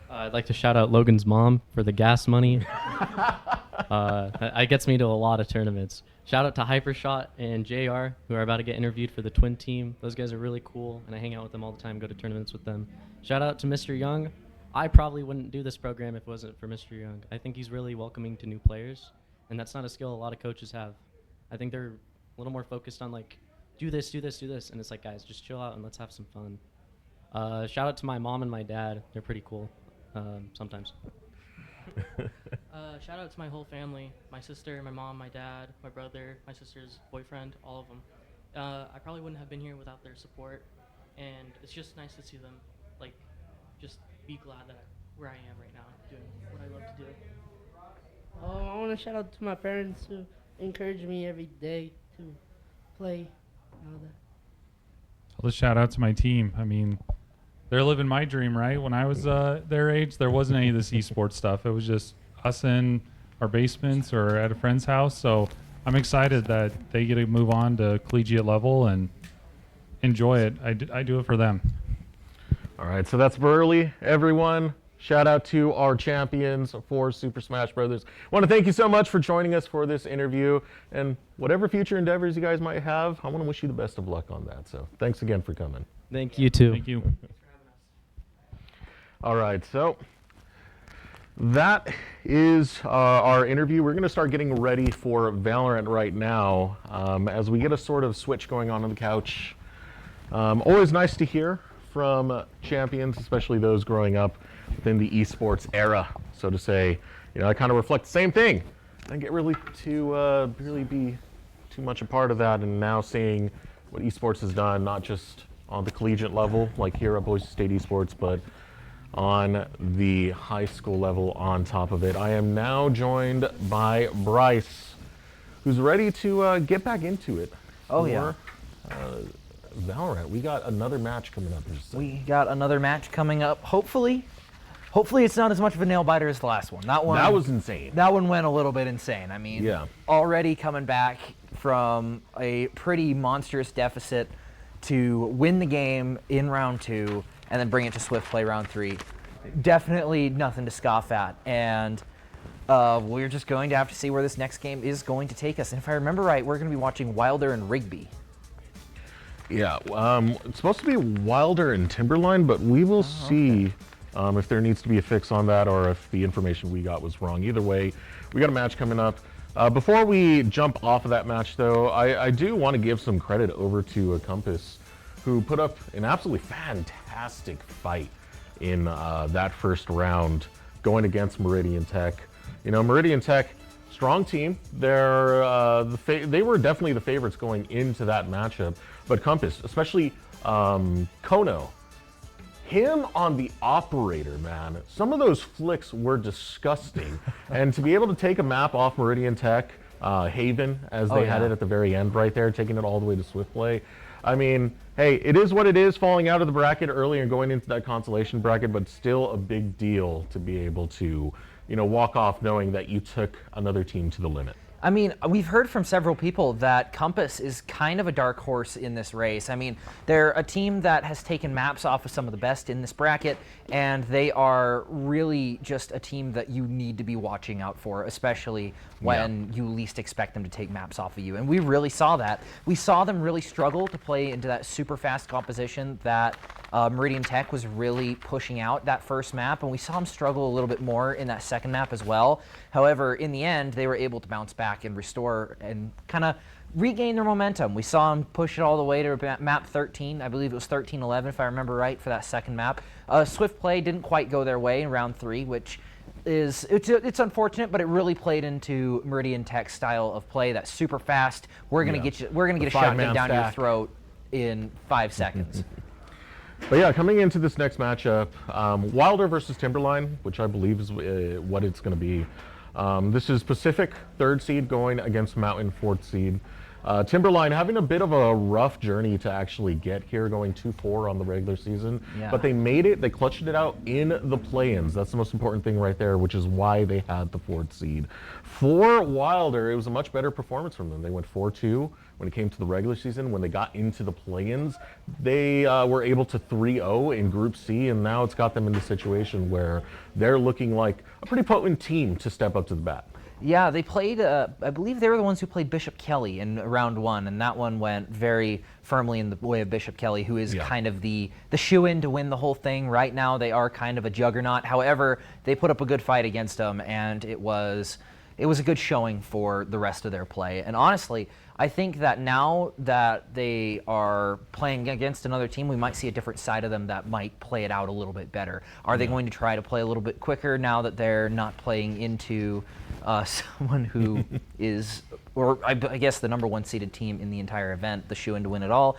S15: I'd like to shout out Logan's mom for the gas money. It gets me to a lot of tournaments. Shout out to Hypershot and JR, who are about to get interviewed for the twin team. Those guys are really cool, and I hang out with them all the time, go to tournaments with them. Shout out to Mr. Young. I probably wouldn't do this program if it wasn't for Mr. Young. I think he's really welcoming to new players, and that's not a skill a lot of coaches have. I think they're a little more focused on, like, do this, do this, do this, and it's like, guys, just chill out and let's have some fun. Shout out to my mom and my dad. They're pretty cool sometimes.
S16: Shout out to my whole family, my sister, my mom, my dad, my brother, my sister's boyfriend, all of them. I probably wouldn't have been here without their support, and it's just nice to see them, like, just be glad that where I am right now, doing what I love to do.
S19: I want to shout out to my parents who encourage me every day to play and all that.
S18: I'll just shout out to my team. I mean, they're living my dream, right? When I was their age, there wasn't any of this esports stuff. It was just us in our basements or at a friend's house. So I'm excited that they get to move on to collegiate level and enjoy it. I do it for them.
S1: All right, so that's Burley, everyone. Shout out to our champions for Super Smash Brothers. I want to thank you so much for joining us for this interview. And whatever future endeavors you guys might have, I want to wish you the best of luck on that. So thanks again for coming.
S15: Thank you, too.
S18: Thank you.
S1: All right, so that is our interview. We're going to start getting ready for Valorant right now as we get a sort of switch going on the couch. Always nice to hear from champions, especially those growing up within the esports era, so to say. You know, I kind of reflect the same thing. I didn't get really to really be too much a part of that, and now seeing what esports has done, not just on the collegiate level, like here at Boise State Esports, but on the high school level on top of it. I am now joined by Bryce, who's ready to get back into it.
S2: Oh, yeah.
S1: Valorant. We got another match coming up.
S2: We got another match coming up. Hopefully it's not as much of a nail biter as the last one. That
S1: was insane.
S2: That one went a little bit insane. I mean,
S1: yeah.
S2: Already coming back from a pretty monstrous deficit to win the game in round 2 and then bring it to swift play round 3. Definitely nothing to scoff at. And we're just going to have to see where this next game is going to take us. And if I remember right, we're going to be watching Wilder and Rigby.
S1: Yeah, it's supposed to be Wilder and Timberline, but we will see if there needs to be a fix on that or if the information we got was wrong. Either way, we got a match coming up. Before we jump off of that match, though, I do want to give some credit over to Compass, who put up an absolutely fantastic fight in that first round going against Meridian Tech. You know, Meridian Tech, strong team. They were definitely the favorites going into that matchup. But Compass, especially Kono, him on the operator, man, some of those flicks were disgusting. And to be able to take a map off Meridian Tech, Haven, as they had it at the very end right there, taking it all the way to swift play. I mean, hey, it is what it is, falling out of the bracket early and going into that consolation bracket, but still a big deal to be able to, you know, walk off knowing that you took another team to the limit.
S2: I mean, we've heard from several people that Compass is kind of a dark horse in this race. I mean, they're a team that has taken maps off of some of the best in this bracket, and they are really just a team that you need to be watching out for, especially when you least expect them to take maps off of you. And we really saw that. We saw them really struggle to play into that super fast composition that Meridian Tech was really pushing out that first map, and we saw them struggle a little bit more in that second map as well. However, in the end, they were able to bounce back and restore and kind of regain their momentum. We saw them push it all the way to map 13. I believe it was 13-11 if I remember right for that second map. Swift play didn't quite go their way in round 3, which is it's unfortunate, but it really played into Meridian Tech's style of play. That super fast. We're gonna get you. We're gonna get a shotgun down your throat in 5 seconds.
S1: But yeah, coming into this next matchup, Wilder versus Timberline, which I believe is what it's going to be. This is Pacific 3rd seed going against Mountain 4th seed. Timberline having a bit of a rough journey to actually get here, going 2-4 on the regular season.
S2: Yeah.
S1: But they made it, they clutched it out in the play-ins. That's the most important thing right there, which is why they had the 4th seed. For Wilder, it was a much better performance from them. They went 4-2 when it came to the regular season. When they got into the play-ins, they were able to 3-0 in Group C, and now it's got them in the situation where they're looking like a pretty potent team to step up to the bat.
S2: Yeah, they played, I believe they were the ones who played Bishop Kelly in round 1, and that one went very firmly in the way of Bishop Kelly, who is kind of the shoe-in to win the whole thing. Right now, they are kind of a juggernaut. However, they put up a good fight against them, and it was a good showing for the rest of their play. And honestly, I think that now that they are playing against another team, we might see a different side of them that might play it out a little bit better. Are they going to try to play a little bit quicker now that they're not playing into someone who is, or I guess the #1 seeded team in the entire event, the shoe-in to win it all?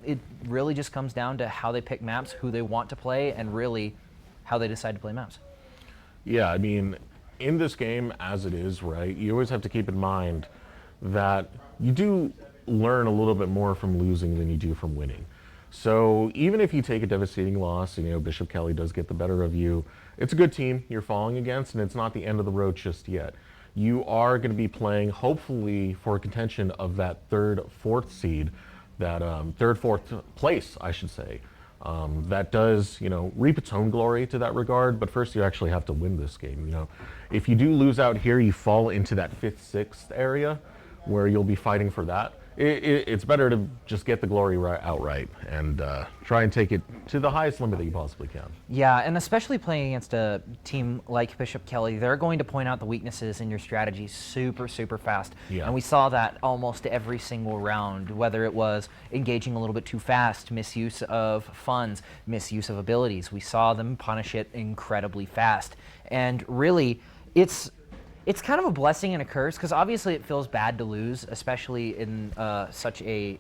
S2: It really just comes down to how they pick maps, who they want to play, and really how they decide to play maps.
S1: Yeah, I mean, in this game as it is, right, you always have to keep in mind that you do learn a little bit more from losing than you do from winning. So even if you take a devastating loss, and, Bishop Kelly does get the better of you, it's a good team you're falling against, and it's not the end of the road just yet. You are going to be playing, hopefully, for contention of that 3rd, 4th seed, that 3rd, 4th place, I should say. That does, reap its own glory to that regard, but first you actually have to win this game. If you do lose out here, you fall into that 5th, 6th area, where you'll be fighting for that. It's better to just get the glory outright and try and take it to the highest limit that you possibly can.
S2: Yeah, and especially playing against a team like Bishop Kelly, they're going to point out the weaknesses in your strategy super, super fast.
S1: Yeah.
S2: And we saw that almost every single round, whether it was engaging a little bit too fast, misuse of funds, misuse of abilities. We saw them punish it incredibly fast. And really, it's kind of a blessing and a curse, because obviously it feels bad to lose, especially in such a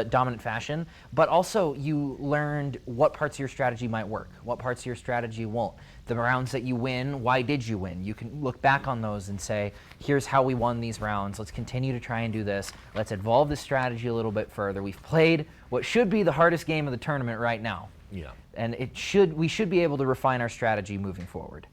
S2: dominant fashion. But also you learned what parts of your strategy might work, what parts of your strategy won't. The rounds that you win, why did you win? You can look back on those and say, here's how we won these rounds. Let's continue to try and do this. Let's evolve this strategy a little bit further. We've played what should be the hardest game of the tournament right now.
S1: Yeah.
S2: And we should be able to refine our strategy moving forward.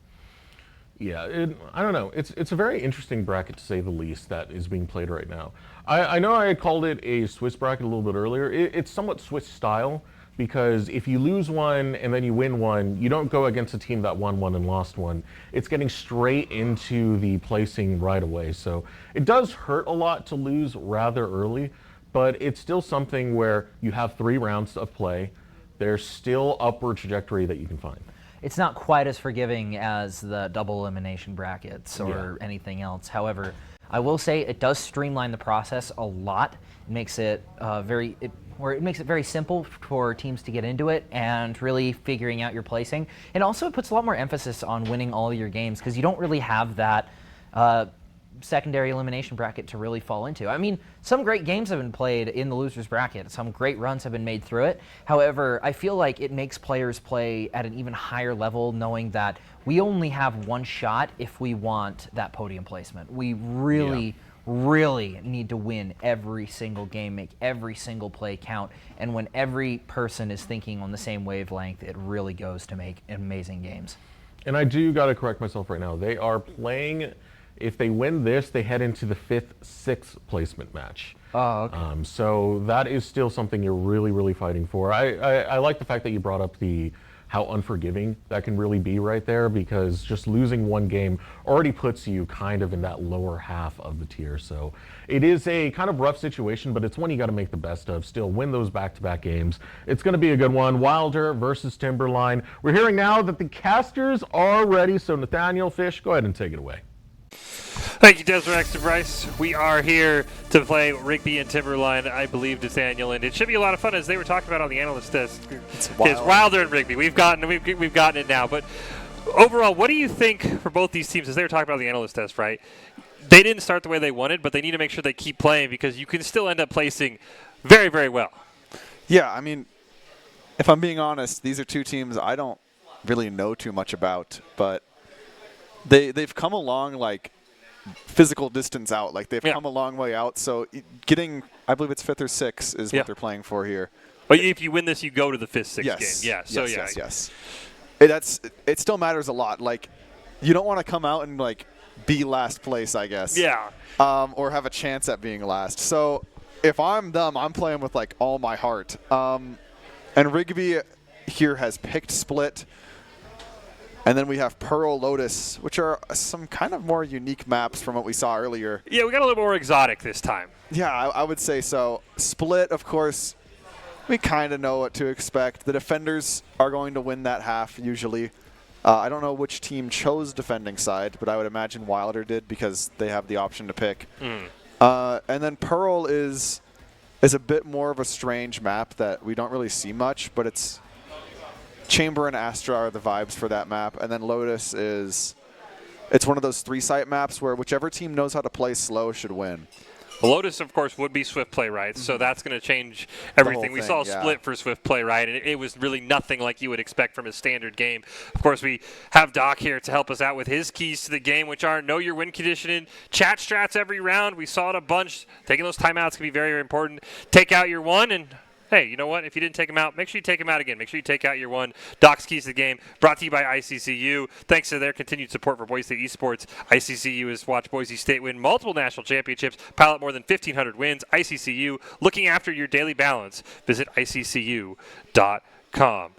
S1: Yeah, I don't know. It's a very interesting bracket, to say the least, that is being played right now. I know I had called it a Swiss bracket a little bit earlier. It's somewhat Swiss style, because if you lose one and then you win one, you don't go against a team that won one and lost one. It's getting straight into the placing right away. So it does hurt a lot to lose rather early, but it's still something where you have 3 rounds of play. There's still upward trajectory that you can find.
S2: It's not quite as forgiving as the double elimination brackets or anything else. However, I will say it does streamline the process a lot. It makes it very simple for teams to get into it and really figuring out your placing. And also it puts a lot more emphasis on winning all of your games, because you don't really have that secondary elimination bracket to really fall into. I mean, some great games have been played in the losers bracket. Some great runs have been made through it. However, I feel like it makes players play at an even higher level, knowing that we only have one shot if we want that podium placement. We really need to win every single game, make every single play count. And when every person is thinking on the same wavelength, it really goes to make amazing games.
S1: And I do got to correct myself right now. They are playing If they win this, they head into the 5th, 6th placement match.
S20: Oh, okay.
S1: So that is still something you're really, really fighting for. I like the fact that you brought up how unforgiving that can really be right there, because just losing one game already puts you kind of in that lower half of the tier. So it is a kind of rough situation, but it's one you got to make the best of. Still win those back-to-back games. It's going to be a good one. Wilder versus Timberline. We're hearing now that the casters are ready. So Nathaniel, Fish, go ahead and take it away.
S3: Thank you, Desiree Bryce. We are here to play Rigby and Timberline, I believe, Nathaniel, and it should be a lot of fun, as they were talking about on the analyst desk. It's Wilder and Rigby. We've gotten it now. But overall, what do you think for both these teams, as they were talking about on the analyst test, right? They didn't start the way they wanted, but they need to make sure they keep playing, because you can still end up placing very, very well.
S4: Yeah, I mean, if I'm being honest, these are two teams I don't really know too much about, but they've come along like physical distance out. Like, they've come a long way out. So getting, I believe it's 5th or 6th is what they're playing for here.
S3: But if you win this, you go to the 5th, 6th
S4: yes.
S3: game. Yeah. So
S4: Yes. It still matters a lot. Like, you don't want to come out and like be last place, I guess.
S3: Yeah.
S4: Or have a chance at being last. So if I'm them, I'm playing with like all my heart. And Rigby here has picked Split. And then we have Pearl, Lotus, which are some kind of more unique maps from what we saw earlier.
S3: Yeah, we got a little more exotic this time.
S4: Yeah, I would say so. Split, of course, we kind of know what to expect. The defenders are going to win that half usually. I don't know which team chose defending side, but I would imagine Wilder did, because they have the option to pick. And then Pearl is a bit more of a strange map that we don't really see much, but it's Chamber and Astra are the vibes for that map. And then Lotus it's one of those 3-site maps where whichever team knows how to play slow should win.
S3: Well, Lotus, of course, would be Swift Play Right, so that's going to change everything. We saw Split for Swift Play Right, and it was really nothing like you would expect from a standard game. Of course, we have Doc here to help us out with his keys to the game, which are know your win conditioning, chat strats every round. We saw it a bunch. Taking those timeouts can be very, very important. Take out your one, and hey, you know what? If you didn't take them out, make sure you take them out again. Make sure you take out your one. Doc's Keys to the Game, brought to you by ICCU. Thanks to their continued support for Boise State Esports, ICCU has watched Boise State win multiple national championships, pile up more than 1,500 wins. ICCU, looking after your daily balance. Visit ICCU.com.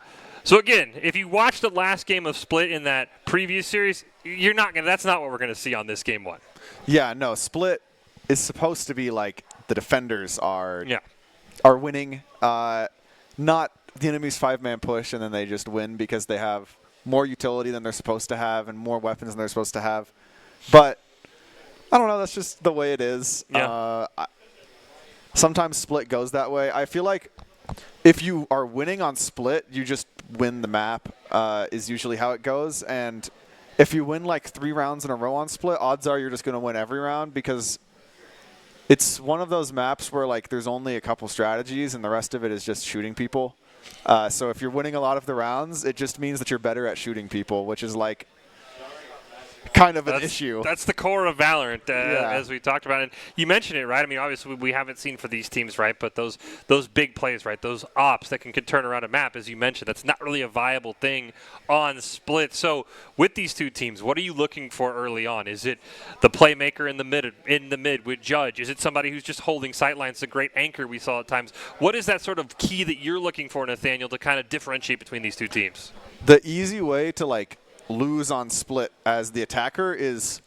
S3: So again, if you watched the last game of Split in that previous series, that's not what we're going to see on this game 1.
S4: Yeah, no, Split is supposed to be like the defenders are winning, not the enemy's 5-man push, and then they just win because they have more utility than they're supposed to have and more weapons than they're supposed to have. But I don't know, that's just the way it is.
S3: Yeah.
S4: Sometimes Split goes that way. I feel like if you are winning on Split, you just win the map, is usually how it goes. And if you win like 3 rounds in a row on Split, odds are you're just going to win every round, because it's one of those maps where like there's only a couple strategies and the rest of it is just shooting people. So if you're winning a lot of the rounds, it just means that you're better at shooting people, which is like kind of an issue.
S3: That's the core of Valorant, as we talked about. And you mentioned it, right? I mean, obviously we haven't seen for these teams, right? But those big plays, right? Those ops that can turn around a map, as you mentioned, that's not really a viable thing on Split. So with these two teams, what are you looking for early on? Is it the playmaker in the mid with Judge? Is it somebody who's just holding sightlines? A great anchor we saw at times. What is that sort of key that you're looking for, Nathaniel, to kind of differentiate between these two teams?
S4: The easy way to like lose on Split as the attacker is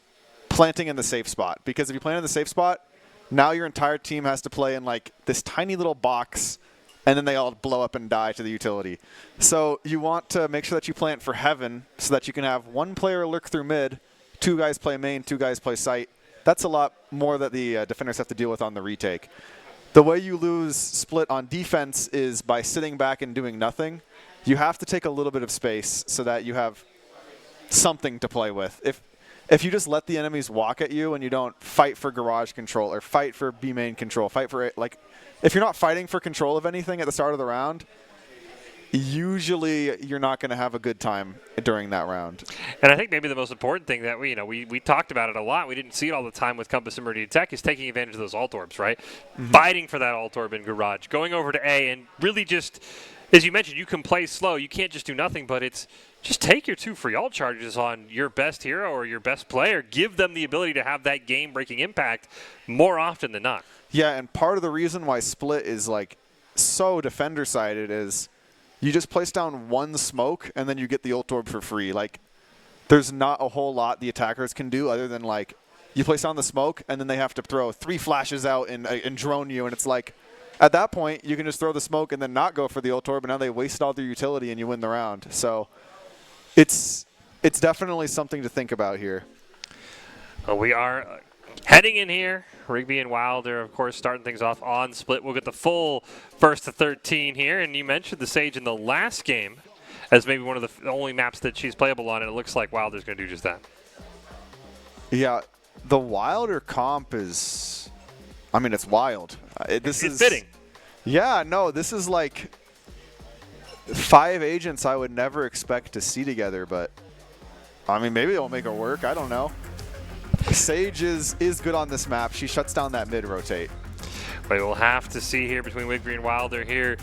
S4: planting in the safe spot, because if you plant in the safe spot, now your entire team has to play in like this tiny little box, and then they all blow up and die to the utility. So you want to make sure that you plant for heaven so that you can have one player lurk through mid, 2 guys play main, 2 guys play site. That's a lot more that the defenders have to deal with on the retake. The way you lose Split on defense is by sitting back and doing nothing. You have to take a little bit of space so that you have something to play with. If you just let the enemies walk at you and you don't fight for garage control or fight for B main control, fight for it, like if you're not fighting for control of anything at the start of the round, usually you're not going to have a good time during that round.
S3: And I think maybe the most important thing that we talked about it a lot, we didn't see it all the time with Compass and Meridian Tech, is taking advantage of those alt orbs, right? Fighting for that alt orb in garage, going over to A and really just As you mentioned, you can play slow. You can't just do nothing, but it's just take your 2 free ult charges on your best hero or your best player. Give them the ability to have that game-breaking impact more often than not.
S4: Yeah, and part of the reason why Split is like so defender-sided is you just place down 1 smoke and then you get the ult orb for free. Like, there's not a whole lot the attackers can do other than like you place down the smoke and then they have to throw 3 flashes out and drone you, and it's like at that point you can just throw the smoke and then not go for the ult orb, and now they waste all their utility and you win the round. So it's definitely something to think about here.
S3: Well, we are heading in here. Rigby and Wilder, of course, starting things off on Split. We'll get the full first to 13 here, and you mentioned the Sage in the last game as maybe one of the only maps that she's playable on, and it looks like Wilder's going to do just that.
S4: Yeah, the Wilder comp is, I mean, it's wild. It's
S3: fitting.
S4: Yeah, no, this is like 5 agents I would never expect to see together, but I mean, maybe it'll make it work. I don't know. Sage is good on this map. She shuts down that mid rotate.
S3: We will have to see here between Rigby and Wilder here.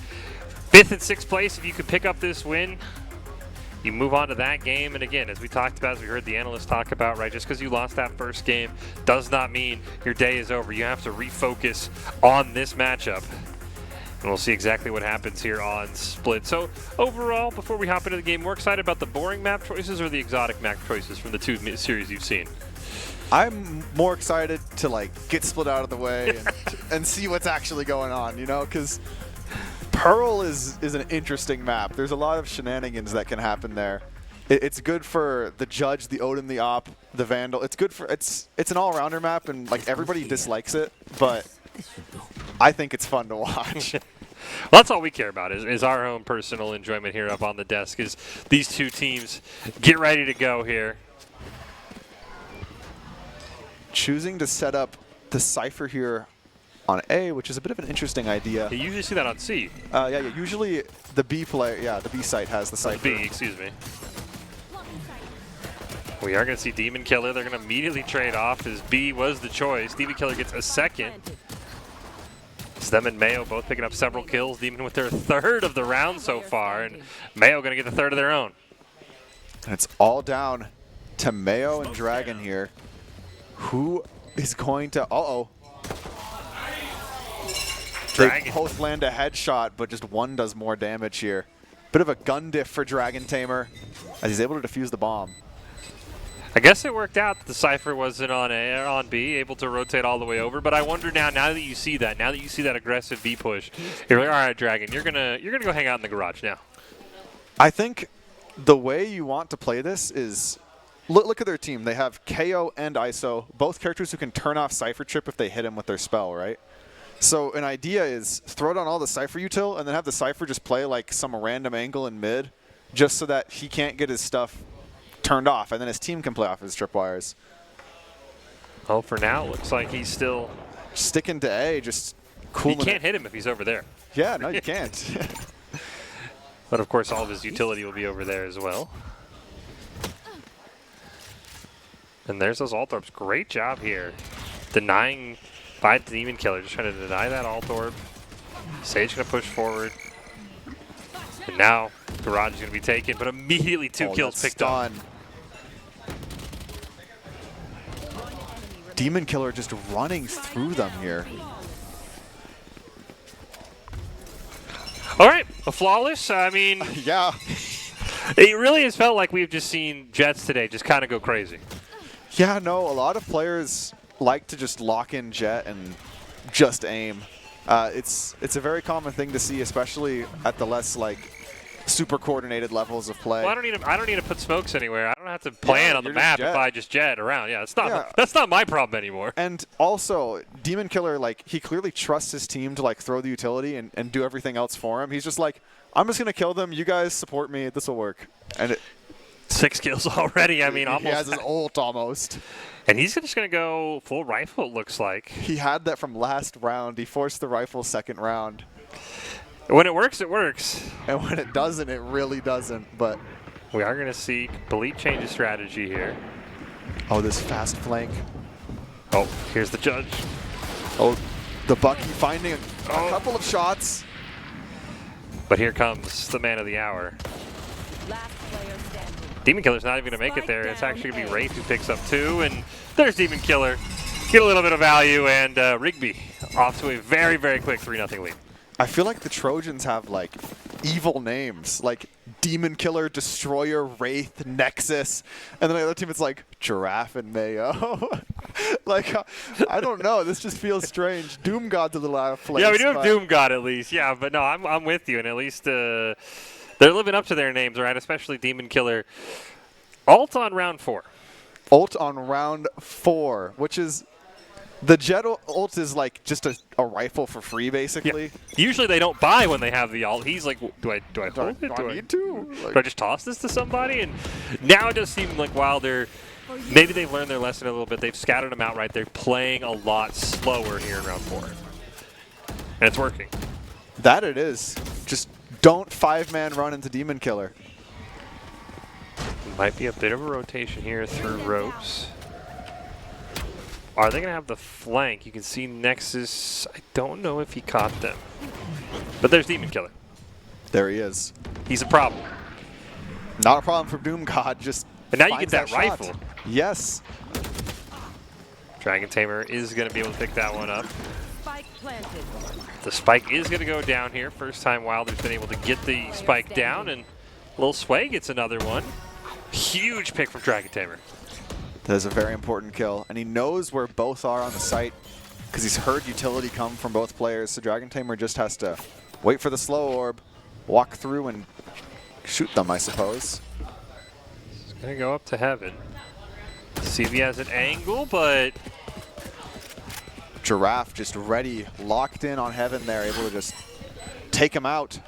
S3: 5th and 6th place, if you could pick up this win, you move on to that game. And again, as we talked about, as we heard the analysts talk about, right, just because you lost that first game does not mean your day is over. You have to refocus on this matchup. And we'll see exactly what happens here on Split. So overall, before we hop into the game, more excited about the boring map choices or the exotic map choices from the 2 series you've seen?
S4: I'm more excited to like get Split out of the way and see what's actually going on, you know, because Pearl is an interesting map. There's a lot of shenanigans that can happen there. It's good for the Judge, the Odin, the Op, the Vandal. It's good for it's an all-rounder map, and like everybody dislikes it, but I think it's fun to watch.
S3: Well, that's all we care about is our own personal enjoyment here up on the desk. Is these 2 teams get ready to go here.
S4: Choosing to set up the Cypher here on A, which is a bit of an interesting idea.
S3: You usually see that on C.
S4: Yeah, usually the B player, the B site has the Cypher.
S3: B, excuse me. We are going to see Demon Killer. They're going to immediately trade off as B was the choice. Demon Killer gets a 2nd. It's them and Mayo both picking up several kills. Demon with their 3rd of the round so far, and Mayo going to get the 3rd of their own.
S4: And it's all down to Mayo and Dragon here. Who is going to... Dragon. They both land a headshot, but just one does more damage here. Bit of a gun diff for Dragon Tamer as he's able to defuse the bomb.
S3: I guess it worked out that the Cypher wasn't on A or on B, able to rotate all the way over. But I wonder now that you see that aggressive B push, you're like, all right, Dragon, you're gonna go hang out in the garage now.
S4: I think the way you want to play this is... Look at their team. They have KO and ISO, both characters who can turn off Cypher Trip if they hit him with their spell, right? So an idea is throw down all the Cypher util and then have the Cypher just play like some random angle in mid just so that he can't get his stuff turned off and then his team can play off his tripwires.
S3: Well, for now, it looks like he's still...
S4: sticking to A, just cooling
S3: You can't hit him if he's over there.
S4: Yeah, no, you can't.
S3: But of course, all of his utility will be over there as well. And there's those ult orbs. Great job here. Denying by the Demon Killer. Just trying to deny that ult orb. Sage going to push forward. And now Garage is going to be taken, but immediately 2 kills picked up.
S4: Demon Killer just running through them here.
S3: All right, a flawless. I mean,
S4: yeah.
S3: It really has felt like we've just seen Jets today just kind of go crazy.
S4: Yeah, no, a lot of players like to just lock in Jet and just aim. It's a very common thing to see, especially at the less like super coordinated levels of play.
S3: Well, I don't need to put smokes anywhere. I don't have to plan on the map if I just jet around. Yeah, that's not my problem anymore.
S4: And also, Demon Killer, like, he clearly trusts his team to like throw the utility and do everything else for him. He's just like, I'm just gonna kill them. You guys support me. This will work. And
S3: 6 kills already. I mean, almost.
S4: He has his ult almost.
S3: And he's just going to go full rifle, it looks like.
S4: He had that from last round. He forced the rifle 2nd round.
S3: When it works, it works.
S4: And when it doesn't, it really doesn't. But
S3: we are going to see complete change of strategy here.
S4: Oh, this fast flank.
S3: Oh, here's the Judge.
S4: Oh, the Bucky finding a couple of shots.
S3: But here comes the man of the hour.
S5: Last player standing.
S3: Demon Killer's not even going to make it there. It's actually going to be Wraith who picks up 2, and there's Demon Killer. Get a little bit of value, and Rigby off to a very, very quick 3-0 lead.
S4: I feel like the Trojans have, like, evil names, like Demon Killer, Destroyer, Wraith, Nexus, and then the other team it's like Giraffe and Mayo. Like, I don't know. This just feels strange. Doom God's a little out of place.
S3: Yeah, we do have Doom God at least. Yeah, but no, I'm with you, and at least they're living up to their names, right? Especially Demon Killer. Ult on round 4.
S4: Ult on round 4, which is the Jet ult is like just a rifle for free, basically.
S3: Yeah. Usually they don't buy when they have the ult. He's like, do I hold it?
S4: Do I need to?
S3: Do I just toss this to somebody? And now it does seem like Wilder, maybe they've learned their lesson a little bit. They've scattered them out right. They're playing a lot slower here in round 4. And it's working.
S4: That it is. Just don't 5-man run into Demon Killer.
S3: Might be a bit of a rotation here through ropes. Are they going to have the flank? You can see Nexus. I don't know if he caught them. But there's Demon Killer.
S4: There he is.
S3: He's a problem.
S4: Not a problem for Doom God. Just
S3: but now you get that rifle.
S4: Shot. Yes.
S3: Dragon Tamer is going to be able to pick that one up.
S5: Spike planted.
S3: The spike is going to go down here. First time Wilder's been able to get the spike down, and Lil Sway gets another one. Huge pick from Dragon Tamer.
S4: That is a very important kill, and he knows where both are on the site because he's heard utility come from both players, so Dragon Tamer just has to wait for the slow orb, walk through and shoot them, I suppose.
S3: He's going to go up to heaven. See if he has an angle, but
S4: Giraffe just ready, locked in on heaven there, able to just take him out.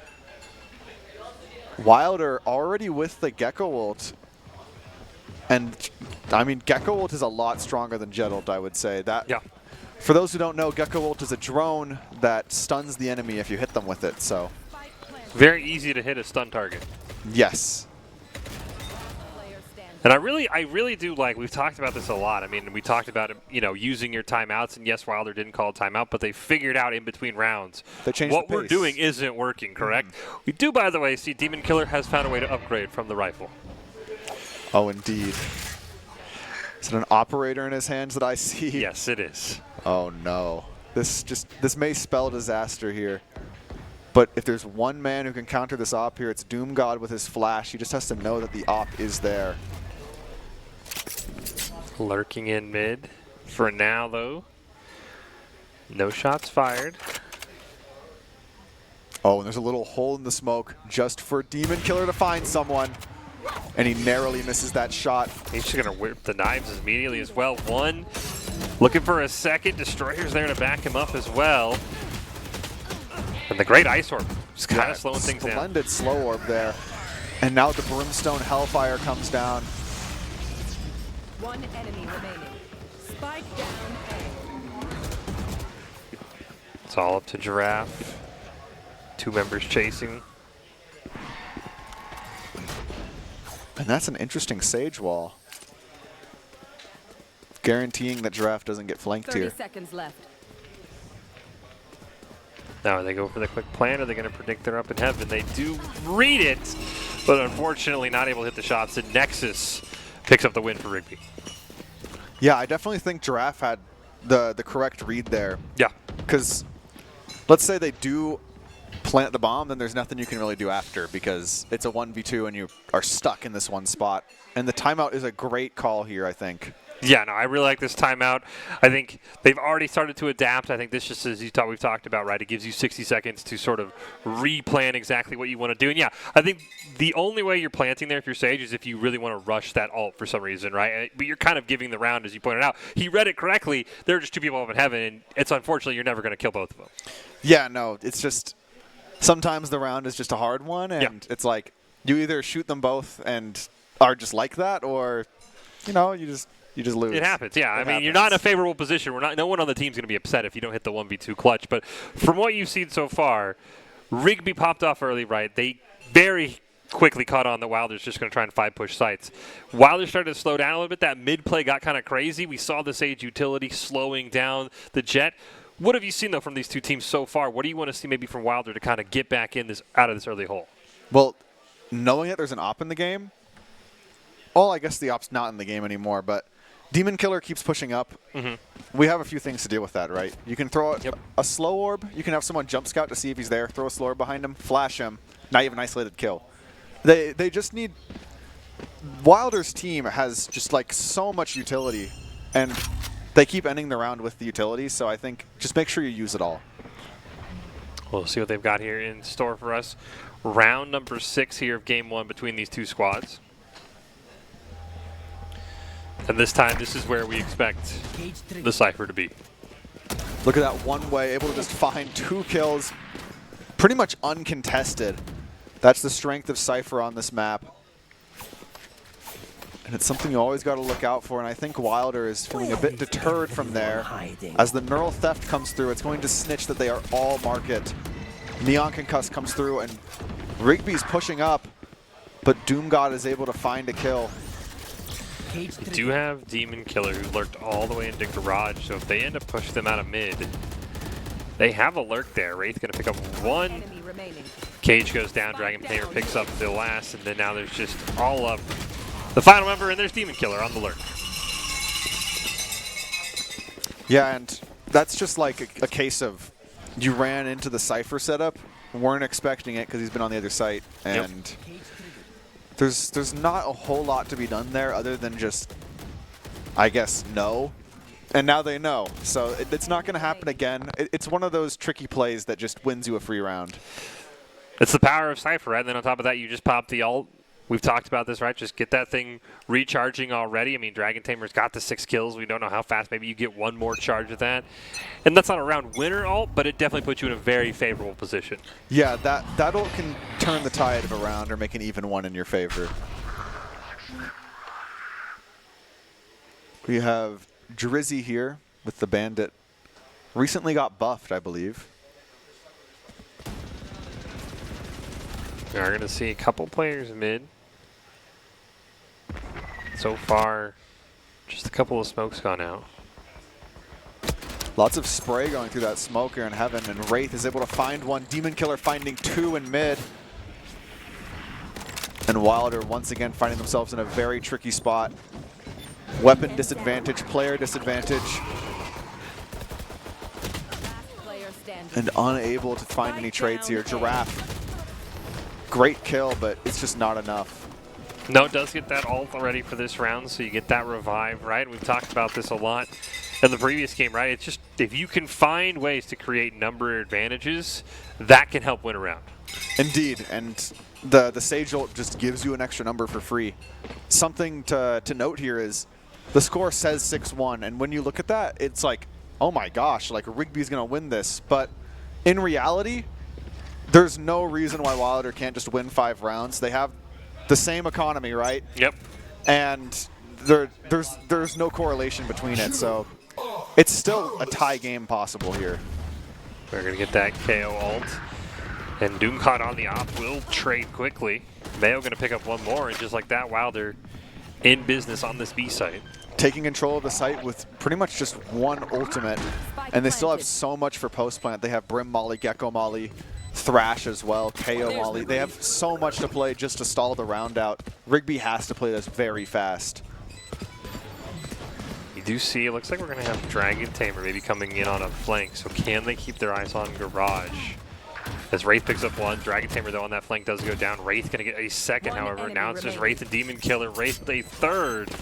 S4: Wilder already with the Gecko ult. And, I mean, Gecko ult is a lot stronger than Jet ult, I would say.
S3: Yeah.
S4: For those who don't know, Gecko ult is a drone that stuns the enemy if you hit them with it, so.
S3: Very easy to hit a stun target.
S4: Yes.
S3: And I really do like, we've talked about this a lot. I mean, we talked about, using your timeouts, and yes, Wilder didn't call a timeout, but they figured out in between rounds what we're doing isn't working, correct? We do, by the way, see Demon Killer has found a way to upgrade from the rifle.
S4: Oh, indeed. Is it an operator in his hands that I see?
S3: Yes, it is.
S4: Oh, no. This may spell disaster here. But if there's one man who can counter this op here, it's Doom God with his flash. He just has to know that the op is there.
S3: Lurking in mid for now, though. No shots fired.
S4: Oh, and there's a little hole in the smoke just for Demon Killer to find someone. And he narrowly misses that shot.
S3: He's just going to whip the knives immediately as well. One, looking for a second. Destroyer's there to back him up as well. And the great Ice Orb just kind of slowing things down.
S4: Splendid slow orb there. And now the Brimstone Hellfire comes down.
S5: One enemy remaining. Spike down A.
S3: It's all up to Giraffe. 2 members chasing.
S4: And that's an interesting Sage Wall. Guaranteeing that Giraffe doesn't get flanked
S5: 30
S4: here.
S5: seconds left.
S3: Now, are they go for the quick plan, or are they going to predict they're up in heaven? They do read it, but unfortunately not able to hit the shots. And Nexus picks up the win for Rigby.
S4: Yeah, I definitely think Giraffe had the correct read there.
S3: Yeah.
S4: Because let's say they do plant the bomb, then there's nothing you can really do after because it's a 1v2 and you are stuck in this one spot. And the timeout is a great call here, I think.
S3: Yeah, no, I really like this timeout. I think they've already started to adapt. I think this just, as we've talked about, right, it gives you 60 seconds to sort of replan exactly what you want to do. And yeah, I think the only way you're planting there if you're Sage is if you really want to rush that ult for some reason, right? But you're kind of giving the round, as you pointed out. He read it correctly. There are just 2 people up in heaven, and it's unfortunately you're never going to kill both of them.
S4: Yeah, no, it's just sometimes the round is just a hard one, and it's like you either shoot them both and are just like that, or, you know, you just lose.
S3: It happens, yeah. I mean, you're not in a favorable position. No one on the team's going to be upset if you don't hit the 1v2 clutch. But from what you've seen so far, Rigby popped off early, right? They very quickly caught on that Wilder's just going to try and 5-push sites. Wilder started to slow down a little bit. That mid play got kind of crazy. We saw the Sage utility slowing down the Jet. What have you seen, though, from these two teams so far? What do you want to see maybe from Wilder to kind of get back in this out of this early hole?
S4: Well, knowing that there's an op in the game, I guess the op's not in the game anymore, but Demon Killer keeps pushing up. We have a few things to deal with that, right? You can throw a slow orb. You can have someone jump scout to see if he's there, throw a slow orb behind him, flash him. Now you have an isolated kill. They just need... Wilder's team has just like so much utility, and they keep ending the round with the utility, so I think just make sure you use it all.
S3: We'll see what they've got here in store for us. Round number 6 here of game 1 between these two squads. And this time, this is where we expect the Cypher to be.
S4: Look at that one way, able to just find 2 kills, pretty much uncontested. That's the strength of Cypher on this map. And it's something you always got to look out for, and I think Wilder is feeling a bit deterred from there. As the Neural Theft comes through, it's going to snitch that they are all market. Neon Concuss comes through, and Rigby's pushing up, but Doom God is able to find a kill.
S3: We do have Demon Killer, who lurked all the way into Garage, so if they end up pushing them out of mid, they have a lurk there. Wraith going to pick up 1. Cage goes down, Dragon Tamer picks up the last, and then now there's just all of the final member, and there's Demon Killer on the lurk.
S4: Yeah, and that's just like a case of you ran into the Cypher setup, weren't expecting it because he's been on the other site, and there's not a whole lot to be done there other than just, I guess, know. And now they know. So it's not going to happen again. It's one of those tricky plays that just wins you a free round.
S3: It's the power of Cypher, right? And then on top of that, you just pop the ult. We've talked about this, right? Just get that thing recharging already. I mean, Dragon Tamer's got the 6 kills. We don't know how fast. Maybe you get 1 more charge of that. And that's not a round winner ult, but it definitely puts you in a very favorable position.
S4: Yeah, that ult can turn the tide of a round or make an even one in your favor. We have Drizzy here with the Bandit. Recently got buffed, I believe.
S3: We are going to see a couple players mid. So far, just a couple of smokes gone out.
S4: Lots of spray going through that smoke here in heaven, and Wraith is able to find 1. Demon Killer finding 2 in mid. And Wilder once again finding themselves in a very tricky spot. Weapon disadvantage, player disadvantage. And unable to find any trades here. Giraffe, great kill, but it's just not enough.
S3: No, it does get that ult already for this round, so you get that revive, right? We've talked about this a lot in the previous game, right? It's just, if you can find ways to create number advantages, that can help win a round.
S4: Indeed, and the Sage ult just gives you an extra number for free. Something to note here is the score says 6-1, and when you look at that, it's like, oh my gosh, like Rigby's going to win this. But in reality, there's no reason why Wilder can't just win 5 rounds. They have the same economy, right?
S3: Yep.
S4: And there's no correlation between it, so it's still a tie game possible here.
S3: We're going to get that KO ult. And Doomcott on the op will trade quickly. Mayo going to pick up 1 more, and just like that, Wilder in business on this B site.
S4: Taking control of the site with pretty much just 1 ultimate, and they still have so much for post-plant. They have Brim Molly, Gecko Molly, Thrash as well, KO Molly. They have so much to play just to stall the round out. Rigby has to play this very fast.
S3: You do see, it looks like we're going to have Dragon Tamer maybe coming in on a flank, so can they keep their eyes on Garage? As Wraith picks up 1, Dragon Tamer though on that flank does go down. Wraith going to get a 2nd, however. Now it's just Wraith and Demon Killer. Wraith a 3rd.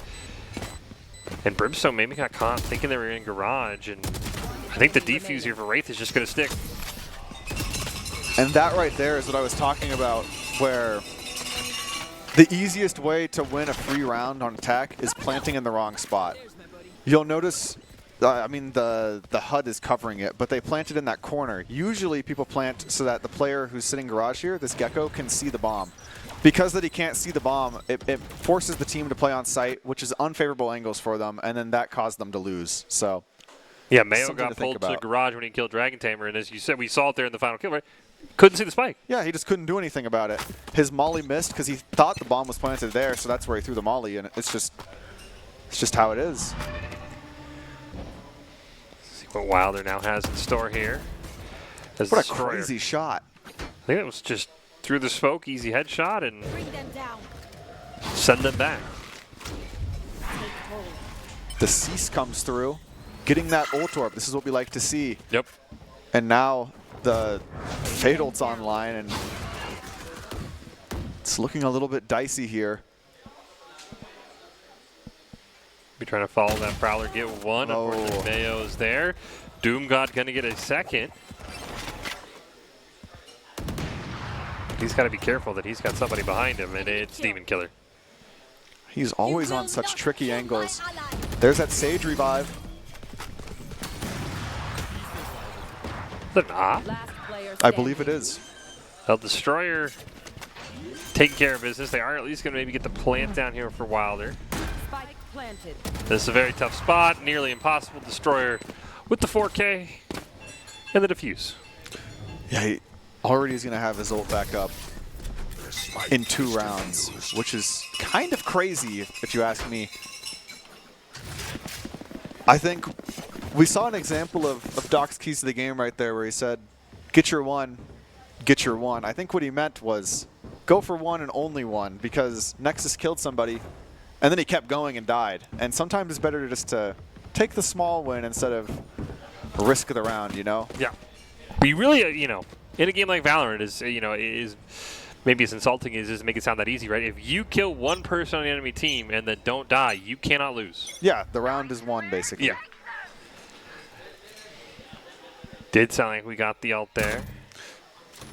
S3: And Brimstone maybe got caught thinking they were in Garage, and I think the defuse here for Wraith is just going to stick.
S4: And that right there is what I was talking about, where the easiest way to win a free round on attack is planting in the wrong spot. You'll notice, I mean, the HUD is covering it, but they planted in that corner. Usually people plant so that the player who's sitting Garage here, this Gecko, can see the bomb. Because that he can't see the bomb, it forces the team to play on site, which is unfavorable angles for them, and then that caused them to lose. So,
S3: yeah, Mayo got pulled to Garage when he killed Dragon Tamer, and as you said, we saw it there in the final kill, right? Couldn't see the spike.
S4: Yeah, he just couldn't do anything about it. His molly missed because he thought the bomb was planted there, so that's where he threw the molly, and it's just how it is.
S3: what Wilder now has in store here. As
S4: What a
S3: Destroyer.
S4: crazy shot.
S3: I think it was just through the smoke, easy headshot, and send them back.
S4: The cease comes through, getting that ult orb. This is what we like to see.
S3: Yep.
S4: And now the Fade ult's online, and it's looking a little bit dicey here.
S3: Be trying to follow that Prowler, get one. Unfortunately, Mayo's there. Doom God gonna get a second. He's got to be careful that he's got somebody behind him, and it's Demon Killer.
S4: He's always on such tricky angles. There's that Sage revive.
S3: Is it not?
S4: I believe it is.
S3: Well, Destroyer taking care of business. They are at least going to maybe get the plant down here for Wilder.
S5: Spike planted.
S3: This is a very tough spot, nearly impossible. Destroyer with the 4K and the defuse.
S4: Yeah, he already is going to have his ult back up in 2 rounds, which is kind of crazy if you ask me. I think we saw an example of Doc's keys to the game right there where he said, get your one, get your one. I think what he meant was go for one and only one, because Nexus killed somebody and then he kept going and died. And sometimes it's better just to take the small win instead of risk the round, you know?
S3: Yeah. We really, you know, in a game like Valorant is maybe it's insulting is just make it sound that easy, right? If you kill one person on the enemy team and then don't die, you cannot lose.
S4: Yeah, the round is won, basically.
S3: Yeah. Did sound like we got the ult there.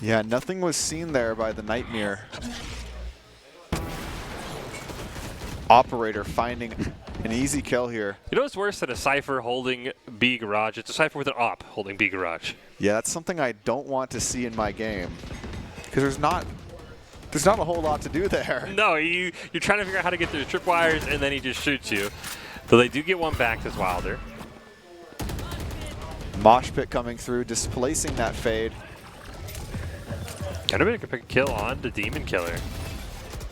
S4: Yeah, nothing was seen there by the Nightmare. Operator finding an easy kill here.
S3: You know what's worse than a Cypher holding B garage? It's a Cypher with an op holding B garage.
S4: Yeah, that's something I don't want to see in my game, because there's not a whole lot to do there.
S3: No, you're trying to figure out how to get through the tripwires, and then he just shoots you. Though they do get one back as Wilder.
S4: Mosh pit coming through, displacing that Fade.
S3: Gonna make a kill on the Demon Killer,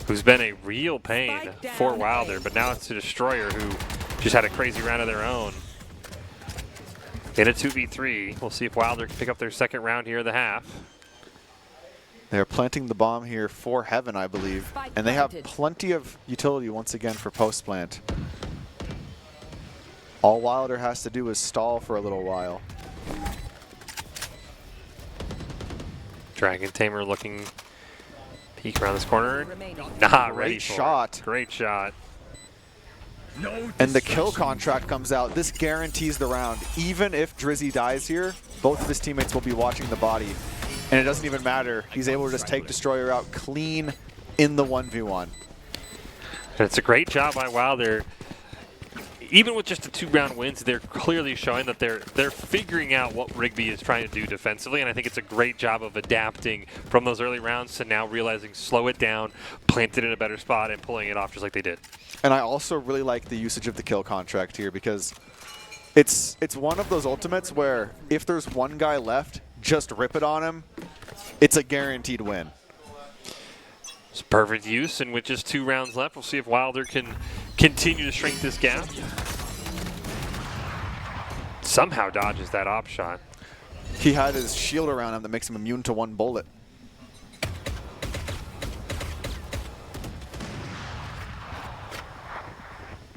S3: who's been a real pain for Wilder, but now it's the Destroyer who just had a crazy round of their own. In a 2v3, we'll see if Wilder can pick up their second round here of the half.
S4: They're planting the bomb here for Heaven, I believe. And they have plenty of utility once again for post-plant. All Wilder has to do is stall for a little while.
S3: Dragon Tamer looking peek around this corner. Not ready
S4: Great
S3: for
S4: shot.
S3: it. Great shot.
S4: And the kill contract comes out. This guarantees the round. Even if Drizzy dies here, both of his teammates will be watching the body. And it doesn't even matter. He's able to just take Destroyer out clean in the 1v1.
S3: And it's a great job by Wilder. Even with just the 2-round wins, they're clearly showing that they're figuring out what Rigby is trying to do defensively, and I think it's a great job of adapting from those early rounds to now realizing slow it down, plant it in a better spot, and pulling it off just like they did.
S4: And I also really like the usage of the kill contract here, because it's one of those ultimates where if there's one guy left, just rip it on him. It's a guaranteed win.
S3: It's perfect use, and with just 2 rounds left, we'll see if Wilder can continue to shrink this gap. Somehow dodges that op shot.
S4: He had his shield around him that makes him immune to 1 bullet.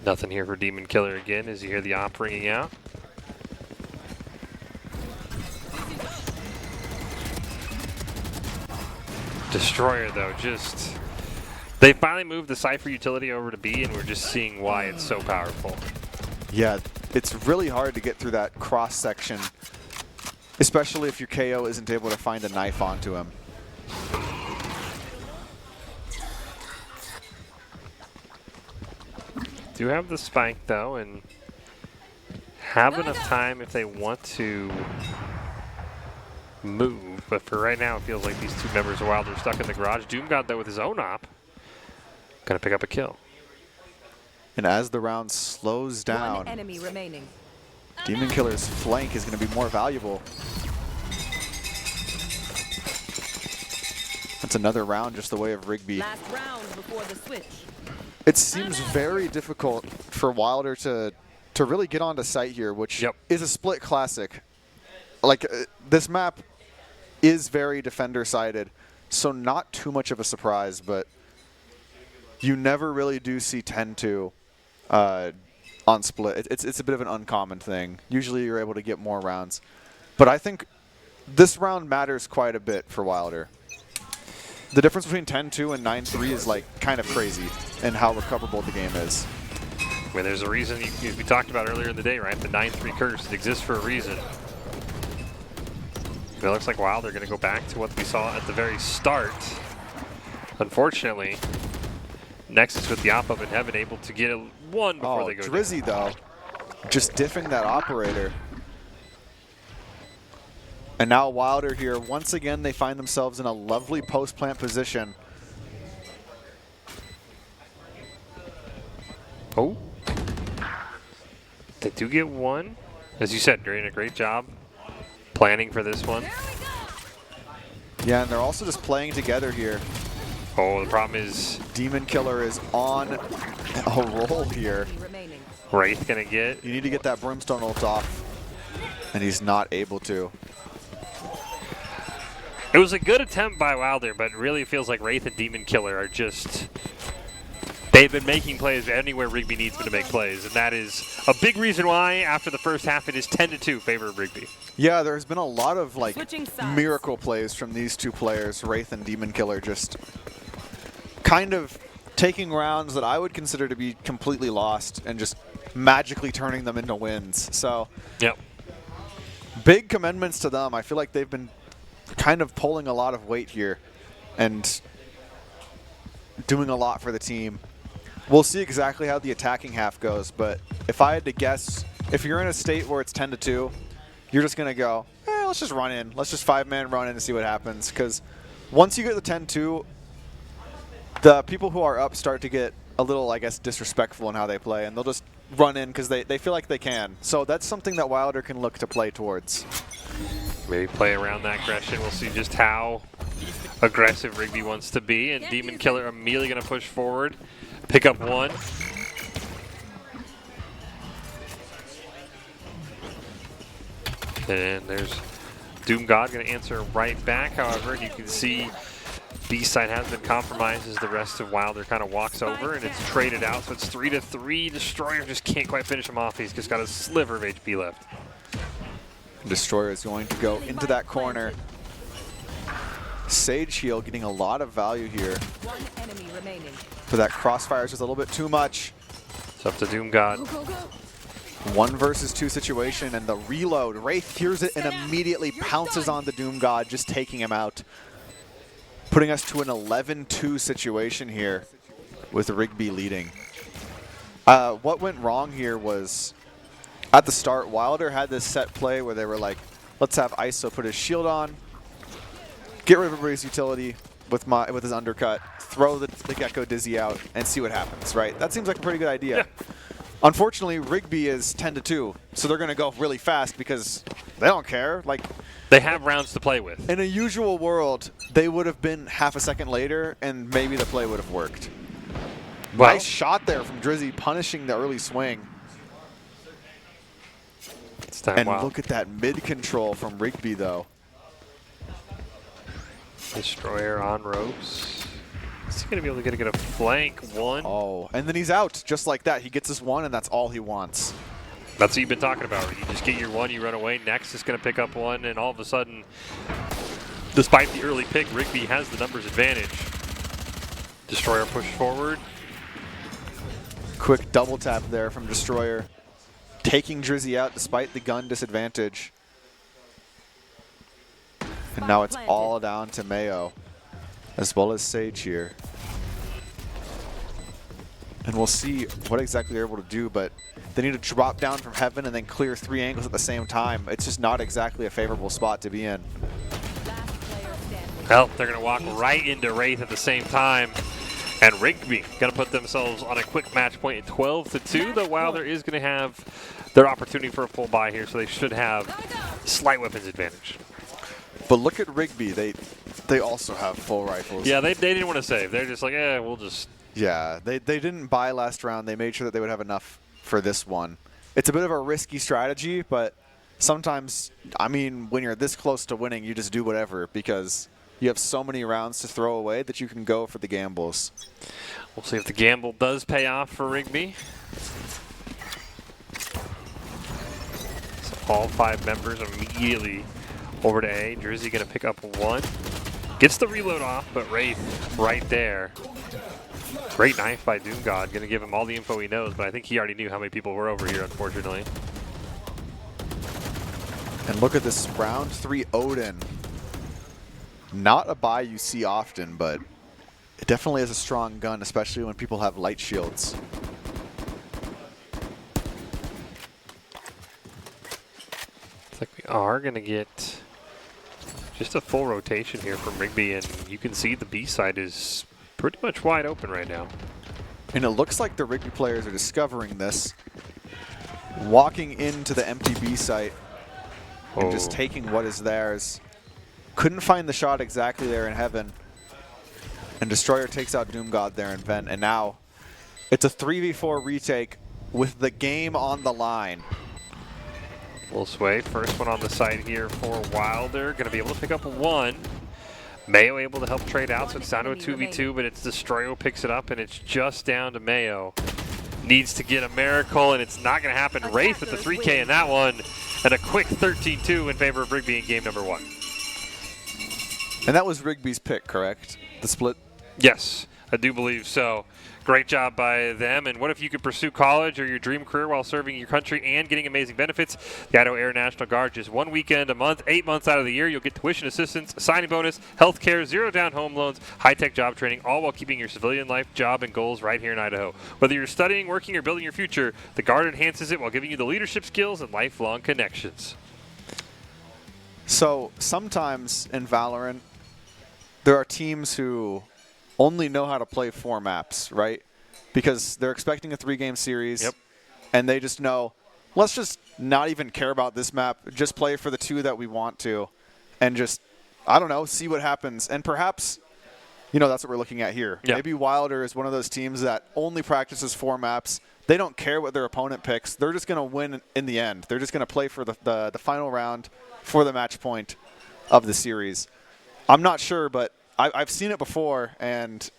S3: Nothing here for Demon Killer again as you hear the op ringing out. Destroyer, though, just... They finally moved the Cypher utility over to B, and we're just seeing why it's so powerful.
S4: Yeah, it's really hard to get through that cross-section, especially if your KO isn't able to find a knife onto him.
S3: Do have the spike, though, and have enough time if they want to move, but for right now it feels like these 2 members of Wilder are stuck in the garage. Doom God, though, with his own op, gonna pick up a kill.
S4: And as the round slows down,
S5: 1 enemy remaining.
S4: Demon Killer's flank is going to be more valuable. That's another round just the way of Rigby.
S5: Last round before the switch.
S4: It seems very difficult for Wilder to to really get onto site here, which is a split classic. Like, this map is very defender-sided, so not too much of a surprise, but you never really do see 10-2 on split. It's a bit of an uncommon thing. Usually you're able to get more rounds. But I think this round matters quite a bit for Wilder. The difference between 10-2 and 9-3 is like kind of crazy in how recoverable the game is.
S3: I mean, there's a reason we talked about earlier in the day, right? The 9-3 curse. It exists for a reason. It looks like Wilder going to go back to what we saw at the very start. Unfortunately, Nexus with the op up in heaven able to get one before they go
S4: Drizzy, though, just diffing that operator. And now Wilder here, once again, they find themselves in a lovely post-plant position.
S3: Oh. They do get one. As you said, doing a great job planning for this one.
S4: Yeah, and they're also just playing together here.
S3: Oh, the problem is
S4: Demon Killer is on a roll here.
S3: Wraith gonna get.
S4: You need to get that Brimstone ult off, and he's not able to.
S3: It was a good attempt by Wilder, but it really feels like Wraith and Demon Killer are just... They've been making plays anywhere Rigby needs them to make plays, and that is a big reason why, after the first half, it is 10-2 favor of Rigby.
S4: Yeah, there's been a lot of like miracle plays from these two players, Wraith and Demon Killer, just kind of taking rounds that I would consider to be completely lost and just magically turning them into wins. So, big commendments to them. I feel like they've been kind of pulling a lot of weight here and doing a lot for the team. We'll see exactly how the attacking half goes, but if I had to guess, if you're in a state where it's 10-2, you're just going to go, let's just run in. Let's just 5-man run in and see what happens. Because once you get the 10-2, the people who are up start to get a little, I guess, disrespectful in how they play, and they'll just run in because they feel like they can. So that's something that Wilder can look to play towards.
S3: Maybe play around that aggression. We'll see just how aggressive Rigby wants to be, and Demon Killer immediately going to push forward, pick up one. And there's Doom God going to answer right back. However, you can see B-side has been compromised as the rest of Wilder kind of walks over, and it's traded out. So it's 3-3. Destroyer just can't quite finish him off. He's just got a sliver of HP left.
S4: Destroyer is going to go into that corner. Sage Shield getting a lot of value here. But that crossfire is just a little bit too much.
S3: It's up to Doom God.
S4: 1 versus 2 situation, and the reload. Wraith hears it and immediately pounces on the Doom God, just taking him out. Putting us to an 11-2 situation here with Rigby leading. What went wrong here was, at the start, Wilder had this set play where they were like, let's have ISO put his shield on, get rid of everybody's utility with his undercut, throw the Gecko Dizzy out, and see what happens, right? That seems like a pretty good idea. Yeah. Unfortunately, Rigby is 10-2, so they're going to go really fast because they don't care. Like,
S3: they have rounds to play with.
S4: In a usual world, they would have been half a second later, and maybe the play would have worked. Well, nice shot there from Drizzy, punishing the early swing. And look at that mid-control from Rigby, though.
S3: Destroyer on ropes. Is he going to be able to get a flank one?
S4: Oh, and then he's out just like that. He gets his one, and that's all he wants.
S3: That's what you've been talking about. You just get your one, you run away. Next is going to pick up one, and all of a sudden, despite the early pick, Rigby has the numbers advantage. Destroyer push forward.
S4: Quick double tap there from Destroyer, taking Drizzy out despite the gun disadvantage. And now it's all down to Mayo, as well as Sage here. And we'll see what exactly they're able to do, but they need to drop down from heaven and then clear 3 angles at the same time. It's just not exactly a favorable spot to be in.
S3: Well, they're going to walk right into Wraith at the same time. And Rigby going to put themselves on a quick match point at 12-2, though Wilder is going to have their opportunity for a full buy here, so they should have slight weapons advantage.
S4: But look at Rigby. They also have full rifles.
S3: Yeah, they didn't want to save. They're just like, we'll just...
S4: Yeah, they didn't buy last round. They made sure that they would have enough for this one. it's a bit of a risky strategy, but sometimes, I mean, when you're this close to winning, you just do whatever because you have so many rounds to throw away that you can go for the gambles.
S3: We'll see if the gamble does pay off for Rigby. So all 5 members immediately over to A. Drizzy going to pick up 1. Gets the reload off, but Wraith right there. Great knife by Doomgod. Going to give him all the info he knows, but I think he already knew how many people were over here, unfortunately.
S4: And look at this round 3 Odin. Not a buy you see often, but it definitely is a strong gun, especially when people have light shields.
S3: Looks like we are going to get just a full rotation here from Rigby, and you can see the B side is pretty much wide open right now.
S4: And it looks like the Rigby players are discovering this, walking into the empty B site and just taking what is theirs. Couldn't find the shot exactly there in heaven. And Destroyer takes out Doomgod there in vent, and now it's a 3v4 retake with the game on the line.
S3: Little sway, first one on the side here for Wilder. Going to be able to pick up 1. Mayo able to help trade out, so it's down to a 2v2, but it's Destroyer who picks it up, and it's just down to Mayo. Needs to get a miracle, and it's not going to happen. Wraith with the 3K in that one, and a quick 13-2 in favor of Rigby in game number 1.
S4: And that was Rigby's pick, correct? The split?
S3: Yes, I do believe so. Great job by them. And what if you could pursue college or your dream career while serving your country and getting amazing benefits? The Idaho Air National Guard, just 1 weekend a month, 8 months out of the year. You'll get tuition assistance, a signing bonus, health care, 0 down home loans, high-tech job training, all while keeping your civilian life, job, and goals right here in Idaho. Whether you're studying, working, or building your future, the Guard enhances it while giving you the leadership skills and lifelong connections.
S4: So sometimes in Valorant, there are teams who only know how to play 4 maps, right? Because they're expecting a 3-game series, and they just know, let's just not even care about this map, just play for the 2 that we want to, and just, I don't know, see what happens. And perhaps, you know, that's what we're looking at here. Maybe Wilder is one of those teams that only practices 4 maps. They don't care what their opponent picks. They're just going to win in the end. They're just going to play for the final round for the match point of the series. I'm not sure, but I've seen it before, and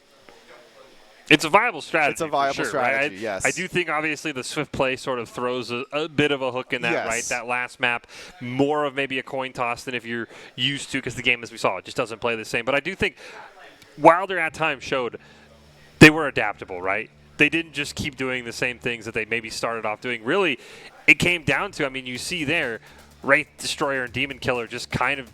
S3: it's a viable strategy.
S4: It's a viable strategy,
S3: right?
S4: yes.
S3: I do think, obviously, the swift play sort of throws a bit of a hook in that, right? That last map, more of maybe a coin toss than if you're used to, because the game, as we saw, it just doesn't play the same. But I do think Wilder at times showed they were adaptable, right? They didn't just keep doing the same things that they maybe started off doing. Really, it came down to, I mean, you see there, Wraith, Destroyer, and Demon Killer just kind of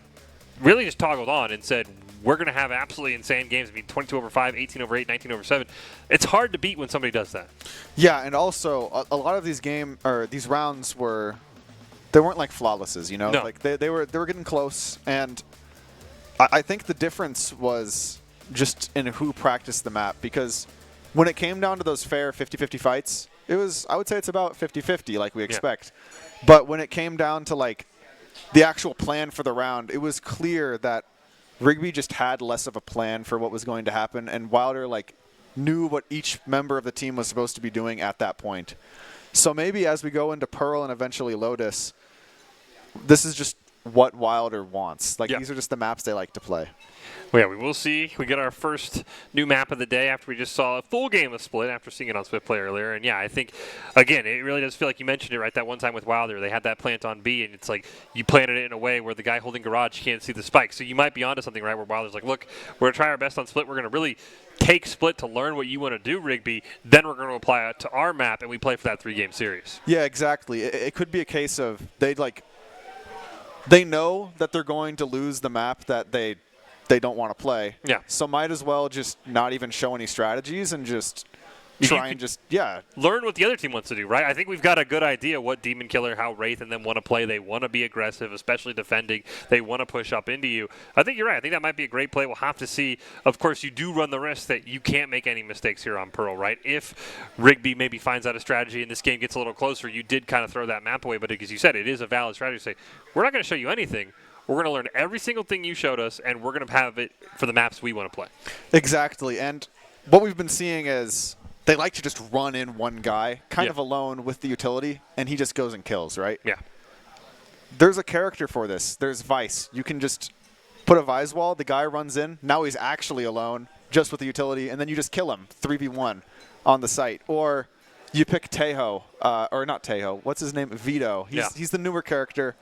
S3: really just toggled on and said, we're going to have absolutely insane games. I mean, 22 over 5, 18 over 8, 19 over 7. It's hard to beat when somebody does that.
S4: Yeah, and also a lot of these these rounds they weren't like flawlesses, you know?
S3: No.
S4: Like they were getting close, and I think the difference was just in who practiced the map, because when it came down to those fair 50-50 fights, I would say it's about 50-50 like we expect. But when it came down to like the actual plan for the round, it was clear that Rigby just had less of a plan for what was going to happen, and Wilder like knew what each member of the team was supposed to be doing at that point. So maybe as we go into Pearl and eventually Lotus, this is just what Wilder wants. Like these are just the maps they like to play.
S3: Well, yeah, we will see. We get our first new map of the day after we just saw a full game of Split after seeing it on Swift Play earlier. And yeah, I think, again, it really does feel like you mentioned it right that one time with Wilder. They had that plant on B, and it's like you planted it in a way where the guy holding Garage can't see the spike. So you might be onto something, right, where Wilder's like, look, we're going to try our best on Split. We're going to really take Split to learn what you want to do, Rigby. Then we're going to apply it to our map, and we play for that 3-game series.
S4: Yeah, exactly. It could be a case of they know that they're going to lose the map that they don't want to play.
S3: Yeah.
S4: So might as well just not even show any strategies and just
S3: learn what the other team wants to do, right? I think we've got a good idea what Demon Killer, how Wraith and them want to play. They want to be aggressive, especially defending. They want to push up into you. I think you're right. I think that might be a great play. We'll have to see. Of course, you do run the risk that you can't make any mistakes here on Pearl, right? If Rigby maybe finds out a strategy and this game gets a little closer, you did kind of throw that map away. But as you said, it is a valid strategy to say, we're not going to show you anything. We're going to learn every single thing you showed us, and we're going to have it for the maps we want to play.
S4: Exactly. And what we've been seeing is they like to just run in one guy, kind of alone with the utility, and he just goes and kills, right?
S3: Yeah.
S4: There's a character for this. There's Vice. You can just put a Vise wall, the guy runs in, now he's actually alone, just with the utility, and then you just kill him, 3v1 on the site. Or you pick Tejo, or not Tejo, what's his name? Vito. He's the newer character,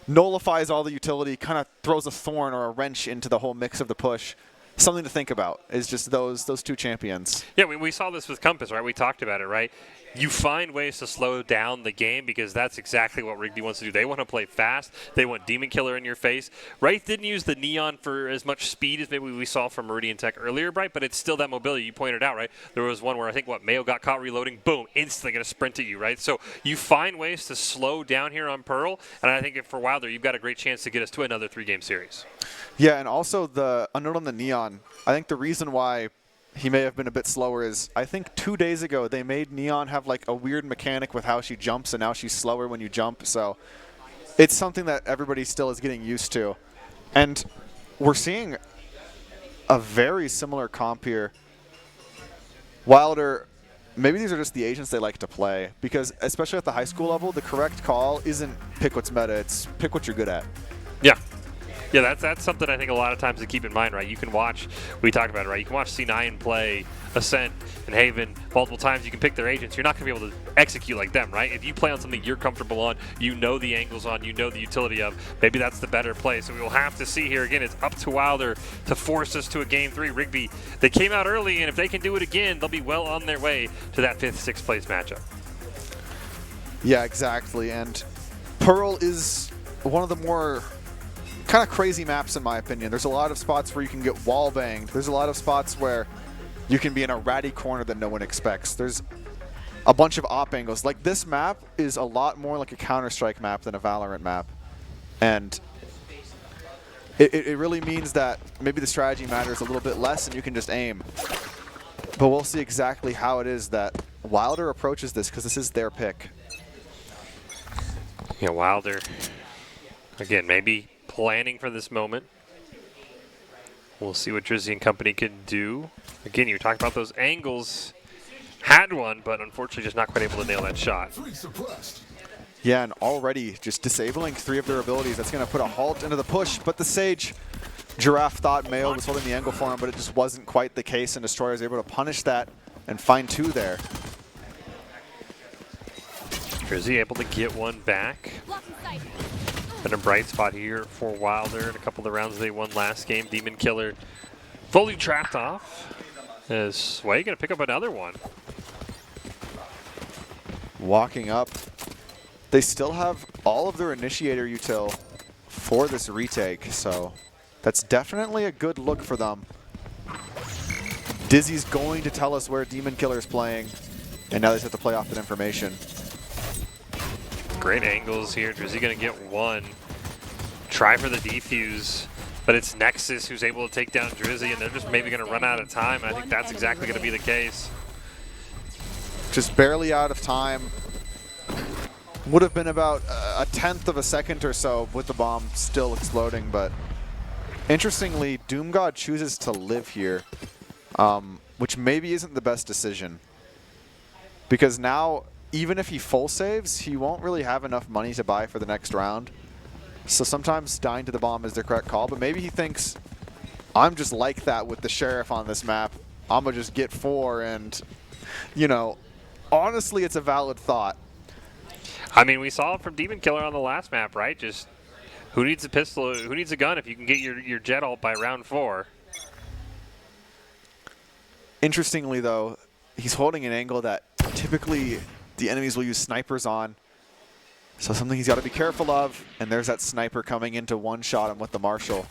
S4: nullifies all the utility, kind of throws a thorn or a wrench into the whole mix of the push. Something to think about is just those two champions.
S3: Yeah, we saw this with Compass, right? We talked about it, right? You find ways to slow down the game because that's exactly what Rigby wants to do. They want to play fast. They want Demon Killer in your face. Wright didn't use the Neon for as much speed as maybe we saw from Meridian Tech earlier, right? But it's still that mobility. You pointed out, right? There was one where I think, Mayo got caught reloading. Boom, instantly going to sprint at you, right? So you find ways to slow down here on Pearl, and I think for Wilder, you've got a great chance to get us to another 3-game series.
S4: Yeah, and also a note on the Neon. I think the reason why he may have been a bit slower is I think 2 days ago they made Neon have like a weird mechanic with how she jumps, and now she's slower when you jump. So it's something that everybody still is getting used to. And we're seeing a very similar comp here. Wilder, maybe these are just the agents they like to play, because especially at the high school level, the correct call isn't pick what's meta, it's pick what you're good at.
S3: Yeah. Yeah, that's something I think a lot of times to keep in mind, right? You can watch, we talked about it, right? You can watch C9 play Ascent and Haven multiple times. You can pick their agents. You're not going to be able to execute like them, right? If you play on something you're comfortable on, you know the angles on, you know the utility of, maybe that's the better play. So we will have to see here. Again, it's up to Wilder to force us to a Game 3. Rigby, they came out early, and if they can do it again, they'll be well on their way to that 5th, 6th place matchup.
S4: Yeah, exactly. And Pearl is one of the more kind of crazy maps in my opinion. There's a lot of spots where you can get wall banged. There's a lot of spots where you can be in a ratty corner that no one expects. There's a bunch of op angles. Like this map is a lot more like a Counter-Strike map than a Valorant map. And it really means that maybe the strategy matters a little bit less and you can just aim. But we'll see exactly how it is that Wilder approaches this, because this is their pick.
S3: Yeah, Wilder, again, maybe planning for this moment. We'll see what Drizzy and company can do. Again, you were talking about those angles. Had one, but unfortunately just not quite able to nail that shot.
S4: Yeah, and already just disabling 3 of their abilities. That's going to put a halt into the push, but the Sage, Giraffe thought Mayo was holding the angle for him, but it just wasn't quite the case, and Destroyer is able to punish that and find 2 there.
S3: Drizzy able to get one back. Been a bright spot here for Wilder in a couple of the rounds they won last game. Demon Killer fully trapped off. Is Sway going to pick up another one?
S4: Walking up. They still have all of their initiator util for this retake, so that's definitely a good look for them. Dizzy's going to tell us where Demon Killer is playing, and now they just have to play off that information.
S3: Great angles here. Drizzy going to get one. Try for the defuse, but it's Nexus who's able to take down Drizzy, and they're just maybe going to run out of time. And I think that's exactly going to be the case.
S4: Just barely out of time. Would have been about a 1/10 of a second or so with the bomb still exploding, but interestingly, Doom God chooses to live here, which maybe isn't the best decision. Because now, even if he full saves, he won't really have enough money to buy for the next round. So sometimes dying to the bomb is the correct call, but maybe he thinks, I'm just like that with the Sheriff on this map. I'm going to just get 4 and, you know, honestly, it's a valid thought.
S3: I mean, we saw it from Demon Killer on the last map, right? Just who needs a pistol, who needs a gun if you can get your jet ult by round 4?
S4: Interestingly, though, he's holding an angle that typically the enemies will use snipers on. So something he's got to be careful of, and there's that sniper coming in to one-shot him with the Marshal.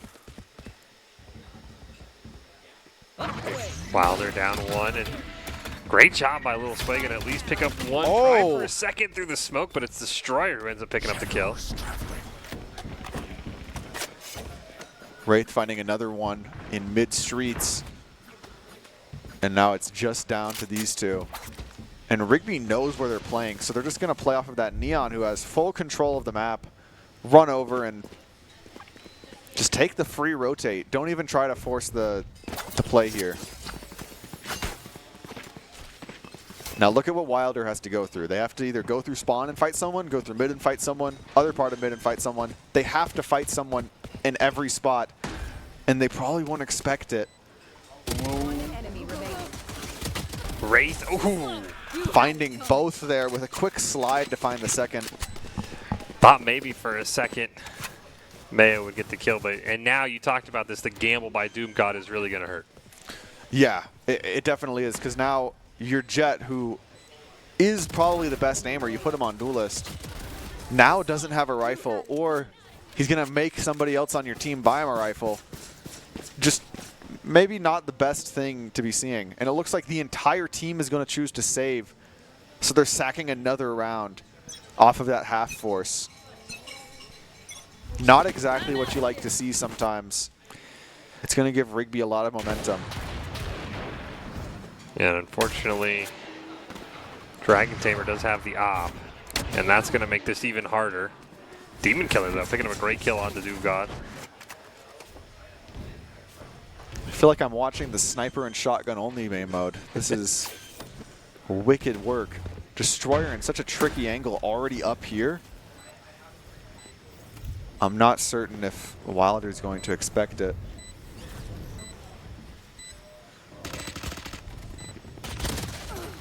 S3: Wilder down 1, and great job by Little Sway to at least pick up 1.
S4: Oh.
S3: Try for a second through the smoke, but it's Destroyer who ends up picking up the kill.
S4: Wraith finding another one in mid-streets. And now it's just down to these 2. And Rigby knows where they're playing, so they're just going to play off of that Neon, who has full control of the map, run over and just take the free rotate. Don't even try to force the play here. Now look at what Wilder has to go through. They have to either go through spawn and fight someone, go through mid and fight someone, other part of mid and fight someone. They have to fight someone in every spot, and they probably won't expect it.
S3: Wraith, ooh.
S4: Finding both there with a quick slide to find the second.
S3: Thought maybe for a second Mayo would get the kill, but and now you talked about this, the gamble by Doom God is really going to hurt.
S4: Yeah, it definitely is, because now your Jet, who is probably the best aimer, you put him on Duelist, now doesn't have a rifle, or he's going to make somebody else on your team buy him a rifle. Just maybe not the best thing to be seeing. And it looks like the entire team is going to choose to save, so they're sacking another round off of that half force. Not exactly what you like to see sometimes. It's going to give Rigby a lot of momentum.
S3: And unfortunately, Dragon Tamer does have the op, and that's going to make this even harder. Demon Killer, though, picking up a great kill on the Doom God.
S4: I feel like I'm watching the sniper and shotgun only main mode. This is wicked work. Destroyer in such a tricky angle already up here. I'm not certain if Wilder's going to expect it.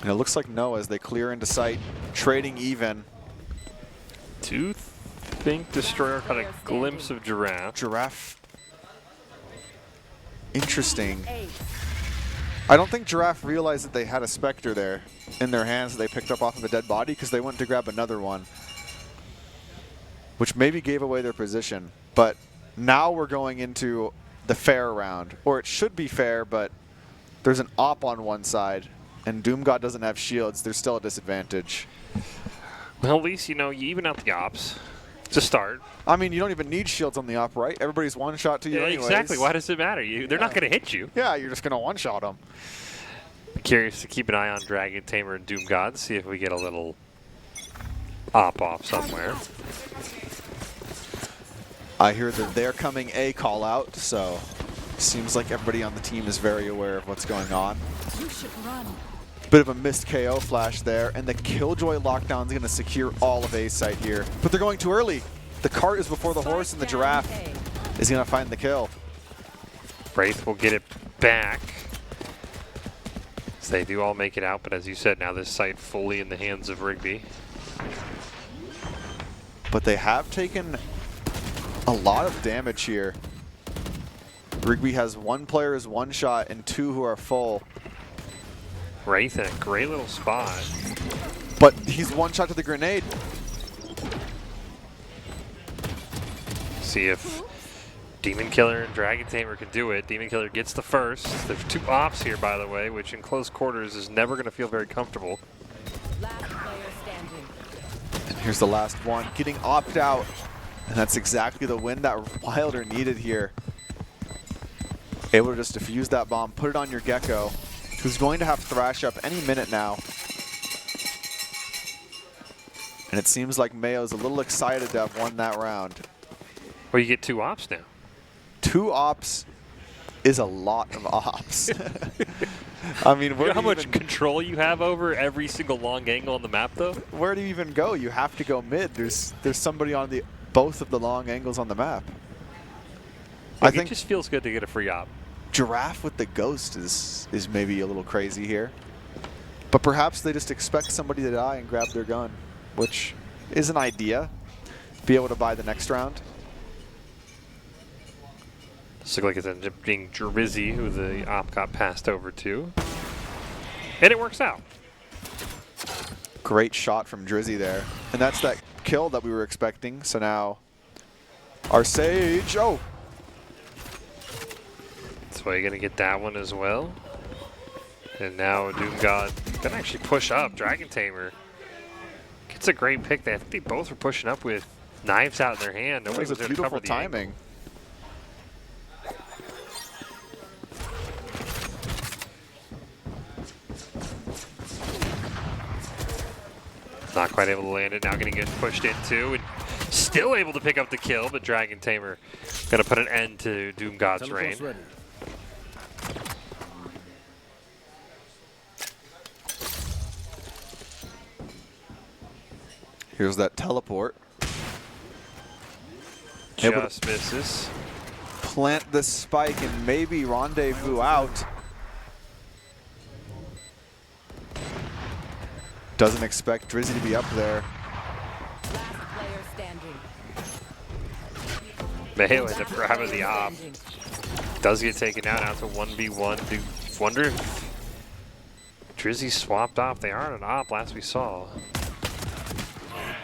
S4: And it looks like no as they clear into sight, trading even.
S3: Do you think Destroyer caught a glimpse of Giraffe?
S4: Giraffe. Interesting. I don't think Giraffe realized that they had a Spectre there in their hands that they picked up off of a dead body, because they went to grab another one, which maybe gave away their position. But now we're going into the fair round, or it should be fair, but there's an op on one side, and Doom God doesn't have shields. There's still a disadvantage.
S3: Well, at least, you know, you even out the ops to start.
S4: I mean, you don't even need shields on the op, right? Everybody's one-shot to you anyways.
S3: Exactly. Why does it matter? They're not going to hit you.
S4: Yeah, you're just going to one-shot them.
S3: Curious to keep an eye on Dragon Tamer and Doom God, see if we get a little op off somewhere.
S4: I hear that they're coming A call out, so seems like everybody on the team is very aware of what's going on.
S5: You should run.
S4: Bit of a missed KO flash there, and the Killjoy lockdown is going to secure all of A's site here. But they're going too early. The cart is before the horse, and the Giraffe is going to find the kill.
S3: Wraith will get it back. So they do all make it out, but as you said, now this site fully in the hands of Rigby.
S4: But they have taken a lot of damage here. Rigby has one player is one shot and two who are full.
S3: Wraith in a great little spot.
S4: But he's one shot to the grenade.
S3: See if Demon Killer and Dragon Tamer can do it. Demon Killer gets the first. There's two ops here, by the way, which in close quarters is never going to feel very comfortable.
S5: Last player standing.
S4: And here's the last one, getting opt out. And that's exactly the win that Wilder needed here. Able to just defuse that bomb, put it on your Gecko, who's going to have Thrash up any minute now. And it seems like Mayo's a little excited to have won that round.
S3: Well, you get two ops now.
S4: Two ops is a lot of ops. I mean,
S3: you know how much control you have over every single long angle on the map, though?
S4: Where do you even go? You have to go mid. There's somebody on both of the long angles on the map.
S3: I think it just feels good to get a free op.
S4: Giraffe with the ghost is maybe a little crazy here. But perhaps they just expect somebody to die and grab their gun, which is an idea. Be able to buy the next round.
S3: Looks like it ended up being Drizzy who the op got passed over to. And it works out.
S4: Great shot from Drizzy there. And that's that kill that we were expecting. So now our Sage, oh!
S3: That's why you're going to get that one as well. And now Doom God can actually push up. Dragon Tamer gets a great pick there. I think they both were pushing up with knives out in their hand. Nobody was there to cover the timing. Not quite able to land it. Now going to get pushed into and still able to pick up the kill, but Dragon Tamer going to put an end to Doom God's reign.
S4: Here's that teleport. Able to
S3: Just misses.
S4: plant the spike and maybe rendezvous out. Doesn't expect Drizzy to be up there.
S5: Last player standing.
S3: Mayo ends up grabbing the op. Does get taken down out to 1v1. Do wonder if Drizzy swapped off. They are on an op last we saw.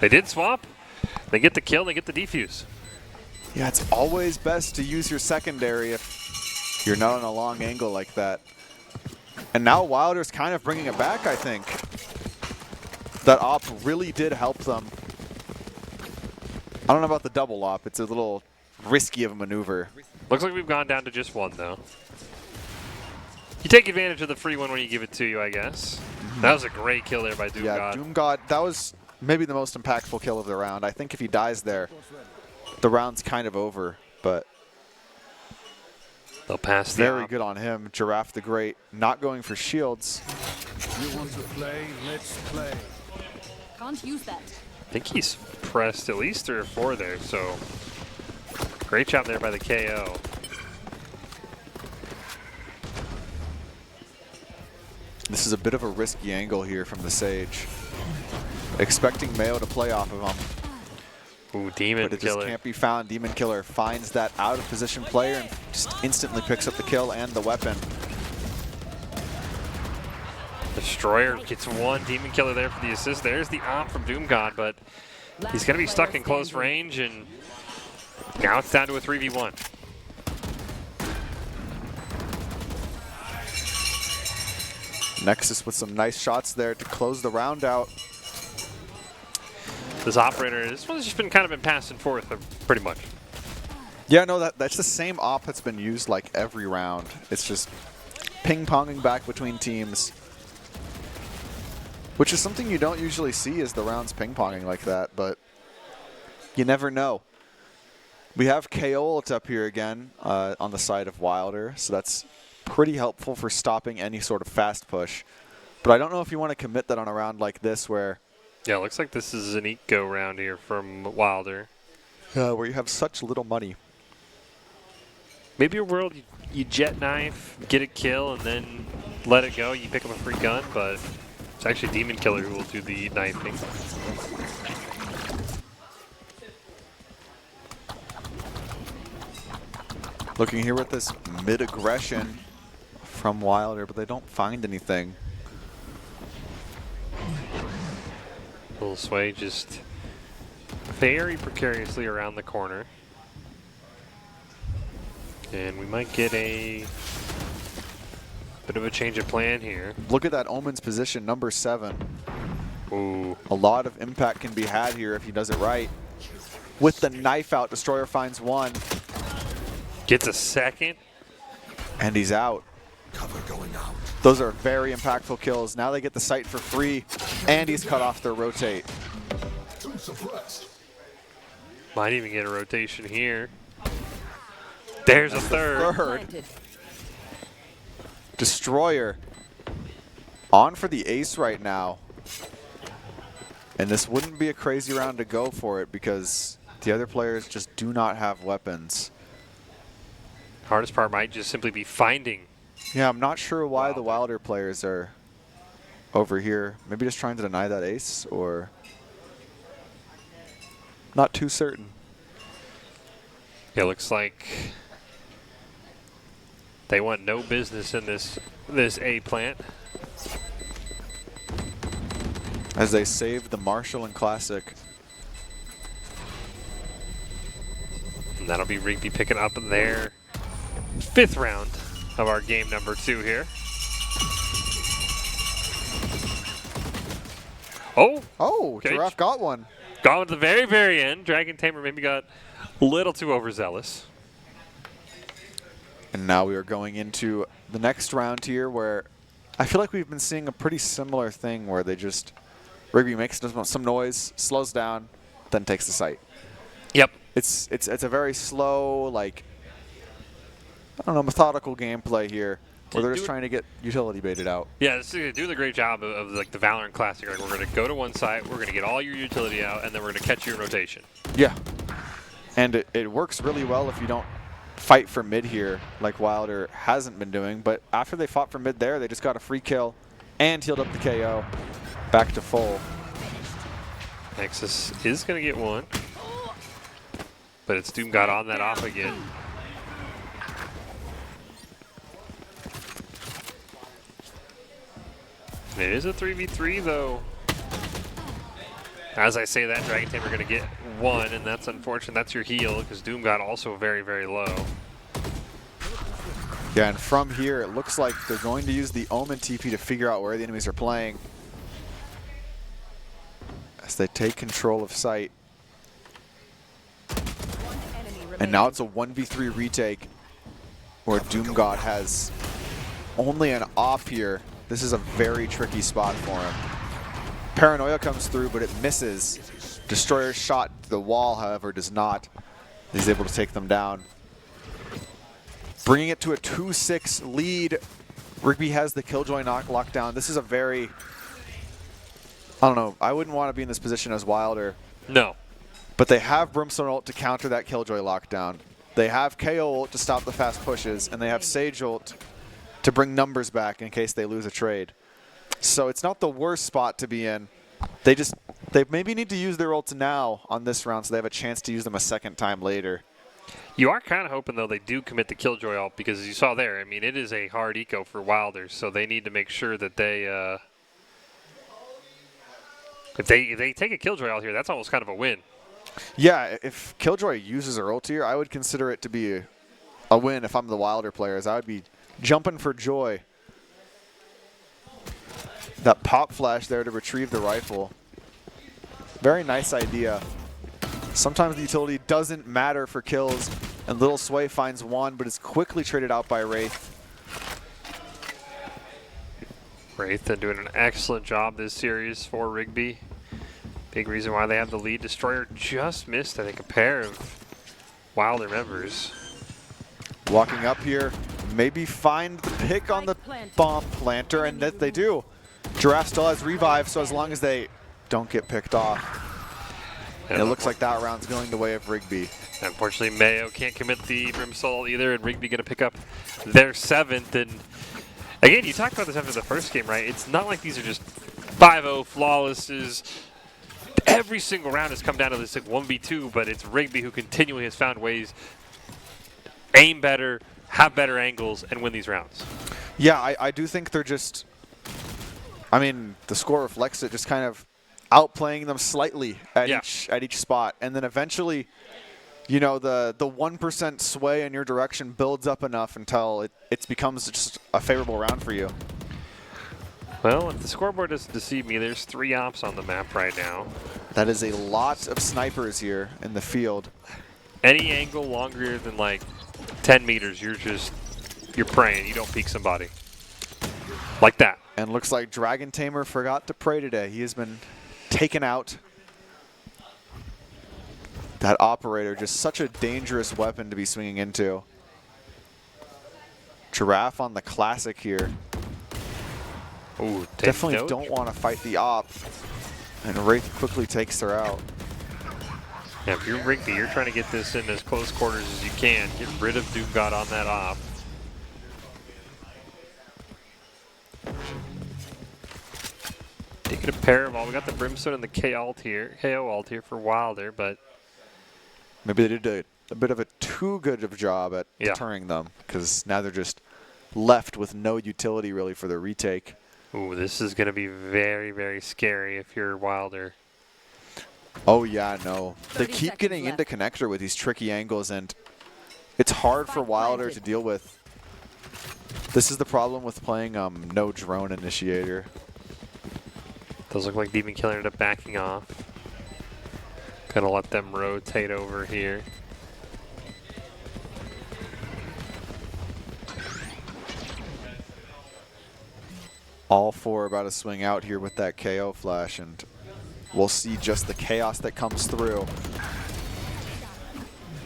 S3: They did swap. They get the kill, they get the defuse.
S4: Yeah, it's always best to use your secondary if you're not on a long angle like that. And now Wilder's kind of bringing it back, I think. That op really did help them. I don't know about the double op. It's a little risky of a maneuver.
S3: Looks like we've gone down to just one, though. You take advantage of the free one when you give it to you, I guess. That was a great kill there by Doom
S4: Yeah,
S3: God.
S4: Doom God, that was maybe the most impactful kill of the round. I think if he dies there, the round's kind of over, but
S3: they'll pass the
S4: very
S3: op.
S4: good on him. Giraffe the Great not going for shields.
S6: You want to play? Let's play.
S5: Can't use that.
S3: I think he's pressed at least 3 or 4 there, so great job there by the KO.
S4: This is a bit of a risky angle here from the Sage. Expecting Mayo to play off of him.
S3: Ooh, Demon
S4: But it
S3: Killer.
S4: just can't be found. Demon Killer finds that out of position player and just instantly picks up the kill and the weapon.
S3: Destroyer gets 1. Demon Killer there for the assist. There's the op from Doom God, but he's going to be stuck in close range, and now it's down to a 3v1.
S4: Nexus with some nice shots there to close the round out.
S3: This operator, this one's just been kind of been passed and forth, pretty much.
S4: Yeah, no, that's the same op that's been used like every round. It's just ping-ponging back between teams. Which is something you don't usually see is the rounds ping-ponging like that, but you never know. We have Kaolt up here again on the side of Wilder, so that's pretty helpful for stopping any sort of fast push. But I don't know if you want to commit that on a round like this where...
S3: Yeah, it looks like this is an eco round here from Wilder.
S4: where you have such little money.
S3: Maybe your world, you jet knife, get a kill, and then let it go. You pick up a free gun, but it's actually Demon Killer who will do the knifing.
S4: Looking here at this mid-aggression from Wilder, but they don't find anything.
S3: Little Sway just very precariously around the corner. And we might get a bit of a change of plan here.
S4: Look at that Omen's position, number 7.
S3: Ooh.
S4: A lot of impact can be had here if he does it right. With the knife out, Destroyer finds 1.
S3: Gets a second.
S4: And he's out.
S6: Cover going out.
S4: Those are very impactful kills. Now they get the site for free, and he's cut off their rotate.
S3: Might even get a rotation here. There's a third.
S4: Destroyer on for the ace right now. And this wouldn't be a crazy round to go for it because the other players just do not have weapons.
S3: Hardest part might just simply be finding.
S4: Yeah, I'm not sure why the Wilder players are over here. Maybe just trying to deny that ace, or not too certain.
S3: It looks like they want no business in this A plant.
S4: As they save the Marshall and Classic.
S3: And that'll be Rigby picking up their 5th round of our game number 2 here.
S4: Oh, Giraffe got one.
S3: Got one at the very, very end. Dragon Tamer maybe got a little too overzealous.
S4: And now we are going into the next round here where I feel like we've been seeing a pretty similar thing where they just, Rigby makes some noise, slows down, then takes the site.
S3: Yep.
S4: It's a very slow, like, I don't know, methodical gameplay here. or they're just trying to get utility baited out.
S3: Yeah, this is doing a great job of like the Valorant Classic. Like, we're going to go to one site, we're going to get all your utility out, and then we're going to catch you in rotation.
S4: Yeah. And it works really well if you don't fight for mid here like Wilder hasn't been doing. But after they fought for mid there, they just got a free kill and healed up the KO. Back to full.
S3: Nexus is going to get one. But it's Doom got on that off again. It is a 3v3 though. As I say that, Dragon Tamer going to get one, and that's unfortunate. That's your heal, because Doom got also very, very low.
S4: Yeah, and from here, it looks like they're going to use the Omen TP to figure out where the enemies are playing. As they take control of site. And now it's a 1v3 retake where Doom God has only an off here. This is a very tricky spot for him. Paranoia comes through, but it misses. Destroyer's shot to the wall, however, does not. He's able to take them down. Bringing it to a 2-6 lead. Rigby has the Killjoy locked down. This is a very, I don't know, I wouldn't want to be in this position as Wilder.
S3: No.
S4: But they have Brimstone ult to counter that Killjoy lockdown. They have KO ult to stop the fast pushes, and they have Sage ult to bring numbers back in case they lose a trade. So it's not the worst spot to be in. They maybe need to use their ults now on this round so they have a chance to use them a second time later.
S3: You are kind of hoping, though, they do commit the Killjoy ult, because as you saw there, I mean, it is a hard eco for Wilder, so they need to make sure that they, if they take a Killjoy out here, that's almost kind of a win.
S4: Yeah, if Killjoy uses her ult here, I would consider it to be a win if I'm the Wilder players. I would be jumping for joy. That pop flash there to retrieve the rifle. Very nice idea. Sometimes the utility doesn't matter for kills, and Little Sway finds one, but is quickly traded out by Wraith.
S3: Wraith doing an excellent job this series for Rigby. Big reason why they have the lead. Destroyer just missed, I think, a pair of Wilder members.
S4: Walking up here, maybe find the pick on the bomb planter, and that they do. Giraffe still has revive, so as long as they don't get picked off. And it looks like that round's going the way of Rigby.
S3: Unfortunately, Mayo can't commit the Brimstone either, and Rigby going to pick up their 7th. And again, you talked about this after the first game, right? It's not like these are just 5-0 flawlesses. Every single round has come down to this like 1v2, but it's Rigby who continually has found ways aim better, have better angles, and win these rounds.
S4: Yeah, I do think they're just, I mean, the score reflects it, just kind of outplaying them slightly at each spot, and then eventually, you know, the 1% sway in your direction builds up enough until it becomes just a favorable round for you.
S3: Well, if the scoreboard doesn't deceive me, there's 3 ops on the map right now.
S4: That is a lot of snipers here in the field.
S3: Any angle longer than like 10 meters, you're praying you don't peek somebody. Like that.
S4: And looks like Dragon Tamer forgot to pray today. He has been taken out. That operator, just such a dangerous weapon to be swinging into. Giraffe on the classic here.
S3: Ooh,
S4: definitely don't want to fight the op. And Wraith quickly takes her out.
S3: Yeah, if you're Rigby, you're trying to get this in as close quarters as you can. Get rid of Doom God on that op. Taking a pair of all. We got the Brimstone and the KO ult here for Wilder, but
S4: maybe they did a bit of a too good of a job at deterring them, because now they're just left with no utility really for the retake.
S3: Ooh, this is going to be very, very scary if you're Wilder.
S4: Oh yeah, no. They keep getting into connector with these tricky angles, and it's hard for Wilder to deal with. This is the problem with playing no drone initiator.
S3: Does look like Demon Killer ended up backing off. Gonna let them rotate over here.
S4: All 4 about to swing out here with that KO flash, and we'll see just the chaos that comes through.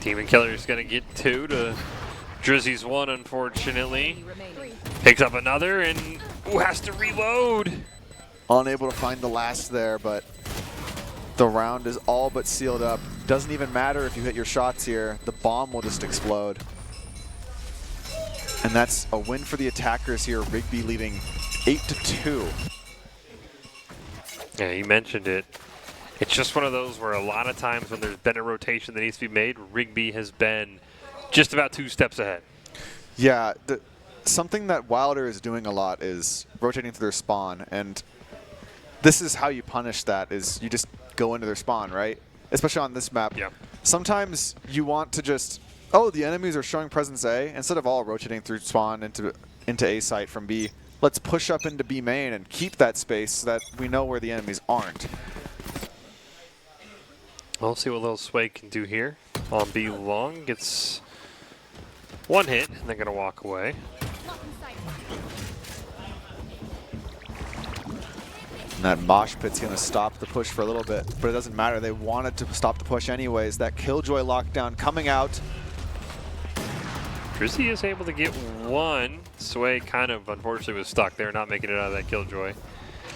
S3: Demon Killer is gonna get 2 to Drizzy's one, unfortunately. Picks up another and has to reload.
S4: Unable to find the last there, but the round is all but sealed up. Doesn't even matter if you hit your shots here. The bomb will just explode. And that's a win for the attackers here. Rigby leading 8-2.
S3: Yeah, you mentioned it. It's just one of those where a lot of times when there's been a rotation that needs to be made, Rigby has been just about 2 steps ahead.
S4: Yeah, something that Wilder is doing a lot is rotating through their spawn, and this is how you punish that, is you just go into their spawn, right? Especially on this map.
S3: Yeah.
S4: Sometimes you want to just, oh, the enemies are showing presence A, instead of all rotating through spawn into A site from B, let's push up into B main and keep that space so that we know where the enemies aren't.
S3: We'll see what Lil Sway can do here on B long. Gets 1 hit, and they're going to walk away.
S4: And that mosh pit's going to stop the push for a little bit, but it doesn't matter. They wanted to stop the push anyways. That Killjoy lockdown coming out.
S3: Drizzy is able to get 1. Sway kind of, unfortunately, was stuck there, not making it out of that Killjoy.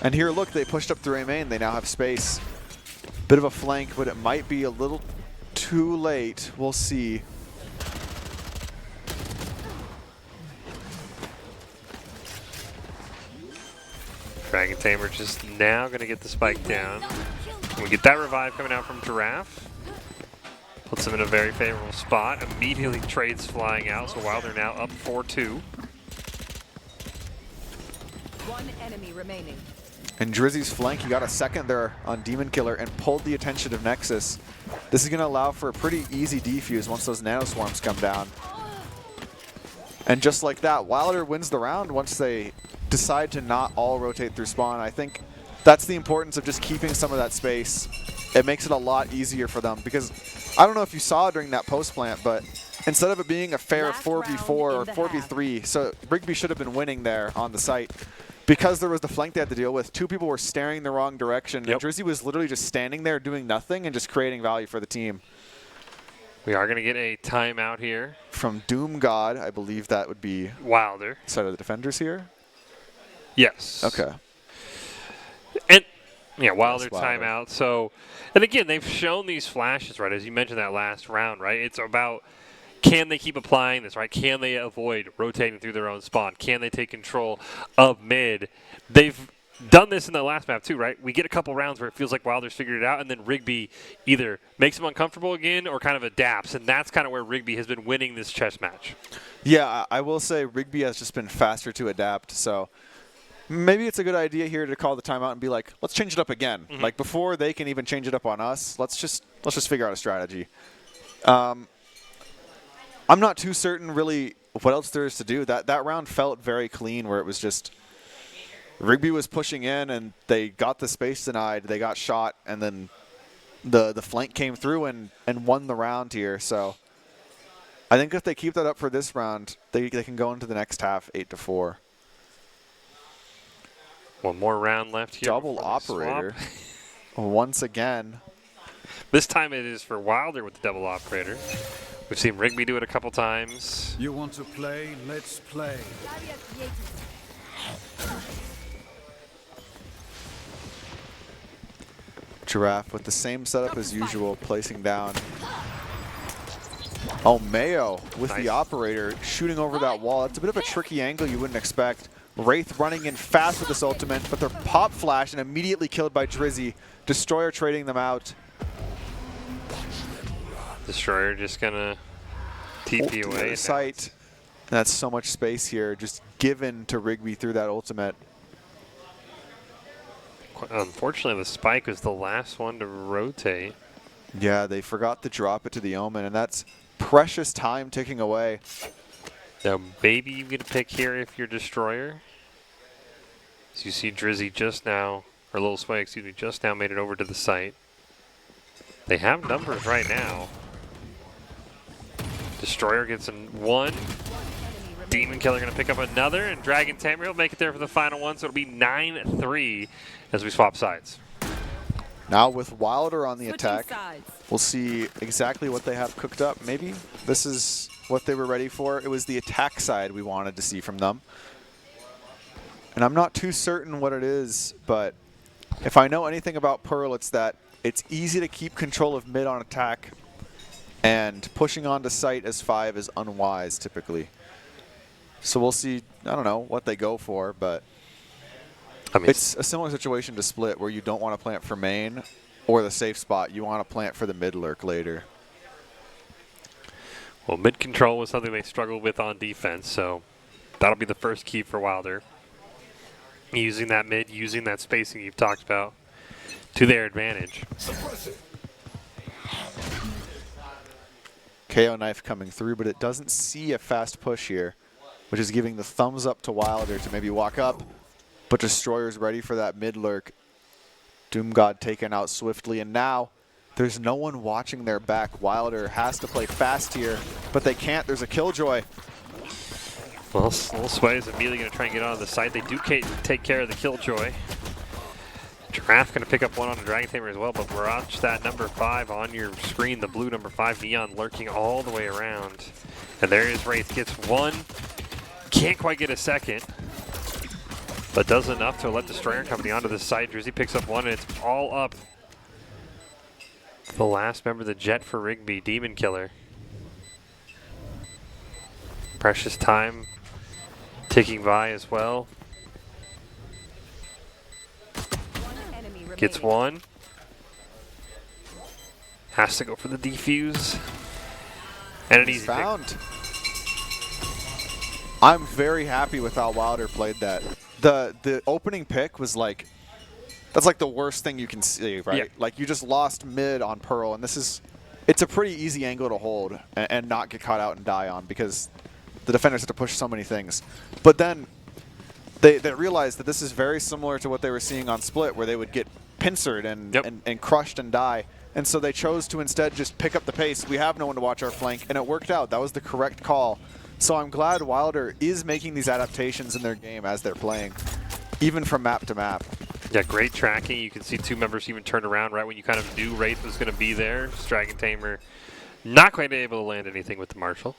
S4: And here, look, they pushed up through A main. They now have space. Bit of a flank, but it might be a little too late. We'll see.
S3: Dragon Tamer just now going to get the spike down. We get that revive coming out from Giraffe. Puts him in a very favorable spot. Immediately trades flying out, so Wilder now up 4-2.
S5: 1 enemy remaining.
S4: And Drizzy's flank, he got a second there on Demon Killer and pulled the attention of Nexus. This is going to allow for a pretty easy defuse once those Nano Swarms come down. And just like that, Wilder wins the round once they decide to not all rotate through spawn. I think that's the importance of just keeping some of that space. It makes it a lot easier for them because I don't know if you saw during that post plant, but instead of it being a fair 4v4 or 4v3, so Rigby should have been winning there on the site. Because there was the flank they had to deal with, 2 people were staring the wrong direction, and Drizzy was literally just standing there doing nothing and just creating value for the team.
S3: We are going to get a timeout here.
S4: From Doom God, I believe that would be
S3: Wilder.
S4: Side of the defenders here?
S3: Yes.
S4: Okay.
S3: And yeah, Wilder
S4: Yes, Wilder.
S3: timeout. So, and again, they've shown these flashes, right? As you mentioned that last round, right? It's about, can they keep applying this, right? Can they avoid rotating through their own spawn? Can they take control of mid? They've done this in the last map too, right? We get a couple rounds where it feels like Wilder's figured it out, and then Rigby either makes them uncomfortable again or kind of adapts, and that's kind of where Rigby has been winning this chess match.
S4: Yeah, I will say Rigby has just been faster to adapt, so maybe it's a good idea here to call the timeout and be like, let's change it up again. Like before they can even change it up on us, let's just figure out a strategy. I'm not too certain really what else there is to do. That round felt very clean where it was just Rigby was pushing in and they got the space denied, they got shot, and then the flank came through and won the round here. So I think if they keep that up for this round, they can go into the next half 8-4.
S3: One more round left here.
S4: Double operator. Once again.
S3: This time it is for Wilder with the double operator. We've seen Rigby do it a couple times.
S6: You want to play? Let's play.
S4: Giraffe with the same setup as usual, placing down. Oh, Mayo with the operator shooting over that wall. That's a bit of a tricky angle you wouldn't expect. Wraith running in fast with this ultimate, but they're pop flash and immediately killed by Drizzy. Destroyer trading them out.
S3: Destroyer just gonna TP away.
S4: Site. That's so much space here, just given to Rigby through that ultimate.
S3: Unfortunately, the spike was the last one to rotate.
S4: Yeah, they forgot to drop it to the Omen, and that's precious time ticking away.
S3: Now, maybe you get a pick here if you're Destroyer. As you see Drizzy just now, or Lil Sway, excuse me, just now made it over to the site. They have numbers right now. Destroyer gets one. Demon Killer going to pick up another, and Dragon Tamer will make it there for the final one, so it'll be 9-3 as we swap sides.
S4: Now with Wilder on the attack, we'll see exactly what they have cooked up. Maybe this is what they were ready for. It was the attack side we wanted to see from them. And I'm not too certain what it is, but if I know anything about Pearl, it's that it's easy to keep control of mid on attack, and pushing onto site as 5 is unwise typically. So we'll see, I don't know what they go for, but I mean, it's a similar situation to Split where you don't want to plant for main or the safe spot. You want to plant for the mid lurk later.
S3: Well, mid control was something they struggled with on defense, so that'll be the first key for Wilder. Using that mid, using that spacing you've talked about to their advantage.
S4: KO knife coming through, but it doesn't see a fast push here, which is giving the thumbs up to Wilder to maybe walk up, but Destroyer's ready for that mid lurk. Doom God taken out swiftly, and now there's no one watching their back. Wilder has to play fast here, but they can't. There's a Killjoy.
S3: Well, Little Sway is immediately going to try and get on the site. They do take care of the Killjoy. Giraffe going to pick up one on the Dragon Tamer as well, but watch that number 5 on your screen, the blue number 5 Neon lurking all the way around. And there is Wraith, gets one, can't quite get a second, but does enough to let Destroyer company onto the site. Drizzy picks up one, and it's all up. The last member of the Jet for Rigby, Demon Killer. Precious time ticking by as well. Gets one. Has to go for the defuse. And an easy
S4: found. I'm very happy with how Wilder played that. The opening pick was like, that's like the worst thing you can see, right?
S3: Yeah.
S4: Like you just lost mid on Pearl, and it's a pretty easy angle to hold and not get caught out and die on because the defenders have to push so many things. But then they realized that this is very similar to what they were seeing on Split, where they would get pincered and crushed and die. And so they chose to instead just pick up the pace. We have no one to watch our flank, and it worked out. That was the correct call. So I'm glad Wilder is making these adaptations in their game as they're playing, even from map to map.
S3: Yeah, great tracking. You can see two members even turned around right when you kind of knew Wraith was going to be there. Dragon Tamer not quite able to land anything with the Marshall.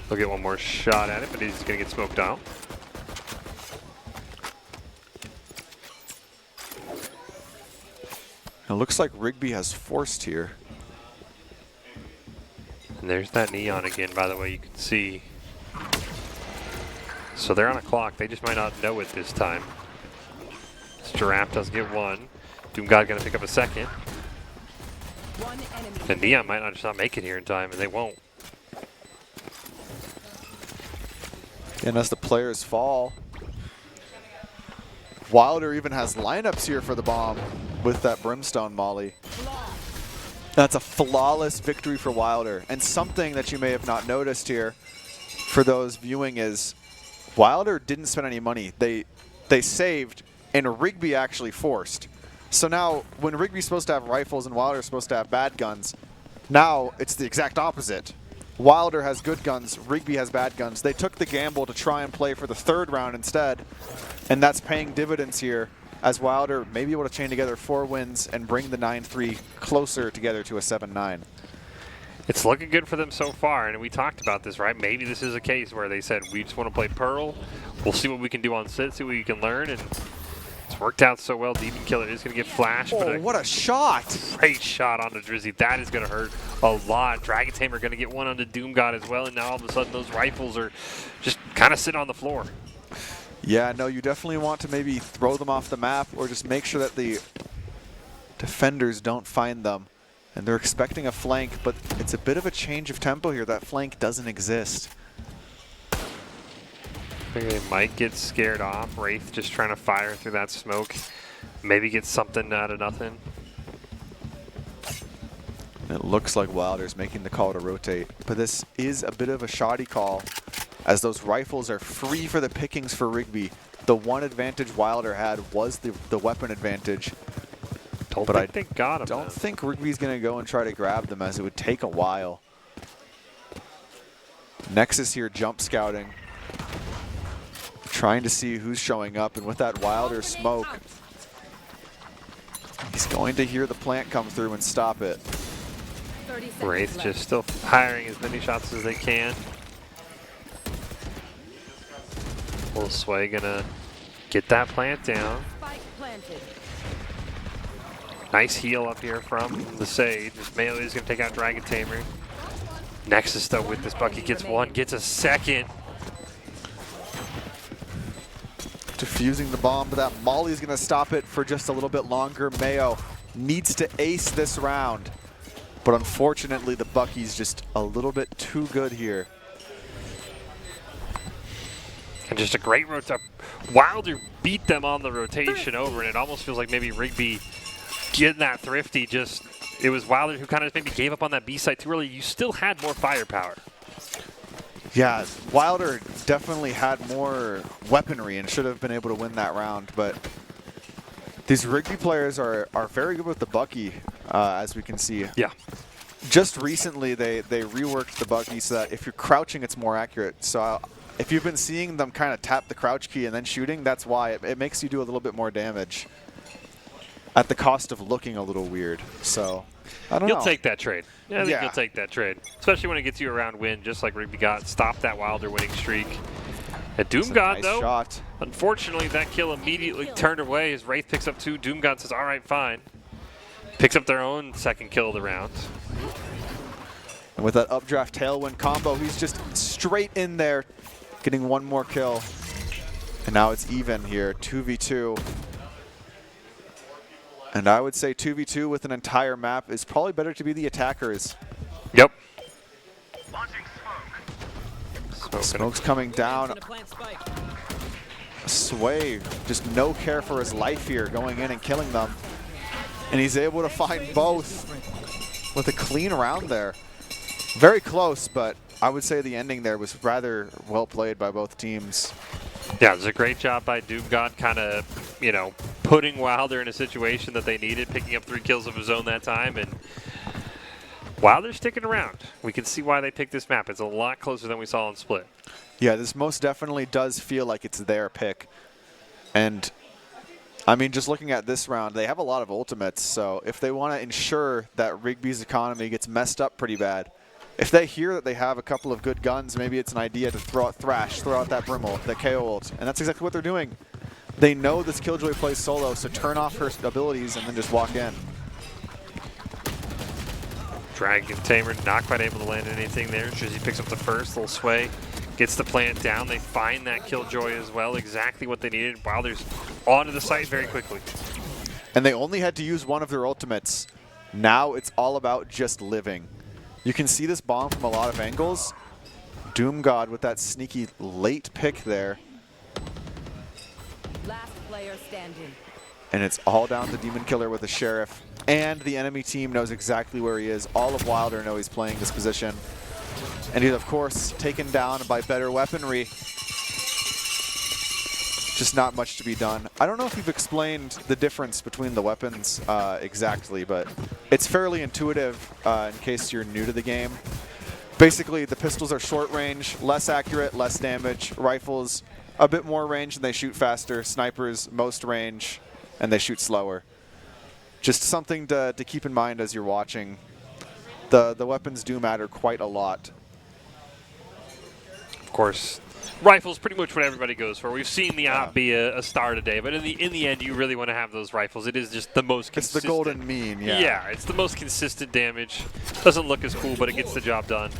S3: He'll get one more shot at it, but he's going to get smoked out.
S4: It looks like Rigby has forced here.
S3: And there's that Neon again, by the way, you can see. So they're on a clock. They just might not know it this time. This Giraffe does get one. Doom God going to pick up a second. And Neon might not just not make it here in time, and they won't.
S4: And as the players fall, Wilder even has lineups here for the bomb with that Brimstone molly. That's a flawless victory for Wilder. And something that you may have not noticed here for those viewing is Wilder didn't spend any money. They saved, and Rigby actually forced. So now when Rigby's supposed to have rifles and Wilder's supposed to have bad guns, now it's the exact opposite. Wilder has good guns, Rigby has bad guns. They took the gamble to try and play for the third round instead, and that's paying dividends here as Wilder may be able to chain together 4 wins and bring the 9-3 closer together to a 7-9.
S3: It's looking good for them so far, and we talked about this, right? Maybe this is a case where they said, we just want to play Pearl. We'll see what we can do on Sit, see what we can learn, and it's worked out so well. Demon Killer is going to get flashed.
S4: Oh, what a shot!
S3: Great shot onto Drizzy. That is going to hurt a lot. Dragon Tamer going to get one onto Doom God as well, and now all of a sudden those rifles are just kind of sitting on the floor.
S4: Yeah, no, you definitely want to maybe throw them off the map or just make sure that the defenders don't find them. And they're expecting a flank, but it's a bit of a change of tempo here. That flank doesn't exist.
S3: I think they might get scared off. Wraith just trying to fire through that smoke. Maybe get something out of nothing.
S4: It looks like Wilder's making the call to rotate, but this is a bit of a shoddy call as those rifles are free for the pickings for Rigby. The one advantage Wilder had was the weapon advantage. But I don't think Rigby's going to go and try to grab them, as it would take a while. Nexus here jump scouting, trying to see who's showing up, and with that Wilder smoke, he's going to hear the plant come through and stop it.
S5: 30 seconds
S3: Wraith
S5: left.
S3: just still firing as many shots as they can. Little Sway gonna get that plant down.
S5: Spike planted.
S3: Nice heal up here from the Sage. This melee is gonna take out Dragon Tamer. Nexus though with this bucket gets one, gets a second.
S4: Defusing the bomb, but that Molly's gonna stop it for just a little bit longer. Mayo needs to ace this round, but unfortunately the Bucky's just a little bit too good here.
S3: And just a great rotate. Wilder beat them on the rotation over, and it almost feels like maybe Rigby getting that thrifty. Just it was Wilder who kind of maybe gave up on that B site too early. You still had more firepower.
S4: Yeah, Wilder definitely had more weaponry and should have been able to win that round, but these Rigby players are very good with the Bucky, as we can see.
S3: Yeah.
S4: Just recently, they reworked the Bucky so that if you're crouching, it's more accurate. So if you've been seeing them kind of tap the crouch key and then shooting, that's why it makes you do a little bit more damage at the cost of looking a little weird. So I don't know.
S3: You'll take that trade. Yeah, I think you'll take that trade. Especially when it gets you a round win, just like Rigby got. Stop that Wilder winning streak. And Doomgod,
S4: nice
S3: though,
S4: shot.
S3: Unfortunately, that kill immediately turned away as Wraith picks up 2. Doomgod says, all right, fine. Picks up their own second kill of the round.
S4: And with that updraft tailwind combo, he's just straight in there, getting one more kill. And now it's even here, 2v2. And I would say 2v2 with an entire map is probably better to be the attackers.
S3: Yep.
S4: Smoke's coming down. Sway, just no care for his life here, going in and killing them. And he's able to find both with a clean round there. Very close, but I would say the ending there was rather well played by both teams.
S3: Yeah, it was a great job by Doomgod, kind of, you know, putting Wilder in a situation that they needed, picking up 3 kills of his own that time, and Wilder's sticking around. We can see why they picked this map. It's a lot closer than we saw in Split.
S4: Yeah, this most definitely does feel like it's their pick. And, I mean, just looking at this round, they have a lot of ultimates, so if they want to ensure that Rigby's economy gets messed up pretty bad, if they hear that they have a couple of good guns, maybe it's an idea to throw out Thrash, throw out that Brimble, the KO ult, and that's exactly what they're doing. They know this Killjoy plays solo, so turn off her abilities and then just walk in.
S3: Dragon Tamer not quite able to land anything there. Drizzy picks up the first, little Sway, gets the plant down. They find that Killjoy as well, exactly what they needed. Wilder's onto the site very quickly.
S4: And they only had to use one of their ultimates. Now it's all about just living. You can see this bomb from a lot of angles. Doomgod with that sneaky late pick there.
S5: Last player standing.
S4: And it's all down to Demon Killer with the Sheriff. And the enemy team knows exactly where he is. All of Wilder know he's playing this position. And he's, of course, taken down by better weaponry. Just not much to be done. I don't know if you've explained the difference between the weapons exactly, but it's fairly intuitive in case you're new to the game. Basically, the pistols are short range, less accurate, less damage. Rifles, a bit more range and they shoot faster. Snipers, most range, and they shoot slower. Just something to keep in mind as you're watching. The weapons do matter quite a lot.
S3: Of course, rifles pretty much what everybody goes for. We've seen the op be a star today, but in the end, you really want to have those rifles. It is just the most consistent.
S4: It's the golden mean, yeah.
S3: Yeah, it's the most consistent damage. Doesn't look as cool, but it gets the job done.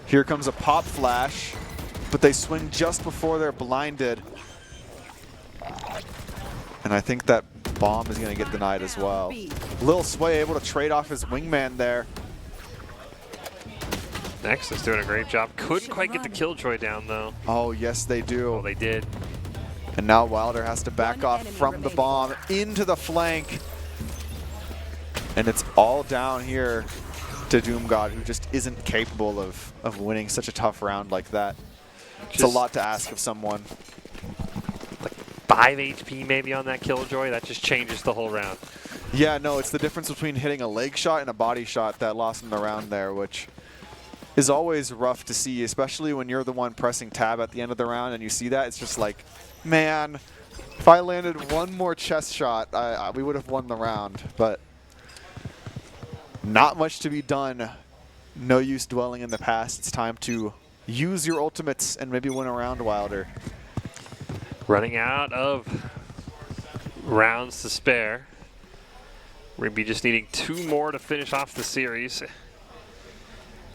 S4: Here comes a pop flash, but they swing just before they're blinded. And I think that bomb is going to get denied as well. Lil Sway able to trade off his wingman there.
S3: Nexus doing a great job. Couldn't quite get the Killjoy down, though.
S4: Oh, yes, they do.
S3: Oh, they did.
S4: And now Wilder has to back off from the bomb into the flank. And it's all down here to Doomgod, who just isn't capable of winning such a tough round like that. It's a lot to ask of someone.
S3: Like 5 HP maybe on that Killjoy. That just changes the whole round.
S4: Yeah, no, it's the difference between hitting a leg shot and a body shot that lost him the round there, which is always rough to see, especially when you're the one pressing tab at the end of the round and you see that. It's just like, man, if I landed one more chest shot, we would have won the round. But Not much to be done. No use dwelling in the past. It's time to use your ultimates and maybe win a round, Wilder.
S3: Running out of rounds to spare. We're going to be just needing 2 more to finish off the series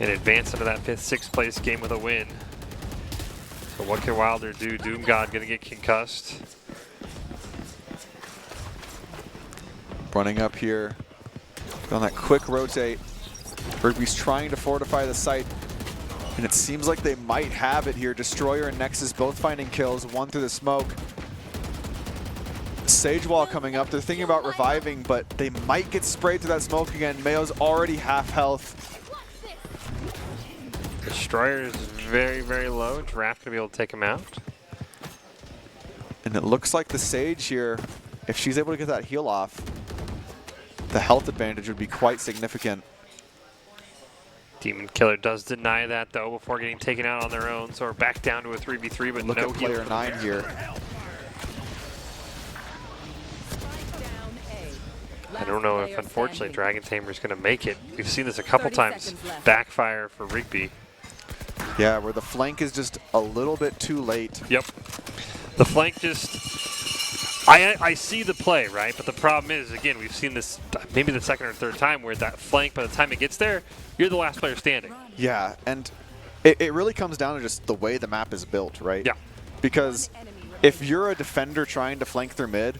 S3: and advance into that 5th, 6th place game with a win. So what can Wilder do? Doomgod going to get concussed.
S4: Running up here on that quick rotate. Rigby's trying to fortify the site, and it seems like they might have it here. Destroyer and Nexus both finding kills, one through the smoke. Sage Wall coming up. They're thinking about reviving, but they might get sprayed through that smoke again. Mayo's already half health.
S3: Destroyer is very, very low. Giraffe going to be able to take him out.
S4: And it looks like the Sage here, if she's able to get that heal off, the health advantage would be quite significant.
S3: Demon Killer does deny that, though, before getting taken out on their own. So we're back down to a 3v3, but
S4: Look
S3: no
S4: at
S3: heal.
S4: player 9 here.
S3: I don't know if, unfortunately, Dragon Tamer is going to make it. We've seen this a couple times backfire for Rigby.
S4: Yeah, where the flank is just a little bit too late.
S3: Yep. The flank just... I see the play, right? But the problem is, again, we've seen this maybe the 2nd or 3rd time where that flank, by the time it gets there, you're the last player standing.
S4: Yeah, and it really comes down to just the way the map is built, right?
S3: Yeah.
S4: Because if you're a defender trying to flank through mid,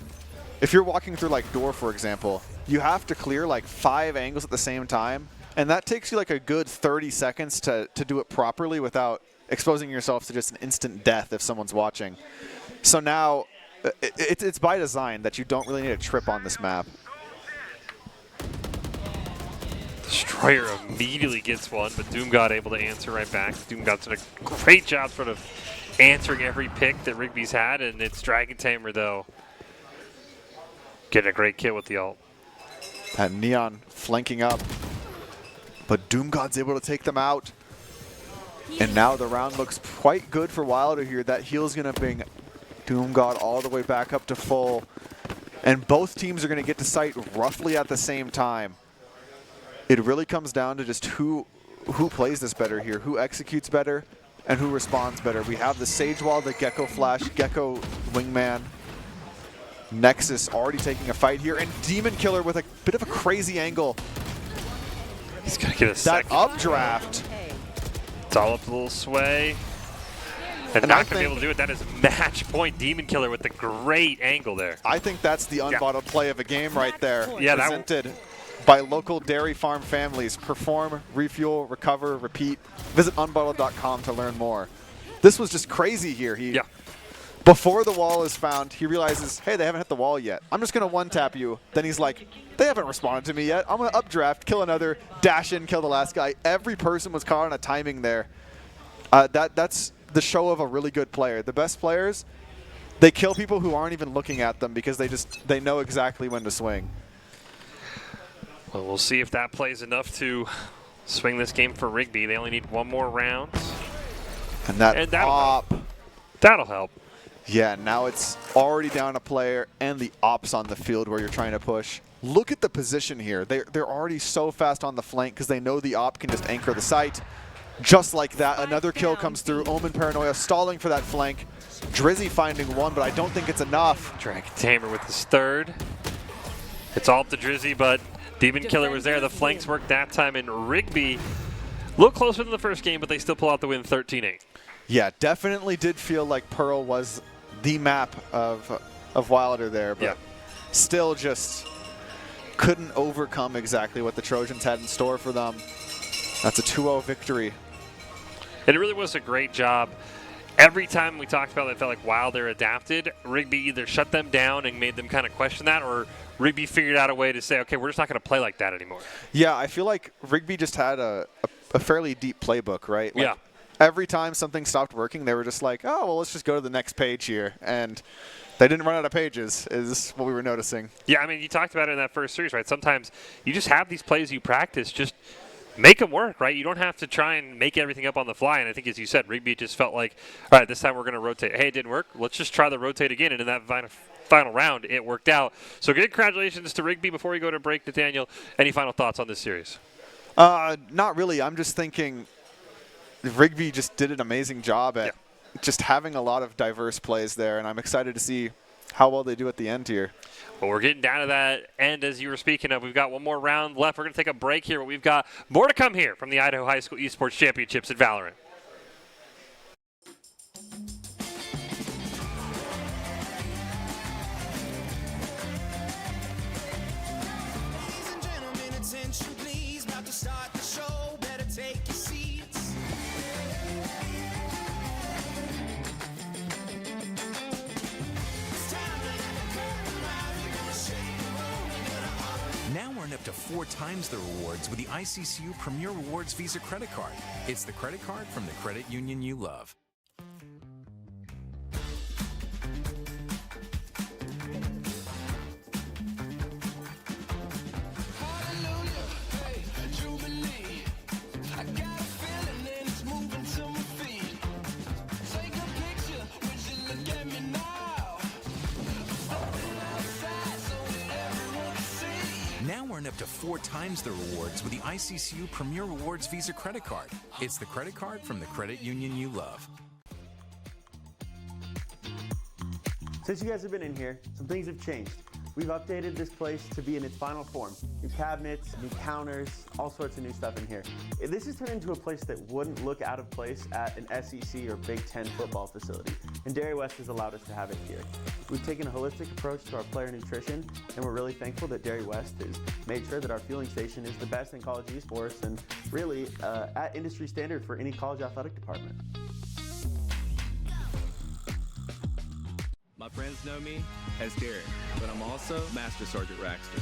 S4: if you're walking through like door, for example, you have to clear like 5 angles at the same time, and that takes you like a good 30 seconds to do it properly without exposing yourself to just an instant death if someone's watching. So now, it's by design that you don't really need a trip on this map.
S3: Destroyer immediately gets one, but Doomgod able to answer right back. Doomgod's done a great job sort of answering every pick that Rigby's had, and it's Dragon Tamer, though, getting a great kill with the ult.
S4: And Neon flanking up, but Doomgod's able to take them out. And now the round looks quite good for Wilder here. That heal's going to bring Doomgod all the way back up to full. And both teams are going to get to site roughly at the same time. It really comes down to just who plays this better here, who executes better, and who responds better. We have the Sage Wall, the Gecko Flash, Gecko Wingman. Nexus already taking a fight here, and Demon Killer with a bit of a crazy angle.
S3: He's going to get a
S4: that
S3: second.
S4: updraft.
S3: It's all up a little sway. And not going to be able to do it. That is match point. Demon Killer with the great angle there.
S4: I think that's the unbottled play of a game right there.
S3: Yeah,
S4: presented by local dairy farm families. Perform, refuel, recover, repeat. Visit unbottled.com to learn more. This was just crazy here. Before the wall is found, he realizes, hey, they haven't hit the wall yet. I'm just going to one-tap you. Then he's like, they haven't responded to me yet. I'm going to updraft, kill another, dash in, kill the last guy. Every person was caught on a timing there. That's the show of a really good player. The best players, they kill people who aren't even looking at them because they know exactly when to swing.
S3: Well, we'll see if that plays enough to swing this game for Rigby. They only need 1 more round.
S4: And that'll
S3: help.
S4: Yeah, now it's already down a player and the ops on the field where you're trying to push. Look at the position here. They're already so fast on the flank because they know the op can just anchor the site. Just like that, another kill comes through. Omen Paranoia stalling for that flank. Drizzy finding one, but I don't think it's enough.
S3: Dragon Tamer with his 3rd. It's all up to Drizzy, but Demon Killer was there. The flanks worked that time, and Rigby a little closer than the first game, but they still pull out the win 13-8.
S4: Yeah, definitely did feel like Pearl was the map of Wilder there, but still just couldn't overcome exactly what the Trojans had in store for them. That's a 2-0 victory.
S3: And it really was a great job. Every time we talked about it, it felt like Wilder adapted. Rigby either shut them down and made them kind of question that, or Rigby figured out a way to say, okay, we're just not going to play like that anymore.
S4: Yeah, I feel like Rigby just had a fairly deep playbook, right? Like, every time something stopped working, they were just like, oh, well, let's just go to the next page here. And they didn't run out of pages, is what we were noticing.
S3: Yeah, I mean, you talked about it in that first series, right? Sometimes you just have these plays you practice, just make them work, right? You don't have to try and make everything up on the fly. And I think, as you said, Rigby just felt like, all right, this time we're going to rotate. Hey, it didn't work. Let's just try the rotate again. And in that final round, it worked out. So congratulations to Rigby. Before we go to break, Nathaniel, any final thoughts on this series?
S4: Not really. I'm just thinking Rigby just did an amazing job at just having a lot of diverse plays there, and I'm excited to see how well they do at the end here.
S3: Well, we're getting down to that end as you were speaking of. We've got one more round left. We're going to take a break here, but we've got more to come here from the Idaho High School Esports Championships at Valorant.
S9: Attention please, about to start the show, better take your seats.
S10: Now earn up to 4 times the rewards with the ICCU Premier Rewards Visa credit card. It's the credit card from the credit union you love. Now earn up to 4 times the rewards with the ICCU Premier Rewards Visa credit card. It's the credit card from the credit union you love.
S7: Since you guys have been in here, some things have changed. We've updated this place to be in its final form. New cabinets, new counters, all sorts of new stuff in here. This has turned into a place that wouldn't look out of place at an SEC or Big Ten football facility, and Dairy West has allowed us to have it here. We've taken a holistic approach to our player nutrition, and we're really thankful that Dairy West has made sure that our fueling station is the best in college esports and really at industry standard for any college athletic department.
S8: My friends know me as Derek, but I'm also Master Sergeant Raxter.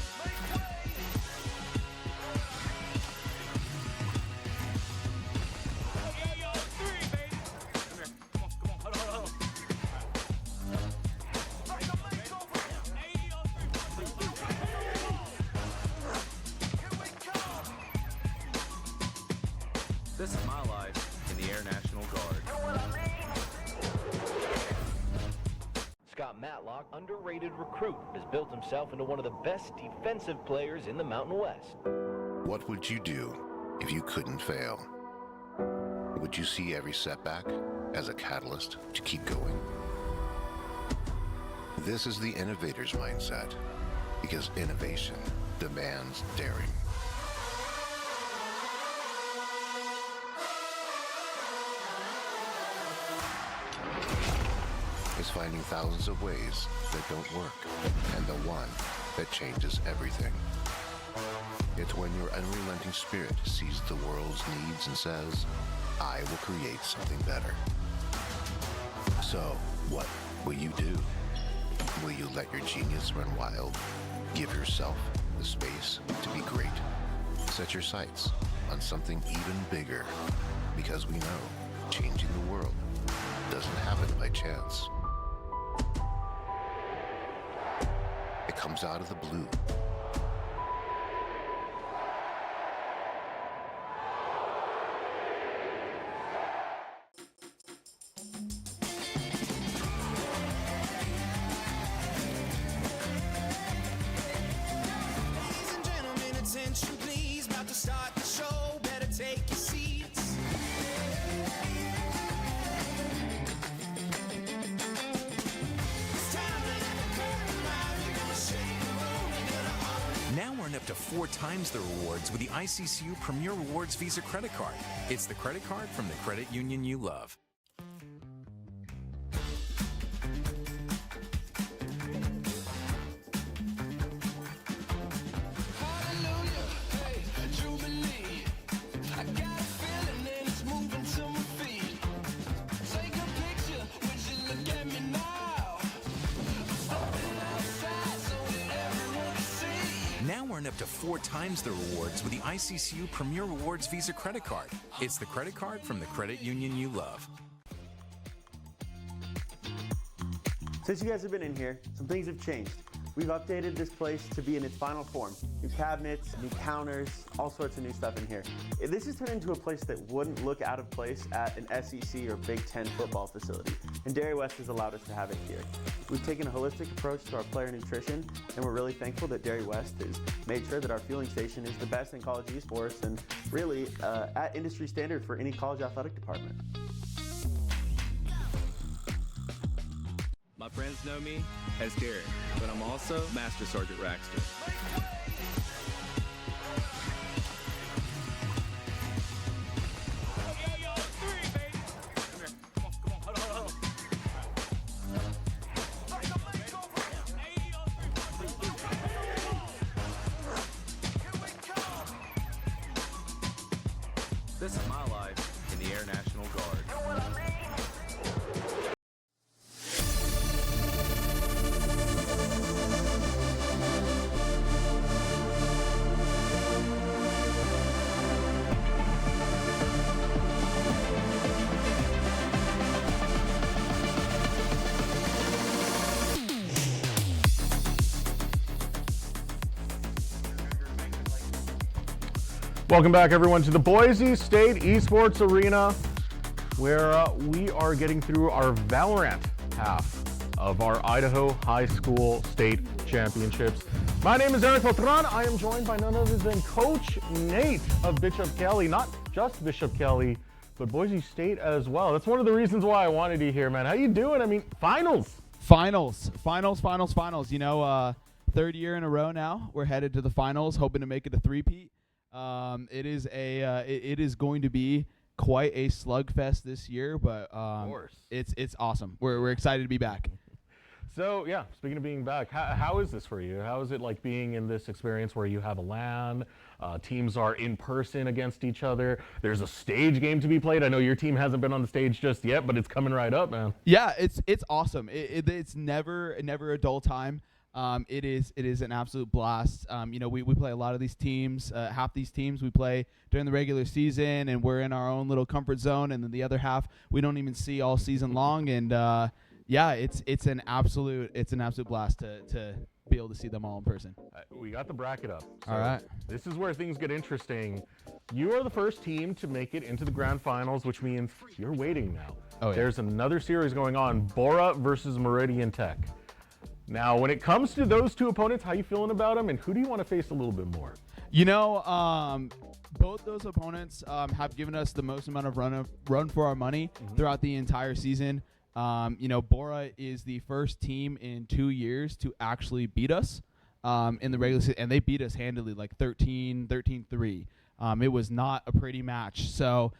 S8: This is my life in the Air National Guard.
S11: Scott Matlock, underrated recruit, has built himself into one of the best defensive players in the Mountain West.
S12: What would you do if you couldn't fail? Would you see every setback as a catalyst to keep going? This is the innovator's mindset, because innovation demands daring. Is finding thousands of ways that don't work, and the one that changes everything. It's when your unrelenting spirit sees the world's needs and says, I will create something better. So, what will you do? Will you let your genius run wild? Give yourself the space to be great. Set your sights on something even bigger, because we know changing the world doesn't happen by chance. It comes out of the blue.
S9: Ladies and gentlemen, attention please, about to start the show, better take your seats.
S10: Now earn up to 4 times the rewards with the ICCU Premier Rewards Visa credit card. It's the credit card from the credit union you love. Now earn up to 4 times the rewards with the ICCU Premier Rewards Visa credit card. It's the credit card from the credit union you love.
S7: Since you guys have been in here, some things have changed. We've updated this place to be in its final form. New cabinets, new counters, all sorts of new stuff in here. This has turned into a place that wouldn't look out of place at an SEC or Big Ten football facility, and Dairy West has allowed us to have it here. We've taken a holistic approach to our player nutrition, and we're really thankful that Dairy West has made sure that our fueling station is the best in college esports and really at industry standard for any college athletic department.
S8: My friends know me as Derek, but I'm also Master Sergeant Raxter. This is my life in the Air National Guard.
S1: Welcome back, everyone, to the Boise State Esports Arena, where we are getting through our Valorant half of our Idaho High School State Championships. My name is Eric Beltran. I am joined by none other than Coach Nate of Bishop Kelly. Not just Bishop Kelly, but Boise State as well. That's one of the reasons why I wanted you here, man. How you doing? I mean, finals.
S20: Finals. You know, third year in a row now. We're headed to the finals, hoping to make it a three-peat. It is going to be quite a slugfest this year, but it's awesome. We're excited to be back.
S1: So yeah, speaking of being back, how is this for you? How is it like being in this experience where you have a LAN, teams are in person against each other, there's a stage game to be played? I know your team hasn't been on the stage just yet, but it's coming right up, man.
S20: Yeah, it's awesome. It's never a dull time. It is an absolute blast. You know, we play a lot of these teams. Half these teams we play during the regular season, and we're in our own little comfort zone. And then the other half we don't even see all season long. And yeah, it's an absolute blast to be able to see them all in person.
S1: We got the bracket up. So
S20: all right.
S1: This is where things get interesting. You are the first team to make it into the grand finals, which means you're waiting now.
S20: Oh, yeah.
S1: There's another series going on, Bora versus Meridian Tech. Now, when it comes to those two opponents, how you feeling about them, and who do you want to face a little bit more?
S20: You know, both those opponents have given us the most amount of run for our money throughout the entire season. You know, Bora is the first team in 2 years to actually beat us in the regular season, and they beat us handily, like 13-3. It was not a pretty match. So,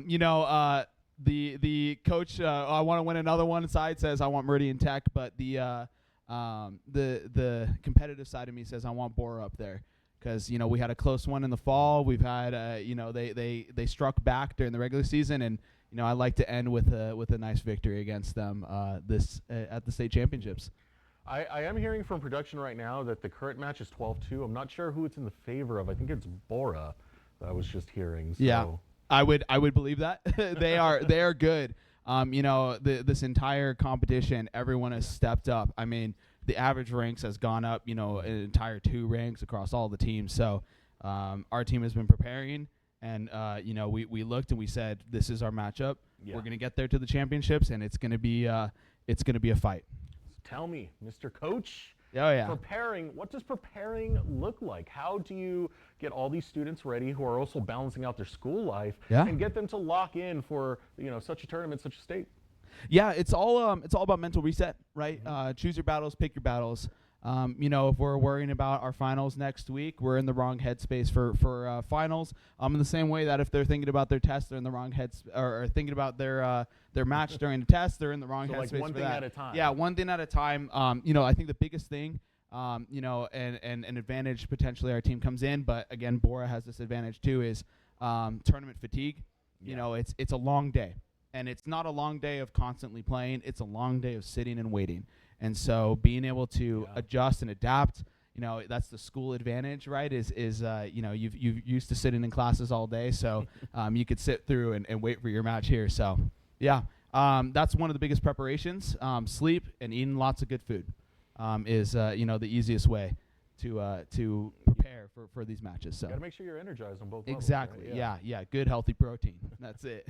S20: you know, the coach, I want to win another one side says I want Meridian Tech, but the competitive side of me says I want Bora up there because, you know, we had a close one in the fall. We've had, you know, they struck back during the regular season, and, you know, I like to end with a nice victory against them at the state championships.
S1: I am hearing from production right now that the current match is 12-2. I'm not sure who it's in the favor of. I think it's Bora that I was just hearing. So.
S20: Yeah, I would believe that. they are good. You know, this entire competition, everyone has stepped up. I mean, the average ranks has gone up, you know, an entire 2 ranks across all the teams. So our team has been preparing, and, you know, we looked and we said, this is our matchup. Yeah. We're going to get there to the championships, and it's going to be a fight.
S1: So tell me, Mr. Coach.
S20: Oh, yeah.
S1: What does preparing look like? How do you get all these students ready who are also balancing out their school life and get them to lock in for, you know, such a tournament, such a state?
S20: Yeah, it's all about mental reset, right? Choose your battles, pick your battles. You know, if we're worrying about our finals next week, we're in the wrong headspace for finals. In the same way that if they're thinking about their test, they're in the wrong or thinking about their match during the test, they're in the wrong headspace
S1: like one
S20: for
S1: thing
S20: that.
S1: at a time.
S20: Yeah, one thing at a time. You know, I think the biggest thing, you know, and an advantage potentially our team comes in, but again, Bora has this advantage too, is tournament fatigue. You know, it's a long day. And it's not a long day of constantly playing. It's a long day of sitting and waiting. And so being able to adjust and adapt, you know, that's the school advantage, right? Is you know, you've used to sitting in classes all day, so you could sit through and wait for your match here. So, yeah, that's one of the biggest preparations. Sleep and eating lots of good food is you know, the easiest way to prepare. prepare for these matches. So
S1: Got to make sure you're energized on both levels.
S20: exactly,
S1: Right?
S20: yeah, good healthy protein. That's it.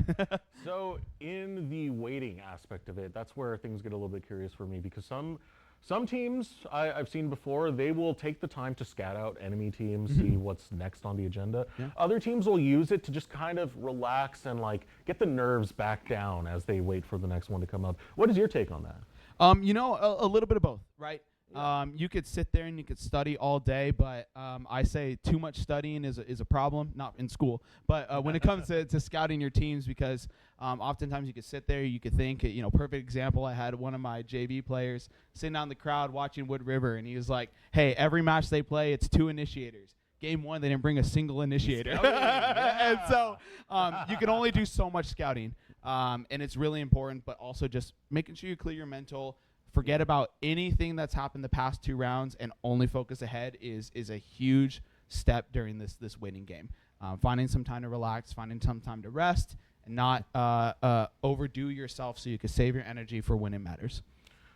S1: So in the waiting aspect of it, that's where things get a little bit curious for me, because some teams I've seen before, they will take the time to scout out enemy teams, see what's next on the agenda.
S20: Yeah.
S1: Other teams will use it to just kind of relax and like get the nerves back down as they wait for the next one to come up. What is your take on that?
S20: You know, a little bit of both, right? You could sit there and you could study all day, but I say too much studying is a problem, not in school, but when it comes to scouting your teams, because oftentimes you could sit there, you could think, you know, perfect example, I had one of my JV players sitting out in the crowd watching Wood River, and he was like, hey, every match they play, it's 2 initiators. Game 1, they didn't bring a single initiator. And so you can only do so much scouting, and it's really important, but also just making sure you clear your mental. Forget about anything that's happened the past 2 rounds and only focus ahead is a huge step during this winning game. Finding some time to relax, finding some time to rest, and not overdo yourself so you can save your energy for when it matters.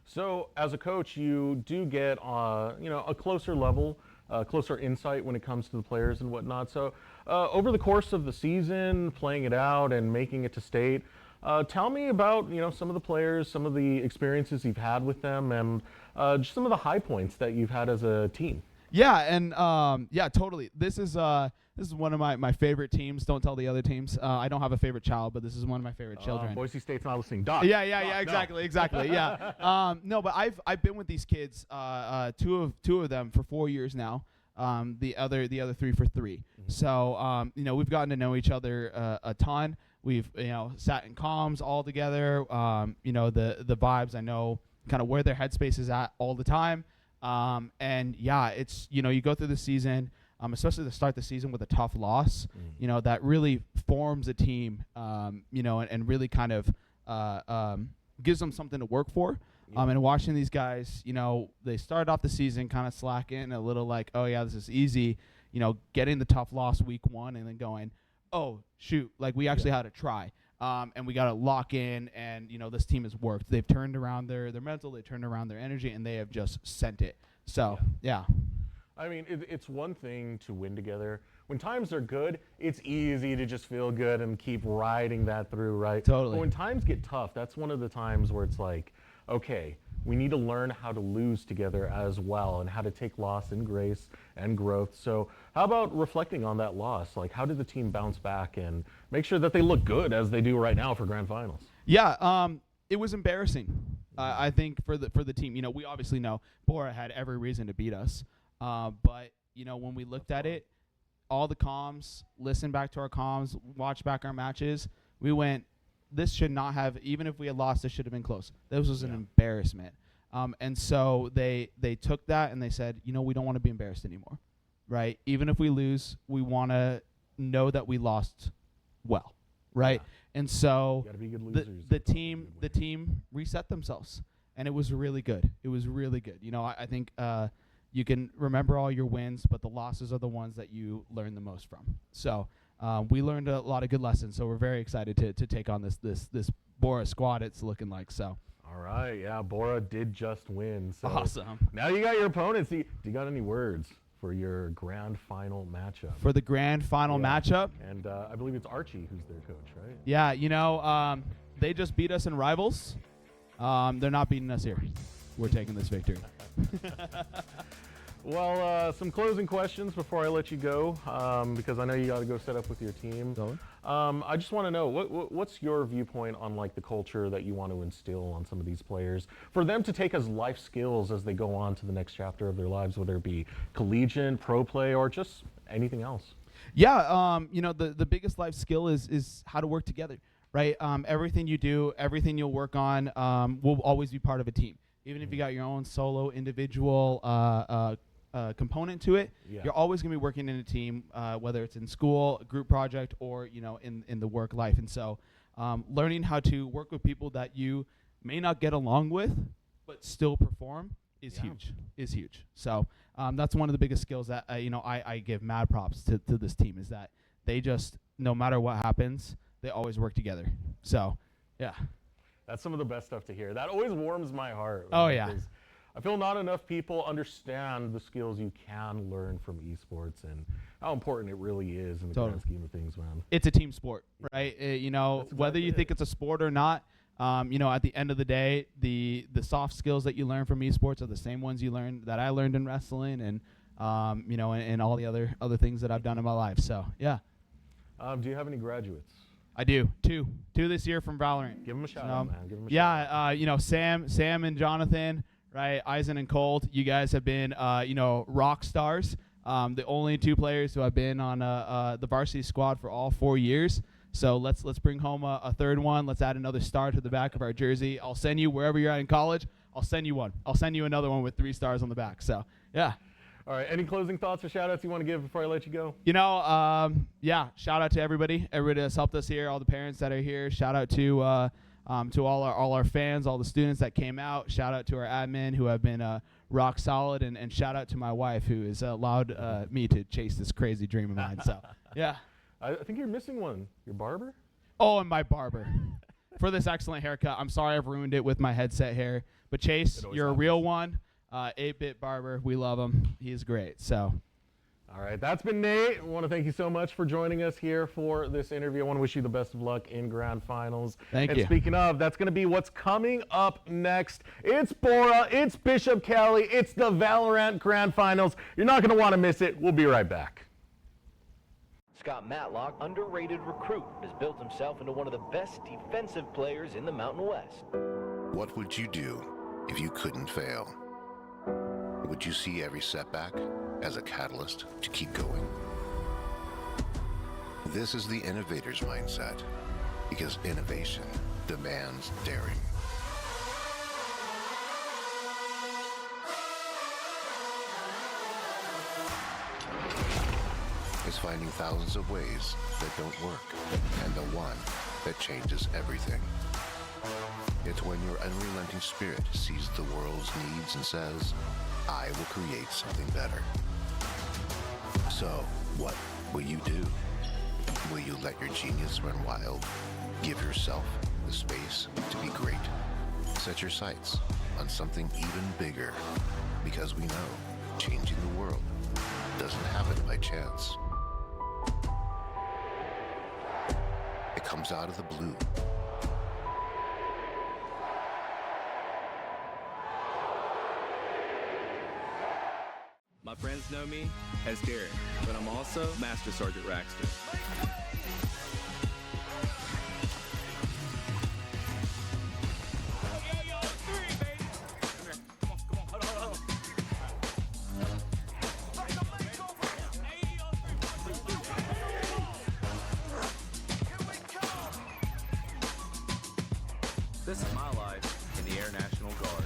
S1: So as a coach, you do get a closer level, closer insight when it comes to the players and whatnot. So over the course of the season, playing it out and making it to state, tell me about some of the players, some of the experiences you've had with them, and just some of the high points that you've had as a team.
S20: Yeah, and yeah, totally. This is one of my favorite teams. Don't tell the other teams. I don't have a favorite child, but this is one of my favorite children.
S1: Boise State's not listening. Doc.
S20: Yeah, exactly. Yeah. No, but I've been with these kids, two of them for 4 years now. The other 3 for 3. So we've gotten to know each other a ton. We've sat in comms all together. The vibes. I know kind of where their headspace is at all the time. And yeah, it's you go through the season, especially to start the season with a tough loss. That really forms a team. And really kind of gives them something to work for. And watching these guys, they started off the season kind of slacking, a little like, oh yeah, this is easy. Getting the tough loss week 1 and then going, oh shoot, like we actually had to try, and we got to lock in, and this team has worked. They've turned around their mental, they turned around their energy, and they have just sent it. So yeah.
S1: I mean, it's one thing to win together. When times are good, it's easy to just feel good and keep riding that through, right?
S20: Totally.
S1: But when times get tough, that's one of the times where it's like, okay, we need to learn how to lose together as well, and how to take loss in grace and growth. So how about reflecting on that loss? Like, how did the team bounce back and make sure that they look good as they do right now for grand finals?
S20: Yeah, it was embarrassing. I think for the team, we obviously know Bora had every reason to beat us, but when we looked at it, all the comms, listened back to our comms, watched back our matches, we went, this should not have, even if we had lost, this should have been close. This was an embarrassment. And so they took that and they said, we don't want to be embarrassed anymore, right? Even if we lose, we want to know that we lost well, right? And so the team reset themselves, and it was really good. It was really good. I think you can remember all your wins, but the losses are the ones that you learn the most from. So we learned a lot of good lessons. So we're very excited to take on this Bora squad. It's looking like so.
S1: All right, yeah, Bora did just win. So
S20: awesome.
S1: Now you got your opponents. Do you got any words for your grand final matchup?
S20: For the grand final matchup?
S1: And I believe it's Archie who's their coach, right?
S20: Yeah, they just beat us in Rivals. They're not beating us here. We're taking this victory.
S1: Well, some closing questions before I let you go, because I know you got to go set up with your team. I just want to know, what's your viewpoint on like the culture that you want to instill on some of these players for them to take as life skills as they go on to the next chapter of their lives, whether it be collegiate, pro play, or just anything else?
S20: Yeah, the biggest life skill is how to work together, right? Everything you do, everything you'll work on will always be part of a team. Even if you got your own solo individual component to it, you're always going to be working in a team, whether it's in school, a group project, or in the work life. And so learning how to work with people that you may not get along with but still perform is huge. So that's one of the biggest skills that I give mad props to this team, is that they just, no matter what happens, they always work together. So yeah,
S1: that's some of the best stuff to hear. That always warms my heart.
S20: Oh yeah.
S1: I feel not enough people understand the skills you can learn from esports and how important it really is in the grand scheme of things, man.
S20: It's a team sport, right? You know, whether you think it's a sport or not, you know, at the end of the day, the soft skills that you learn from esports are the same ones you learned that I learned in wrestling and you know, and all the other things that I've done in my life. So yeah.
S1: Do you have any graduates?
S20: I do. Two this year from Valorant.
S1: Give them a shout out, man. Give them a
S20: shout
S1: shout out.
S20: You know, Sam and Jonathan, right? Eisen and Colt. You guys have been, you know, rock stars. The only two players who have been on the varsity squad for all 4 years. So let's bring home a third one. Let's add another star to the back of our jersey. I'll send you wherever you're at in college. I'll send you one. I'll send you another one with 3 stars on the back. So yeah.
S1: All right. Any closing thoughts or shout outs you want to give before I let you go?
S20: You know, yeah, shout out to everybody that's helped us here, all the parents that are here. Shout out to all our fans, all the students that came out. Shout out to our admin who have been rock solid, and shout out to my wife who has allowed me to chase this crazy dream of mine. So yeah.
S1: I think you're missing one. Your barber?
S20: Oh, and my barber. For this excellent haircut. I'm sorry I've ruined it with my headset hair. But Chase, you're a real one. 8-bit barber. We love him. He's great. So,
S1: all right. That's been Nate. I want to thank you so much for joining us here for this interview. I want to wish you the best of luck in grand finals.
S20: Thank you.
S1: And speaking of, that's going to be what's coming up next. It's Bora. It's Bishop Kelly. It's the Valorant grand finals. You're not going to want to miss it. We'll be right back.
S11: Scott Matlock, underrated recruit, has built himself into one of the best defensive players in the Mountain West.
S12: What would you do if you couldn't fail? Would you see every setback as a catalyst to keep going? This is the innovator's mindset, because innovation demands daring. It's finding thousands of ways that don't work, and the one that changes everything. It's when your unrelenting spirit sees the world's needs and says, I will create something better. So, what will you do? Will you let your genius run wild? Give yourself the space to be great. Set your sights on something even bigger, because we know changing the world doesn't happen by chance. It comes out of the blue.
S8: My friends know me as Derek, but I'm also Master Sergeant Raxter. This is my life in the Air National Guard.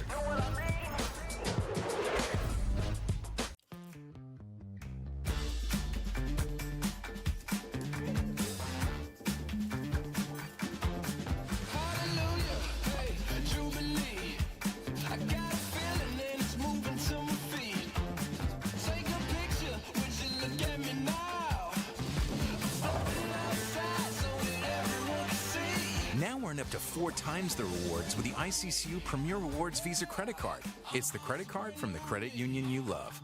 S10: Now earn up to 4 times the rewards with the ICCU Premier Rewards Visa credit card. It's the credit card from the credit union you love.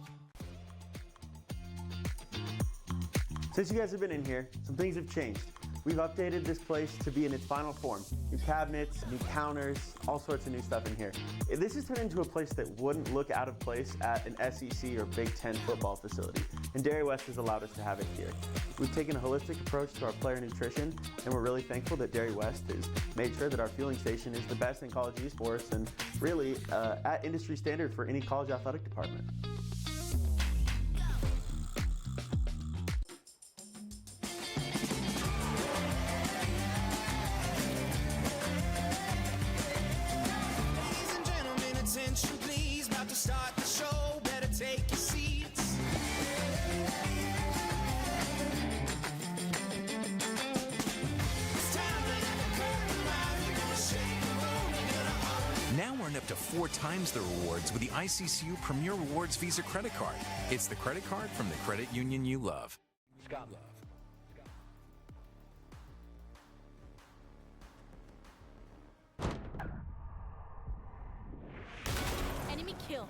S7: Since you guys have been in here, some things have changed. We've updated this place to be in its final form. New cabinets, new counters, all sorts of new stuff in here. This has turned into a place that wouldn't look out of place at an SEC or Big Ten football facility, and Dairy West has allowed us to have it here. We've taken a holistic approach to our player nutrition, and we're really thankful that Dairy West has made sure that our fueling station is the best in college esports and really at industry standard for any college athletic department.
S9: Attention please, about to start the show, better take your seats. It's time to let the curtain rise, we're gonna shake the room, we're gonna
S10: Now earn up to 4 times the rewards with the ICCU Premier Rewards Visa credit card. It's the credit card from the credit union you love.
S11: Scott.
S5: Enemy kill.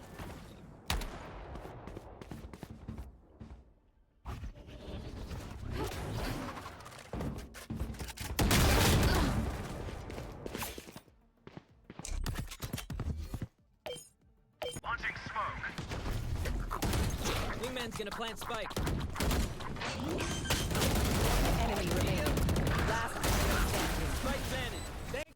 S9: Wingman's gonna plant spike.
S5: Enemy remaining. Last player standing.
S9: Spike planted. Thanks,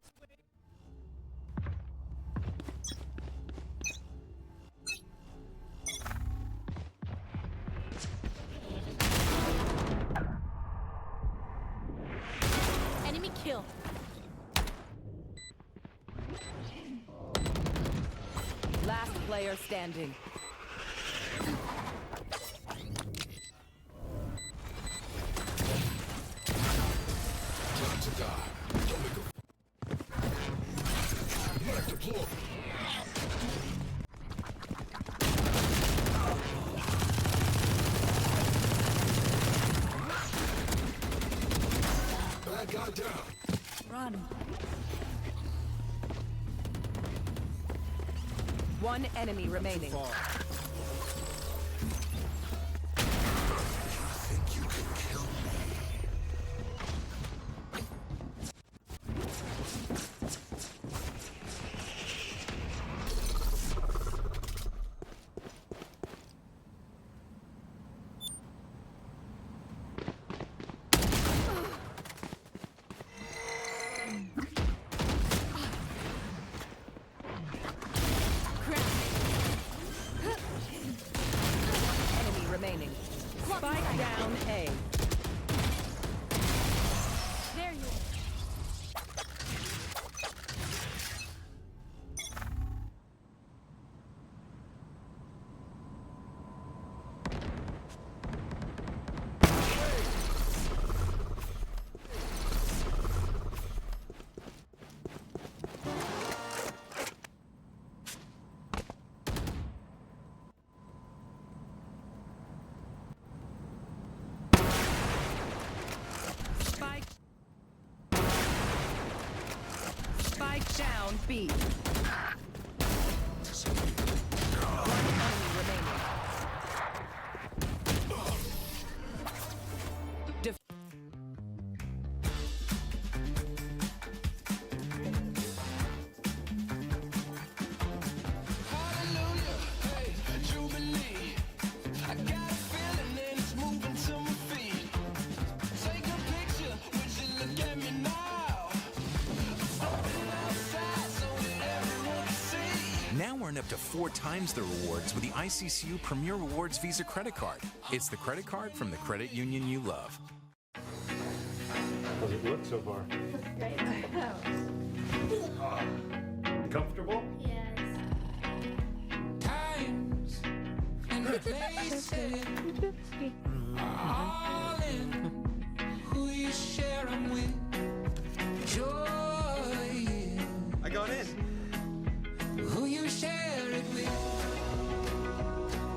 S5: Enemy kill. Last player standing.
S9: Bad guy down.
S5: Run. One enemy remaining. Enemy remaining. Spike down A. There you Spike down B. One enemy remaining. Def
S9: Hallelujah, hey, Jubilee. I got a feeling that it's moving to my feet. Take a picture, would you look at me now? Something outside so that everyone can see.
S10: Now earn up to 4 times the rewards with the ICCU Premier Rewards Visa credit card. It's the credit card from the credit union you love.
S21: How's it look so far? Comfortable?
S9: Times and places all in who you share 'em with. Joy,
S4: I got in.
S9: who you share it with.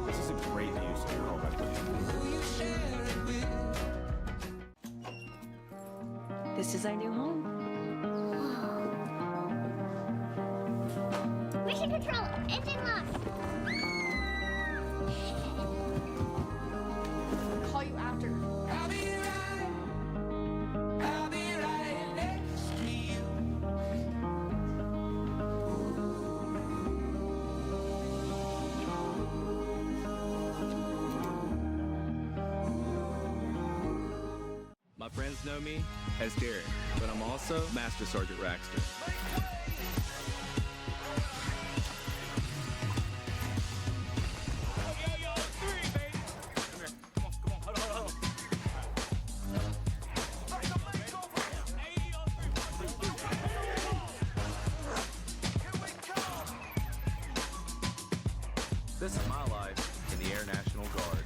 S4: This is a great use of your callback, please.
S9: Who you share it with.
S5: This is our new home.
S22: Mission control, engine lock.
S5: Call you after.
S9: I'll be right next to you.
S8: My friends know me as Derek, but I'm also Master Sergeant Raxter. This is my life in the Air National Guard.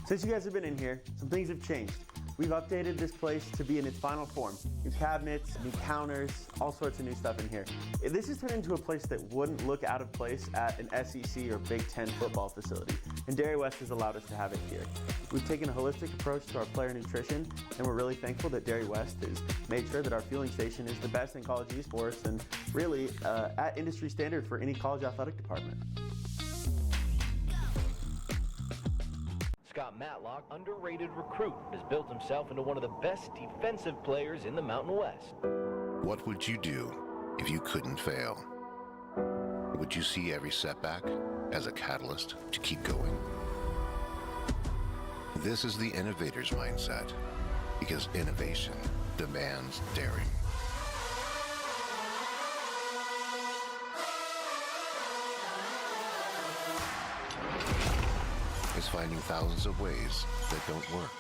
S7: Since you guys have been in here, some things have changed. We've updated this place to be in its final form. New cabinets, new counters, all sorts of new stuff in here. This has turned into a place that wouldn't look out of place at an SEC or Big Ten football facility, and Dairy West has allowed us to have it here. We've taken a holistic approach to our player nutrition, and we're really thankful that Dairy West has made sure that our fueling station is the best in college esports and really at industry standard for any college athletic department.
S11: Scott Matlock, underrated recruit, has built himself into one of the best defensive players in the Mountain West.
S12: What would you do if you couldn't fail? Would you see every setback as a catalyst to keep going? This is the innovator's mindset, because innovation demands daring. Is finding thousands of ways that don't work,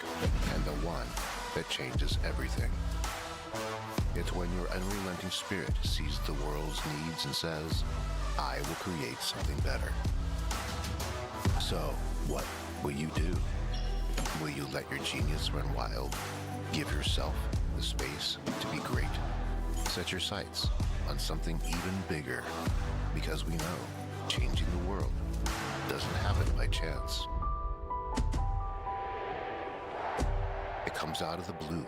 S12: and the one that changes everything. It's when your unrelenting spirit sees the world's needs and says, I will create something better. So, what will you do? Will you let your genius run wild? Give yourself the space to be great. Set your sights on something even bigger, because we know changing the world doesn't happen by chance. It comes out of the blue.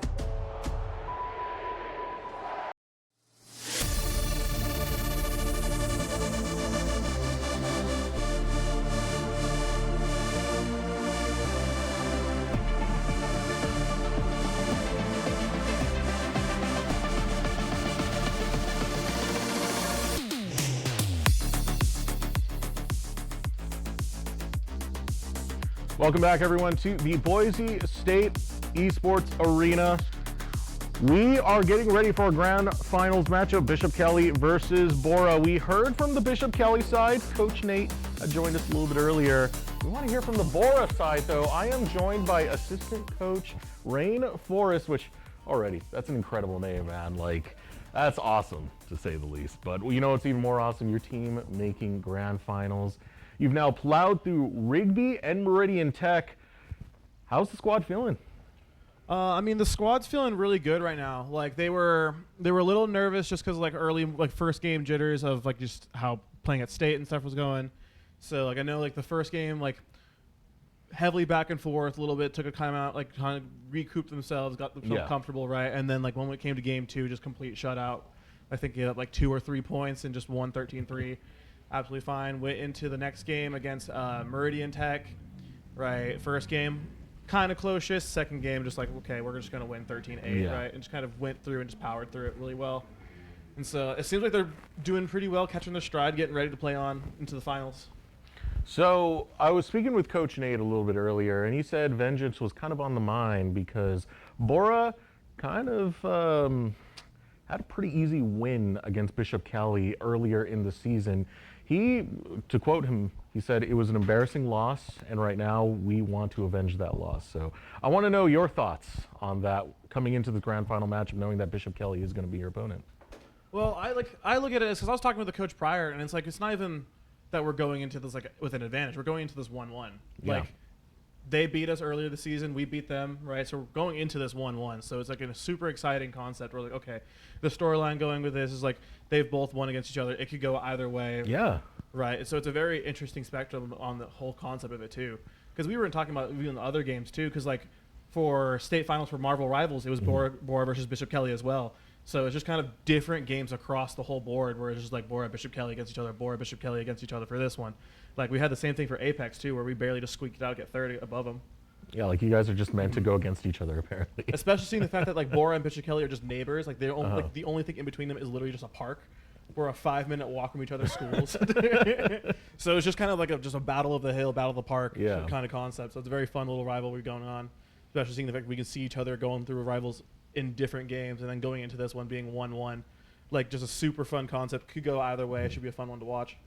S1: Welcome back, everyone, to the Boise State Esports Arena. We are getting ready for a grand finals matchup, Bishop Kelly versus Bora. We heard from the Bishop Kelly side. Coach Nate joined us a little bit earlier. We want to hear from the Bora side, though. I am joined by assistant coach Rain Forrest, which already, that's an incredible name, man. Like, that's awesome, to say the least. But you know what's even more awesome? Your team making grand finals. You've now plowed through Rigby and Meridian Tech. How's the squad feeling?
S13: I mean, the squad's feeling really good right now. Like they were a little nervous just because early first game jitters of just how playing at state and stuff was going. So I know the first game heavily back and forth a little bit, took a timeout, kind of recouped themselves, got themselves comfortable, right? And then when it came to game two, just complete shutout. I think he had 2 or 3 points and just won 13-3. Absolutely fine. Went into the next game against Meridian Tech, right? First game, kind of close-ish. Second game, just okay, we're just going to win 13-8, right? And just kind of went through and just powered through it really well. And so it seems like they're doing pretty well, catching their stride, getting ready to play on into the finals.
S1: So I was speaking with Coach Nate a little bit earlier, and he said vengeance was kind of on the mind because Bora kind of had a pretty easy win against Bishop Kelly earlier in the season. To quote him, he said, it was an embarrassing loss, and right now we want to avenge that loss. So I want to know your thoughts on that coming into the grand final matchup, knowing that Bishop Kelly is going to be your opponent.
S13: Well, I look at it as, because I was talking with the coach prior, and it's it's not even that we're going into this with an advantage. We're going into this 1-1. They beat us earlier this season. We beat them, right? So we're going into this 1-1. So it's a super exciting concept. We're okay, the storyline going with this is they've both won against each other. It could go either way.
S1: Yeah.
S13: Right. So it's a very interesting spectrum on the whole concept of it too. Because we were talking about even the other games too. Because for state finals for Marvel Rivals, it was Bora versus Bishop Kelly as well. So it's just kind of different games across the whole board, where it's just Bora, Bishop Kelly against each other, Bora, Bishop Kelly against each other for this one. We had the same thing for Apex too, where we barely just squeaked it out, get 30 above them.
S1: Yeah, you guys are just meant to go against each other, apparently.
S13: Especially seeing the fact that Bora and Bishop Kelly are just neighbors. The only thing in between them is literally just a park. We're a 5-minute walk from each other's schools. So it's just kind of just a battle of the hill, battle of the park kind of concept. So it's a very fun little rivalry going on, especially seeing the fact we can see each other going through rivals in different games, and then going into this one being 1-1. Just a super fun concept. Could go either way. It should be a fun one to watch.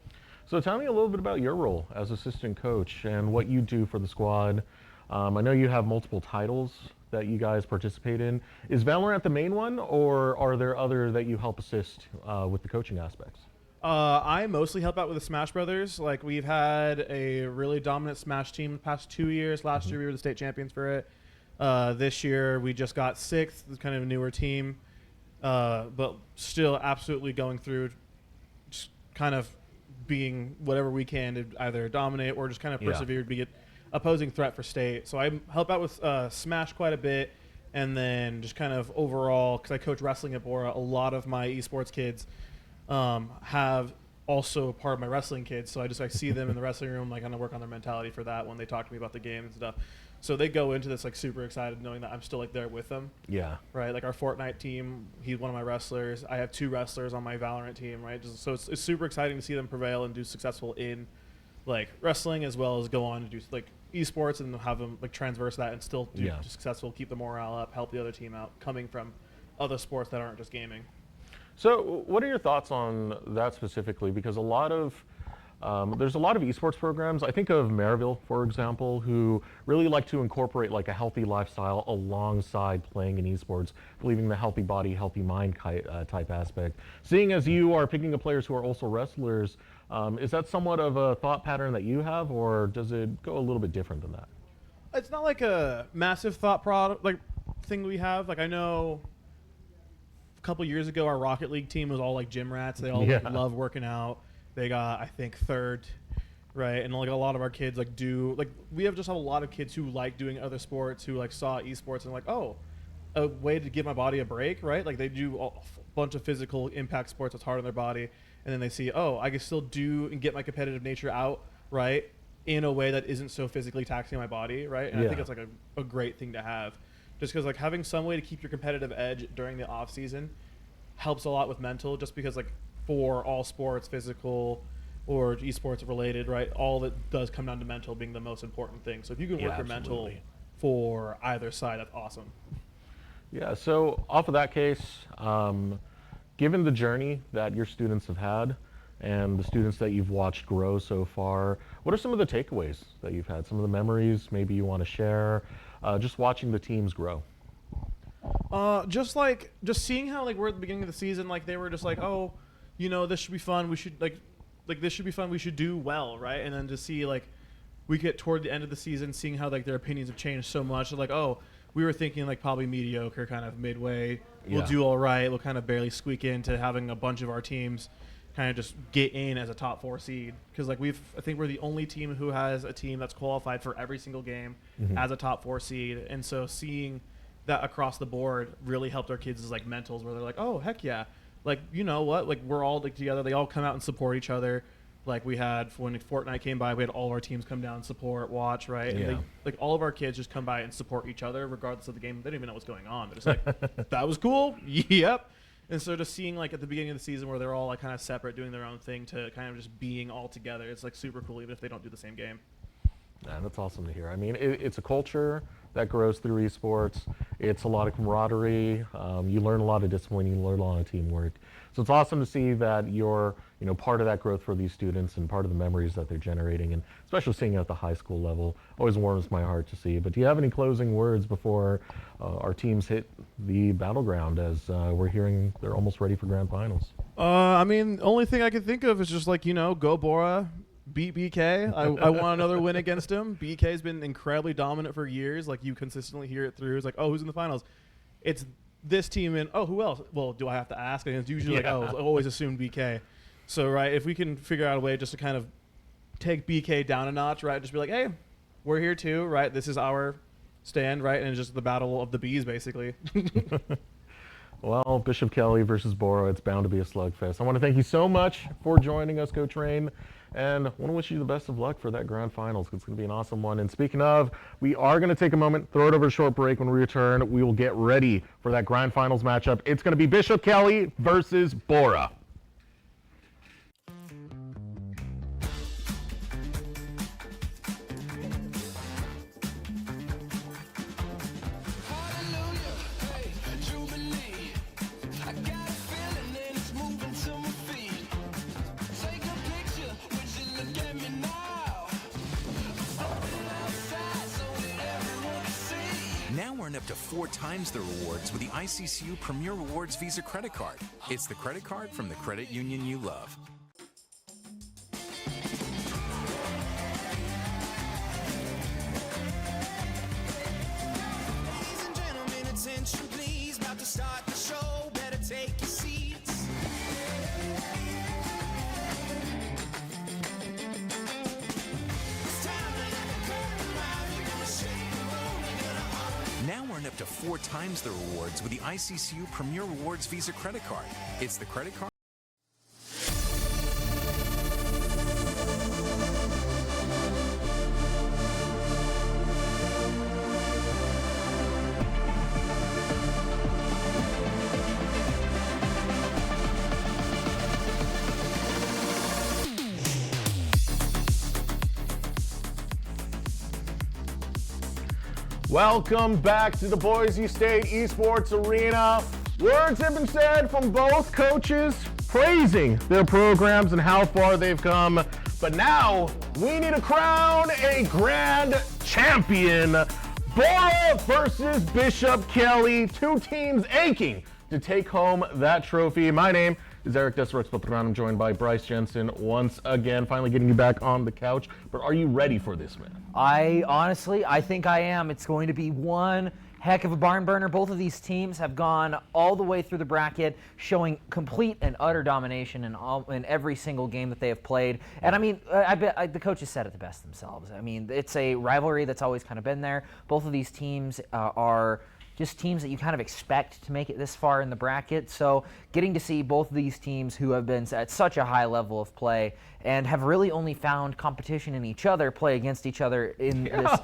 S1: So tell me a little bit about your role as assistant coach and what you do for the squad. I know you have multiple titles that you guys participate in. Is Valorant the main one, or are there other that you help assist with the coaching aspects?
S13: I mostly help out with the Smash Brothers. We've had a really dominant Smash team the past 2 years. Last year we were the state champions for it. This year we just got 6th. It's kind of a newer team, but still absolutely going through, just kind of being whatever we can to either dominate or just kind of persevere to be an opposing threat for state. So I help out with Smash quite a bit, and then just kind of overall, because I coach wrestling at Bora, a lot of my esports kids have also part of my wrestling kids. So I see them in the wrestling room, kind of work on their mentality for that when they talk to me about the game and stuff. So they go into this like super excited, knowing that I'm still like there with them.
S1: Yeah.
S13: Right. Like our Fortnite team, he's one of my wrestlers. I have 2 wrestlers on my Valorant team. Right. So it's super exciting to see them prevail and do successful in like wrestling, as well as go on to do like esports and have them like transverse that and still do successful, keep the morale up, help the other team out, coming from other sports that aren't just gaming.
S1: So what are your thoughts on that specifically? Because there's a lot of esports programs. I think of Maryville, for example, who really like to incorporate like a healthy lifestyle alongside playing in esports, believing the healthy body, healthy mind type aspect. Seeing as you are picking up players who are also wrestlers, is that somewhat of a thought pattern that you have, or does it go a little bit different than that?
S13: It's not like a massive thing we have. Like I know a couple years ago, our Rocket League team was all like gym rats. They all love working out. They got, I think, 3rd, right? And like a lot of our kids like we have a lot of kids who like doing other sports, who like saw esports and like, oh, a way to give my body a break, right? Like they do a bunch of physical impact sports that's hard on their body, and then they see, oh, I can still do and get my competitive nature out, right, in a way that isn't so physically taxing my body, right? And I think it's like a great thing to have, just because like having some way to keep your competitive edge during the off season helps a lot with mental, just because like for all sports, physical or esports related, right, all that does come down to mental being the most important thing. So if you can work your mental for either side, that's awesome.
S1: Yeah, so off of that case, given the journey that your students have had and the students that you've watched grow so far, what are some of the takeaways that you've had? Some of the memories maybe you want to share, just watching the teams grow?
S13: Just seeing how like we're at the beginning of the season, like they were just like, oh, you know, this should be fun. We should like this should be fun. We should do well, right? And then to see like we get toward the end of the season, seeing how like their opinions have changed so much. Like, oh, we were thinking like probably mediocre, kind of midway. We'll do all right. We'll kind of barely squeak into having a bunch of our teams kind of just get in as a top 4 seed, because like I think we're the only team who has a team that's qualified for every single game as a top 4 seed, and so seeing that across the board really helped our kids' like mentals, where they're like, oh heck yeah. Like, you know what? Like, we're all like together. They all come out and support each other. Like we had when Fortnite came by, we had all of our teams come down and support, watch, right? And they, like all of our kids just come by and support each other regardless of the game. They don't even know what's going on. They're just like, that was cool. Yep. And so just seeing like at the beginning of the season where they're all like kind of separate, doing their own thing, to kind of just being all together, it's like super cool, even if they don't do the same game.
S1: Yeah, that's awesome to hear. I mean, it's a culture that grows through esports. It's a lot of camaraderie. You learn a lot of discipline. You learn a lot of teamwork. So it's awesome to see that you're, part of that growth for these students and part of the memories that they're generating, and especially seeing it at the high school level always warms my heart to see. But do you have any closing words before our teams hit the battleground, as we're hearing they're almost ready for grand finals?
S13: I mean, the only thing I can think of is just like, go Bora. Beat BK. I want another win against him. BK's been incredibly dominant for years. Like, you consistently hear it through. It's like, oh, who's in the finals? It's this team and, oh, who else? Well, do I have to ask? And it's usually like, oh, I always assumed BK. So, right, if we can figure out a way just to kind of take BK down a notch, right, just be like, hey, we're here too, right? This is our stand, right? And it's just the battle of the bees, basically.
S1: Well, Bishop Kelly versus Bora, it's bound to be a slugfest. I want to thank you so much for joining us, Coach Rain. And I want to wish you the best of luck for that grand finals. It's going to be an awesome one. And speaking of, we are going to take a moment, throw it over a short break. When we return, we will get ready for that grand finals matchup. It's going to be Bishop Kelly versus Bora.
S10: Earn up to 4 times the rewards with the ICCU Premier Rewards Visa credit card. It's the credit card from the credit union you love.
S9: Ladies and gentlemen, attention please. About to start the show. Better take your seats.
S10: Now earn up to 4 times the rewards with the ICCU Premier Rewards Visa credit card. It's the credit card.
S1: Welcome back to the Boise State Esports Arena. Words have been said from both coaches praising their programs and how far they've come. But now we need to crown a grand champion. Bora versus Bishop Kelly, two teams aching to take home that trophy. My name is Eric Deserex Patron. I'm joined by Bryce Jensen once again, finally getting you back on the couch. But are you ready for this, man?
S2: I think I am. It's going to be one heck of a barn burner. Both of these teams have gone all the way through the bracket, showing complete and utter domination in every single game that they have played. And I mean, the coaches said it the best themselves. I mean, it's a rivalry that's always kind of been there. Both of these teams are just teams that you kind of expect to make it this far in the bracket. So getting to see both of these teams who have been at such a high level of play and have really only found competition in each other play against each other in this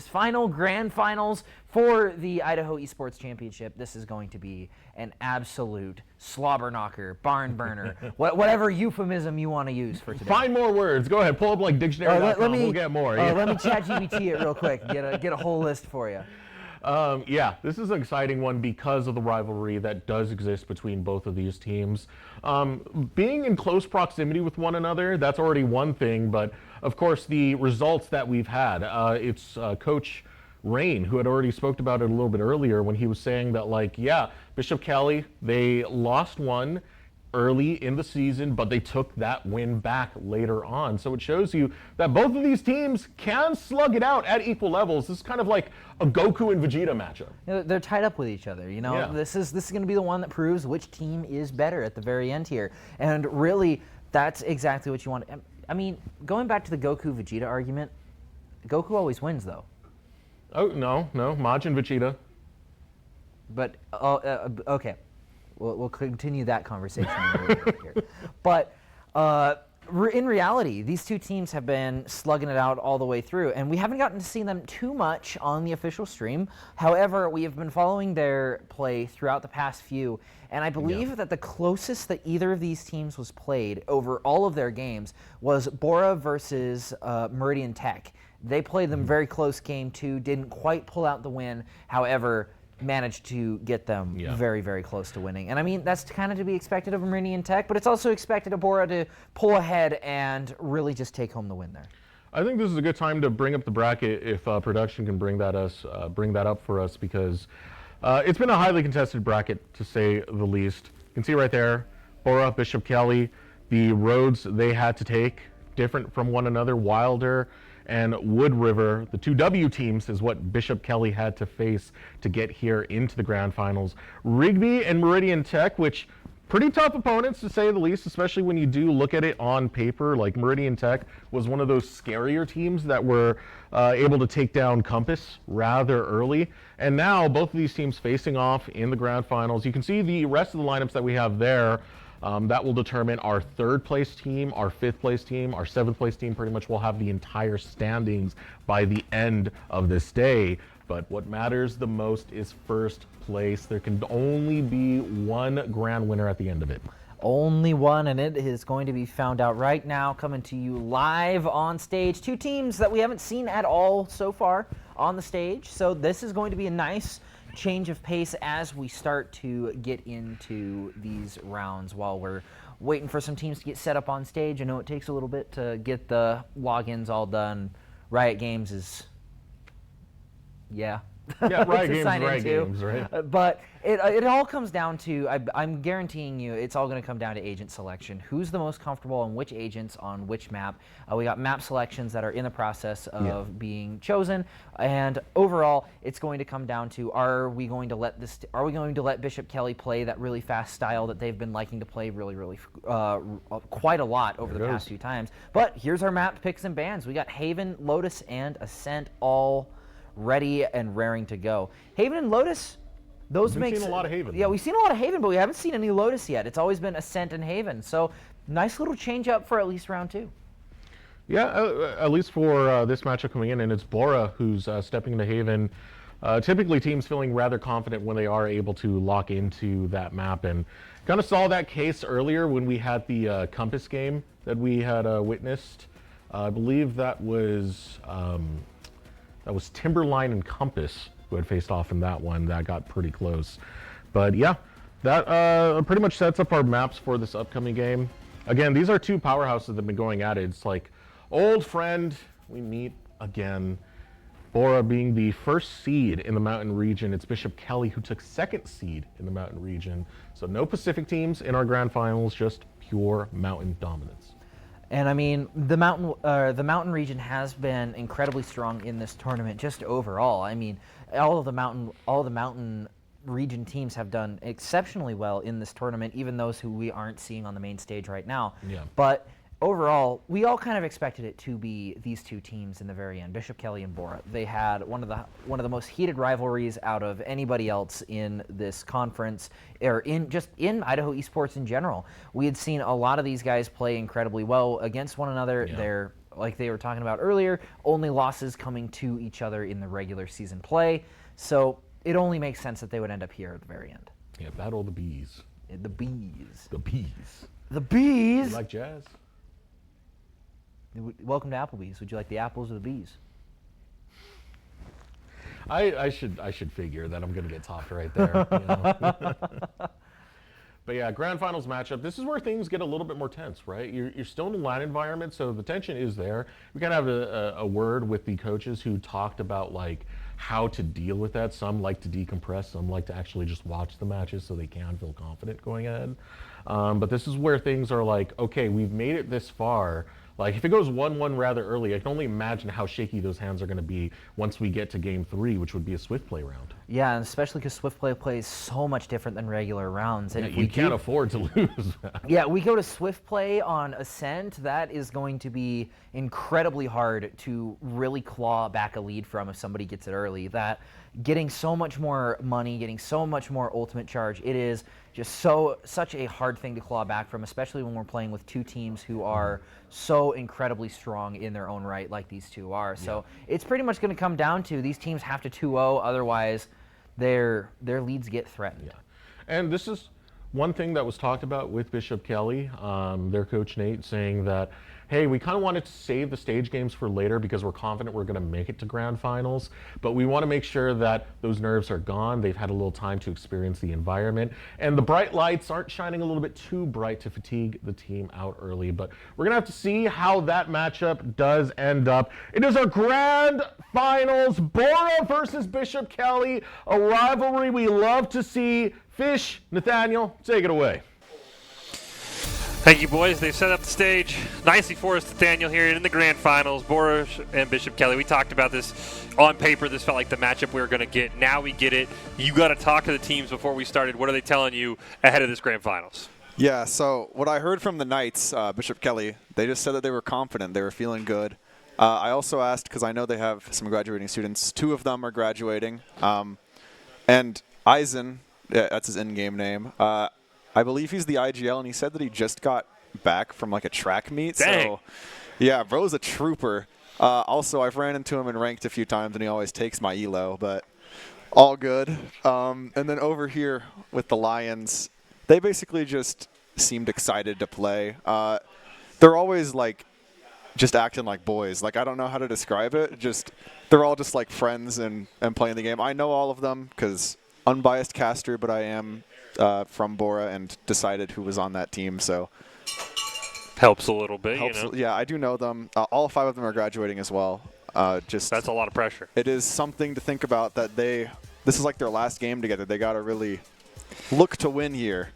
S2: final grand finals for the Idaho Esports Championship. This is going to be an absolute slobber knocker, barn burner, whatever euphemism you want to use for today.
S1: Find more words. Go ahead, pull up like dictionary.com. We'll get more.
S2: Let me chat GPT it real quick. Get a whole list for you.
S1: Yeah, this is an exciting one because of the rivalry that does exist between both of these teams. Being in close proximity with one another, that's already one thing, but of course the results that we've had, it's Coach Rain who had already spoke about it a little bit earlier when he was saying that, like, yeah, Bishop Kelly, they lost one early in the season, but they took that win back later on. So it shows you that both of these teams can slug it out at equal levels. This is kind of like a Goku and Vegeta matchup.
S2: They're tied up with each other.
S1: Yeah.
S2: This is going to be the one that proves which team is better at the very end here. And really, that's exactly what you want. I mean, going back to the Goku Vegeta argument, Goku always wins, though.
S1: Oh no, Majin Vegeta.
S2: But okay. We'll continue that conversation in a little bit here. But in reality, these two teams have been slugging it out all the way through, and we haven't gotten to see them too much on the official stream. However, we have been following their play throughout the past few, and I believe that the closest that either of these teams was played over all of their games was Bora versus Meridian Tech. They played them very close game two, didn't quite pull out the win. However, managed to get them very, very close to winning. And I mean, that's kind of to be expected of Meridian Tech, but it's also expected of Bora to pull ahead and really just take home the win there.
S1: I think this is a good time to bring up the bracket if production can bring that up for us, because it's been a highly contested bracket, to say the least. You can see right there, Bora, Bishop Kelly, the roads they had to take, different from one another. Wilder and Wood River, the two W teams, is what Bishop Kelly had to face to get here into the grand finals. Rigby and Meridian Tech, which pretty tough opponents to say the least, especially when you do look at it on paper. Like, Meridian Tech was one of those scarier teams that were able to take down Compass rather early. And now both of these teams facing off in the grand finals. You can see the rest of the lineups that we have there. That will determine our third place team, our fifth place team, our seventh place team. Pretty much will have the entire standings by the end of this day. But what matters the most is first place. There can only be one grand winner at the end of it.
S2: Only one, and it is going to be found out right now, coming to you live on stage. Two teams that we haven't seen at all so far on the stage. So this is going to be a nice change of pace as we start to get into these rounds while we're waiting for some teams to get set up on stage. I know it takes a little bit to get the logins all done. Riot Games is,
S1: Riot Games, right?
S2: But it all comes down to, I'm guaranteeing you, it's all going to come down to agent selection. Who's the most comfortable and which agents on which map? We got map selections that are in the process of being chosen, and overall, it's going to come down to, are we going to let Bishop Kelly play that really fast style that they've been liking to play really quite a lot over the past few times? But here's our map picks and bans. We got Haven, Lotus, and Ascent all ready and raring to go. Haven and Lotus, those
S1: We've seen a lot of Haven.
S2: Yeah, we've seen a lot of Haven, but we haven't seen any Lotus yet. It's always been Ascent and Haven. So nice little change up for at least round two.
S1: Yeah, at least for this matchup coming in, and it's Bora who's stepping into Haven. Typically teams feeling rather confident when they are able to lock into that map, and kind of saw that case earlier when we had the Compass game that we had witnessed. I believe that was That was Timberline and Compass who had faced off in that one. That got pretty close. But yeah, that pretty much sets up our maps for this upcoming game. Again, these are two powerhouses that have been going at it. It's like old friend, we meet again. Bora being the first seed in the Mountain region. It's Bishop Kelly who took second seed in the Mountain region. So no Pacific teams in our grand finals, just pure Mountain dominance.
S2: And I mean, the mountain region has been incredibly strong in this tournament, just overall. I mean, all the mountain region teams have done exceptionally well in this tournament, even those who we aren't seeing on the main stage right now.
S1: Yeah.
S2: But overall, we all kind of expected it to be these two teams in the very end, Bishop Kelly and Bora. They had one of the most heated rivalries out of anybody else in this conference, or in Idaho Esports in general. We had seen a lot of these guys play incredibly well against one another.
S1: Yeah.
S2: They're, like they were talking about earlier, only losses coming to each other in the regular season play. So it only makes sense that they would end up here at the very end.
S1: Yeah, battle of the bees.
S2: The bees.
S1: The bees.
S2: The bees.
S1: You like jazz?
S2: Welcome to Applebee's. Would you like the apples or the bees?
S1: I should figure that I'm going to get topped right there. You know? But yeah, grand finals matchup. This is where things get a little bit more tense, right? You're still in a LAN environment, so the tension is there. We kind of have a word with the coaches who talked about like how to deal with that. Some like to decompress. Some like to actually just watch the matches so they can feel confident going ahead. But this is where things are like, okay, we've made it this far. Like, if it goes 1-1 rather early, I can only imagine how shaky those hands are going to be once we get to Game 3, which would be a Swift Play round.
S2: Yeah, and especially because Swift Play plays so much different than regular rounds. And
S1: Yeah,
S2: if
S1: you can't afford to lose that.
S2: Yeah, we go to Swift Play on Ascent. That is going to be incredibly hard to really claw back a lead from if somebody gets it early. That getting so much more money, getting so much more ultimate charge, it is just such a hard thing to claw back from, especially when we're playing with two teams who are so incredibly strong in their own right, like these two are. So it's pretty much going to come down to these teams have to 2-0, otherwise their leads get threatened.
S1: Yeah. And this is one thing that was talked about with Bishop Kelly, their coach Nate, saying that, hey, we kind of wanted to save the stage games for later because we're confident we're going to make it to grand finals, but we want to make sure that those nerves are gone. They've had a little time to experience the environment, and the bright lights aren't shining a little bit too bright to fatigue the team out early, but we're going to have to see how that matchup does end up. It is our grand finals, Bora versus Bishop Kelly, a rivalry we love to see. Fish, Nathaniel, take it away.
S3: Thank you, boys. They've set up the stage nicely for us, Nathaniel, here in the grand finals. Bora and Bishop Kelly. We talked about this on paper. This felt like the matchup we were going to get. Now we get it. You got to talk to the teams before we started. What are they telling you ahead of this grand finals?
S4: Yeah, so what I heard from the Knights, Bishop Kelly, they just said that they were confident. They were feeling good. I also asked, because I know they have some graduating students. 2 of them are graduating. And Eisen, that's his in-game name, I believe he's the IGL, and he said that he just got back from like a track meet.
S3: Dang.
S4: So, yeah, bro's a trooper. Also, I've ran into him in ranked a few times, and he always takes my elo, but all good. And then over here with the Lions, they basically just seemed excited to play. They're always like just acting like boys. Like, I don't know how to describe it. Just they're all just like friends and playing the game. I know all of them because unbiased caster, but I am from Bora and decided who was on that team, so
S3: helps a little bit.
S4: Helps,
S3: you know?
S4: Yeah, I do know them. All 5 of them are graduating as well. Just
S3: that's a lot of pressure.
S4: It is something to think about that this is like their last game together. They got to really look to win here.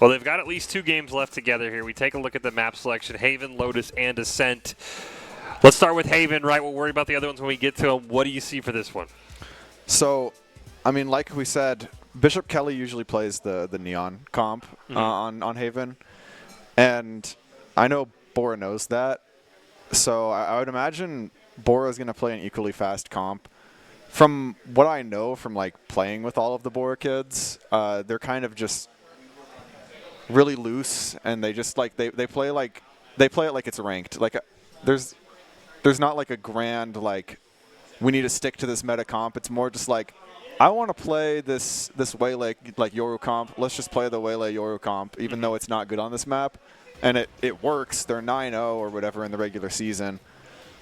S3: Well, they've got at least 2 games left together here. We take a look at the map selection: Haven, Lotus, and Ascent. Let's start with Haven, right? We'll worry about the other ones when we get to them. What do you see for this one?
S4: So, I mean, like we said, Bishop Kelly usually plays the Neon comp on Haven, and I know Bora knows that, so I would imagine Bora is going to play an equally fast comp. From what I know from like playing with all of the Bora kids, they're kind of just really loose, and they just like they play it like it's ranked. Like there's not like a grand like we need to stick to this meta comp. It's more just like, I want to play this way like Yoru comp. Let's just play the Waylay Yoru comp, even though it's not good on this map. And it works. They're 9-0 or whatever in the regular season.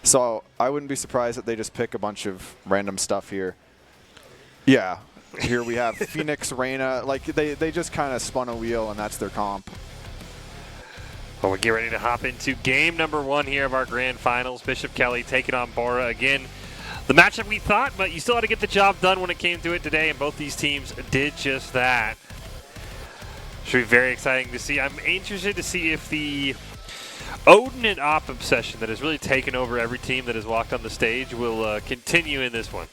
S4: So I wouldn't be surprised that they just pick a bunch of random stuff here. Yeah, here we have Phoenix, Reyna. Like they just kind of spun a wheel, and that's their comp.
S3: Well, we get ready to hop into game number 1 here of our grand finals. Bishop Kelly taking on Bora again. The matchup we thought, but you still had to get the job done when it came to it today, and both these teams did just that. Should be very exciting to see. I'm interested to see if the Odin and Op obsession that has really taken over every team that has walked on the stage will continue in this one.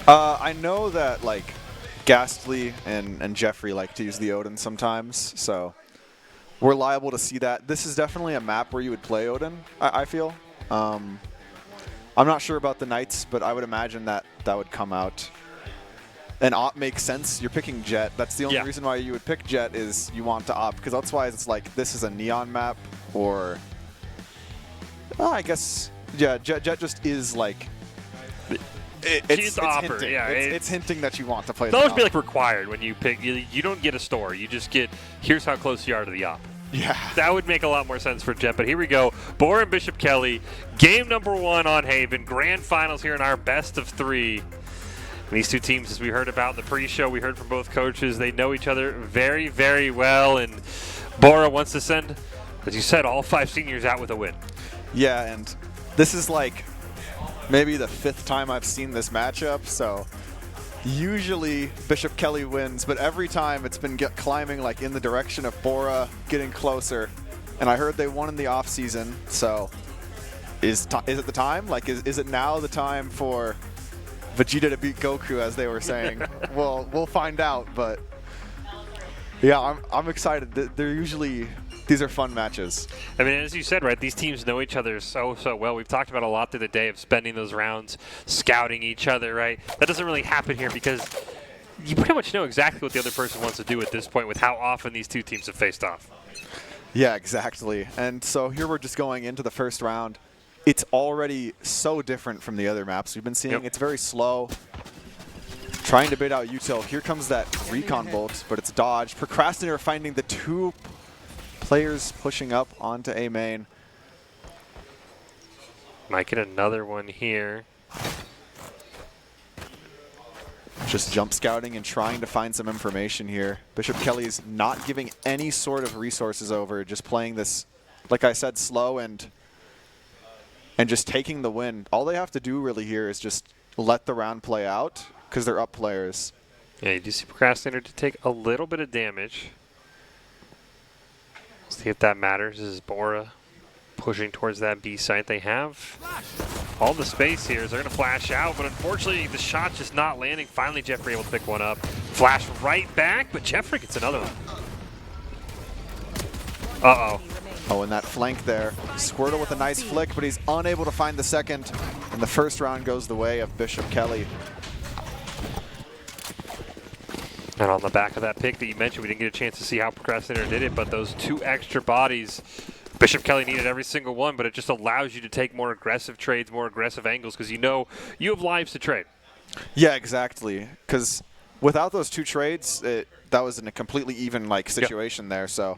S4: I know that like Ghastly and Jeffrey like to use the Odin sometimes, so we're liable to see that. This is definitely a map where you would play Odin, I feel. I'm not sure about the Knights, but I would imagine that that would come out. And Op makes sense. You're picking Jet. That's the only reason why you would pick Jet is you want to Op, because otherwise it's like this is a Neon map, or I guess Jet just is like it's hinting.
S3: Yeah,
S4: it's hinting that you want to play.
S3: It'll always be like required when you pick. You don't get a store. You just get here's how close you are to the Op.
S4: Yeah.
S3: That would make a lot more sense for Jet, but here we go. Bora and Bishop Kelly, game number 1 on Haven, grand finals here in our best of 3. And these two teams, as we heard about in the pre-show, we heard from both coaches, they know each other very, very well, and Bora wants to send, as you said, all 5 seniors out with a win.
S4: Yeah, and this is like maybe the 5th time I've seen this matchup, so usually Bishop Kelly wins, but every time it's been climbing like in the direction of Bora getting closer. And I heard they won in the off season, so is it the time? Like is it now the time for Vegeta to beat Goku, as they were saying? Well, we'll find out, but yeah, I'm excited. These are fun matches.
S3: I mean, as you said, right, these teams know each other so well. We've talked about a lot through the day of spending those rounds scouting each other, right? That doesn't really happen here because you pretty much know exactly what the other person wants to do at this point with how often these two teams have faced off.
S4: Yeah, exactly. And so here we're just going into the first round. It's already so different from the other maps we've been seeing.
S3: Yep.
S4: It's very slow. Trying to bait out Util. Here comes that recon bolt, but it's dodged. Procrastinator finding the 2 players pushing up onto A main.
S3: Might get another one here.
S4: Just jump scouting and trying to find some information here. Bishop Kelly's not giving any sort of resources over, just playing this, like I said, slow and just taking the win. All they have to do really here is just let the round play out because they're up players.
S3: Yeah, you do see Procrastinator to take a little bit of damage. See if that matters. This is Bora pushing towards that B site. They have all the space here. They're going to flash out, but unfortunately the shot just not landing. Finally, Jeffrey able to pick one up. Flash right back, but Jeffrey gets another one. Uh-oh.
S4: Oh, and that flank there. Squirtle with a nice flick, but he's unable to find the second. And the first round goes the way of Bishop Kelly.
S3: And on the back of that pick that you mentioned, we didn't get a chance to see how Procrastinator did it, but those 2 extra bodies, Bishop Kelly needed every single one, but it just allows you to take more aggressive trades, more aggressive angles, because you know you have lives to trade.
S4: Yeah, exactly. Because without those 2 trades, that was in a completely even situation there. So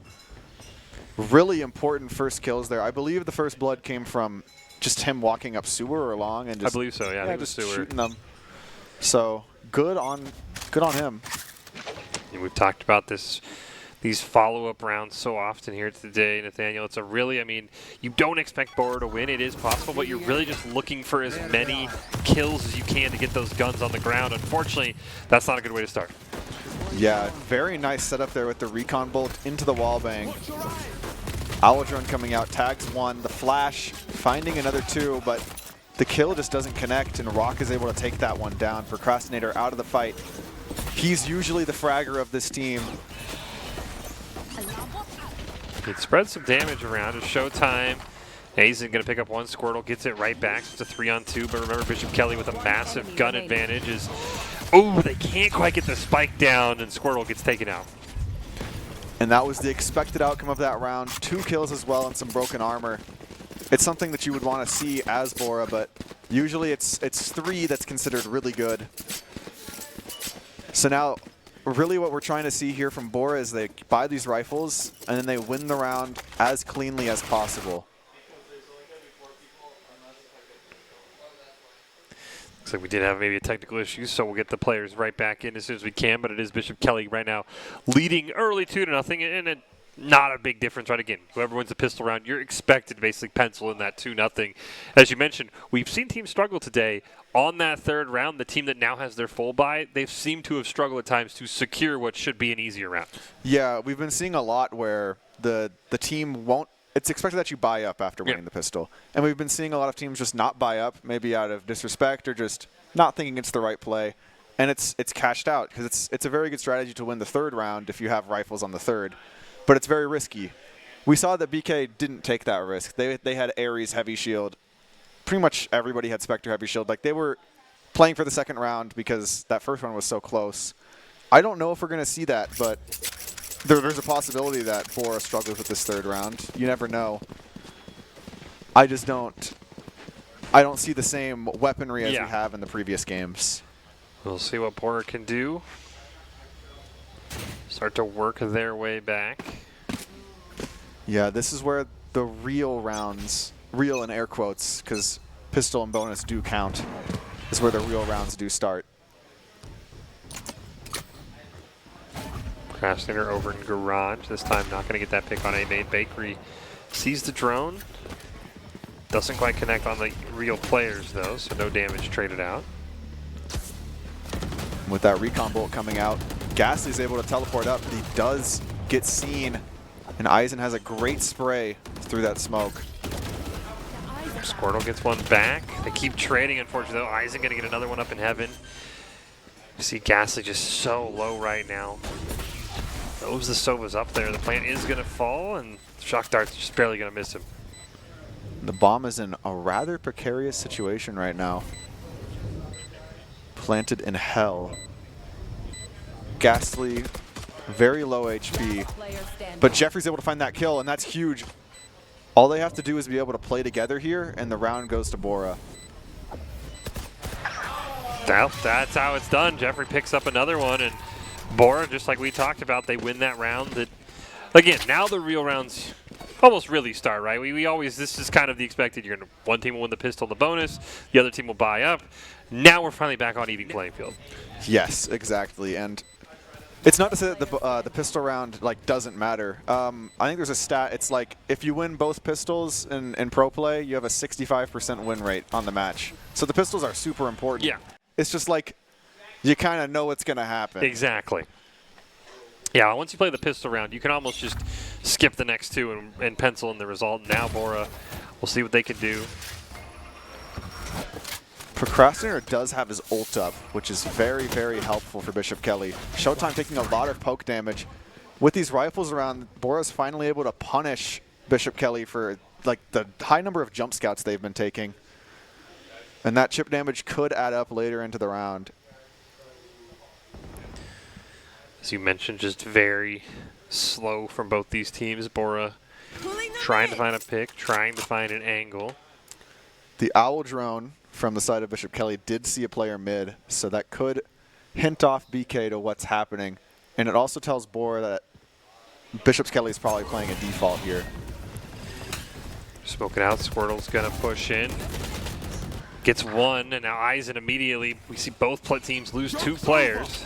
S4: really important first kills there. I believe the first blood came from just him walking up sewer or along and just
S3: I believe so. Yeah,
S4: just shooting them. So good on him.
S3: And we've talked about these follow-up rounds so often here today, Nathaniel. It's a really, I mean, you don't expect Bora to win. It is possible, but you're really just looking for as many kills as you can to get those guns on the ground. Unfortunately, that's not a good way to start.
S4: Yeah, very nice setup there with the recon bolt into the wall bang. Owl drone coming out, tags 1, the flash, finding another 2, but the kill just doesn't connect, and Rock is able to take that one down. Procrastinator out of the fight. He's usually the fragger of this team.
S3: It spreads some damage around. It's showtime. Hazen going to pick up 1. Squirtle gets it right back. So it's a 3-on-2. But remember, Bishop Kelly with a massive gun advantage is... Oh, they can't quite get the spike down, and Squirtle gets taken out.
S4: And that was the expected outcome of that round. 2 kills as well and some broken armor. It's something that you would want to see as Bora, but usually it's 3 that's considered really good. So now, really what we're trying to see here from Bora is they buy these rifles, and then they win the round as cleanly as possible.
S3: Looks like we did have maybe a technical issue, so we'll get the players right back in as soon as we can. But it is Bishop Kelly right now leading early 2-0, and not a big difference, right? Again, whoever wins the pistol round, you're expected to basically pencil in that 2-0. As you mentioned, we've seen teams struggle today. On that third round, the team that now has their full buy, they've seemed to have struggled at times to secure what should be an easier round.
S4: Yeah, we've been seeing a lot where the team won't. It's expected that you buy up after winning the pistol. And we've been seeing a lot of teams just not buy up, maybe out of disrespect or just not thinking it's the right play. And it's cashed out because it's a very good strategy to win the third round if you have rifles on the third. But it's very risky. We saw that BK didn't take that risk. They had Ares Heavy Shield. Pretty much everybody had Spectre Heavy Shield. Like, they were playing for the second round because that first one was so close. I don't know if we're going to see that, but there's a possibility that Bora struggles with this third round. You never know. I don't see the same weaponry as we have in the previous games.
S3: We'll see what Bora can do. Start to work their way back.
S4: Yeah, this is where the real rounds, real in air quotes, because pistol and bonus do count, is where the real rounds do start.
S3: Procrastinator over in Garage. This time not going to get that pick on A-Main. Bakery sees the drone. Doesn't quite connect on the real players, though, so no damage traded out.
S4: With that recon bolt coming out, Ghastly's able to teleport up. He does get seen, and Eisen has a great spray through that smoke.
S3: Squirtle gets one back. They keep trading, unfortunately, though. Eisen going to get another one up in heaven. You see Ghastly just so low right now. Those the Sova's up there. The plant is going to fall, and Shock Dart's just barely going to miss him.
S4: The bomb is in a rather precarious situation right now. Planted in hell. Ghastly, very low HP, but Jeffrey's able to find that kill, and that's huge. All they have to do is be able to play together here, and the round goes to Bora.
S3: That's how it's done. Jeffrey picks up another one, and Bora, just like we talked about, they win that round. Again, now the real rounds almost really start, right? We always, this is kind of the expected. One team will win the pistol, the bonus. The other team will buy up. Now we're finally back on even playing field.
S4: Yes, exactly. And it's not to say that the pistol round doesn't matter. I think there's a stat. It's like if you win both pistols in pro play, you have a 65% win rate on the match. So the pistols are super important.
S3: Yeah.
S4: It's just like you kind of know what's going to happen.
S3: Exactly. Yeah, once you play the pistol round, you can almost just skip the next two and pencil in the result. Now Bora, we'll see what they can do.
S4: Procrastinator does have his ult up, which is very, very helpful for Bishop Kelly. Showtime taking a lot of poke damage. With these rifles around, Bora's finally able to punish Bishop Kelly for the high number of jump scouts they've been taking. And that chip damage could add up later into the round.
S3: As you mentioned, just very slow from both these teams. Bora trying to find a pick, trying to find an angle.
S4: The Owl drone from the side of Bishop Kelly did see a player mid, so that could hint off BK to what's happening. And it also tells Bora that Bishop Kelly is probably playing a default here.
S3: Smoke it out. Squirtle's going to push in. Gets one, and now Eisen immediately, we see both teams lose two players.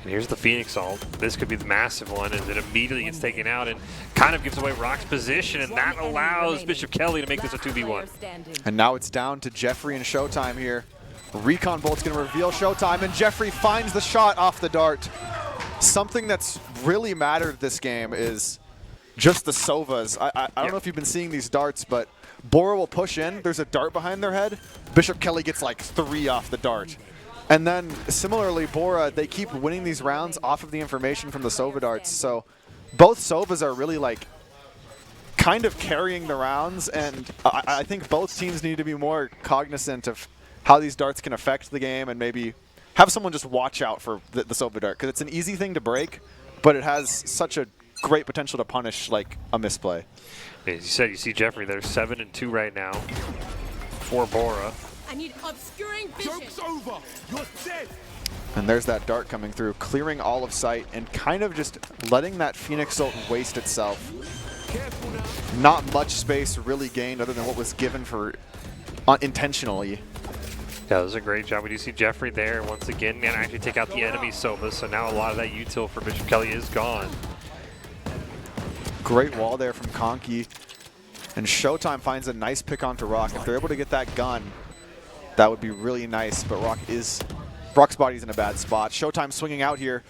S3: And here's the Phoenix ult. This could be the massive one, as it immediately gets taken out and kind of gives away Rock's position, and that allows Bishop Kelly to make this a 2v1.
S4: And now it's down to Jeffrey and Showtime here. Recon Bolt's going to reveal Showtime, and Jeffrey finds the shot off the dart. Something that's really mattered this game is just the Sovas. I don't know if you've been seeing these darts, but Bora will push in. There's a dart behind their head. Bishop Kelly gets like 3 off the dart. And then similarly, Bora, they keep winning these rounds off of the information from the Sova darts. So both Sovas are really kind of carrying the rounds, and I think both teams need to be more cognizant of how these darts can affect the game, and maybe have someone just watch out for the Sova dart, because it's an easy thing to break, but it has such a great potential to punish a misplay.
S3: As you said, you see Jeffrey, they're 7-2 right now for Bora.
S9: I need obscuring vision. Joke's over. You're dead.
S4: And there's that dart coming through, clearing all of sight and kind of just letting that Phoenix ult waste itself. Not much space really gained other than what was given for intentionally.
S3: Yeah, that was a great job. We do see Jeffrey there once again and actually take out the enemy Sova, so now a lot of that util for Bishop Kelly is gone.
S4: Great wall there from Conky. And Showtime finds a nice pick onto Rock. If they're able to get that gun, that would be really nice, but Rock's body's in a bad spot. Showtime swinging out here.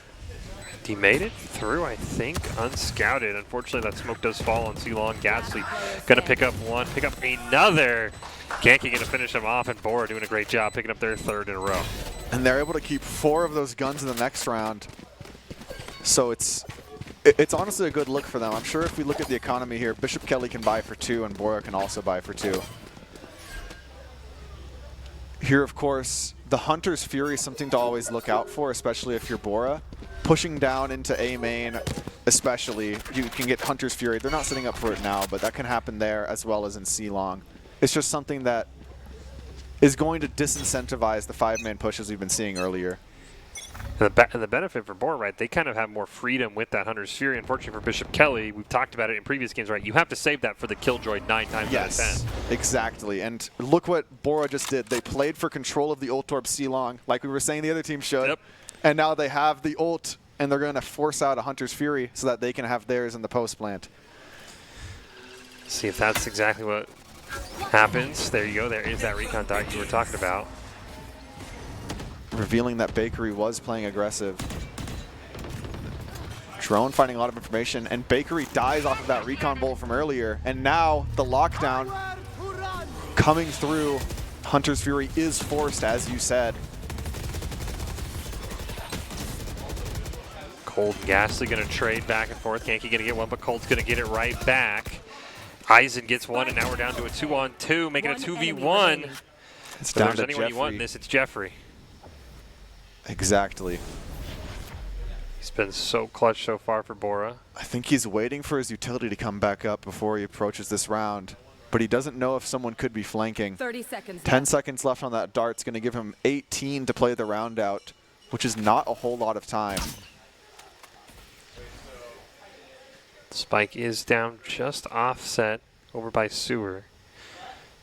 S3: He made it through, I think, unscouted. Unfortunately, that smoke does fall on Ceylon. Ghastly gonna pick up one, pick up another. Genki gonna finish him off, and Bora doing a great job picking up their third in a row.
S4: And they're able to keep 4 of those guns in the next round. So it's honestly a good look for them. I'm sure if we look at the economy here, Bishop Kelly can buy for 2, and Bora can also buy for 2. Here, of course, the Hunter's Fury is something to always look out for, especially if you're Bora. Pushing down into A main, especially, you can get Hunter's Fury. They're not setting up for it now, but that can happen there as well as in C-Long. It's just something that is going to disincentivize the 5-man pushes we've been seeing earlier.
S3: And the benefit for Bora, right, they kind of have more freedom with that Hunter's Fury. Unfortunately for Bishop Kelly, we've talked about it in previous games, right? You have to save that for the Killjoy 9 times out of 10.
S4: Exactly. And look what Bora just did. They played for control of the ult orb C-Long, like we were saying the other team should.
S3: Yep.
S4: And now they have the ult, and they're going to force out a Hunter's Fury so that they can have theirs in the post plant.
S3: See if that's exactly what happens. There you go. There is that recon dot you were talking about.
S4: Revealing that Bakery was playing aggressive. Drone finding a lot of information, and Bakery dies off of that recon bolt from earlier. And now the lockdown coming through. Hunter's Fury is forced, as you said.
S3: Cold and Ghastly going to trade back and forth. Yankee going to get one, but Cold's going to get it right back. Eisen gets one, and now we're down to a 2-on-2, making a 2v1.
S4: It's
S3: So
S4: down
S3: there's
S4: to
S3: anyone you want in
S4: Jeffrey.
S3: this, it's Jeffrey.
S4: Exactly.
S3: He's been so clutch so far for Bora.
S4: I think he's waiting for his utility to come back up before he approaches this round. But he doesn't know if someone could be flanking.
S5: 30 seconds
S4: 10
S5: left.
S4: seconds left on that dart. It's going to give him 18 to play the round out, which is not a whole lot of time.
S3: Spike is down just offset over by Sewer.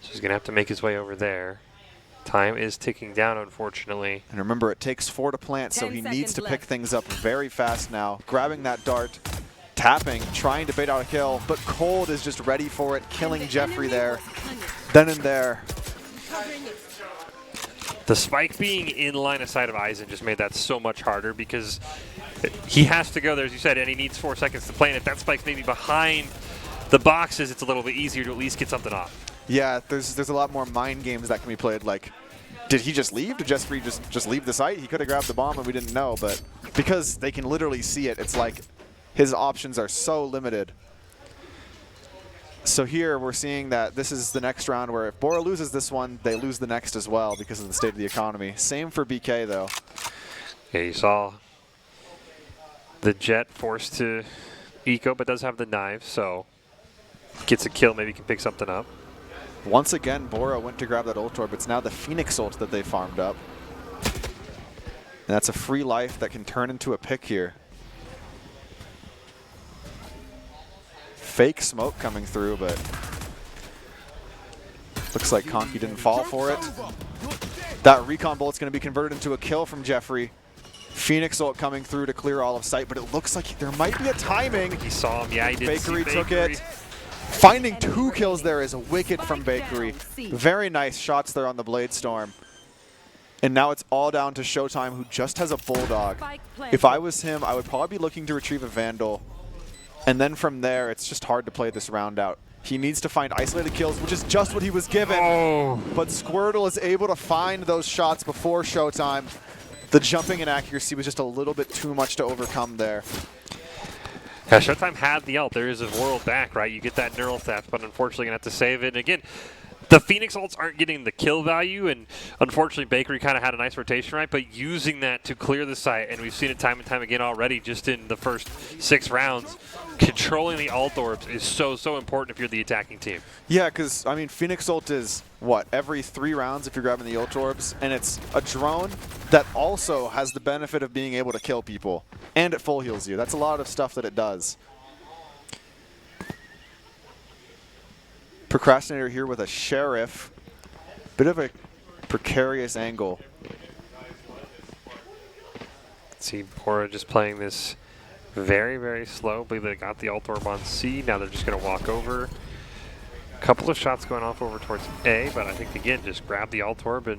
S3: So he's going to have to make his way over there. Time is ticking down, unfortunately.
S4: And remember, it takes 4 to plant, so
S5: 10
S4: he needs to
S5: seconds
S4: pick
S5: left.
S4: things up very fast now. Grabbing that dart, tapping, trying to bait out a kill, but Cold is just ready for it, killing Jeffrey there. Then and there.
S3: The spike being in line of sight of Eisen just made that so much harder because he has to go there, as you said, and he needs 4 seconds to plant. If that spike's maybe behind the boxes, it's a little bit easier to at least get something off.
S4: Yeah, there's a lot more mind games that can be played. Like, did he just leave? Did Jeffrey just leave the site? He could have grabbed the bomb and we didn't know, but because they can literally see it, it's like his options are so limited. So here we're seeing that this is the next round where if Bora loses this one, they lose the next as well because of the state of the economy. Same for BK though.
S3: Yeah, you saw the Jet forced to eco, but does have the knife, so gets a kill, maybe can pick something up.
S4: Once again, Bora went to grab that ult orb. It's now the Phoenix ult that they farmed up. And that's a free life that can turn into a pick here. Fake smoke coming through, but looks like Conky didn't fall for it. That recon bolt's going to be converted into a kill from Jeffrey. Phoenix ult coming through to clear all of sight, but it looks like there might be a timing.
S3: He saw him, yeah, he did.
S4: Bakery took it. Finding 2 kills there is a wicked from Bakery. Very nice shots there on the Blade Storm. And now it's all down to Showtime, who just has a Bulldog. If I was him, I would probably be looking to retrieve a Vandal. And then from there, it's just hard to play this round out. He needs to find isolated kills, which is just what he was given.
S3: Oh.
S4: But Squirtle is able to find those shots before Showtime. The jumping inaccuracy was just a little bit too much to overcome there.
S3: Yeah, Showtime had the ult. There is a world back, right? You get that neural theft, but unfortunately going to have to save it. And again, the Phoenix ults aren't getting the kill value, and unfortunately Bakery kind of had a nice rotation, right? But using that to clear the site, and we've seen it time and time again already just in the first 6 rounds, controlling the ult orbs is so important if you're the attacking team.
S4: Yeah, because, I mean, Phoenix ult is, what, every 3 rounds if you're grabbing the ult orbs, and it's a drone that also has the benefit of being able to kill people, and it full heals you. That's a lot of stuff that it does. Procrastinator here with a Sheriff. Bit of a precarious angle.
S3: See Bora just playing this very, very slow. I believe they got the alt orb on C. Now they're just going to walk over. A couple of shots going off over towards A, but I think, again, just grab the alt orb and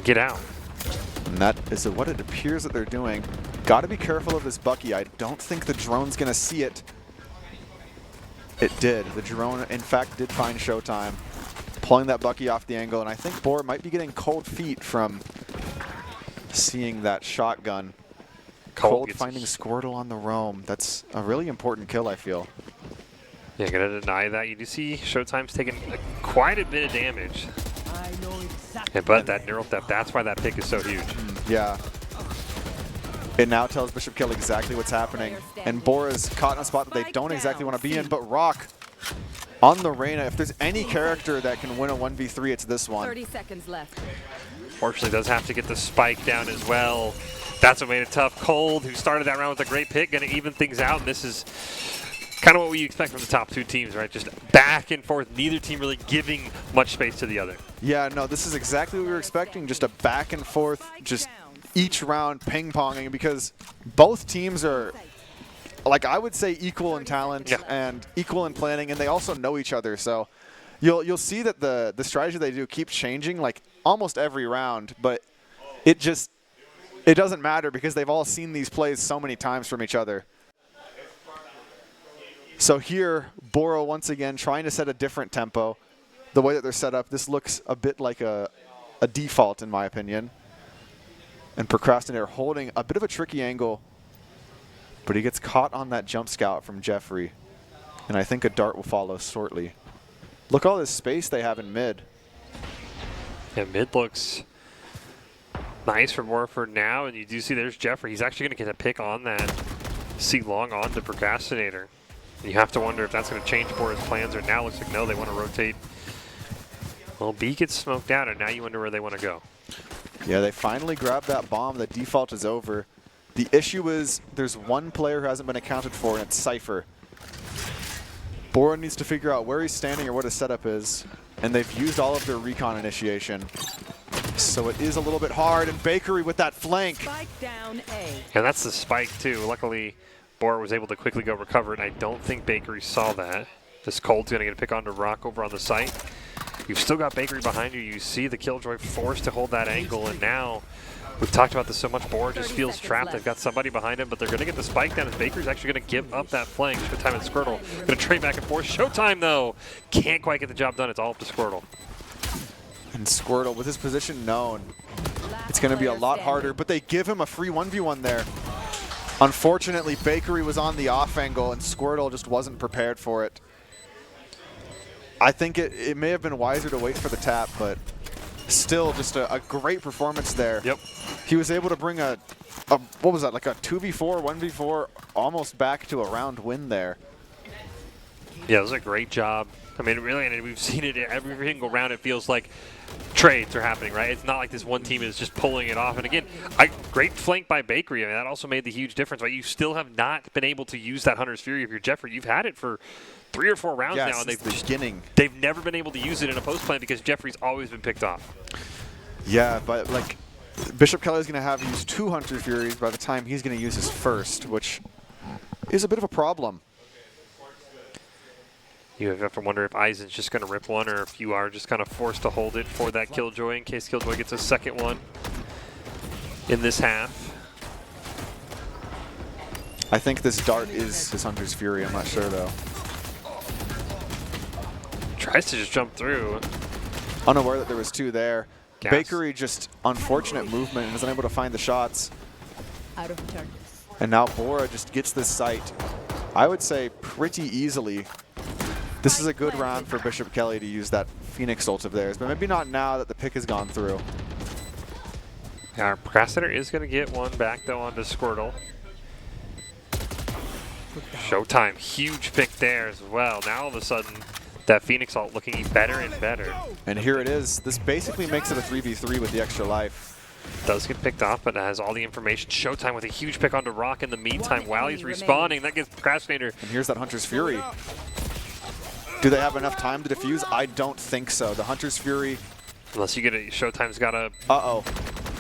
S3: get out.
S4: And that is what it appears that they're doing. Got to be careful of this Bucky. I don't think the drone's going to see it. It did. The drone, in fact, did find Showtime, pulling that Bucky off the angle, and I think Bora might be getting cold feet from seeing that shotgun. Cold finding Squirtle on the roam. That's a really important kill, I feel.
S3: Yeah, gonna deny that. You do see Showtime's taking quite a bit of damage. But that neural theft, that's why that pick is so huge.
S4: Yeah. It now tells Bishop Kelly exactly what's happening. And Bora's caught in a spot that they don't exactly want to be in, but Rock on the Reyna. If there's any character that can win a 1v3, it's this one.
S5: 30 seconds left.
S3: Fortunately, does have to get the spike down as well. That's what made it tough. Cold, who started that round with a great pick, going to even things out. And this is kind of what we expect from the top two teams, right? Just back and forth, neither team really giving much space to the other.
S4: Yeah, no, this is exactly what we were expecting. Just a back and forth, just each round ping-ponging, because both teams are, like, I would say equal in talent and equal in planning, and they also know each other. So you'll see that the strategy they do keeps changing, like, almost every round, but it doesn't matter because they've all seen these plays so many times from each other. So here, Bora once again trying to set a different tempo. The way that they're set up, this looks a bit like a default in my opinion. And Procrastinator holding a bit of a tricky angle, but he gets caught on that jump scout from Jeffrey. And I think a dart will follow shortly. Look at all this space they have in mid.
S3: Yeah, mid looks nice for Morford now, and you do see there's Jeffrey. He's actually going to get a pick on that C long on the Procrastinator. You have to wonder if that's going to change Bora's plans, or now looks like no, they want to rotate. Well, B gets smoked out, and now you wonder where they want to go.
S4: Yeah, they finally grabbed that bomb. The default is over. The issue is there's one player who hasn't been accounted for, and it's Cypher. Bora needs to figure out where he's standing or what his setup is, and they've used all of their recon initiation. So it is a little bit hard, and Bakery with that flank.
S5: Spike down A.
S3: And that's the spike, too. Luckily, Bora was able to quickly go recover, and I don't think Bakery saw that. This Cold's going to get a pick onto Rock over on the site. You've still got Bakery behind you. You see the Killjoy forced to hold that angle, and now we've talked about this so much. Bora just feels trapped. They've got somebody behind him, but they're going to get the spike down, and Bakery's actually going to give up that flank. Showtime and Squirtle going to trade back and forth. Showtime, though, can't quite get the job done. It's all up to Squirtle.
S4: And Squirtle, with his position known, it's going to be a lot harder, but they give him a free 1v1 there. Unfortunately, Bakery was on the off angle, and Squirtle just wasn't prepared for it. I think it may have been wiser to wait for the tap, but still just a great performance there.
S3: Yep.
S4: He was able to bring a what was that, like a 2v4, 1v4, almost back to a round win there.
S3: Yeah, it was a great job. I mean, really, and we've seen it every single round. It feels like trades are happening, right? It's not like this one team is just pulling it off. And again, great flank by Bakery. I mean, that also made the huge difference, right? You still have not been able to use that Hunter's Fury if you're Jeffrey. You've had it for 3 or 4 rounds now, and they've never been able to use it in a post plan because Jeffrey's always been picked off.
S4: Yeah, but like Bishop Kelly's going to have used 2 Hunter Furies by the time he's going to use his first, which is a bit of a problem.
S3: You have to wonder if Eisen's just going to rip one, or if you are just kind of forced to hold it for that Killjoy in case Killjoy gets a second one in this half.
S4: I think this dart is his Hunter's Fury. I'm not sure, though.
S3: Tries to just jump through.
S4: Unaware that there was 2 there.
S3: Gas.
S4: Bakery just unfortunate movement and is unable to find the shots.
S5: Out of charges.
S4: And now Bora just gets this site, I would say, pretty easily. This is a good round for Bishop Kelly to use that Phoenix ult of theirs, but maybe not now that the pick has gone through.
S3: Our Procrastinator is going to get one back, though, onto Squirtle. Showtime, huge pick there as well. Now, all of a sudden, that Phoenix ult looking better and better.
S4: And here it is. This basically makes it a 3v3 with the extra life.
S3: Does get picked off, but it has all the information. Showtime with a huge pick onto Rock in the meantime while he's respawning. That gets Procrastinator.
S4: And here's that Hunter's Fury. Do they have enough time to defuse? I don't think so. The Hunter's Fury
S3: Unless you get a Showtime's got a.
S4: Uh-oh.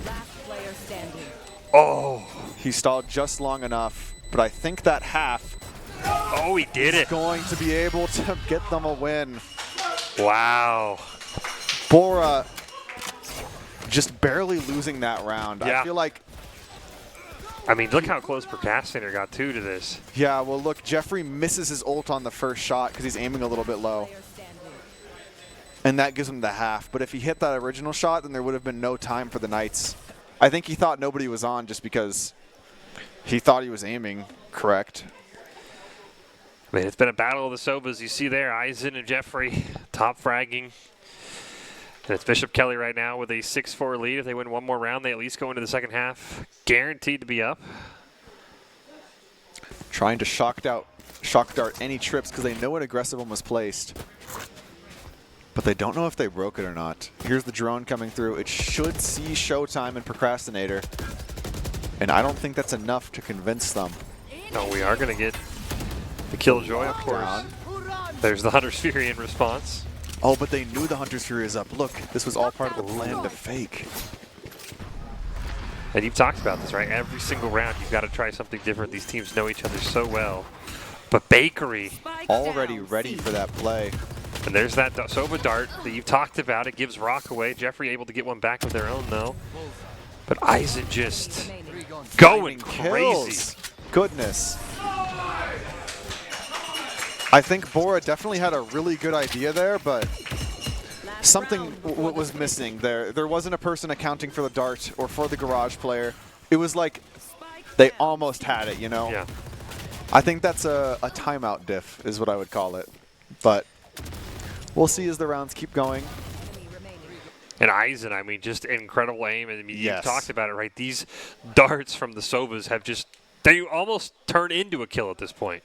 S5: Last player standing.
S3: Oh.
S4: He stalled just long enough, but I think that half.
S3: Oh, he did it.
S4: Going to be able to get them a win.
S3: Wow.
S4: Bora just barely losing that round.
S3: Yeah.
S4: I feel like.
S3: I mean, look how close Procrastinator got to this.
S4: Yeah, well, look, Jeffrey misses his ult on the first shot because he's aiming a little bit low. And that gives him the half. But if he hit that original shot, then there would have been no time for the Knights. I think he thought nobody was on just because he thought he was aiming correct.
S3: I mean, it's been a battle of the Sobas. You see there, Eisen and Jeffrey top fragging. And it's Bishop Kelly right now with a 6-4 lead. If they win one more round, they at least go into the second half. Guaranteed to be up.
S4: Trying to shock dart any trips because they know an aggressive one was placed. But they don't know if they broke it or not. Here's the drone coming through. It should see Showtime and Procrastinator. And I don't think that's enough to convince them.
S3: No, we are going to get the Killjoy, of course. There's the Hunter's Fury in response.
S4: Oh, but they knew the Hunter's Fury is up. Look, this was all part of the plan to fake.
S3: And you've talked about this, right? Every single round, you've got to try something different. These teams know each other so well. But Bakery.
S4: Already ready for that play.
S3: And there's that Soba dart that you've talked about. It gives Rock away. Jeffrey able to get one back of their own, though. But Eisen just going crazy.
S4: Goodness. I think Bora definitely had a really good idea there, but something was missing there. There wasn't a person accounting for the dart or for the garage player. It was like they almost had it, you know?
S3: Yeah.
S4: I think that's a timeout diff is what I would call it. But we'll see as the rounds keep going.
S3: And Eisen, I mean, just incredible aim. And I mean,
S4: Yes.
S3: you've talked about it, right? These darts from the Sobas have just, they almost turn into a kill at this point.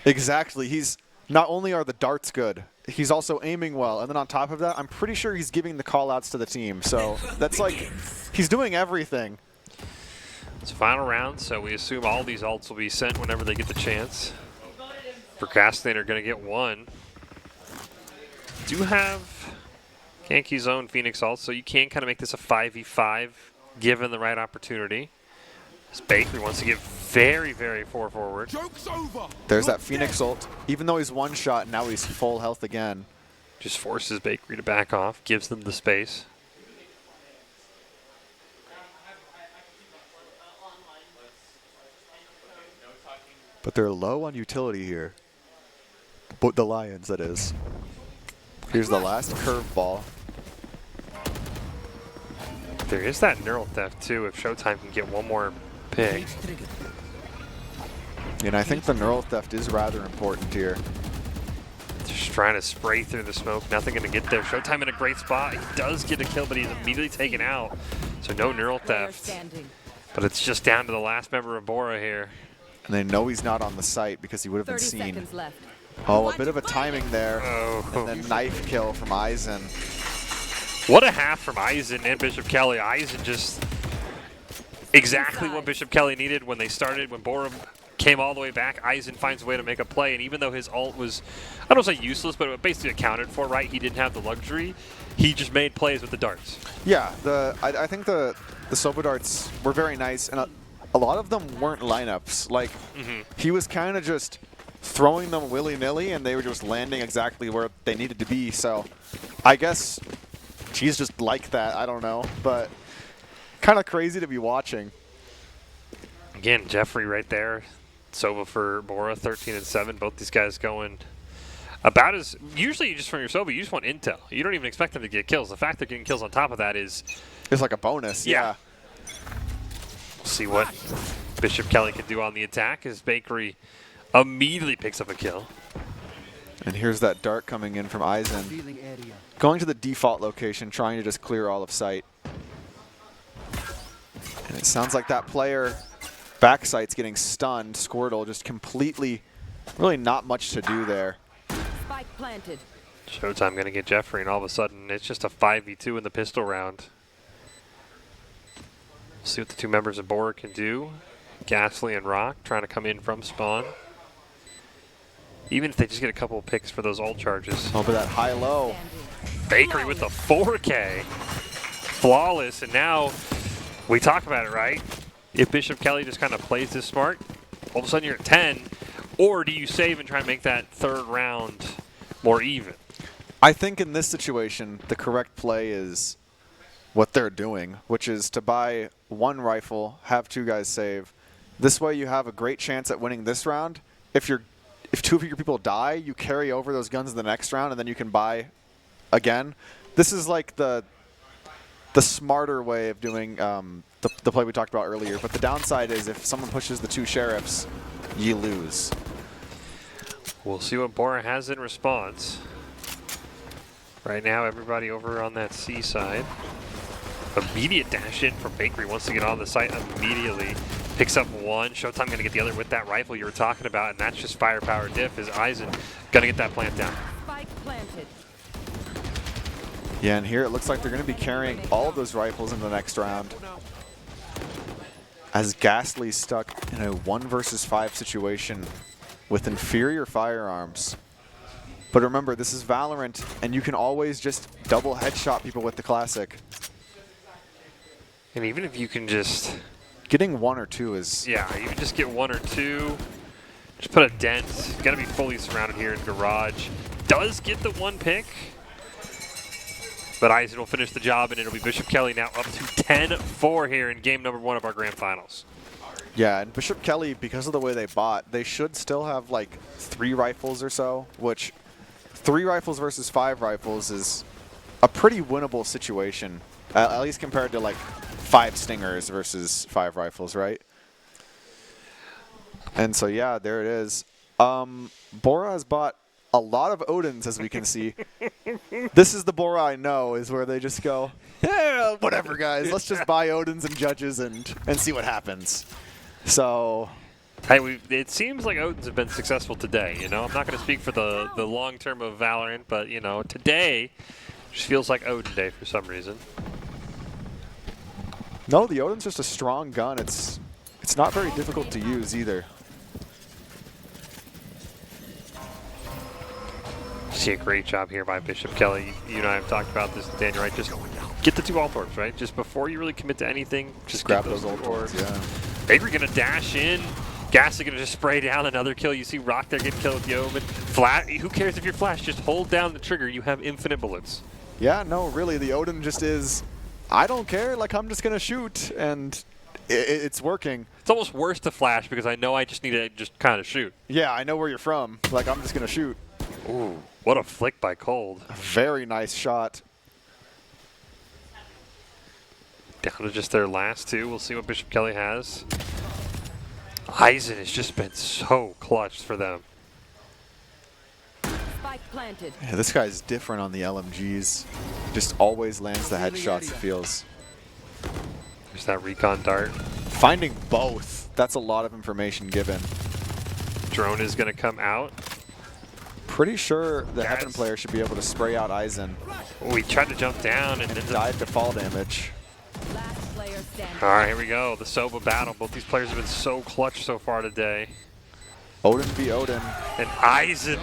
S4: Exactly. He's not only are the darts good, he's also aiming well. And then on top of that, I'm pretty sure he's giving the call-outs to the team. So that's like, he's doing everything.
S3: It's final round, so we assume all these ults will be sent whenever they get the chance. Procrastinator going to get one. Do have Genki's own Phoenix ult, so you can kind of make this a 5v5 given the right opportunity. This Bakery wants to get very, very forward.
S4: There's that Phoenix ult. Even though he's one shot, now he's full health again.
S3: Just forces Bakery to back off, gives them the space.
S4: But they're low on utility here. But the Lions, that is. Here's the last curveball.
S3: There is that neural theft too, if Showtime can get one more pick.
S4: And I think the neural theft is rather important here.
S3: Just trying to spray through the smoke, nothing going to get there. Showtime in a great spot. He does get a kill, but he's immediately taken out. So no neural theft. But it's just down to the last member of Bora here.
S4: And they know he's not on the site because he would have been
S5: 30
S4: seen.
S5: seconds left.
S4: Oh, a bit of a timing there.
S3: Oh.
S4: And then knife kill from Eisen.
S3: What a half from Eisen and Bishop Kelly. Eisen just exactly what Bishop Kelly needed when they started, when Bora came all the way back. Eisen finds a way to make a play, and even though his ult was, I don't say useless, but it basically accounted for, right? He didn't have the luxury. He just made plays with the darts.
S4: Yeah, I think the Soba darts were very nice, and a lot of them weren't lineups. Like, he was kind of just throwing them willy-nilly, and they were just landing exactly where they needed to be. So I guess she's just like that. I don't know, but kind of crazy to be watching.
S3: Again, Jeffrey right there. Soba for Bora, 13-7. Both these guys going about as, usually you just from your Soba, you just want intel. You don't even expect them to get kills. The fact they're getting kills on top of that is...
S4: It's like a bonus, yeah.
S3: We'll see what Bishop Kelly can do on the attack as Bakery immediately picks up a kill.
S4: And here's that dart coming in from Eisen. Going to the default location, trying to just clear all of sight. And it sounds like that player backside's getting stunned. Squirtle just completely, really not much to do there.
S5: Spike planted.
S3: Showtime going to get Jeffrey, and all of a sudden it's just a 5v2 in the pistol round. See what the two members of Bora can do. Ghastly and Rock trying to come in from spawn. Even if they just get a couple of picks for those ult charges.
S4: Oh, but that high-low.
S3: Bakery with the 4K. flawless, and now we talk about it, right? If Bishop Kelly just kind of plays this smart, all of a sudden you're at 10, or do you save and try and make that third round more even?
S4: I think in this situation, the correct play is what they're doing, which is to buy one rifle, have two guys save. This way you have a great chance at winning this round. If two of your people die, you carry over those guns in the next round, and then you can buy again. This is like the smarter way of doing the play we talked about earlier. But the downside is if someone pushes the two sheriffs, you lose.
S3: We'll see what Bora has in response. Right now, everybody over on that C side. Immediate dash in from Bakery wants to get on the site immediately. Picks up one. Showtime going to get the other with that rifle you were talking about, and that's just firepower diff. Is Eisen going to get that plant down?
S5: Spike planted.
S4: Yeah, and here it looks like they're going to be carrying all of those rifles in the next round. As Ghastly's stuck in a 1 versus 5 situation with inferior firearms. But remember, this is Valorant, and you can always just double headshot people with the classic.
S3: And even if you can just...
S4: Getting 1 or 2 is...
S3: Yeah, you can just get 1 or 2. Just put a dent. Got to be fully surrounded here in Garage. Does get the 1 pick. But Eisen will finish the job, and it'll be Bishop Kelly now up to 10-4 here in game number 1 of our grand finals.
S4: Yeah, and Bishop Kelly, because of the way they bought, they should still have like 3 rifles or so, which 3 rifles versus 5 rifles is a pretty winnable situation, at least compared to like 5 Stingers versus 5 rifles, right? And so yeah, there it is. Bora has bought a lot of Odins, as we can see. This is the Bora I know, is where they just go, yeah, whatever, guys. Let's just buy Odins and Judges and see what happens. So,
S3: hey, it seems like Odins have been successful today. You know, I'm not going to speak for the long term of Valorant, but you know, today just feels like Odin Day for some reason.
S4: No, the Odin's just a strong gun. It's not very difficult to use either.
S3: See a great job here by Bishop Kelly. You and I have talked about this, Daniel, right? Just get the 2 Althorps, right? Just before you really commit to anything, just
S4: grab
S3: get
S4: those Althorps, yeah.
S3: Bakery going to dash in. Ghastly going to just spray down another kill. You see Rock there getting killed with the Omen. Who cares if you're flash? Just hold down the trigger. You have infinite bullets.
S4: Yeah, no, really, the Odin just is, I don't care, like I'm just going to shoot, and it's working.
S3: It's almost worse to flash because I know I just need to just kind of shoot.
S4: Yeah, I know where you're from. Like, I'm just going to shoot.
S3: Ooh, what a flick by Cold.
S4: A very nice shot.
S3: Down to just their last 2. We'll see what Bishop Kelly has. Eisen has just been so clutch for them.
S5: Spike planted.
S4: Yeah, this guy's different on the LMGs. Just always lands the headshots, it feels.
S3: There's that recon dart.
S4: Finding both. That's a lot of information given.
S3: Drone is going to come out.
S4: Pretty sure the Heaven player should be able to spray out Eisen.
S3: Oh, he tried to jump down and
S4: died to fall damage.
S5: Last player standing.
S3: All right, here we go. The Soba battle. Both these players have been so clutch so far today.
S4: Odin v. Odin.
S3: And Eisen.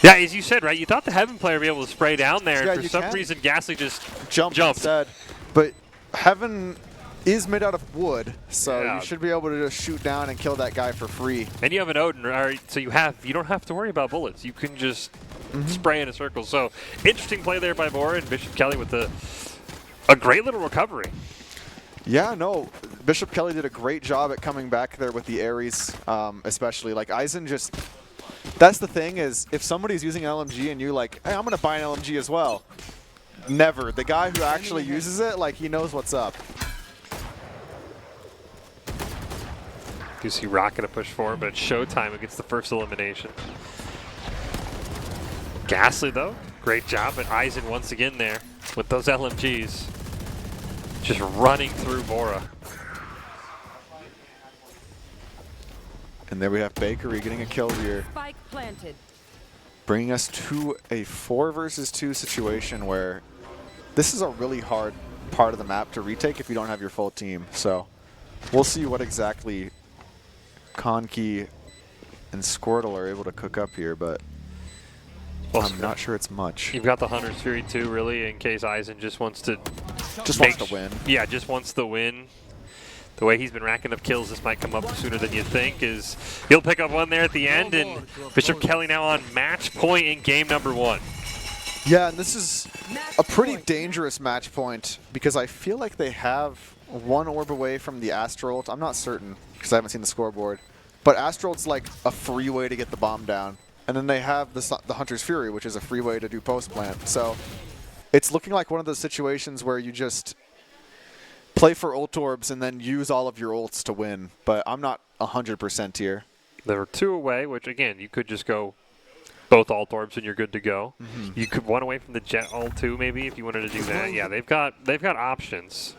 S3: Yeah, as you said, right? You thought the Heaven player would be able to spray down there, and for some reason, Ghastly just jumped.
S4: Instead. But Heaven is made out of wood, so you should be able to just shoot down and kill that guy for free.
S3: And you have an Odin, right? So you don't have to worry about bullets. You can just spray in a circle. So interesting play there by Bora, and Bishop Kelly with a great little recovery.
S4: Yeah, no, Bishop Kelly did a great job at coming back there with the Ares, especially. Like Eisen just, that's the thing is, if somebody's using an LMG and you're like, hey, I'm going to buy an LMG as well. Never. The guy who actually uses it, like, he knows what's up.
S3: You see Rock gonna push forward, but it's Showtime who gets the first elimination. Ghastly though, great job, but Eisen once again there with those LMGs. Just running through Bora.
S4: And there we have Bakery getting a kill here.
S5: Spike planted.
S4: Bringing us to a 4 versus 2 situation where this is a really hard part of the map to retake if you don't have your full team. So we'll see what exactly Conky and Squirtle are able to cook up here, but I'm not sure it's much.
S3: You've got the Hunter's Fury too, really, in case Eisen just wants to
S4: win.
S3: Yeah, just wants to win. The way he's been racking up kills, this might come up sooner than you think. Is he'll pick up one there at the end, and Bishop Kelly now on match point in game number 1.
S4: Yeah, and this is a pretty dangerous match point because I feel like they have one orb away from the Astral ult. I'm not certain because I haven't seen the scoreboard. But Astral ult's like a free way to get the bomb down. And then they have the Hunter's Fury, which is a free way to do post-plant. So it's looking like one of those situations where you just play for ult orbs and then use all of your ults to win. But I'm not 100% here.
S3: There are 2 away, which again, you could just go both ult orbs and you're good to go. You could 1 away from the Jet ult too, maybe, if you wanted to do that. Yeah, they've got options.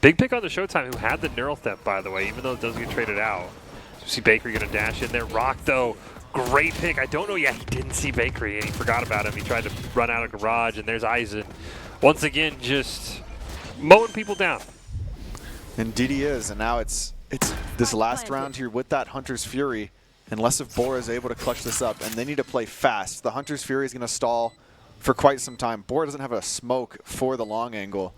S3: Big pick on the Showtime, who had the Neural Theft, by the way, even though it does get traded out. So see Bakery going to dash in there. Rock, though, great pick. I don't know yet. He didn't see Bakery, and he forgot about him. He tried to run out of garage, and there's Eisen. Once again, just mowing people down.
S4: Indeed he is, and now it's this last round here with that Hunter's Fury, unless if Bora is able to clutch this up, and they need to play fast. The Hunter's Fury is going to stall for quite some time. Bora doesn't have a smoke for the long angle.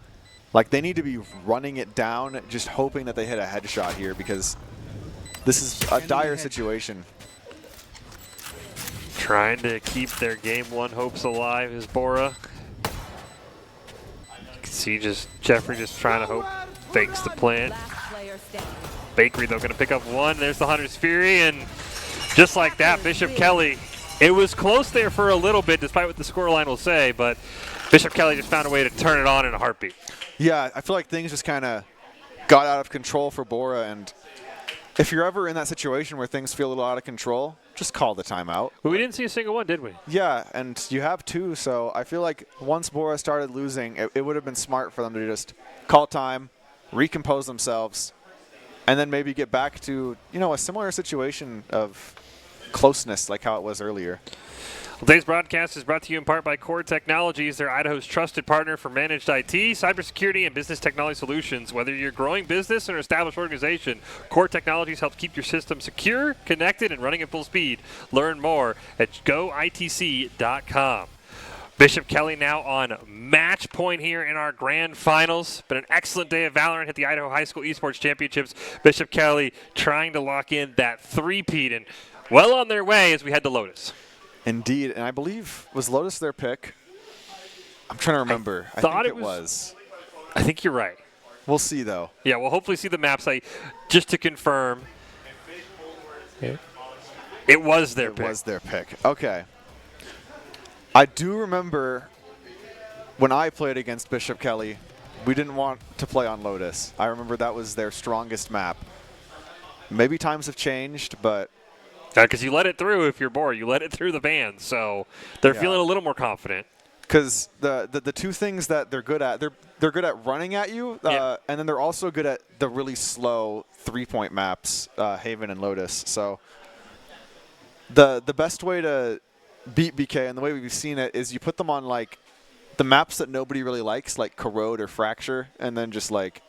S4: Like, they need to be running it down, just hoping that they hit a headshot here, because this is a dire situation.
S3: Trying to keep their game 1 hopes alive is Bora. You can see Jeffrey just trying to hope, fakes the plant. Bakery, though, going to pick up 1. There's the Hunter's Fury, and just like that, Bishop Kelly. It was close there for a little bit, despite what the scoreline will say, but Bishop Kelly just found a way to turn it on in a heartbeat.
S4: Yeah, I feel like things just kind of got out of control for Bora, and if you're ever in that situation where things feel a little out of control, just call the timeout.
S3: But we didn't see a single one, did we?
S4: Yeah, and you have 2, so I feel like once Bora started losing, it would have been smart for them to just call time, recompose themselves, and then maybe get back to, a similar situation of closeness like how it was earlier.
S3: Well, today's broadcast is brought to you in part by Core Technologies. They're Idaho's trusted partner for managed IT, cybersecurity, and business technology solutions. Whether you're a growing business or an established organization, Core Technologies helps keep your system secure, connected, and running at full speed. Learn more at goitc.com. Bishop Kelly now on match point here in our grand finals. Been an excellent day of Valorant at the Idaho High School Esports Championships. Bishop Kelly trying to lock in that three-peat, and well on their way as we head to Lotus.
S4: Indeed, and I believe, was Lotus their pick? I'm trying to remember. I think it was.
S3: I think you're right.
S4: We'll see, though.
S3: Yeah, we'll hopefully see the map site just to confirm. It was their pick.
S4: It was their pick. Okay. I do remember when I played against Bishop Kelly, we didn't want to play on Lotus. I remember that was their strongest map. Maybe times have changed, but...
S3: Because you let it through if you're bored. You let it through the ban, so they're feeling a little more confident.
S4: Because the 2 things that they're good at, they're good at running at you, and then they're also good at the really slow 3-point maps, Haven and Lotus. So the best way to beat BK, and the way we've seen it, is you put them on like the maps that nobody really likes, like Corrode or Fracture, and then just like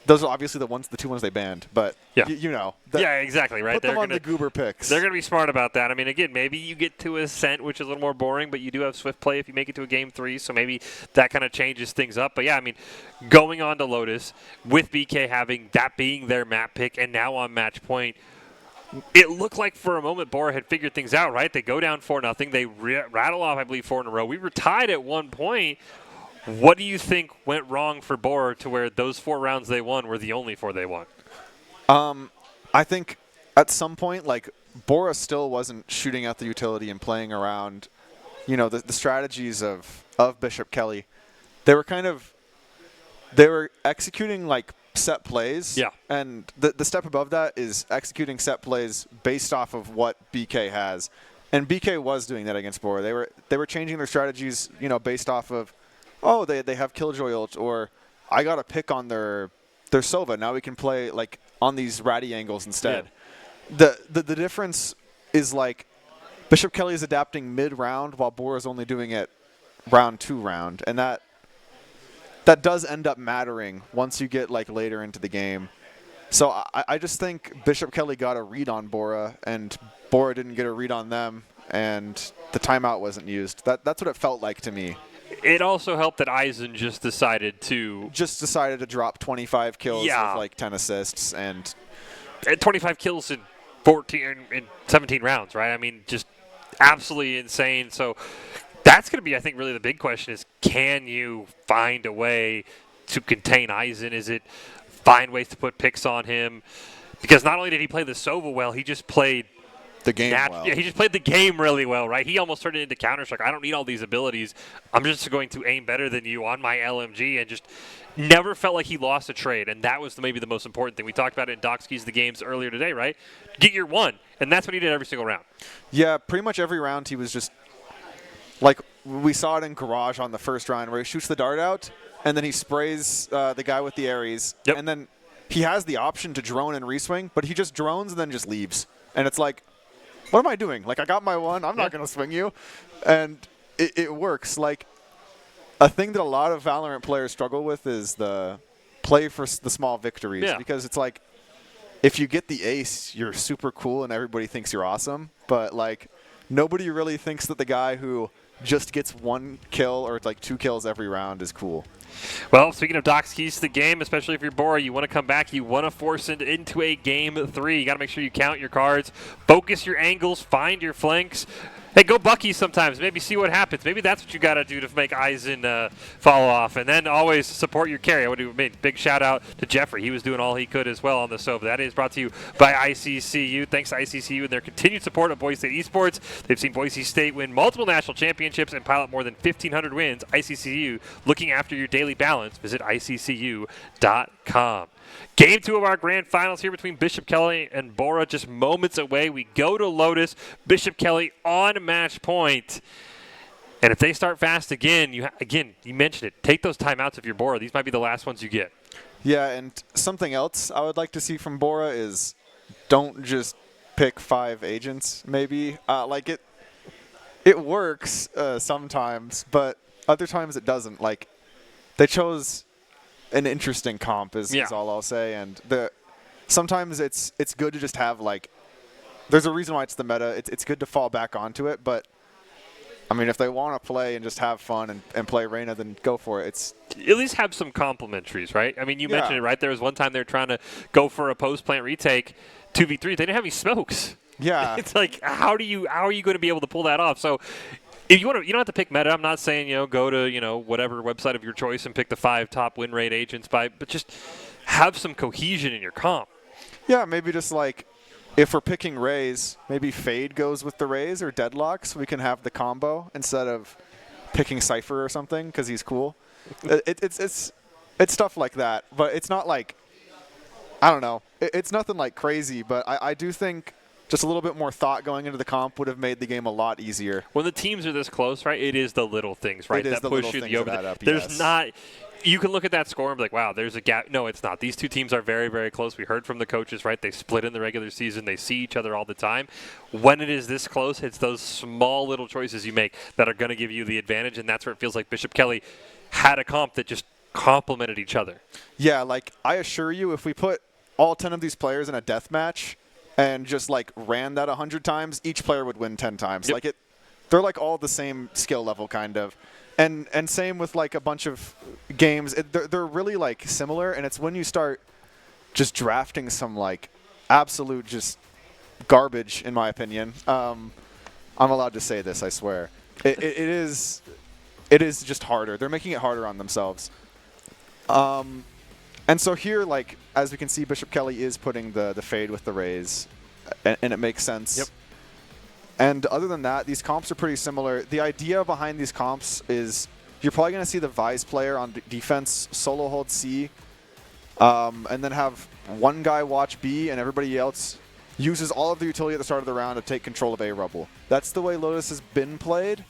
S4: those are obviously the 2 ones they banned, but you know.
S3: Yeah, exactly, right.
S4: Put them on the goober picks.
S3: They're going to be smart about that. I mean, again, maybe you get to Ascent, which is a little more boring, but you do have Swift play if you make it to a Game 3, so maybe that kind of changes things up. But yeah, I mean, going on to Lotus, with BK having that being their map pick, and now on match point, it looked like for a moment Bora had figured things out, right? They go down 4-0. They rattle off, I believe, 4 in a row. We were tied at one point. What do you think went wrong for Bora to where those 4 rounds they won were the only 4 they won?
S4: I think at some point, like, Bora still wasn't shooting out the utility and playing around, the strategies of Bishop Kelly. They were executing, like, set plays.
S3: Yeah.
S4: And the step above that is executing set plays based off of what BK has. And BK was doing that against Bora. They were changing their strategies, based off of, oh, they have Killjoy ult, or I got a pick on their Sova. Now we can play like on these ratty angles instead. Yeah. The difference is like Bishop Kelly is adapting mid-round while Bora's only doing it round 2 round, and that does end up mattering once you get like later into the game. So I just think Bishop Kelly got a read on Bora, and Bora didn't get a read on them, and the timeout wasn't used. That's what it felt like to me.
S3: It also helped that Eisen just decided to
S4: drop 25 kills
S3: Yeah.
S4: with like 10 assists and
S3: 25 kills in 17 rounds, right? I mean, just absolutely insane. So that's going to be, I think, really the big question is, can you find a way to contain Eisen? Is it find ways to put picks on him? Because not only did he play the Sova well, he just played
S4: the game well.
S3: Yeah, he just played the game really well, right? He almost turned it into Counter-Strike. I don't need all these abilities. I'm just going to aim better than you on my LMG, and just never felt like he lost a trade, and that was maybe the most important thing. We talked about it in Doxkeys the games earlier today, right? Get your one, and that's what he did every single round.
S4: Yeah, pretty much every round he was just like, we saw it in Garage on the first round where he shoots the dart out, and then he sprays the guy with the Ares, and then he has the option to drone and reswing, but he just drones and then just leaves. And it's like, what am I doing? Like, I got my one. I'm not going to swing you. And it works. Like, a thing that a lot of Valorant players struggle with is the play for the small victories.
S3: Yeah.
S4: Because it's like, if you get the ace, you're super cool and everybody thinks you're awesome. But, like, nobody really thinks that the guy who just gets one kill or like 2 kills every round is cool.
S3: Well, speaking of Doc's keys to the game, especially if you're Bora, you want to come back, you want to force it into a game 3. You got to make sure you count your cards, focus your angles, find your flanks. Hey, go Bucky sometimes. Maybe see what happens. Maybe that's what you got to do to make Eisen fall off. And then always support your carry. I would do a big shout out to Jeffrey. He was doing all he could as well on the Sova. That is brought to you by ICCU. Thanks to ICCU and their continued support of Boise State Esports. They've seen Boise State win multiple national championships and pilot more than 1,500 wins. ICCU, looking after your daily balance. Visit ICCU.com. Game 2 of our grand finals here between Bishop Kelly and Bora, just moments away. We go to Lotus. Bishop Kelly on match point. And if they start fast again, you mentioned it. Take those timeouts if you're Bora. These might be the last ones you get.
S4: Yeah, and something else I would like to see from Bora is don't just pick 5 agents, maybe. Like, it works sometimes, but other times it doesn't. Like, they chose an interesting comp is all I'll say, and sometimes it's good to just have, like, there's a reason why it's the meta. It's good to fall back onto it, but I mean, if they want to play and just have fun and play Reyna, then go for it. It's
S3: at least have some complementaries, right? I mean, you mentioned it, right? There was one time they were trying to go for a post-plant retake 2v3. They didn't have any smokes.
S4: Yeah.
S3: It's like, how are you going to be able to pull that off? So if you want to, you don't have to pick meta. I'm not saying, go to, whatever website of your choice and pick the 5 top win rate agents but just have some cohesion in your comp.
S4: Yeah, maybe just like, if we're picking Rays, maybe Fade goes with the Rays or Deadlock, so we can have the combo instead of picking Cypher or something because he's cool. It's stuff like that, but it's not like, I don't know. It's nothing like crazy, but I do think just a little bit more thought going into the comp would have made the game a lot easier.
S3: When the teams are this close, right, it is the little things, right, that push you over. There's not – you can look at that score and be like, wow, there's a gap. No, it's not. These two teams are very, very close. We heard from the coaches, right? They split in the regular season. They see each other all the time. When it is this close, it's those small little choices you make that are going to give you the advantage, and that's where it feels like Bishop Kelly had a comp that just complemented each other.
S4: Yeah, like, I assure you, if we put all 10 of these players in a death match – and just like ran that 100 times, each player would win 10 times.
S3: Yep.
S4: Like they're like all the same skill level kind of. And same with like a bunch of games. They're really like similar, and it's when you start just drafting some like absolute just garbage, in my opinion. I'm allowed to say this, I swear. It is just harder. They're making it harder on themselves. And so here, like, as we can see, Bishop Kelly is putting the Fade with the Rays, and it makes sense.
S3: Yep.
S4: And other than that, these comps are pretty similar. The idea behind these comps is you're probably going to see the Vise player on defense solo hold C, and then have one guy watch B, and everybody else uses all of the utility at the start of the round to take control of A Rubble. That's the way Lotus has been played.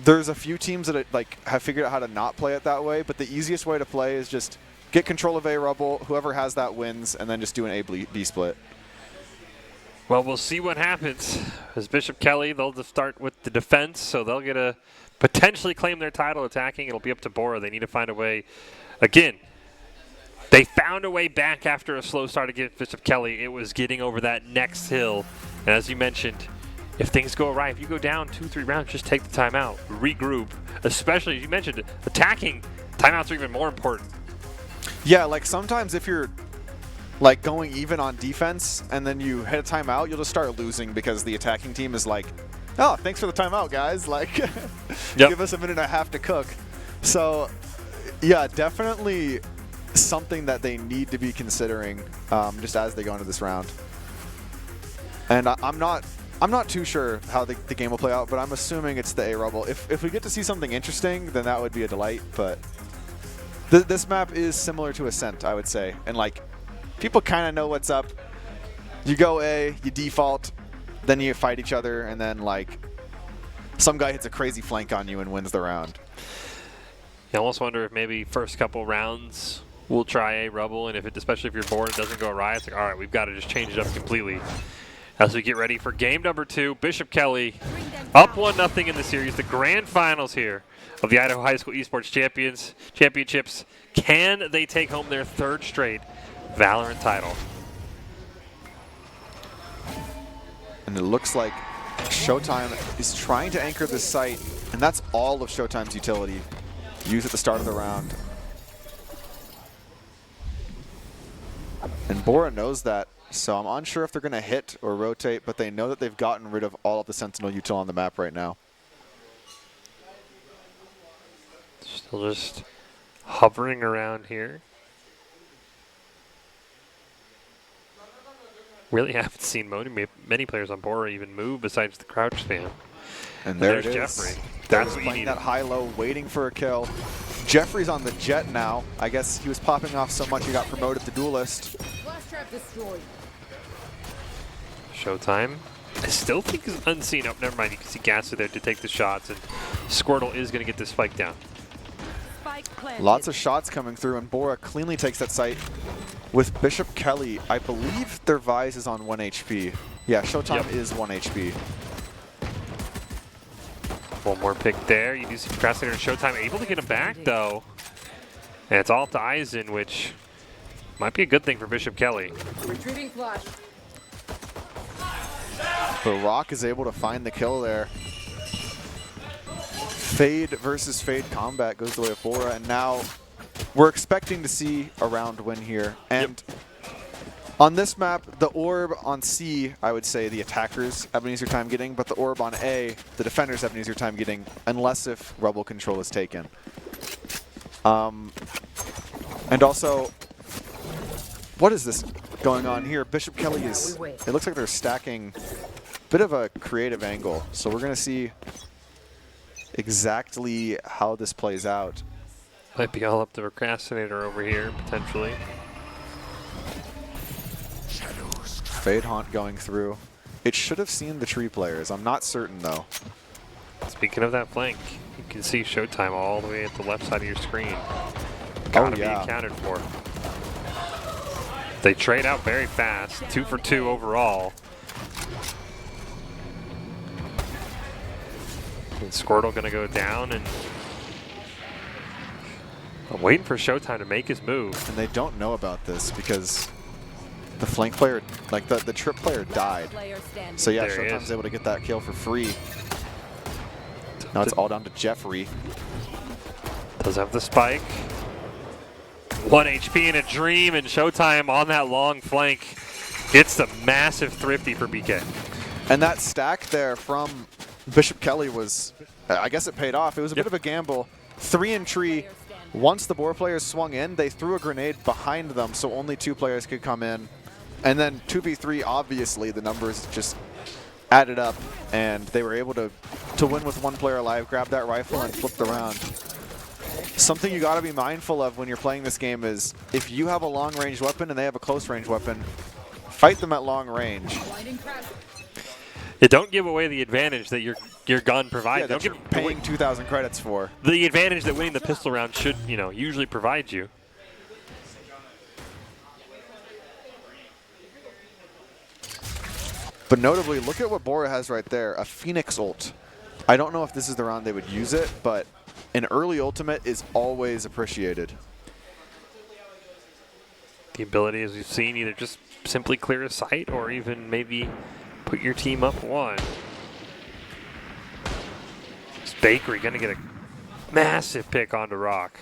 S4: There's a few teams that have figured out how to not play it that way, but the easiest way to play is just get control of A Rubble, whoever has that wins, and then just do an A-B split.
S3: Well, we'll see what happens. As Bishop Kelly, they'll just start with the defense, so they'll get to potentially claim their title attacking. It'll be up to Bora. They need to find a way. Again, They found a way back after a slow start against Bishop Kelly. It was getting over that next hill. And as you mentioned, if things go awry, if you go down 2-3 rounds, just take the timeout, regroup. Especially, as you mentioned, attacking, timeouts are even more important.
S4: Yeah, like sometimes if you're like going even on defense and then you hit a timeout, you'll just start losing because the attacking team is like, oh, thanks for the timeout, guys. Like, give us a minute and a half to cook. So, yeah, definitely something that they need to be considering just as they go into this round. And I'm not too sure how the game will play out, but I'm assuming it's the A Rubble. If we get to see something interesting, then that would be a delight. But this map is similar to Ascent, I would say, and like people kind of know what's up. You go A, you default, then you fight each other, and then like some guy hits a crazy flank on you and wins the round.
S3: I almost wonder if maybe first couple rounds we'll try A Rubble, and especially if you're bored and doesn't go awry, it's like, all right, we've got to just change it up completely. As we get ready for game number 2, Bishop Kelly up 1-0 in the series, the grand finals here of the Idaho High School Esports Championships. Can they take home their 3rd straight Valorant title?
S4: And it looks like Showtime is trying to anchor this site, and that's all of Showtime's utility used at the start of the round. And Bora knows that, so I'm unsure if they're going to hit or rotate, but they know that they've gotten rid of all of the Sentinel util on the map right now.
S3: Still just hovering around here. Really haven't seen many players on Bora even move besides the crouch spam.
S4: And there's
S3: Jeffrey.
S4: That's playing that high-low, waiting for a kill. Jeffrey's on the jet now. I guess he was popping off so much he got promoted to duelist.
S3: Showtime. I still think is unseen. Oh, never mind. You can see Gasser there to take the shots, and Squirtle is going to get this spike down.
S4: Lots of shots coming through, and Bora cleanly takes that site. With Bishop Kelly, I believe their Vise is on 1 HP. Yeah, Showtime is 1 HP.
S3: One more pick there. You do see Procrastinator and Showtime able to get him back, though. And it's all up to Eisen, which might be a good thing for Bishop Kelly.
S5: Retrieving flash.
S4: But Rock is able to find the kill there. Fade versus Fade combat goes the way of Bora, and now we're expecting to see a round win here. And on this map, the orb on C, I would say the attackers have an easier time getting, but the orb on A, the defenders have an easier time getting, unless if Rebel control is taken. And also, what is this going on here? Bishop Kelly is, it looks like they're stacking a bit of a creative angle. So we're going to see exactly how this plays out.
S3: Might be all up to Procrastinator over here, potentially.
S4: Fade Haunt going through. It should have seen the tree players. I'm not certain, though.
S3: Speaking of that flank, you can see Showtime all the way at the left side of your screen. Gotta be accounted for. They trade out very fast. 2 for 2 overall. And Squirtle gonna go down, and I'm waiting for Showtime to make his move.
S4: And they don't know about this because the flank player, like the trip player died. So yeah, Showtime's able to get that kill for free. Now it's all down to Jeffrey.
S3: Does have the spike. 1 HP in a dream, and Showtime on that long flank gets the massive thrifty for BK.
S4: And that stack there from Bishop Kelly was, I guess it paid off. It was a bit of a gamble. 3 in tree. Once the Bora players swung in, they threw a grenade behind them so only 2 players could come in. And then 2v3, obviously, the numbers just added up, and they were able to win with 1 player alive, grab that rifle, and flip the round. Something you got to be mindful of when you're playing this game is if you have a long-range weapon and they have a close-range weapon, fight them at long range.
S3: Yeah, don't give away the advantage that your gun provides.
S4: Yeah, that you're paying 2,000 credits for.
S3: The advantage that winning the pistol round should, usually provide you.
S4: But notably, look at what Bora has right there, a Phoenix ult. I don't know if this is the round they would use it, but an early ultimate is always appreciated.
S3: The ability, as we've seen, either just simply clear a site or even maybe put your team up one. Is Bakery going to get a massive pick onto Rock?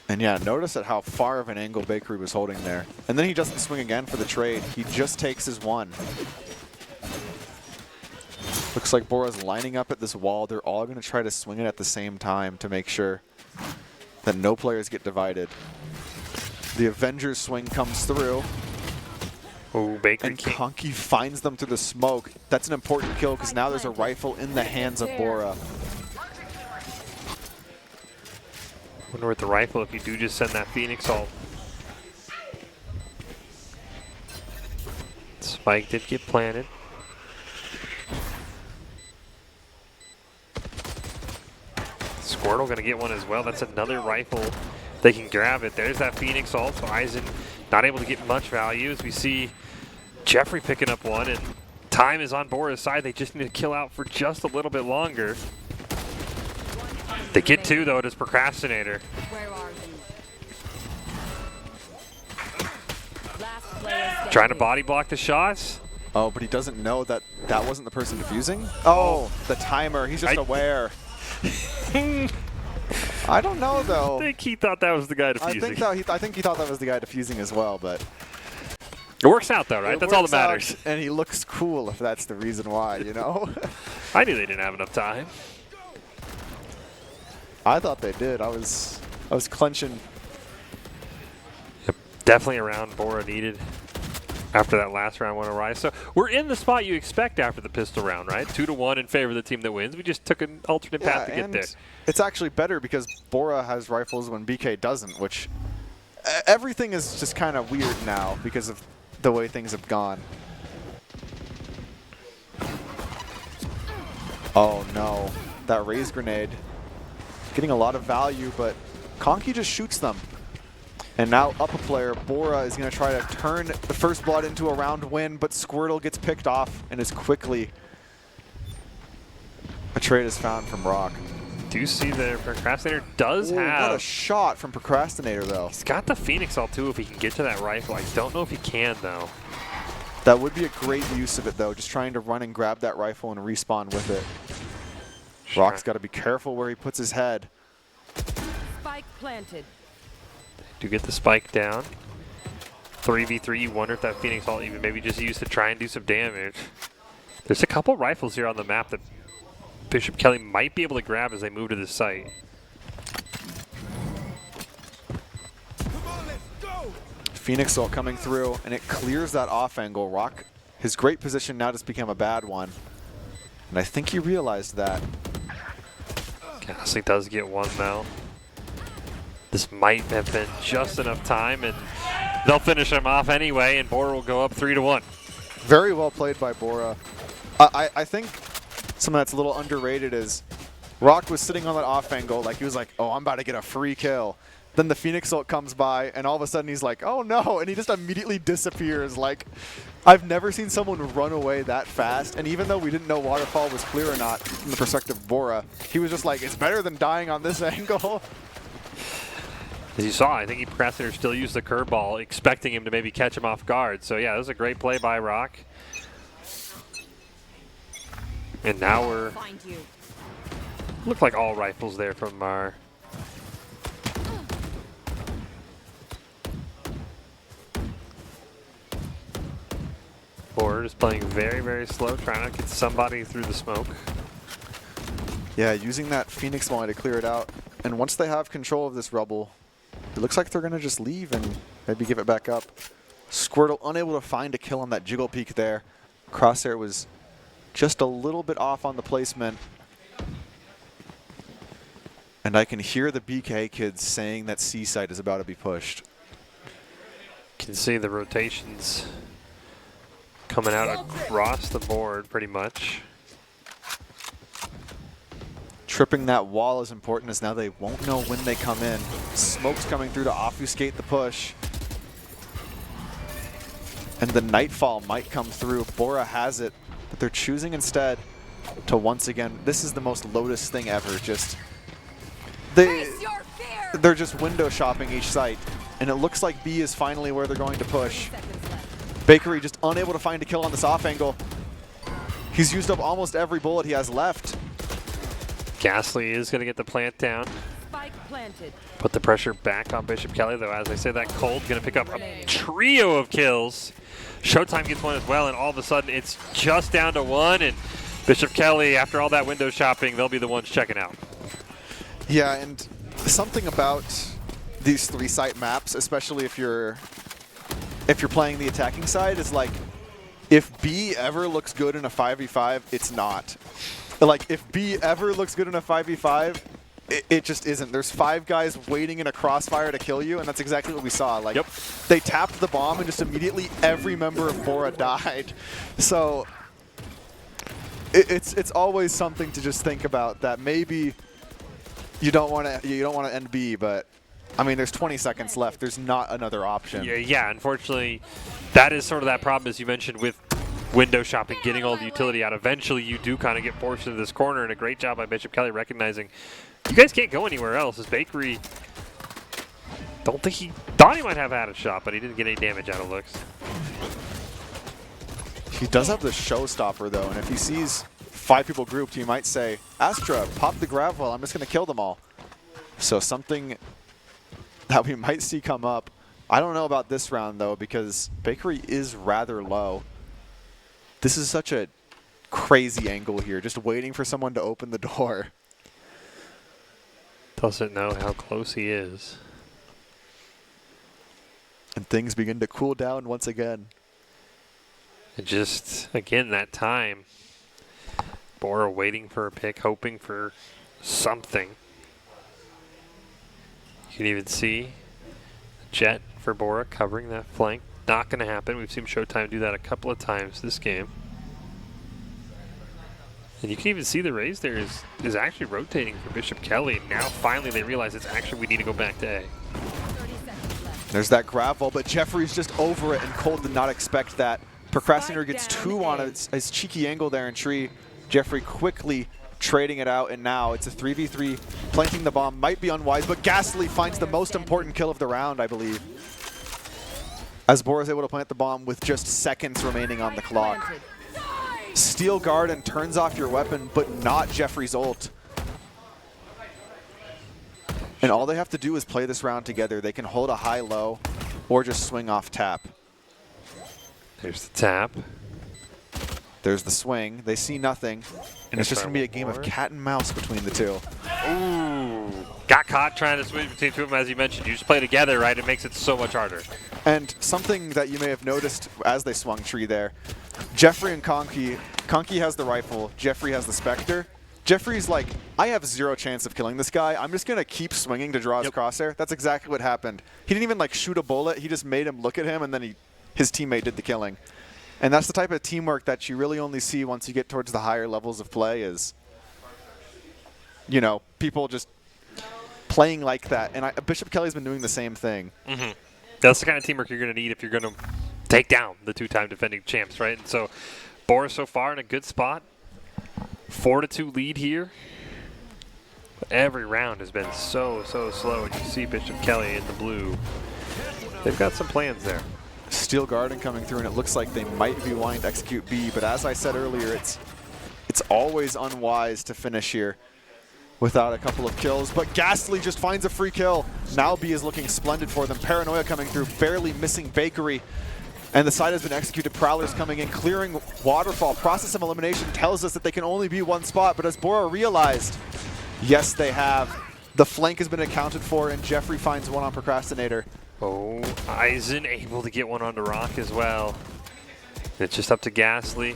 S4: And yeah, notice at how far of an angle Bakery was holding there. And then he doesn't swing again for the trade. He just takes his one. Looks like Bora's lining up at this wall. They're all going to try to swing it at the same time to make sure that no players get divided. The Avengers swing comes through.
S3: Oh, Bakery
S4: and Conky finds them through the smoke. That's an important kill because now there's a rifle in the hands of Bora.
S3: Wonder with the rifle if you do just send that Phoenix ult. Spike did get planted. Squirtle gonna get one as well. That's another rifle. They can grab it. There's that Phoenix ult. So Eisen not able to get much value as we see Jeffrey picking up one, and time is on Bora's side. They just need to kill out for just a little bit longer. They get two though. It is Procrastinator.
S5: Where are you? Last player
S3: Trying to body block the shots.
S4: Oh, but he doesn't know that that wasn't the person defusing. Oh, the timer. He's just aware. I don't know though.
S3: I think he thought that was the guy defusing.
S4: I think he thought that was the guy defusing as well, but
S3: it works out though, right? That's all that matters.
S4: And he looks cool if that's the reason why, you know?
S3: I knew they didn't have enough time.
S4: I thought they did. I was clenching.
S3: Yep, definitely a round Bora needed after that last round went awry. So we're in the spot you expect after the pistol round, right? 2-1 in favor of the team that wins. We just took an alternate path to get there.
S4: It's actually better because Bora has rifles when BK doesn't, which everything is just kind of weird now because of the way things have gone. Oh no, that raise grenade. Getting a lot of value, but Conky just shoots them. And now up a player, Bora is going to try to turn the first blood into a round win, but Squirtle gets picked off and is quickly a trade is found from Rock.
S3: Do you see the Procrastinator does have...
S4: What a shot from Procrastinator, though.
S3: He's got the Phoenix ult, too, if he can get to that rifle. I don't know if he can, though.
S4: That would be a great use of it, though, just trying to run and grab that rifle and respawn with it. Rock's got to be careful where he puts his head.
S5: Spike planted.
S3: Do get the spike down. 3v3, you wonder if that Phoenix ult even maybe just used to try and do some damage. There's a couple rifles here on the map that Bishop Kelly might be able to grab as they move to this site.
S4: Phoenix ult coming through, and it clears that off angle. Rock, his great position now just became a bad one. And I think he realized that.
S3: Gasly does get one now. This might have been just enough time, and they'll finish him off anyway, and Bora will go up 3-1.
S4: Very well played by Bora. I think something that's a little underrated is Rock was sitting on that off angle, like he was like, oh, I'm about to get a free kill. Then the Phoenix ult comes by, and all of a sudden he's like, oh no, and he just immediately disappears. Like, I've never seen someone run away that fast, and even though we didn't know Waterfall was clear or not from the perspective of Bora, he was just like, it's better than dying on this angle.
S3: As you saw, I think he Procrastinator still used the curveball, expecting him to maybe catch him off guard. So yeah, that was a great play by Rock. And now we're... Look like all rifles there from our... Bora just playing very, very slow, trying to get somebody through the smoke.
S4: Yeah, using that Phoenix Molly to clear it out. And once they have control of this rubble, it looks like they're going to just leave and maybe give it back up. Squirtle unable to find a kill on that jiggle peek there. Crosshair was just a little bit off on the placement. And I can hear the BK kids saying that C site is about to be pushed.
S3: Can see the rotations coming out across the board pretty much.
S4: Tripping that wall is important as now they won't know when they come in. Smoke's coming through to obfuscate the push. And the Nightfall might come through. Bora has it, but they're choosing instead to once again, this is the most Lotus thing ever, just they're just window shopping each site and it looks like B is finally where they're going to push. Bakery just unable to find a kill on this off angle. He's used up almost every bullet he has left.
S3: Ghastly is going to get the plant down.
S5: Spike planted.
S3: Put the pressure back on Bishop Kelly, though. As I say, that Cold's going to pick up a trio of kills. Showtime gets one as well, and all of a sudden it's just down to one, and Bishop Kelly, after all that window shopping, they'll be the ones checking out.
S4: Yeah, and something about these 3-site maps, especially if you're playing the attacking side, is like, if B ever looks good in a 5v5, it's not. Like, if B ever looks good in a 5v5, it just isn't. There's 5 guys waiting in a crossfire to kill you, and that's exactly what we saw. Like, they tapped the bomb, and just immediately every member of Bora died. So it's always something to just think about, that maybe you don't want to end B, but I mean, there's 20 seconds left. There's not another option.
S3: Yeah, unfortunately, that is sort of that problem, as you mentioned, with window shopping, getting all the utility out. Eventually, you do kind of get forced into this corner, and a great job by Bishop Kelly recognizing you guys can't go anywhere else. As Bakery, don't think he thought he might have had a shot, but he didn't get any damage out of looks.
S4: He does have the showstopper, though, and if he sees 5 people grouped, he might say, Astra, pop the gravel, I'm just going to kill them all. So something that we might see come up. I don't know about this round, though, because Bakery is rather low. This is such a crazy angle here, just waiting for someone to open the door.
S3: Doesn't know how close he is.
S4: And things begin to cool down once again.
S3: And just, again, that time. Bora waiting for a pick, hoping for something. You can even see Jet for Bora covering that flank. Not going to happen. We've seen Showtime do that a couple of times this game. And you can even see the raise there is actually rotating for Bishop Kelly. Now finally they realize it's actually we need to go back to A.
S4: There's that gravel, but Jeffrey's just over it, and Cold did not expect that. Procrastinator gets 2 on his cheeky angle there in tree. Jeffrey quickly trading it out, and now it's a 3v3. Planting the bomb might be unwise, but Ghastly finds the most important kill of the round, I believe, as Bora is able to plant the bomb with just seconds remaining on the clock. Steel Garden turns off your weapon, but not Jeffrey's ult. And all they have to do is play this round together. They can hold a high-low or just swing off tap.
S3: There's the tap.
S4: There's the swing. They see nothing. And it's just going to be a game of cat and mouse between the two.
S3: Ooh. Got caught trying to switch between 2 of them, as you mentioned. You just play together, right? It makes it so much harder.
S4: And something that you may have noticed as they swung tree there, Jeffrey and Conky has the rifle, Jeffrey has the Spectre. Jeffrey's like, I have 0 chance of killing this guy. I'm just going to keep swinging to draw his crosshair. That's exactly what happened. He didn't even like shoot a bullet. He just made him look at him, and then his teammate did the killing. And that's the type of teamwork that you really only see once you get towards the higher levels of play, is, you know, people just playing like that. And Bishop Kelly's been doing the same thing.
S3: Mm-hmm. That's the kind of teamwork you're going to need if you're going to take down the 2-time defending champs, right? And so Bora so far in a good spot. 4-2 lead here. But every round has been so slow. And you see Bishop Kelly in the blue. They've got some plans there.
S4: Steel Garden coming through, and it looks like they might be wanting to execute B. But as I said earlier, it's always unwise to finish here without a couple of kills. But Ghastly just finds a free kill. Now B is looking splendid for them. Paranoia coming through, barely missing Bakery. And the side has been executed. Prowlers coming in, clearing Waterfall. Process of elimination tells us that they can only be 1 spot. But as Bora realized, yes, they have. The flank has been accounted for, and Jeffrey finds 1 on Procrastinator.
S3: Oh, Eisen able to get 1 onto Rock as well. It's just up to Ghastly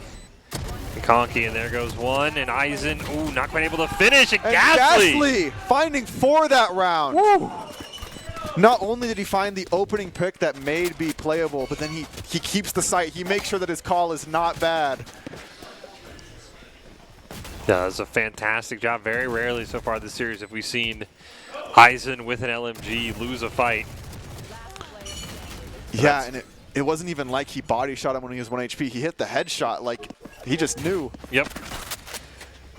S3: and Conky, and there goes 1. And Eisen, ooh, not quite able to finish. And
S4: Ghastly finding 4 that round.
S3: Woo!
S4: Not only did he find the opening pick that made be playable, but then he keeps the sight. He makes sure that his call is not bad.
S3: Yeah, that's a fantastic job. Very rarely so far this series have we seen Eisen with an LMG lose a fight.
S4: Yeah, and it wasn't even like he body shot him when he was 1 HP. He hit the headshot like he just knew.
S3: Yep.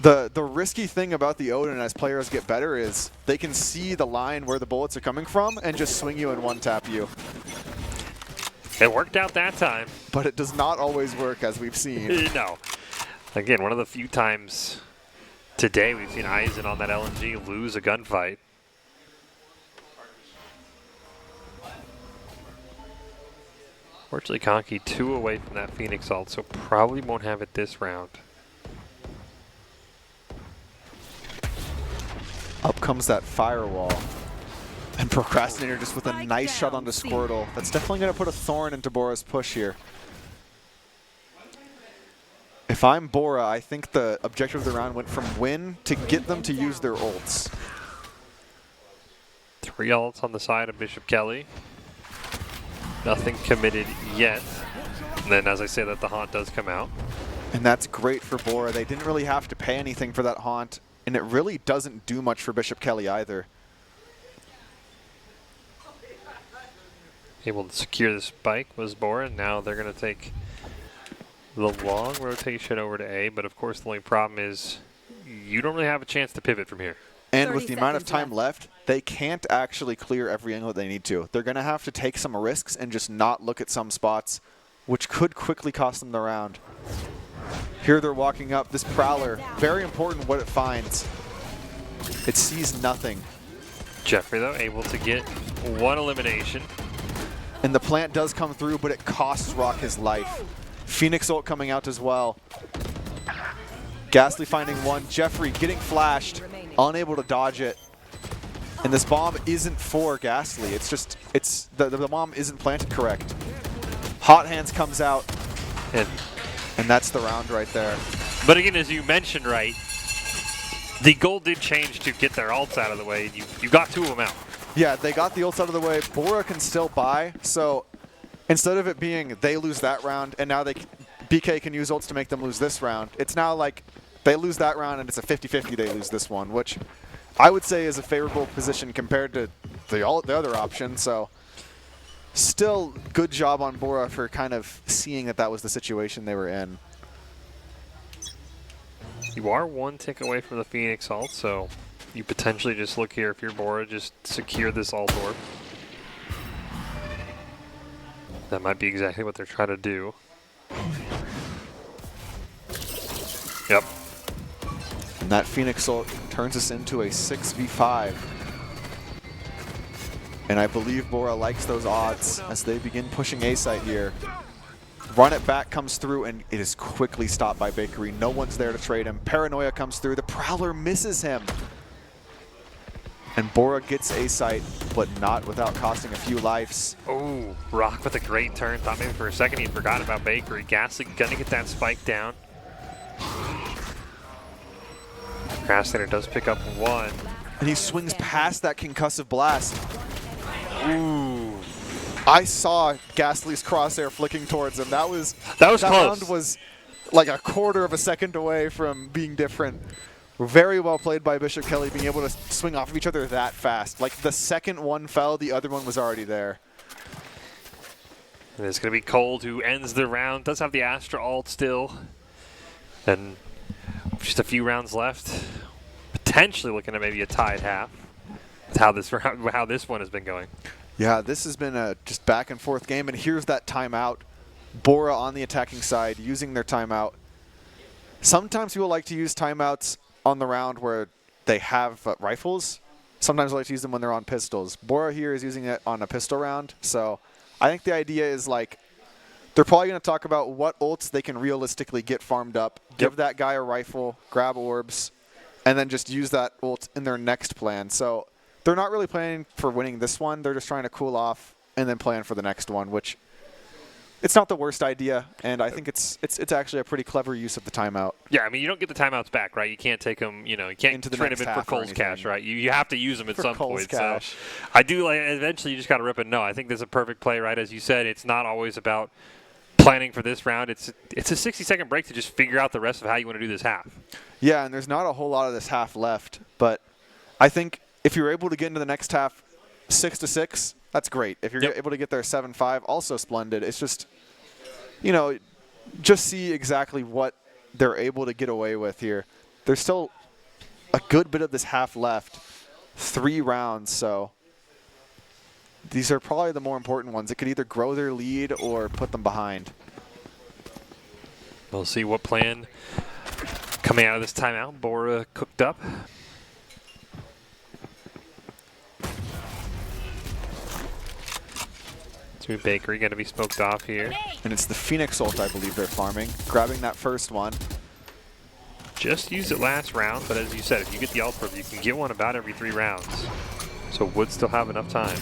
S4: The risky thing about the Odin as players get better is they can see the line where the bullets are coming from and just swing you and one-tap you.
S3: It worked out that time.
S4: But it does not always work, as we've seen.
S3: No. Again, one of the few times today we've seen Eisen on that LNG lose a gunfight. Fortunately, Conky 2 away from that Phoenix ult, so probably won't have it this round.
S4: Up comes that firewall. And Procrastinator just with a nice shot onto Squirtle. That's definitely going to put a thorn into Bora's push here. If I'm Bora, I think the objective of the round went from win to get them to use their ults.
S3: 3 ults on the side of Bishop Kelly. Nothing committed yet. And then, as I say that, the haunt does come out.
S4: And that's great for Bora. They didn't really have to pay anything for that haunt. And it really doesn't do much for Bishop Kelly either.
S3: Able to secure the spike was Bora, and now they're going to take the long rotation over to A, but of course the only problem is you don't really have a chance to pivot from here.
S4: And with the amount of time left, they can't actually clear every angle that they need to. They're going to have to take some risks and just not look at some spots, which could quickly cost them the round. Here they're walking up. This Prowler, very important what it finds. It sees nothing.
S3: Jeffrey, though, able to get 1 elimination.
S4: And the plant does come through, but it costs Rock his life. Phoenix ult coming out as well. Ghastly finding 1. Jeffrey getting flashed, unable to dodge it. And this bomb isn't for Ghastly. It's just, the bomb isn't planted correct. Hot Hands comes out. And that's the round right there.
S3: But again, as you mentioned, right, the goal did change to get their ults out of the way. You got 2 of them out.
S4: Yeah, they got the ults out of the way. Bora can still buy, so instead of it being they lose that round and now BK can use ults to make them lose this round, it's now like they lose that round and it's a 50-50 they lose this one, which I would say is a favorable position compared to the other option. So still good job on Bora for kind of seeing that was the situation they were in.
S3: You are 1 tick away from the Phoenix ult, so you potentially just look here if you're Bora, just secure this ult orb. That might be exactly what they're trying to do. Yep.
S4: And that Phoenix ult turns us into a 6v5. And I believe Bora likes those odds as they begin pushing A site here. Run it back comes through, and it is quickly stopped by Bakery. No one's there to trade him. Paranoia comes through. The Prowler misses him. And Bora gets A site, but not without costing a few lives.
S3: Oh, Rock with a great turn. Thought maybe for a second he'd forgotten about Bakery. Ghastly gonna get that spike down. Procrastinator does pick up 1.
S4: And he swings past that concussive blast. Ooh. I saw Ghastly's crosshair flicking towards him. That was
S3: close.
S4: Round was like a quarter of a second away from being different. Very well played by Bishop Kelly, being able to swing off of each other that fast. Like the second one fell, the other one was already there.
S3: And it's going to be Cold who ends the round. Does have the Astra ult still. And just a few rounds left. Potentially looking at maybe a tied half. That's how this one has been going.
S4: Yeah, this has been a just back and forth game, and here's that timeout. Bora on the attacking side using their timeout. Sometimes people like to use timeouts on the round where they have rifles. Sometimes I like to use them when they're on pistols. Bora here is using it on a pistol round, so I think the idea is like they're probably going to talk about what ults they can realistically get farmed up, give that guy a rifle, grab orbs, and then just use that ult in their next plan. So they're not really planning for winning this one. They're just trying to cool off and then plan for the next one, which it's not the worst idea, and I think it's actually a pretty clever use of the timeout.
S3: Yeah, I mean, you don't get the timeouts back, right? You can't take them, you can't trade them in for Cole's cash, right? You have to use them at some point.
S4: Cash.
S3: So I do like, eventually you just got to rip it. No, I think this is a perfect play, right? As you said, it's not always about planning for this round. It's a 60-second break to just figure out the rest of how you want to do this half.
S4: Yeah, and there's not a whole lot of this half left, but I think if you're able to get into the next half 6-6, that's great. If you're able to get there 7-5, also splendid. It's just, just see exactly what they're able to get away with here. there's still a good bit of this half left. 3 rounds, so these are probably the more important ones. It could either grow their lead or put them behind.
S3: We'll see what plan coming out of this timeout. Bora cooked up. Bakery going to be smoked off here.
S4: And it's the Phoenix ult, I believe they're farming. Grabbing that first one.
S3: Just used it last round, but as you said, if you get the ult probe, you can get one about every 3 rounds. So would still have enough time.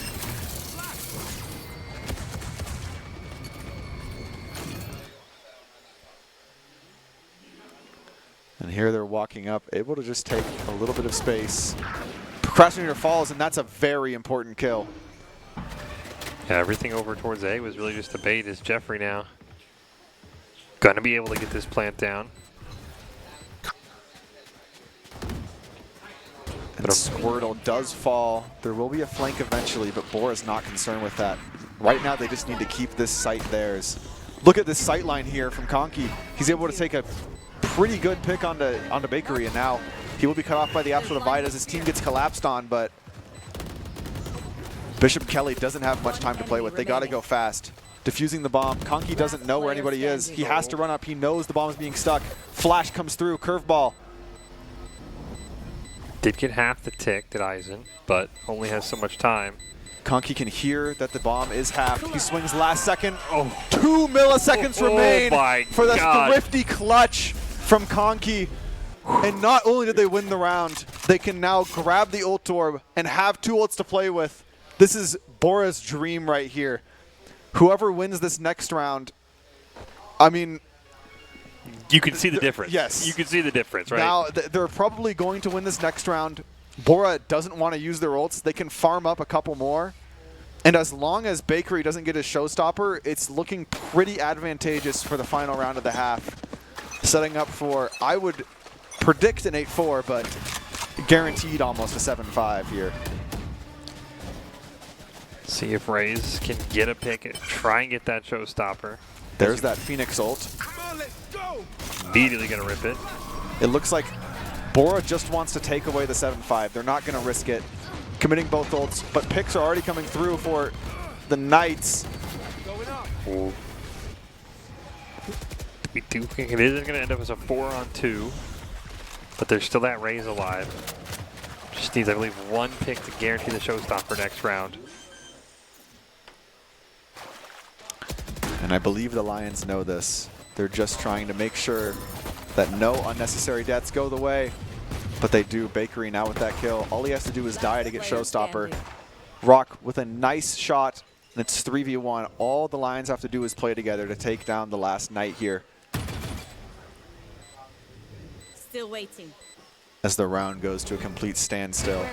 S4: And here they're walking up, able to just take a little bit of space. Procrastinator falls, and that's a very important kill.
S3: Yeah, everything over towards A was really just a bait. Is Jeffrey now gonna be able to get this plant down?
S4: And Squirtle does fall. There will be a flank eventually, but Bora's not concerned with that. Right now, they just need to keep this site theirs. Look at this sight line here from Conky. He's able to take a pretty good pick onto Bakery, and now he will be cut off by the absolute divide as his team gets collapsed on, but Bishop Kelly doesn't have much time to play with. They got to go fast. Defusing the bomb. Conky doesn't know where anybody is. He has to run up. He knows the bomb is being stuck. Flash comes through. Curveball.
S3: Did get half the tick, did Eisen, but only has so much time.
S4: Conky can hear that the bomb is halved. He swings last second. Oh, 2 milliseconds remain for the thrifty clutch from Conky. And not only did they win the round, they can now grab the ult orb and have 2 ults to play with. This is Bora's dream right here. Whoever wins this next round, I mean,
S3: you can see the difference.
S4: Yes.
S3: You can see the difference, right?
S4: Now, they're probably going to win this next round. Bora doesn't want to use their ults. They can farm up a couple more. And as long as Bakery doesn't get his showstopper, it's looking pretty advantageous for the final round of the half. Setting up for, I would predict an 8-4, but guaranteed almost a 7-5 here.
S3: See if Raze can get a pick and try and get that showstopper.
S4: There's that Phoenix ult.
S3: Immediately going to rip it.
S4: It looks like Bora just wants to take away the 7-5. They're not going to risk it. Committing both ults, but picks are already coming through for the Knights.
S3: Ooh. We do think it is going to end up as a 4-on-2, but there's still that Raze alive. Just needs, I believe, 1 pick to guarantee the showstopper next round.
S4: And I believe the Lions know this. They're just trying to make sure that no unnecessary deaths go the way. But they do. Bakery now with that kill. All he has to do is die to get showstopper. Rock with a nice shot, and it's 3v1. All the Lions have to do is play together to take down the last Knight here.
S5: Still waiting.
S4: As the round goes to a complete standstill.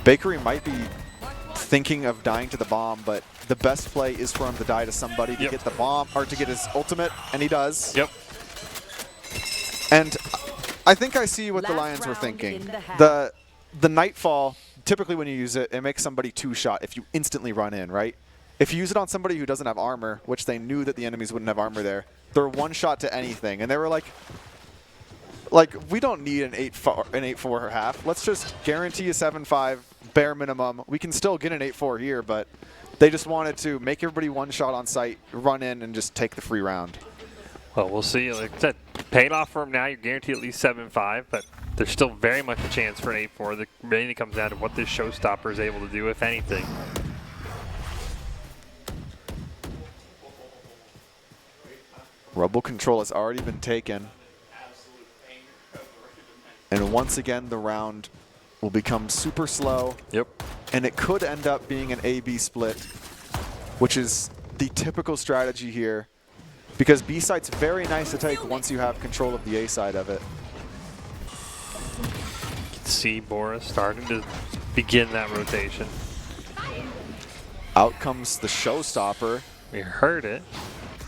S4: Bakery might be thinking of dying to the bomb, but the best play is for him to die to somebody to get the bomb, or to get his ultimate, and he does.
S3: Yep.
S4: And I think I see what the Lions were thinking. The Nightfall, typically when you use it, it makes somebody 2-shot if you instantly run in, right? If you use it on somebody who doesn't have armor, which they knew that the enemies wouldn't have armor there, they're 1-shot to anything. And they were like, we don't need an 8-4 half. Let's just guarantee a 7-5 bare minimum. We can still get an 8-4 here, but they just wanted to make everybody 1-shot on site, run in, and just take the free round.
S3: Well, we'll see. Like I said, paid off for him now. You're guaranteed at least 7-5, but there's still very much a chance for an 8-4. It mainly comes down to what this showstopper is able to do, if anything.
S4: Rebel control has already been taken. And once again, the round will become super slow.
S3: Yep.
S4: And it could end up being an A-B split, which is the typical strategy here. Because B site's very nice to take once you have control of the A side of it.
S3: You can see Bora starting to begin that rotation.
S4: Out comes the showstopper.
S3: We heard it.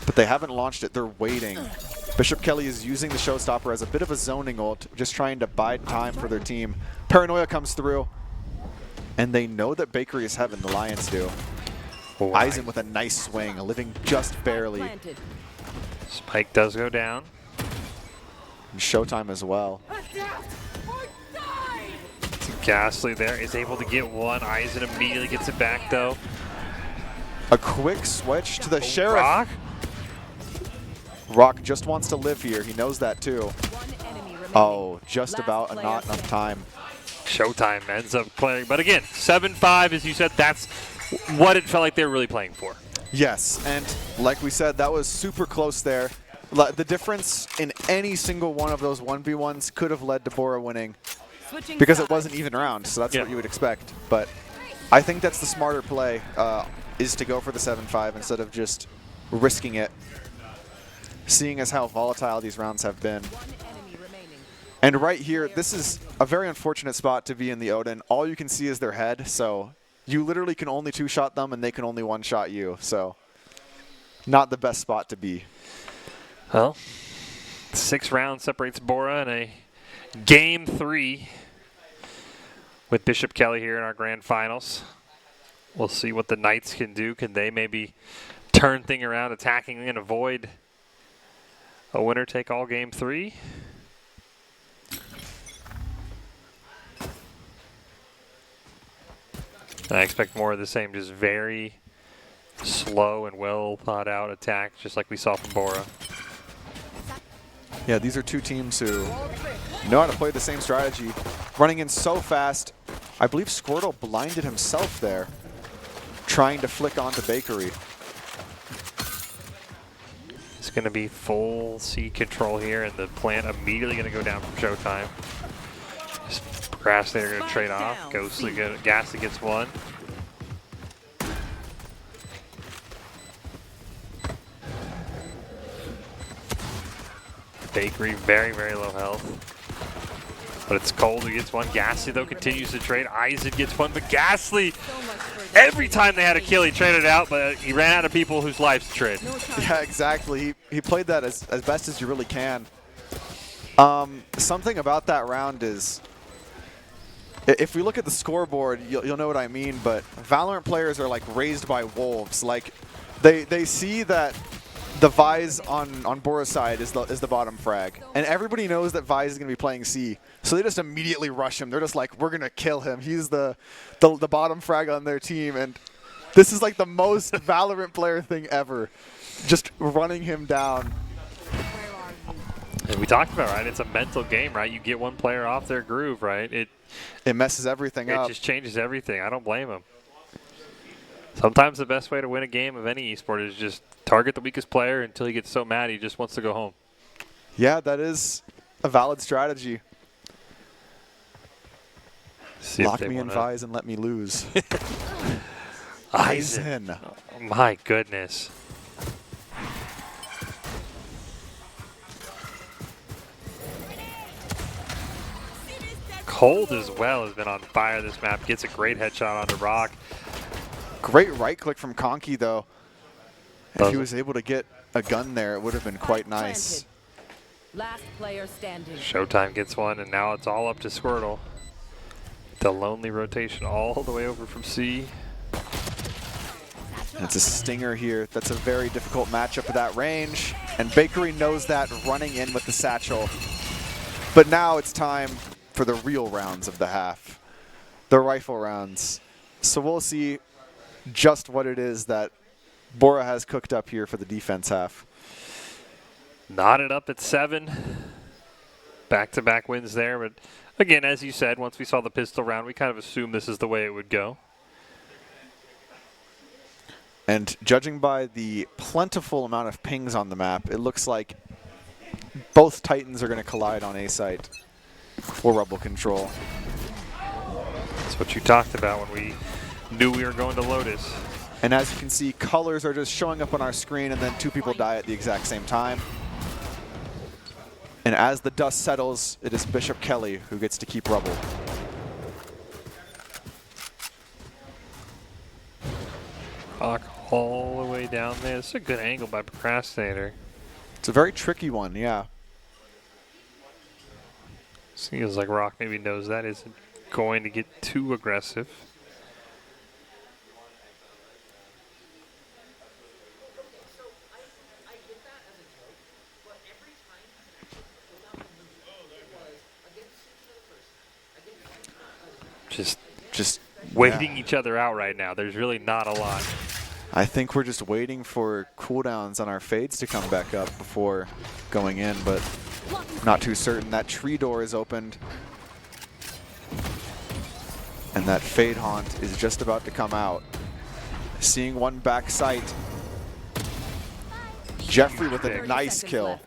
S4: But they haven't launched it. They're waiting. Bishop Kelly is using the showstopper as a bit of a zoning ult, just trying to bide time for their team. Paranoia comes through. And they know that Bakery is heaven, the Lions do. Eisen with a nice swing, living just barely.
S3: Spike does go down.
S4: And Showtime as well.
S3: Ghastly there is able to get one. Eisen immediately gets it back though.
S4: A quick switch to the Sheriff.
S3: Rock?
S4: Rock just wants to live here. He knows that too. Oh, just about not enough time.
S3: Showtime ends up playing. But again, 7-5, as you said, that's what it felt like they were really playing for.
S4: Yes, and like we said, that was super close there. The difference in any single one of those 1v1s could have led to Bora winning because it wasn't even round, so that's what you would expect. But I think that's the smarter play, is to go for the 7-5 instead of just risking it, seeing as how volatile these rounds have been. And right here, this is a very unfortunate spot to be in the Odin. All you can see is their head, so you literally can only two-shot them and they can only one-shot you, so not the best spot to be.
S3: Well, 6 rounds separates Bora in a Game 3 with Bishop Kelly here in our grand finals. We'll see what the Knights can do. Can they maybe turn thing around, attacking and avoid a winner-take-all Game 3? I expect more of the same, just very slow and well thought out attack, just like we saw from Bora.
S4: Yeah, these are two teams who know how to play the same strategy. Running in so fast. I believe Squirtle blinded himself there, trying to flick onto Bakery.
S3: It's going to be full C control here, and the plant immediately going to go down from Showtime. Procrastinator going to trade off. Ghostly Ghastly gets one. Bakery very, very low health. But it's Cold who gets one. Ghastly, though, continues to trade. Eisen gets one, but Ghastly, every time they had a kill, he traded out, but he ran out of people whose lives to trade.
S4: Yeah, exactly. He played that as best as you really can. Something about that round is, if we look at the scoreboard, you'll know what I mean, but Valorant players are like raised by wolves. Like, they see that the Vise on Bora's side is the bottom frag. And everybody knows that Vise is going to be playing C. So they just immediately rush him. They're just like, we're going to kill him. He's the bottom frag on their team. And this is like the most Valorant player thing ever. Just running him down.
S3: And we talked about, right? It's a mental game, right? You get one player off their groove, right?
S4: It messes everything up.
S3: It just changes everything. I don't blame him. Sometimes the best way to win a game of any esport is just target the weakest player until he gets so mad he just wants to go home.
S4: Yeah, that is a valid strategy. Lock me in Vise and let me lose.
S3: Eisen. Oh, my goodness. Cold as well has been on fire this map. Gets a great headshot onto Rock.
S4: Great right click from Conky, though. If he was able to get a gun there, it would have been quite nice.
S14: Last player standing.
S3: Showtime gets one, and now it's all up to Squirtle. The lonely rotation all the way over from C.
S4: And it's a stinger here. That's a very difficult matchup at that range. And Bakery knows that, running in with the satchel. But now it's time for the real rounds of the half. The rifle rounds. So we'll see just what it is that Bora has cooked up here for the defense half.
S3: Knotted up at 7. Back-to-back wins there. But again, as you said, once we saw the pistol round, we kind of assumed this is the way it would go.
S4: And judging by the plentiful amount of pings on the map, it looks like both Titans are going to collide on A site for Rebel control.
S3: That's what you talked about when we knew we were going to Lotus.
S4: And as you can see, colors are just showing up on our screen, and then 2 people die at the exact same time. And as the dust settles, it is Bishop Kelly who gets to keep Rebel.
S3: Rock all the way down there. This is a good angle by Procrastinator.
S4: It's a very tricky one, yeah.
S3: Seems like Rock maybe knows that isn't going to get too aggressive. just waiting each other out right now. There's really not a lot.
S4: I think we're just waiting for cooldowns on our fades to come back up before going in, but not too certain. That tree door is opened. And that Fade Haunt is just about to come out. Seeing one back sight. Jeffrey with a nice kill.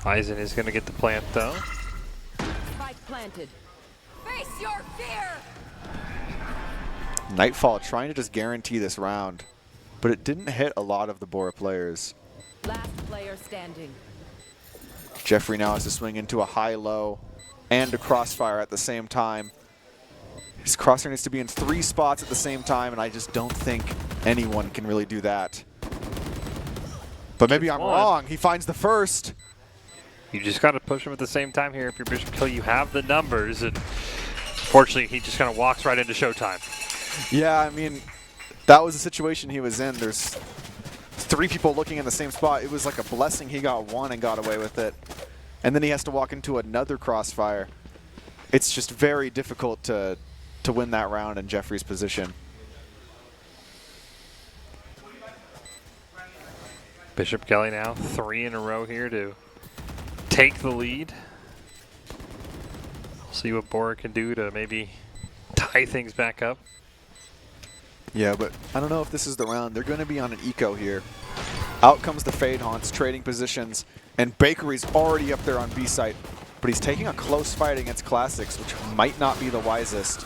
S3: Eisen is going to get the plant though.
S14: Spike planted. Face your fear!
S4: Nightfall trying to just guarantee this round, but it didn't hit a lot of the Bora players.
S14: Last player standing.
S4: Jeffrey now has to swing into a high-low and a crossfire at the same time. His crossfire needs to be in 3 spots at the same time, and I just don't think anyone can really do that. But maybe I'm wrong. He finds the first.
S3: You just got to push him at the same time here. If you're Bishop Kelly, you have the numbers, and fortunately, he just kind of walks right into showtime.
S4: Yeah, I mean, that was the situation he was in. There's 3 people looking in the same spot. It was like a blessing he got one and got away with it. And then he has to walk into another crossfire. It's just very difficult to win that round in Jeffrey's position.
S3: Bishop Kelly now 3 in a row here to take the lead. See what Bora can do to maybe tie things back up.
S4: Yeah, but I don't know if this is the round. They're going to be on an eco here. Out comes the Fade Haunts, trading positions, and Bakery's already up there on B site, but he's taking a close fight against Classics, which might not be the wisest.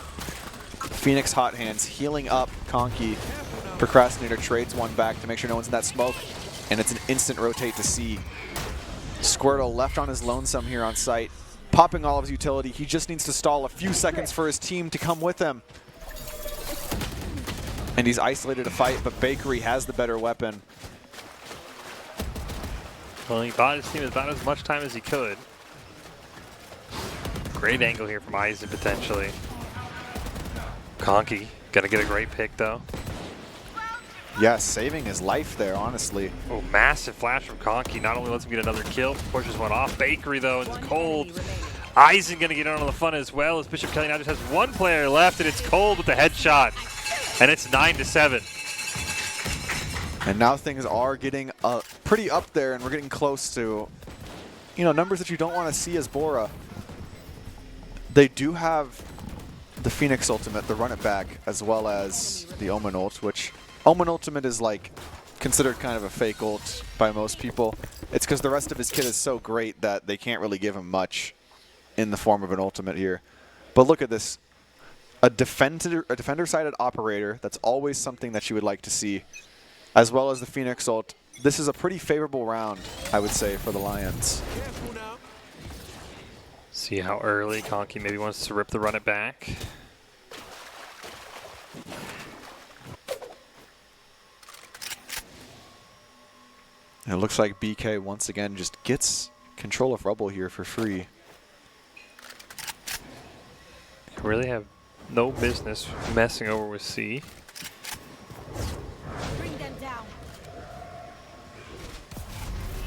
S4: Phoenix Hot Hands healing up Conky. Procrastinator trades one back to make sure no one's in that smoke, and it's an instant rotate to C. Squirtle left on his lonesome here on site, popping all of his utility. He just needs to stall a few seconds for his team to come with him. And he's isolated to fight, but Bakery has the better weapon.
S3: Well, he bought his team about as much time as he could. Great angle here from Eisen, potentially. Conky gonna get a great pick, though.
S4: Yeah, saving his life there, honestly.
S3: Oh, massive flash from Conky. Not only lets him get another kill, pushes one off. Bakery, though, and it's cold. Eisen gonna get in on the fun as well, as Bishop Kelly now just has 1 player left, and it's cold with the headshot. And it's 9-7.
S4: And now things are getting pretty up there, and we're getting close to, you know, numbers that you don't want to see as Bora. They do have the Phoenix Ultimate, the Run It Back, as well as the Omen Ult, which Omen Ultimate is like considered kind of a fake ult by most people. It's because the rest of his kit is so great that they can't really give him much in the form of an ultimate here. But look at this. A defender-sided operator, that's always something that you would like to see, as well as the Phoenix ult. This is a pretty favorable round, I would say, for the Lions.
S3: See how early Conky maybe wants to rip the Run It Back.
S4: And it looks like BK once again just gets control of Rubble here for free.
S3: Really have no business messing over with C.
S5: Bring them down.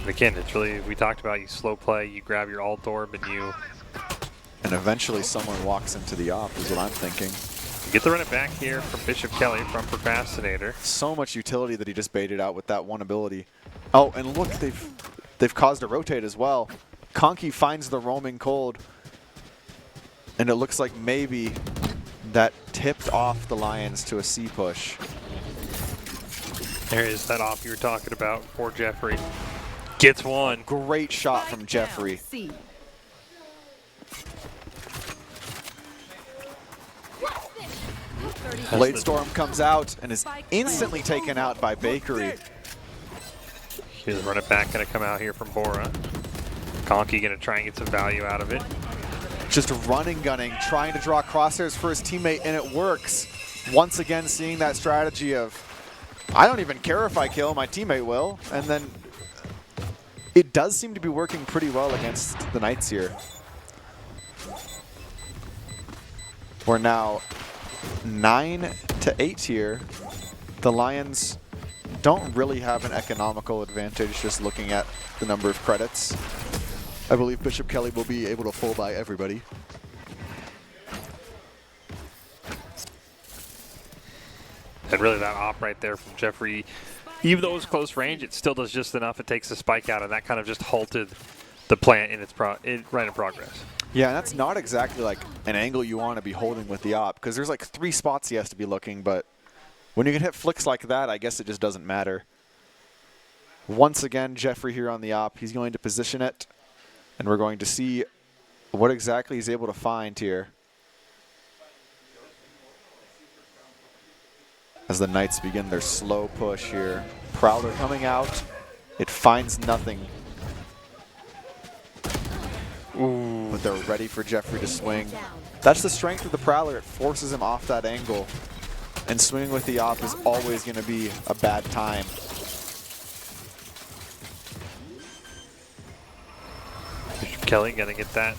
S3: And again, it's really, we talked about, you slow play, you grab your alt orb, and you...
S4: And eventually someone walks into the op, is what I'm thinking.
S3: You get the Run It Back here from Bishop Kelly from Procrastinator.
S4: So much utility that he just baited out with that one ability. Oh, and look, they've caused a rotate as well. Conky finds the roaming cold. And it looks like maybe that tipped off the Lions to a C push.
S3: There is that off you were talking about for Jeffrey. Gets one.
S4: Great shot from Jeffrey. Blade Storm comes out and is instantly taken out by Bakery.
S3: Here's the Run It Back going to come out here from Bora. Conky going to try and get some value out of it.
S4: Just running, gunning, trying to draw crosshairs for his teammate, and it works. Once again, seeing that strategy of, I don't even care if I kill, my teammate will. And then it does seem to be working pretty well against the Knights here. We're now 9-8 here. The Lions don't really have an economical advantage just looking at the number of credits. I believe Bishop Kelly will be able to full buy everybody.
S3: And really that op right there from Jeffrey, even though it was close range, it still does just enough. It takes the spike out, and that kind of just halted the plant in its right in progress.
S4: Yeah, and that's not exactly like an angle you want to be holding with the op, because there's like 3 spots he has to be looking, but when you can hit flicks like that, I guess it just doesn't matter. Once again, Jeffrey here on the op, he's going to position it, and we're going to see what exactly he's able to find here. As the Knights begin their slow push here. Prowler coming out. It finds nothing.
S3: Ooh.
S4: But they're ready for Jeffrey to swing. That's the strength of the Prowler. It forces him off that angle. And swinging with the op is always going to be a bad time.
S3: Bishop Kelly going to get that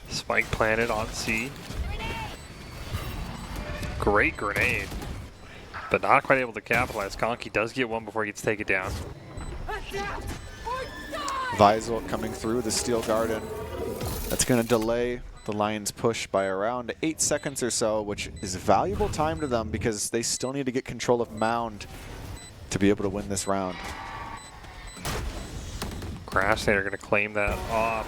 S3: spike planted on C. Great grenade. But not quite able to capitalize. Conky does get one before he gets taken down.
S4: Visel coming through the Steel Garden. That's going to delay the Lions' push by around 8 seconds or so, which is valuable time to them because they still need to get control of Mound to be able to win this round.
S3: Crashnader going to claim that off.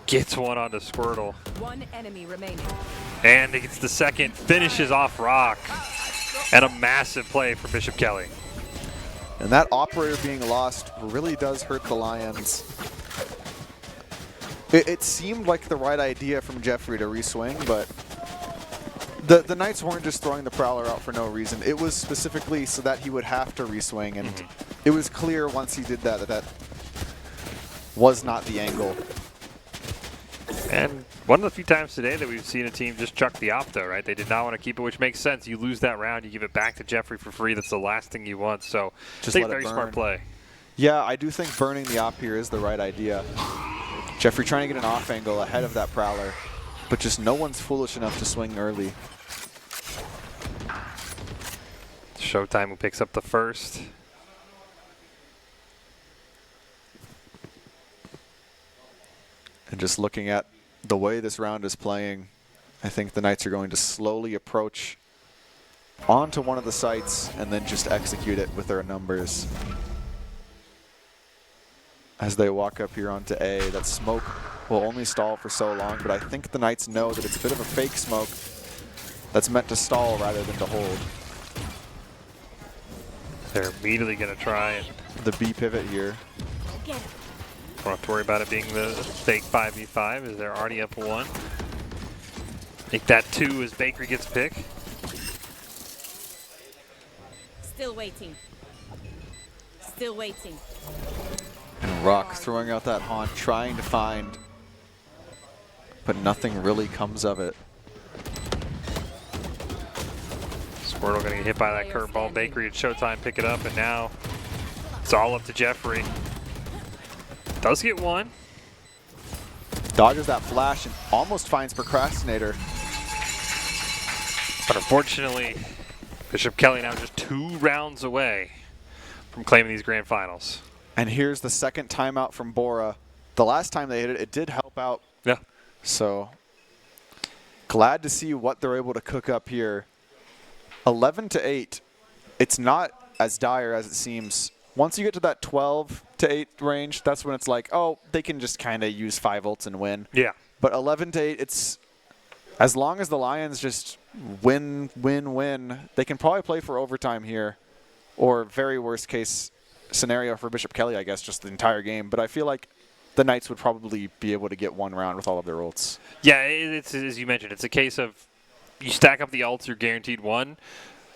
S3: Gets one onto Squirtle.
S14: One enemy remaining.
S3: And he gets the second. Finishes off Rock. And a massive play for Bishop Kelly.
S4: And that operator being lost really does hurt the Lions. It seemed like the right idea from Jeffrey to reswing, but the Knights weren't just throwing the Prowler out for no reason. It was specifically so that he would have to reswing, and it was clear once he did that that was not the angle.
S3: And one of the few times today that we've seen a team just chuck the opto, right? They did not want to keep it, which makes sense. You lose that round, you give it back to Jeffrey for free. That's the last thing you want. So
S4: Just
S3: I think
S4: let it
S3: very
S4: burn.
S3: smart play.
S4: Yeah, I do think burning the op here is the right idea. Jeffrey trying to get an off angle ahead of that Prowler, but just no one's foolish enough to swing early.
S3: Showtime who picks up the first.
S4: And just looking at the way this round is playing, I think the Knights are going to slowly approach onto one of the sites and then just execute it with their numbers. As they walk up here onto A, that smoke will only stall for so long, but I think the Knights know that it's a bit of a fake smoke that's meant to stall rather than to hold.
S3: They're immediately going to try and
S4: the B pivot here.
S3: don't have to worry about it being the fake 5v5 as they're already up 1. I think that 2 as Bakery gets a pick.
S5: Still waiting. Still waiting.
S4: And Rock throwing out that haunt, trying to find, but nothing really comes of it.
S3: Squirtle going to get hit by that curveball. Bakery at Showtime pick it up, and now it's all up to Jeffrey. Does get one.
S4: Dodges that flash and almost finds Procrastinator.
S3: But unfortunately, Bishop Kelly now just 2 rounds away from claiming these grand finals.
S4: And here's the second timeout from Bora. The last time they hit it, it did help out.
S3: Yeah.
S4: So glad to see what they're able to cook up here. 11-8. It's not as dire as it seems. Once you get to that 12-8 range, that's when it's like, oh, they can just kind of use 5 ults and win.
S3: Yeah.
S4: But 11-8, it's as long as the Lions just win, they can probably play for overtime here, or very worst case scenario for Bishop Kelly, I guess, just the entire game. But I feel like the Knights would probably be able to get 1 round with all of their ults.
S3: Yeah, it's as you mentioned, it's a case of you stack up the ults, you're guaranteed 1.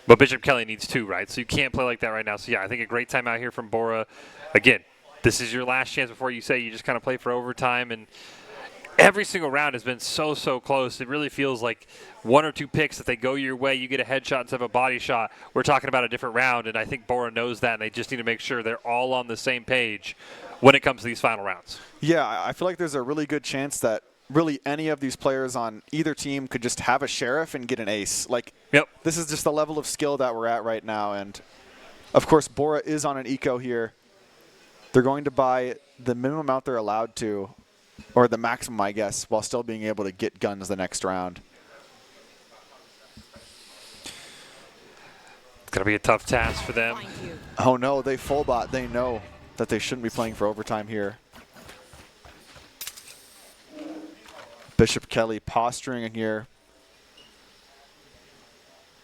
S3: But Bishop Kelly needs 2, right? So you can't play like that right now. So yeah, I think a great timeout here from Bora. Again, this is your last chance before you say you just kind of play for overtime. And every single round has been so close. It really feels like 1 or 2 picks, if they go your way, you get a headshot instead of a body shot. We're talking about a different round, and I think Bora knows that, and they just need to make sure they're all on the same page when it comes to these final rounds.
S4: Yeah, I feel like there's a really good chance that really any of these players on either team could just have a sheriff and get an ace. Like,
S3: yep.
S4: This is just the level of skill that we're at right now. And, of course, Bora is on an eco here. They're going to buy the minimum amount they're allowed to, or the maximum, I guess, while still being able to get guns the next round.
S3: going to be a tough task for them.
S4: Oh no, they full bot. They know that they shouldn't be playing for overtime here. Bishop Kelly posturing here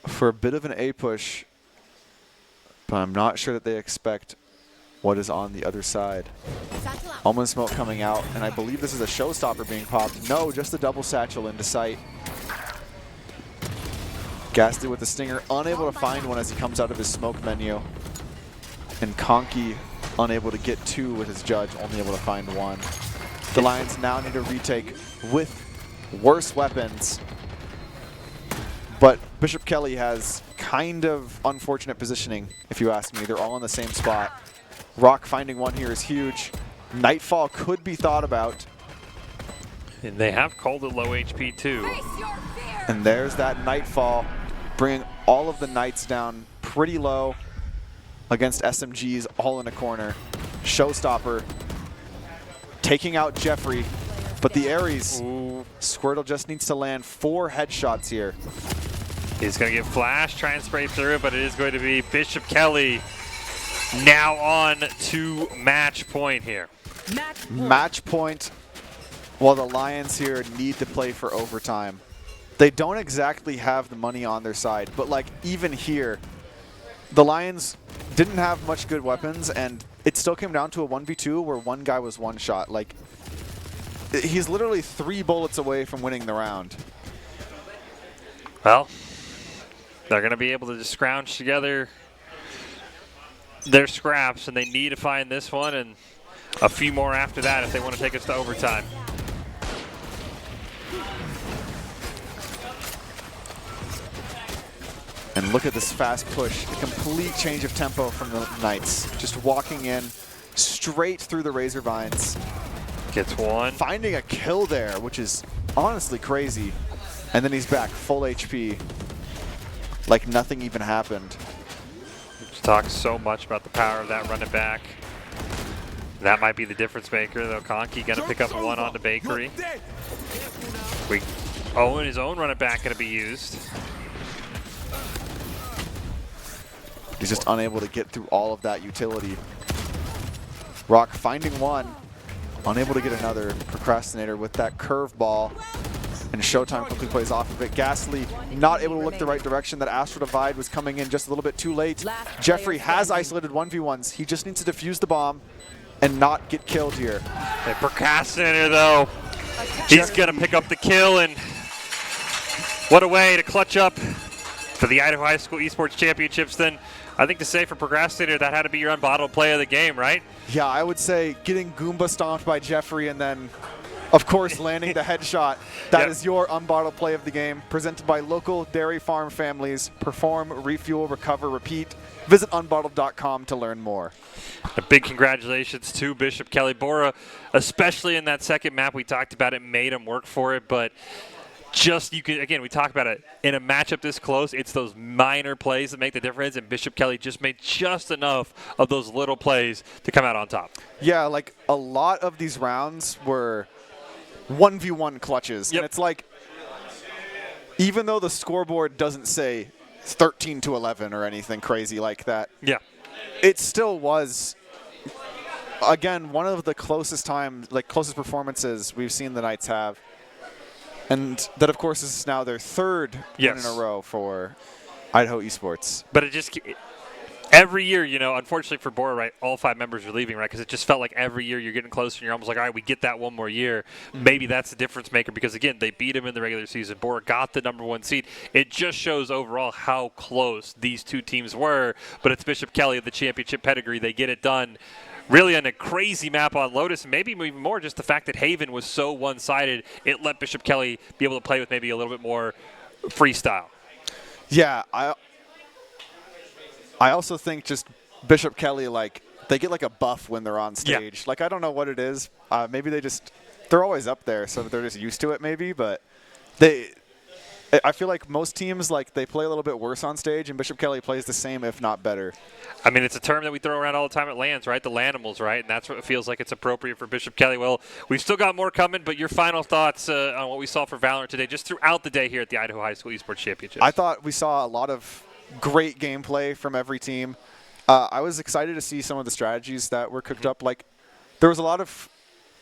S4: for a bit of an A push, but I'm not sure that they expect what is on the other side. Almond smoke coming out, and I believe this is a showstopper being popped. No, just the double satchel into sight. Ghastly with the stinger, unable to find one as he comes out of his smoke menu. And Conky unable to get two with his judge, only able to find one. The Lions now need to retake with worse weapons. But Bishop Kelly has kind of unfortunate positioning, if you ask me. They're all in the same spot. Rock finding one here is huge. Nightfall could be thought about.
S3: And they have called it low HP too.
S4: And there's that Nightfall, bringing all of the Knights down pretty low against SMGs all in a corner. Showstopper taking out Jeffrey, but the Ares, Squirtle just needs to land 4 headshots here.
S3: He's going to get flash, try and spray through it, but it is going to be Bishop Kelly now on to match point here.
S4: Match point while the Lions here need to play for overtime. They don't exactly have the money on their side, but like even here, the Lions didn't have much good weapons, and it still came down to a 1v2 where one guy was one shot. Like, he's literally 3 bullets away from winning the round.
S3: Well, they're going to be able to just scrounge together their scraps, and they need to find this one and a few more after that if they want to take us to overtime.
S4: And look at this fast push, a complete change of tempo from the Knights. Just walking in straight through the Razor Vines.
S3: Gets one.
S4: Finding a kill there, which is honestly crazy. And then he's back, full HP. Like nothing even happened.
S3: We've talked so much about the power of that running back. That might be the difference maker, though. Conky gonna pick up one on the bakery. Owen, his own running back, gonna be used.
S4: He's just unable to get through all of that utility. Rock finding one, unable to get another. Procrastinator with that curveball. And Showtime quickly plays off of it. Ghastly not able to look the right direction. That Astral Divide was coming in just a little bit too late. Jeffrey has isolated 1v1s. He just needs to defuse the bomb and not get killed here.
S3: And Procrastinator, though, he's going to pick up the kill, and what a way to clutch up for the Idaho High School Esports Championships. Then I think to say for Procrastinator, that had to be your unbottled play of the game, right?
S4: Yeah, I would say getting Goomba stomped by Jeffrey and then, of course, landing the headshot. That is your unbottled play of the game. Presented by local dairy farm families. Perform, refuel, recover, repeat. Visit unbottled.com to learn more.
S3: A big congratulations to Bishop Kelly. Bora, especially in that second map we talked about, it made him work for it, but just, you can, again, we talk about it, in a matchup this close, it's those minor plays that make the difference, and Bishop Kelly just made just enough of those little plays to come out on top.
S4: Yeah, like a lot of these rounds were 1v1 clutches. And it's like, even though the scoreboard doesn't say 13-11 or anything crazy like that, it still was, again, one of the closest times, like closest performances we've seen the Knights have. And that, of course, is now their 3rd win in a row for Idaho Esports.
S3: But it just, every year, you know, unfortunately for Bora, right, all 5 members are leaving, right, because it just felt like every year you're getting closer and you're almost like, all right, we get that one more year. Maybe that's the difference maker because, again, they beat him in the regular season. Bora got the #1 seed. It just shows overall how close these two teams were, but it's Bishop Kelly of the championship pedigree. They get it done. Really on a crazy map on Lotus, and maybe even more just the fact that Haven was so one-sided, it let Bishop Kelly be able to play with maybe a little bit more freestyle.
S4: Yeah, I also think just Bishop Kelly, like, they get like a buff when they're on stage. Like, I don't know what it is. Maybe they're always up there, so they're just used to it maybe, but I feel like most teams, like, they play a little bit worse on stage, and Bishop Kelly plays the same, if not better.
S3: I mean, it's a term that we throw around all the time at LANs, right? The Lanimals, right? And that's what it feels like it's appropriate for Bishop Kelly. Well, we've still got more coming, but your final thoughts on what we saw for Valorant today, just throughout the day here at the Idaho High School Esports Championship.
S4: I thought we saw a lot of great gameplay from every team. I was excited to see some of the strategies that were cooked up. Like, there was a lot of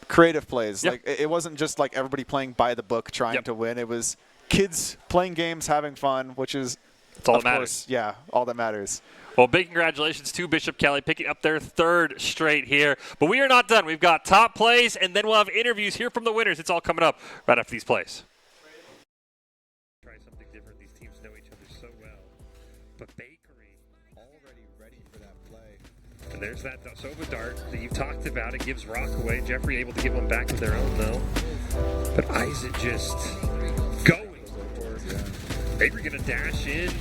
S4: creative plays.
S3: Yep.
S4: Like, it wasn't just like everybody playing by the book trying to win. It was kids playing games, having fun, which is,
S3: That's all
S4: of
S3: that
S4: course,
S3: matters.
S4: yeah, all that matters.
S3: Well, big congratulations to Bishop Kelly picking up their 3rd straight here. But we are not done. We've got top plays, and then we'll have interviews here from the winners. It's all coming up right after these plays. Try something different. These teams know each other so well. But Bakery already ready for that play. And there's that Sova dart that you've talked about. It gives Rock away. Jeffrey able to give one back of their own, though. But Isaac just going. Bakery going to dash in.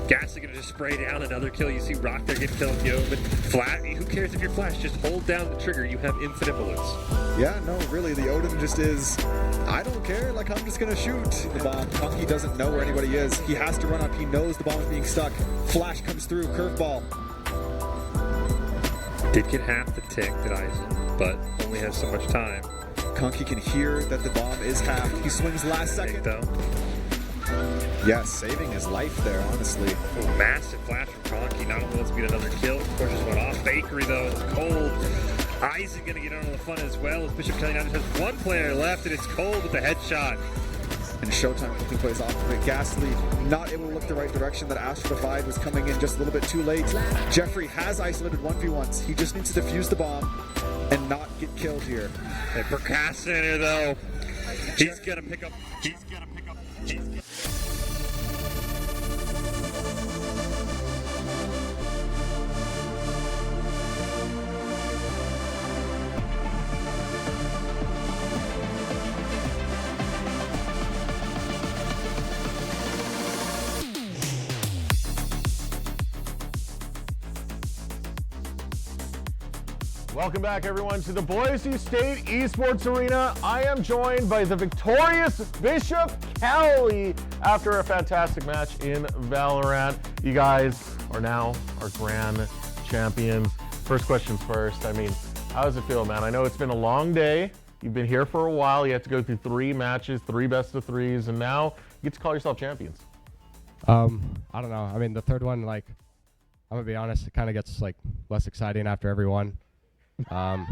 S3: Gas is going to just spray down another kill. You see Rock there getting killed. But Flat, who cares if you're Flash? Just hold down the trigger. You have infinite bullets.
S17: Yeah, no, really, the Odin just is, I don't care, like, I'm just going to shoot the bomb. Punky doesn't know where anybody is. He has to run up. He knows the bomb is being stuck. Flash comes through, curveball.
S3: Did get half the tick, did Isaac, but only has so much time.
S17: Conky can hear that the bomb is halved. He swings last second.
S3: Though.
S17: Yes, saving his life there, honestly.
S3: Oh, massive flash from Conky. Not only lets him get another kill, of course, just went off. Bakery, though, it's cold. Isaac going to get on the fun as well, as Bishop Kelly now just has one player left, and it's cold with the headshot.
S17: And Showtime quickly plays off of it. Ghastly not able to look the right direction. That Astro Divide was coming in just a little bit too late. Jeffrey has isolated 1v1s. He just needs to defuse the bomb and not get killed here.
S3: And Procrastinator, though, he's going to pick up. He's going to pick up.
S1: Welcome back, everyone, to the Boise State Esports Arena. I am joined by the victorious Bishop Kelly after a fantastic match in Valorant. You guys are now our grand champions. First questions first. I mean, how does it feel, man? I know it's been a long day. You've been here for a while. You had to go through 3 matches, 3 best of 3s, and now you get to call yourself champions.
S21: I don't know. I mean, the third one, like, I'm gonna be honest, it kind of gets like less exciting after every one. I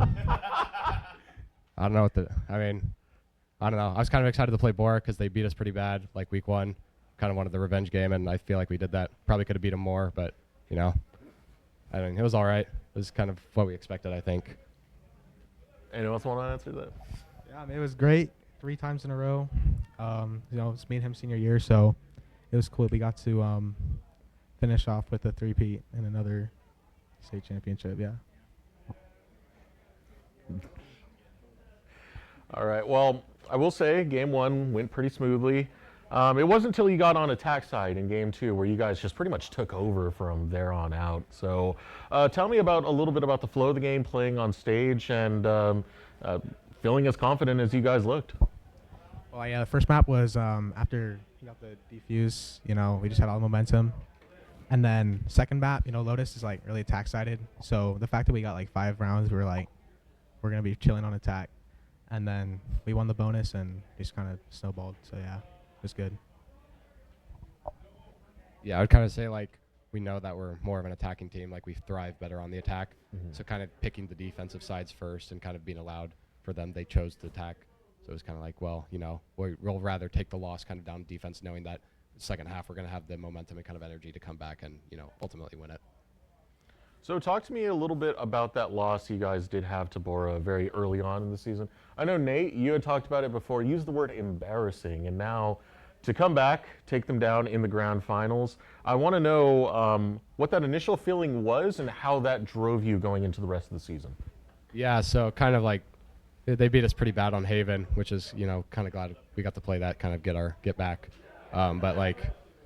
S21: don't know I don't know. I was kind of excited to play Bora because they beat us pretty bad, like week 1. Kind of wanted the revenge game, and I feel like we did that. Probably could have beat them more, but, you know, I mean, it was all right. It was kind of what we expected, I think.
S1: Anyone else want to answer that?
S23: Yeah, I mean, it was great. 3 times in a row. You know, it's me and him senior year, so it was cool. We got to finish off with a 3-peat and another state championship, yeah.
S1: All right. Well, I will say game 1 went pretty smoothly. It wasn't until you got on attack side in game 2 where you guys just pretty much took over from there on out. So tell me about a little bit about the flow of the game, playing on stage, and feeling as confident as you guys looked.
S23: Well, yeah, the first map was after we got the defuse, you know, we just had all the momentum. And then second map, you know, Lotus is like really attack sided. So the fact that we got like 5 rounds, we were like, we're going to be chilling on attack. And then we won the bonus and just kind of snowballed. So, yeah, it was good.
S21: Yeah, I would kind of say, like, we know that we're more of an attacking team. Like, we thrive better on the attack.
S1: Mm-hmm.
S21: So kind of picking the defensive sides first and kind of being allowed for them. They chose to attack. So it was kind of like, well, you know, we'll rather take the loss kind of down defense, knowing that second half we're going to have the momentum and kind of energy to come back and, you know, ultimately win it.
S1: So talk to me a little bit about that loss you guys did have to Bora very early on in the season. I know, Nate, you had talked about it before. Use the word embarrassing, and now to come back, take them down in the grand finals. I want to know what that initial feeling was and how that drove you going into the rest of the season.
S21: Yeah, so kind of like they beat us pretty bad on Haven, which is, you know, kind of glad we got to play that, kind of get back. But like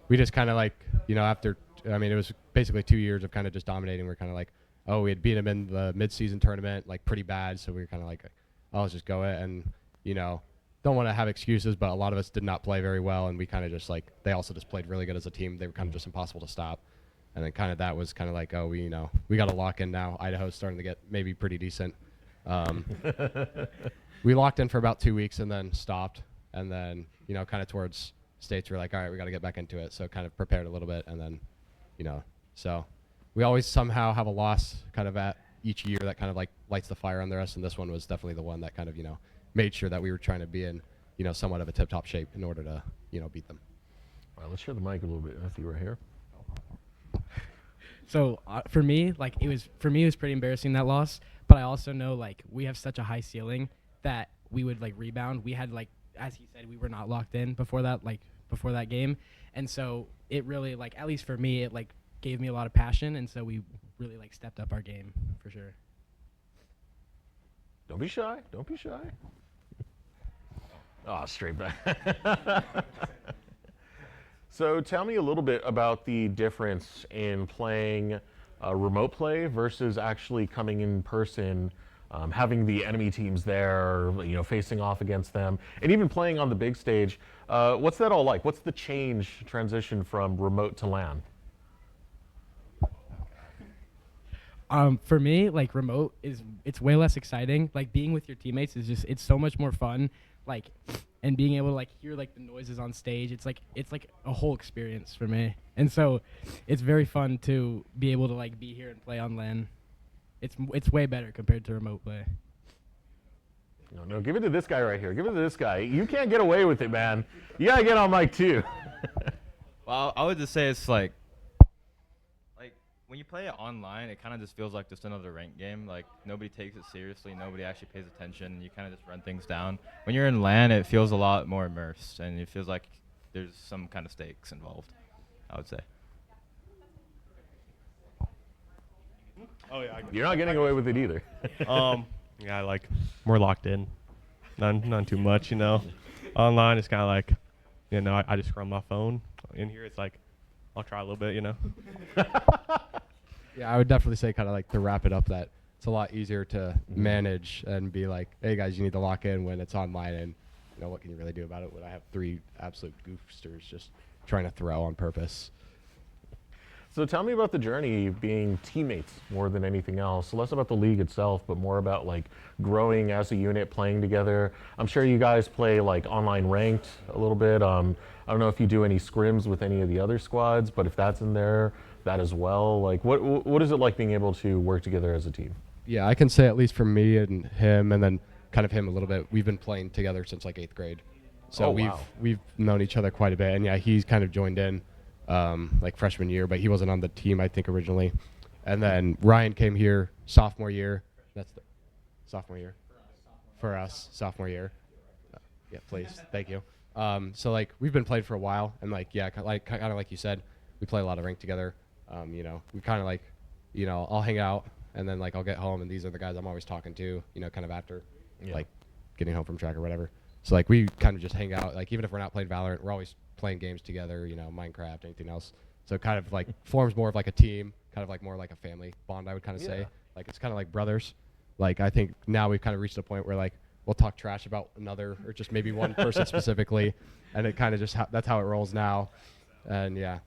S21: we just kind of like, you know, after, I mean, it was basically 2 years of kind of just dominating. We're kind of like, oh, we had beat them in the mid-season tournament, like pretty bad. So we were kind of like, oh, let's just go it. And, you know, don't want to have excuses, but a lot of us did not play very well. And we kind of just like, they also just played really good as a team. They were kind of just impossible to stop. And then kind of that was kind of like, oh, we got to lock in now. Idaho's starting to get maybe pretty decent. We locked in for about 2 weeks and then stopped. And then, you know, kind of towards states, we're like, all right, we got to get back into it. So kind of prepared a little bit and then So we always somehow have a loss kind of at each year that kind of like lights the fire under us, and this one was definitely the one that kind of made sure that we were trying to be in somewhat of a tip-top shape in order to beat them.
S1: All right, let's share the mic a little bit. Matthew, right here.
S15: So for me, it was pretty embarrassing, that loss. But I also know we have such a high ceiling that we would rebound. We had as he said, we were not locked in before that game, and so it really at least for me, it gave me a lot of passion, and so we really stepped up our game for sure.
S1: Don't be shy. Don't be shy. Oh, straight back. So tell me a little bit about the difference in playing remote play versus actually coming in person, having the enemy teams there, facing off against them, and even playing on the big stage. What's that all like? What's the transition from remote to LAN?
S15: For me, remote it's way less exciting. Being with your teammates is it's so much more fun. And being able to hear the noises on stage, it's a whole experience for me. And so it's very fun to be able to be here and play on LAN. It's way better compared to remote play.
S1: No, give it to this guy right here. Give it to this guy. You can't get away with it, man. You gotta get on mic too.
S16: Well, I would just say it's when you play it online, it kind of just feels like just another ranked game. Nobody takes it seriously. Nobody actually pays attention. You kind of just run things down. When you're in LAN, it feels a lot more immersed, and it feels like there's some kind of stakes involved, I would say.
S19: Oh yeah.
S1: You're not getting away with it either.
S19: Yeah, more locked in. None too much, Online, it's kind of I just scroll my phone. In here, it's I'll try a little bit,
S21: Yeah, I would definitely say kind of to wrap it up that it's a lot easier to manage and be hey guys, you need to lock in when it's online, and what can you really do about it when I have 3 absolute goofsters just trying to throw on purpose.
S1: So tell me about the journey being teammates more than anything else. Less about the league itself, but more about growing as a unit, playing together. I'm sure you guys play online ranked a little bit. I don't know if you do any scrims with any of the other squads, but if that's in there, that as well. What is it like being able to work together as a team?
S21: Yeah, I can say at least for me and him, and then kind of him a little bit, we've been playing together since 8th grade. So we've known each other quite a bit, and yeah, he's kind of joined in freshman year, but he wasn't on the team, I think, originally. And then Ryan came here sophomore year. That's the sophomore year for us, sophomore year. Yeah, please, thank you. So we've been playing for a while, and kind of like you said, we play a lot of rank together. We kind of I'll hang out, and then I'll get home, and these are the guys I'm always talking to, kind of after getting home from track or whatever. So we kind of just hang out, even if we're not playing Valorant, we're always playing games together, Minecraft, anything else. So it kind of forms more of a team, kind of more like a family bond, I would kind of say. It's kind of like brothers. I think now we've kind of reached a point where we'll talk trash about another or just maybe one person specifically, and it kind of just that's how it rolls now. And yeah.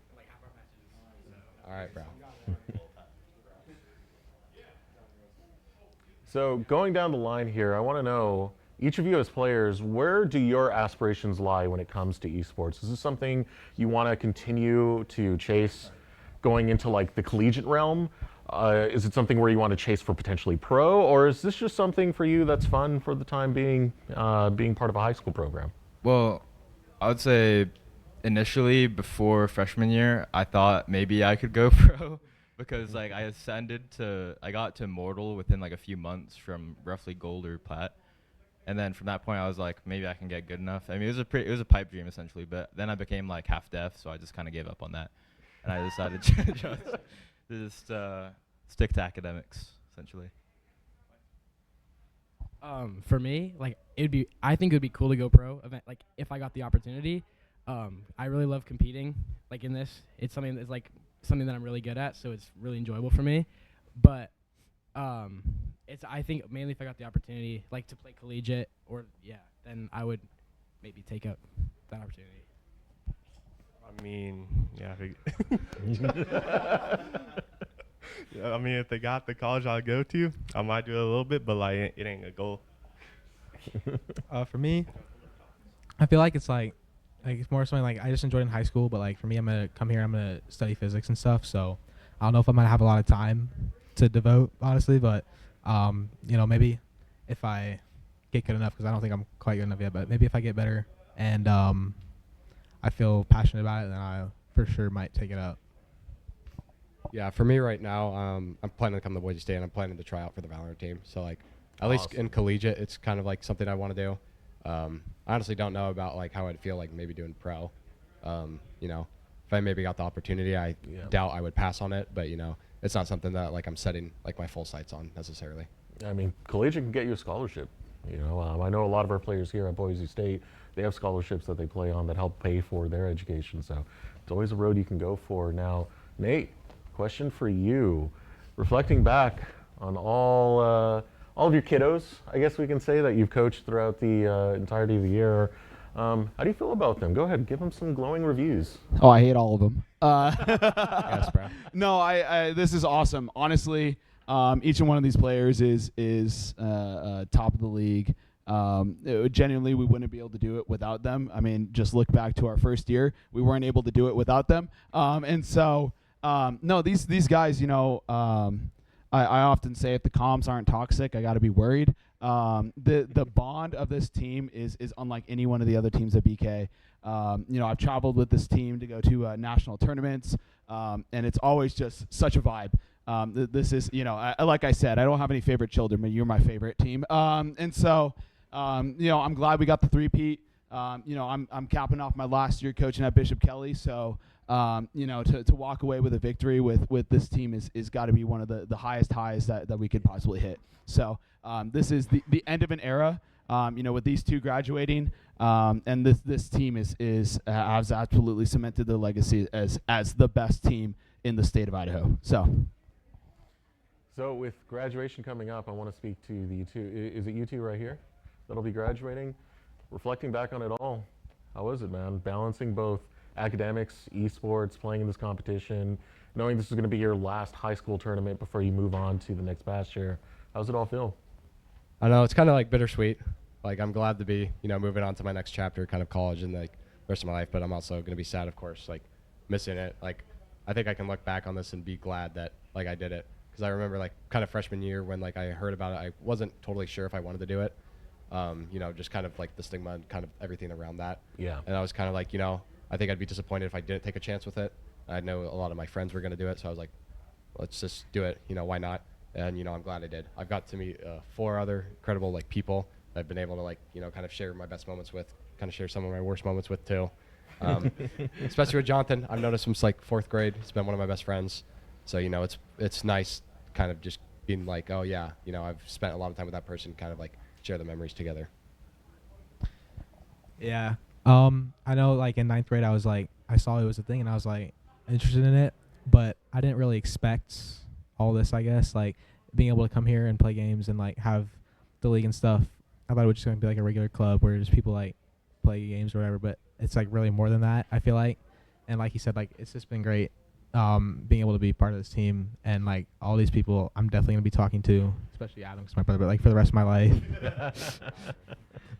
S21: All right, bro.
S1: So going down the line here, I want to know, each of you as players, where do your aspirations lie when it comes to esports? Is this something you want to continue to chase going into the collegiate realm? Is it something where you want to chase for potentially pro, or is this just something for you that's fun for the time being, being part of a high school program?
S16: Well, I would say initially before freshman year, I thought maybe I could go pro because I got to Immortal within a few months from roughly gold or plat. And then from that point, I was maybe I can get good enough. I mean, it was a pipe dream essentially, but then I became half deaf, so I just kind of gave up on that, and I decided to just stick to academics essentially.
S15: For me, I think it would be cool to go pro event, if I got the opportunity. I really love competing, in this. It's something that's something that I'm really good at, so it's really enjoyable for me. But I think mainly if I got the opportunity, to play collegiate, then I would maybe take up that opportunity.
S19: I mean, yeah. Yeah, I mean, if they got the college I'll go to, I might do it a little bit, but it ain't a goal.
S23: For me, I feel like it's like it's more something like I just enjoyed in high school, but like for me, I'm gonna come here, I'm gonna study physics and stuff. So I don't know if I'm gonna have a lot of time to devote, honestly, but maybe if I get good enough, because I don't think I'm quite good enough yet, but maybe if I get better and I feel passionate about it, then I for sure might take it up.
S21: Yeah, for me right now, I'm planning to come to Boise State, and I'm planning to try out for the Valorant team. So like, at least in collegiate, it's kind of like something I want to do. I honestly don't know about like how I'd feel like maybe doing pro. If I maybe got the opportunity, I doubt I would pass on it. But it's not something that like I'm setting like my full sights on necessarily.
S1: I mean, collegiate can get you a scholarship. I know a lot of our players here at Boise State, they have scholarships that they play on that help pay for their education. So it's always a road you can go for. Now, Nate, question for you. Reflecting back on all of your kiddos, I guess we can say, that you've coached throughout the entirety of the year, how do you feel about them? Go ahead, give them some glowing reviews.
S6: Oh, I hate all of them.
S21: Yes, bro.
S6: No, I this is awesome. Honestly, each one of these players is top of the league. Genuinely, we wouldn't be able to do it without them. I mean, just look back to our first year. We weren't able to do it without them. And so, no, these guys, I often say if the comms aren't toxic, I got to be worried. The bond of this team is unlike any one of the other teams at BK. I've traveled with this team to go to national tournaments, and it's always just such a vibe. This is, like I said, I don't have any favorite children, but you're my favorite team. And so, I'm glad we got the three-peat. I'm capping off my last year coaching at Bishop Kelly, so to walk away with a victory with this team is got to be one of the highest highs that we could possibly hit. So this is the end of an era. With these two graduating, and this team has absolutely cemented their legacy as the best team in the state of Idaho.
S1: So with graduation coming up, I want to speak to the U2. Is it U2 right here that'll be graduating? Reflecting back on it all, how was it, man? Balancing both academics, esports, playing in this competition, knowing this is going to be your last high school tournament before you move on to the next batch year. How's it all feel?
S21: I know it's kind of like bittersweet. Like I'm glad to be, moving on to my next chapter, kind of college and like the rest of my life, but I'm also going to be sad, of course, like missing it. Like I think I can look back on this and be glad that like I did it. Because I remember like kind of freshman year when like I heard about it, I wasn't totally sure if I wanted to do it. Just kind of like the stigma and kind of everything around that.
S1: Yeah.
S21: And I was kind of like, I think I'd be disappointed if I didn't take a chance with it. I know a lot of my friends were going to do it, so I was like, let's just do it. Why not? And I'm glad I did. I've got to meet 4 other incredible like people that I've been able to like kind of share my best moments with, kind of share some of my worst moments with too. Especially with Jonathan. I've noticed him since like 4th grade. He's been one of my best friends. So it's nice kind of just being like, oh yeah, I've spent a lot of time with that person, kind of like share the memories together.
S23: Yeah. I know like in 9th grade I was like, I saw it was a thing and I was like interested in it, but I didn't really expect all this, I guess, like being able to come here and play games and like have the league and stuff. I thought it was just going to be like a regular club where just people like play games or whatever, but it's like really more than that, I feel like. And like you said, like it's just been great being able to be part of this team, and like all these people I'm definitely going to be talking to, especially Adam, 'cause my brother, but like for the rest of my life.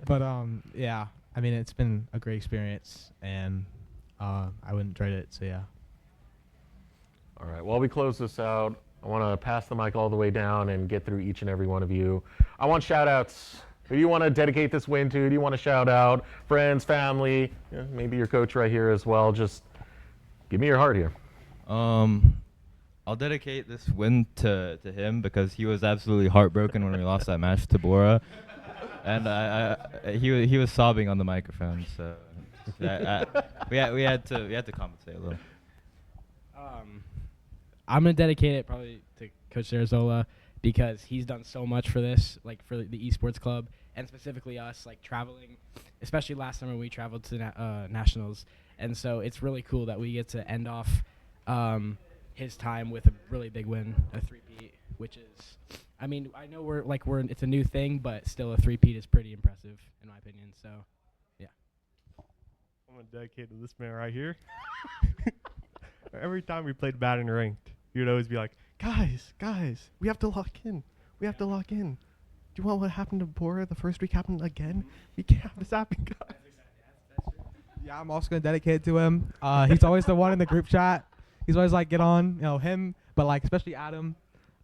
S23: But yeah, I mean, it's been a great experience, and I wouldn't trade it, so yeah.
S1: All right, while we close this out, I want to pass the mic all the way down and get through each and every one of you. I want shout-outs. Who do you want to dedicate this win to? Who do you want to shout out? Friends, family, maybe your coach right here as well. Just give me your heart here.
S16: I'll dedicate this win to him because he was absolutely heartbroken when we lost that match to Bora, and he was sobbing on the microphone. So we had to compensate a little.
S15: I'm gonna dedicate it probably to Coach Sarazola because he's done so much for this, like for the esports club and specifically us, like traveling, especially last summer we traveled to nationals, and so it's really cool that we get to end off his time with a really big win, a 3-peat, which is, I mean, I know it's a new thing, but still a 3-peat is pretty impressive in my opinion. So, yeah.
S19: I'm gonna dedicate to this man right here. Every time we played bad and ranked, he would always be like, guys, we have to lock in. Do you want what happened to Bora the first week happen again? We can't have this happen, guys.
S23: Yeah, I'm also gonna dedicate it to him. He's always the one in the group chat. He's always like, get on, him, but like especially Adam.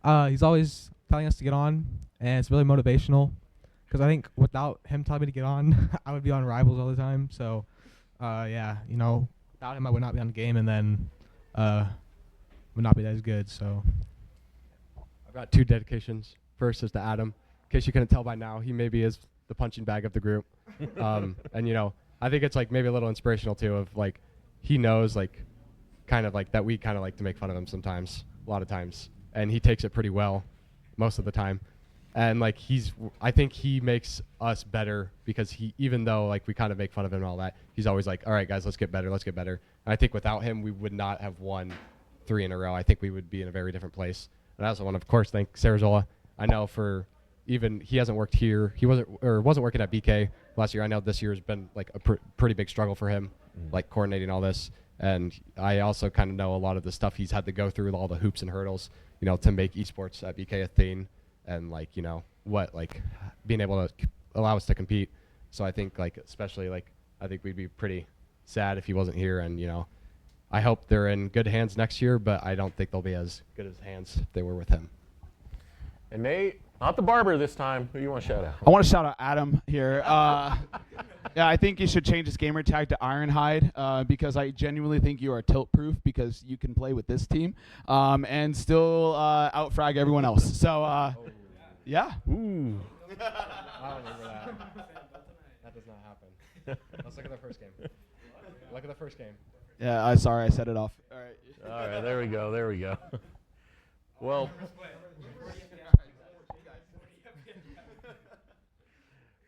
S23: He's always telling us to get on, and it's really motivational. Because I think without him telling me to get on, I would be on Rivals all the time. So, yeah, without him, I would not be on the game, and then would not be as good. So,
S21: I've got 2 dedications. First is to Adam. In case you couldn't tell by now, he maybe is the punching bag of the group. And I think it's like maybe a little inspirational too. Of like, he knows like, kind of like that we kind of like to make fun of him sometimes, a lot of times, and he takes it pretty well, most of the time. And like I think he makes us better because even though like we kind of make fun of him and all that, he's always like, all right guys, let's get better. And I think without him, we would not have won 3 in a row. I think we would be in a very different place. And I also want to, of course, thank Sarazola. I know he hasn't worked here. He wasn't working at BK last year. I know this year has been like a pretty big struggle for him, like coordinating all this. And I also kind of know a lot of the stuff he's had to go through, all the hoops and hurdles, to make esports at BK a thing. And like being able to allow us to compete. So I think especially I think we'd be pretty sad if he wasn't here. And I hope they're in good hands next year, but I don't think they'll be as good as hands if they were with him.
S1: And Nate, not the barber this time. Who do you want to shout out?
S6: I want to shout out Adam here. Yeah, I think you should change his gamer tag to Ironhide because I genuinely think you are tilt-proof because you can play with this team and still out-frag everyone else. So, yeah.
S1: Ooh.
S21: I don't remember that. That does not happen. Let's look at the first game. Look at the first game.
S6: Yeah, sorry, I set it off. All right.
S1: All right, there we go. Well.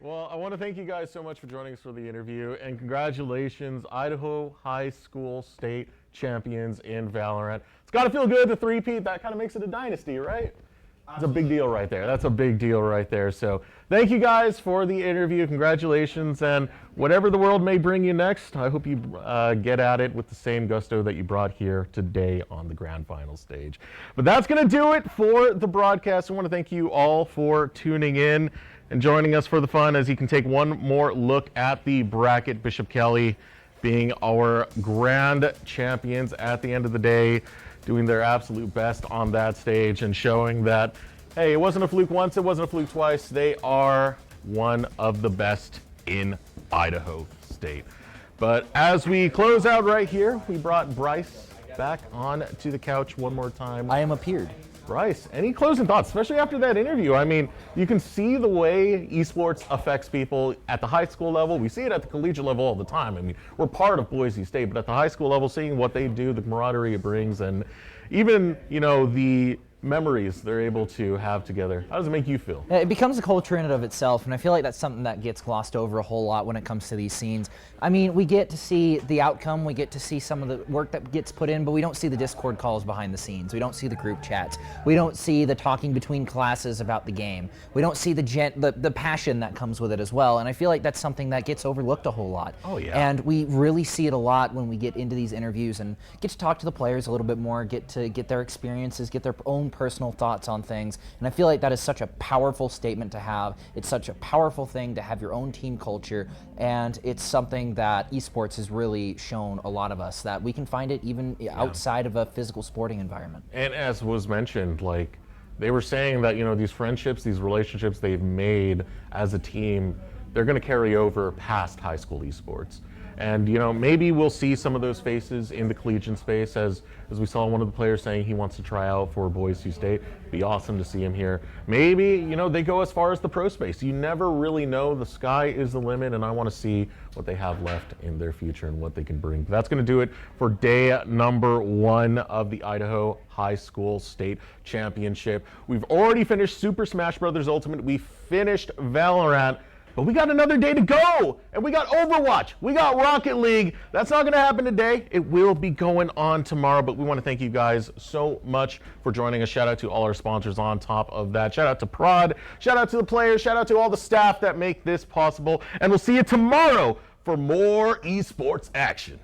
S1: Well, I want to thank you guys so much for joining us for the interview, and congratulations, Idaho High School State champions in Valorant. It's got to feel good to three-peat. That kind of makes it a dynasty, right? It's a big deal right there. That's a big deal right there. So thank you guys for the interview. Congratulations, and whatever the world may bring you next, I hope you get at it with the same gusto that you brought here today on the grand final stage. But that's going to do it for the broadcast. I want to thank you all for tuning in and joining us for the fun as you can take one more look at the bracket. Bishop Kelly being our grand champions at the end of the day, doing their absolute best on that stage and showing that, hey, it wasn't a fluke once, it wasn't a fluke twice. They are one of the best in Idaho State. But as we close out right here, we brought Bryce back on to the couch one more time.
S2: I am appeared.
S1: Bryce, any closing thoughts, especially after that interview? I mean, you can see the way esports affects people at the high school level. We see it at the collegiate level all the time. I mean, we're part of Boise State, but at the high school level, seeing what they do, the camaraderie it brings, and even, the memories they're able to have together. How does it make you feel?
S2: It becomes a culture in and of itself, and I feel like that's something that gets glossed over a whole lot when it comes to these scenes. I mean, we get to see the outcome, we get to see some of the work that gets put in, but we don't see the Discord calls behind the scenes. We don't see the group chats. We don't see the talking between classes about the game. We don't see the passion that comes with it as well, and I feel like that's something that gets overlooked a whole lot.
S1: Oh, yeah.
S2: And we really see it a lot when we get into these interviews and get to talk to the players a little bit more, get their experiences, get their own personal thoughts on things, and I feel like that is such a powerful statement to have. It's such a powerful thing to have your own team culture, and it's something that esports has really shown a lot of us that we can find it even outside of a physical sporting environment.
S1: And as was mentioned, they were saying that, these friendships, these relationships they've made as a team, they're going to carry over past high school esports. And, maybe we'll see some of those faces in the collegiate space as we saw one of the players saying he wants to try out for Boise State. It'd be awesome to see him here. Maybe, they go as far as the pro space. You never really know. The sky is the limit, and I want to see what they have left in their future and what they can bring. But that's going to do it for day number 1 of the Idaho High School State Championship. We've already finished Super Smash Bros. Ultimate. We finished Valorant. But we got another day to go, and we got Overwatch, we got Rocket League. That's not gonna happen today. It will be going on tomorrow, but we wanna thank you guys so much for joining us. Shout out to all our sponsors on top of that. Shout out to Prod, shout out to the players, shout out to all the staff that make this possible, and we'll see you tomorrow for more esports action.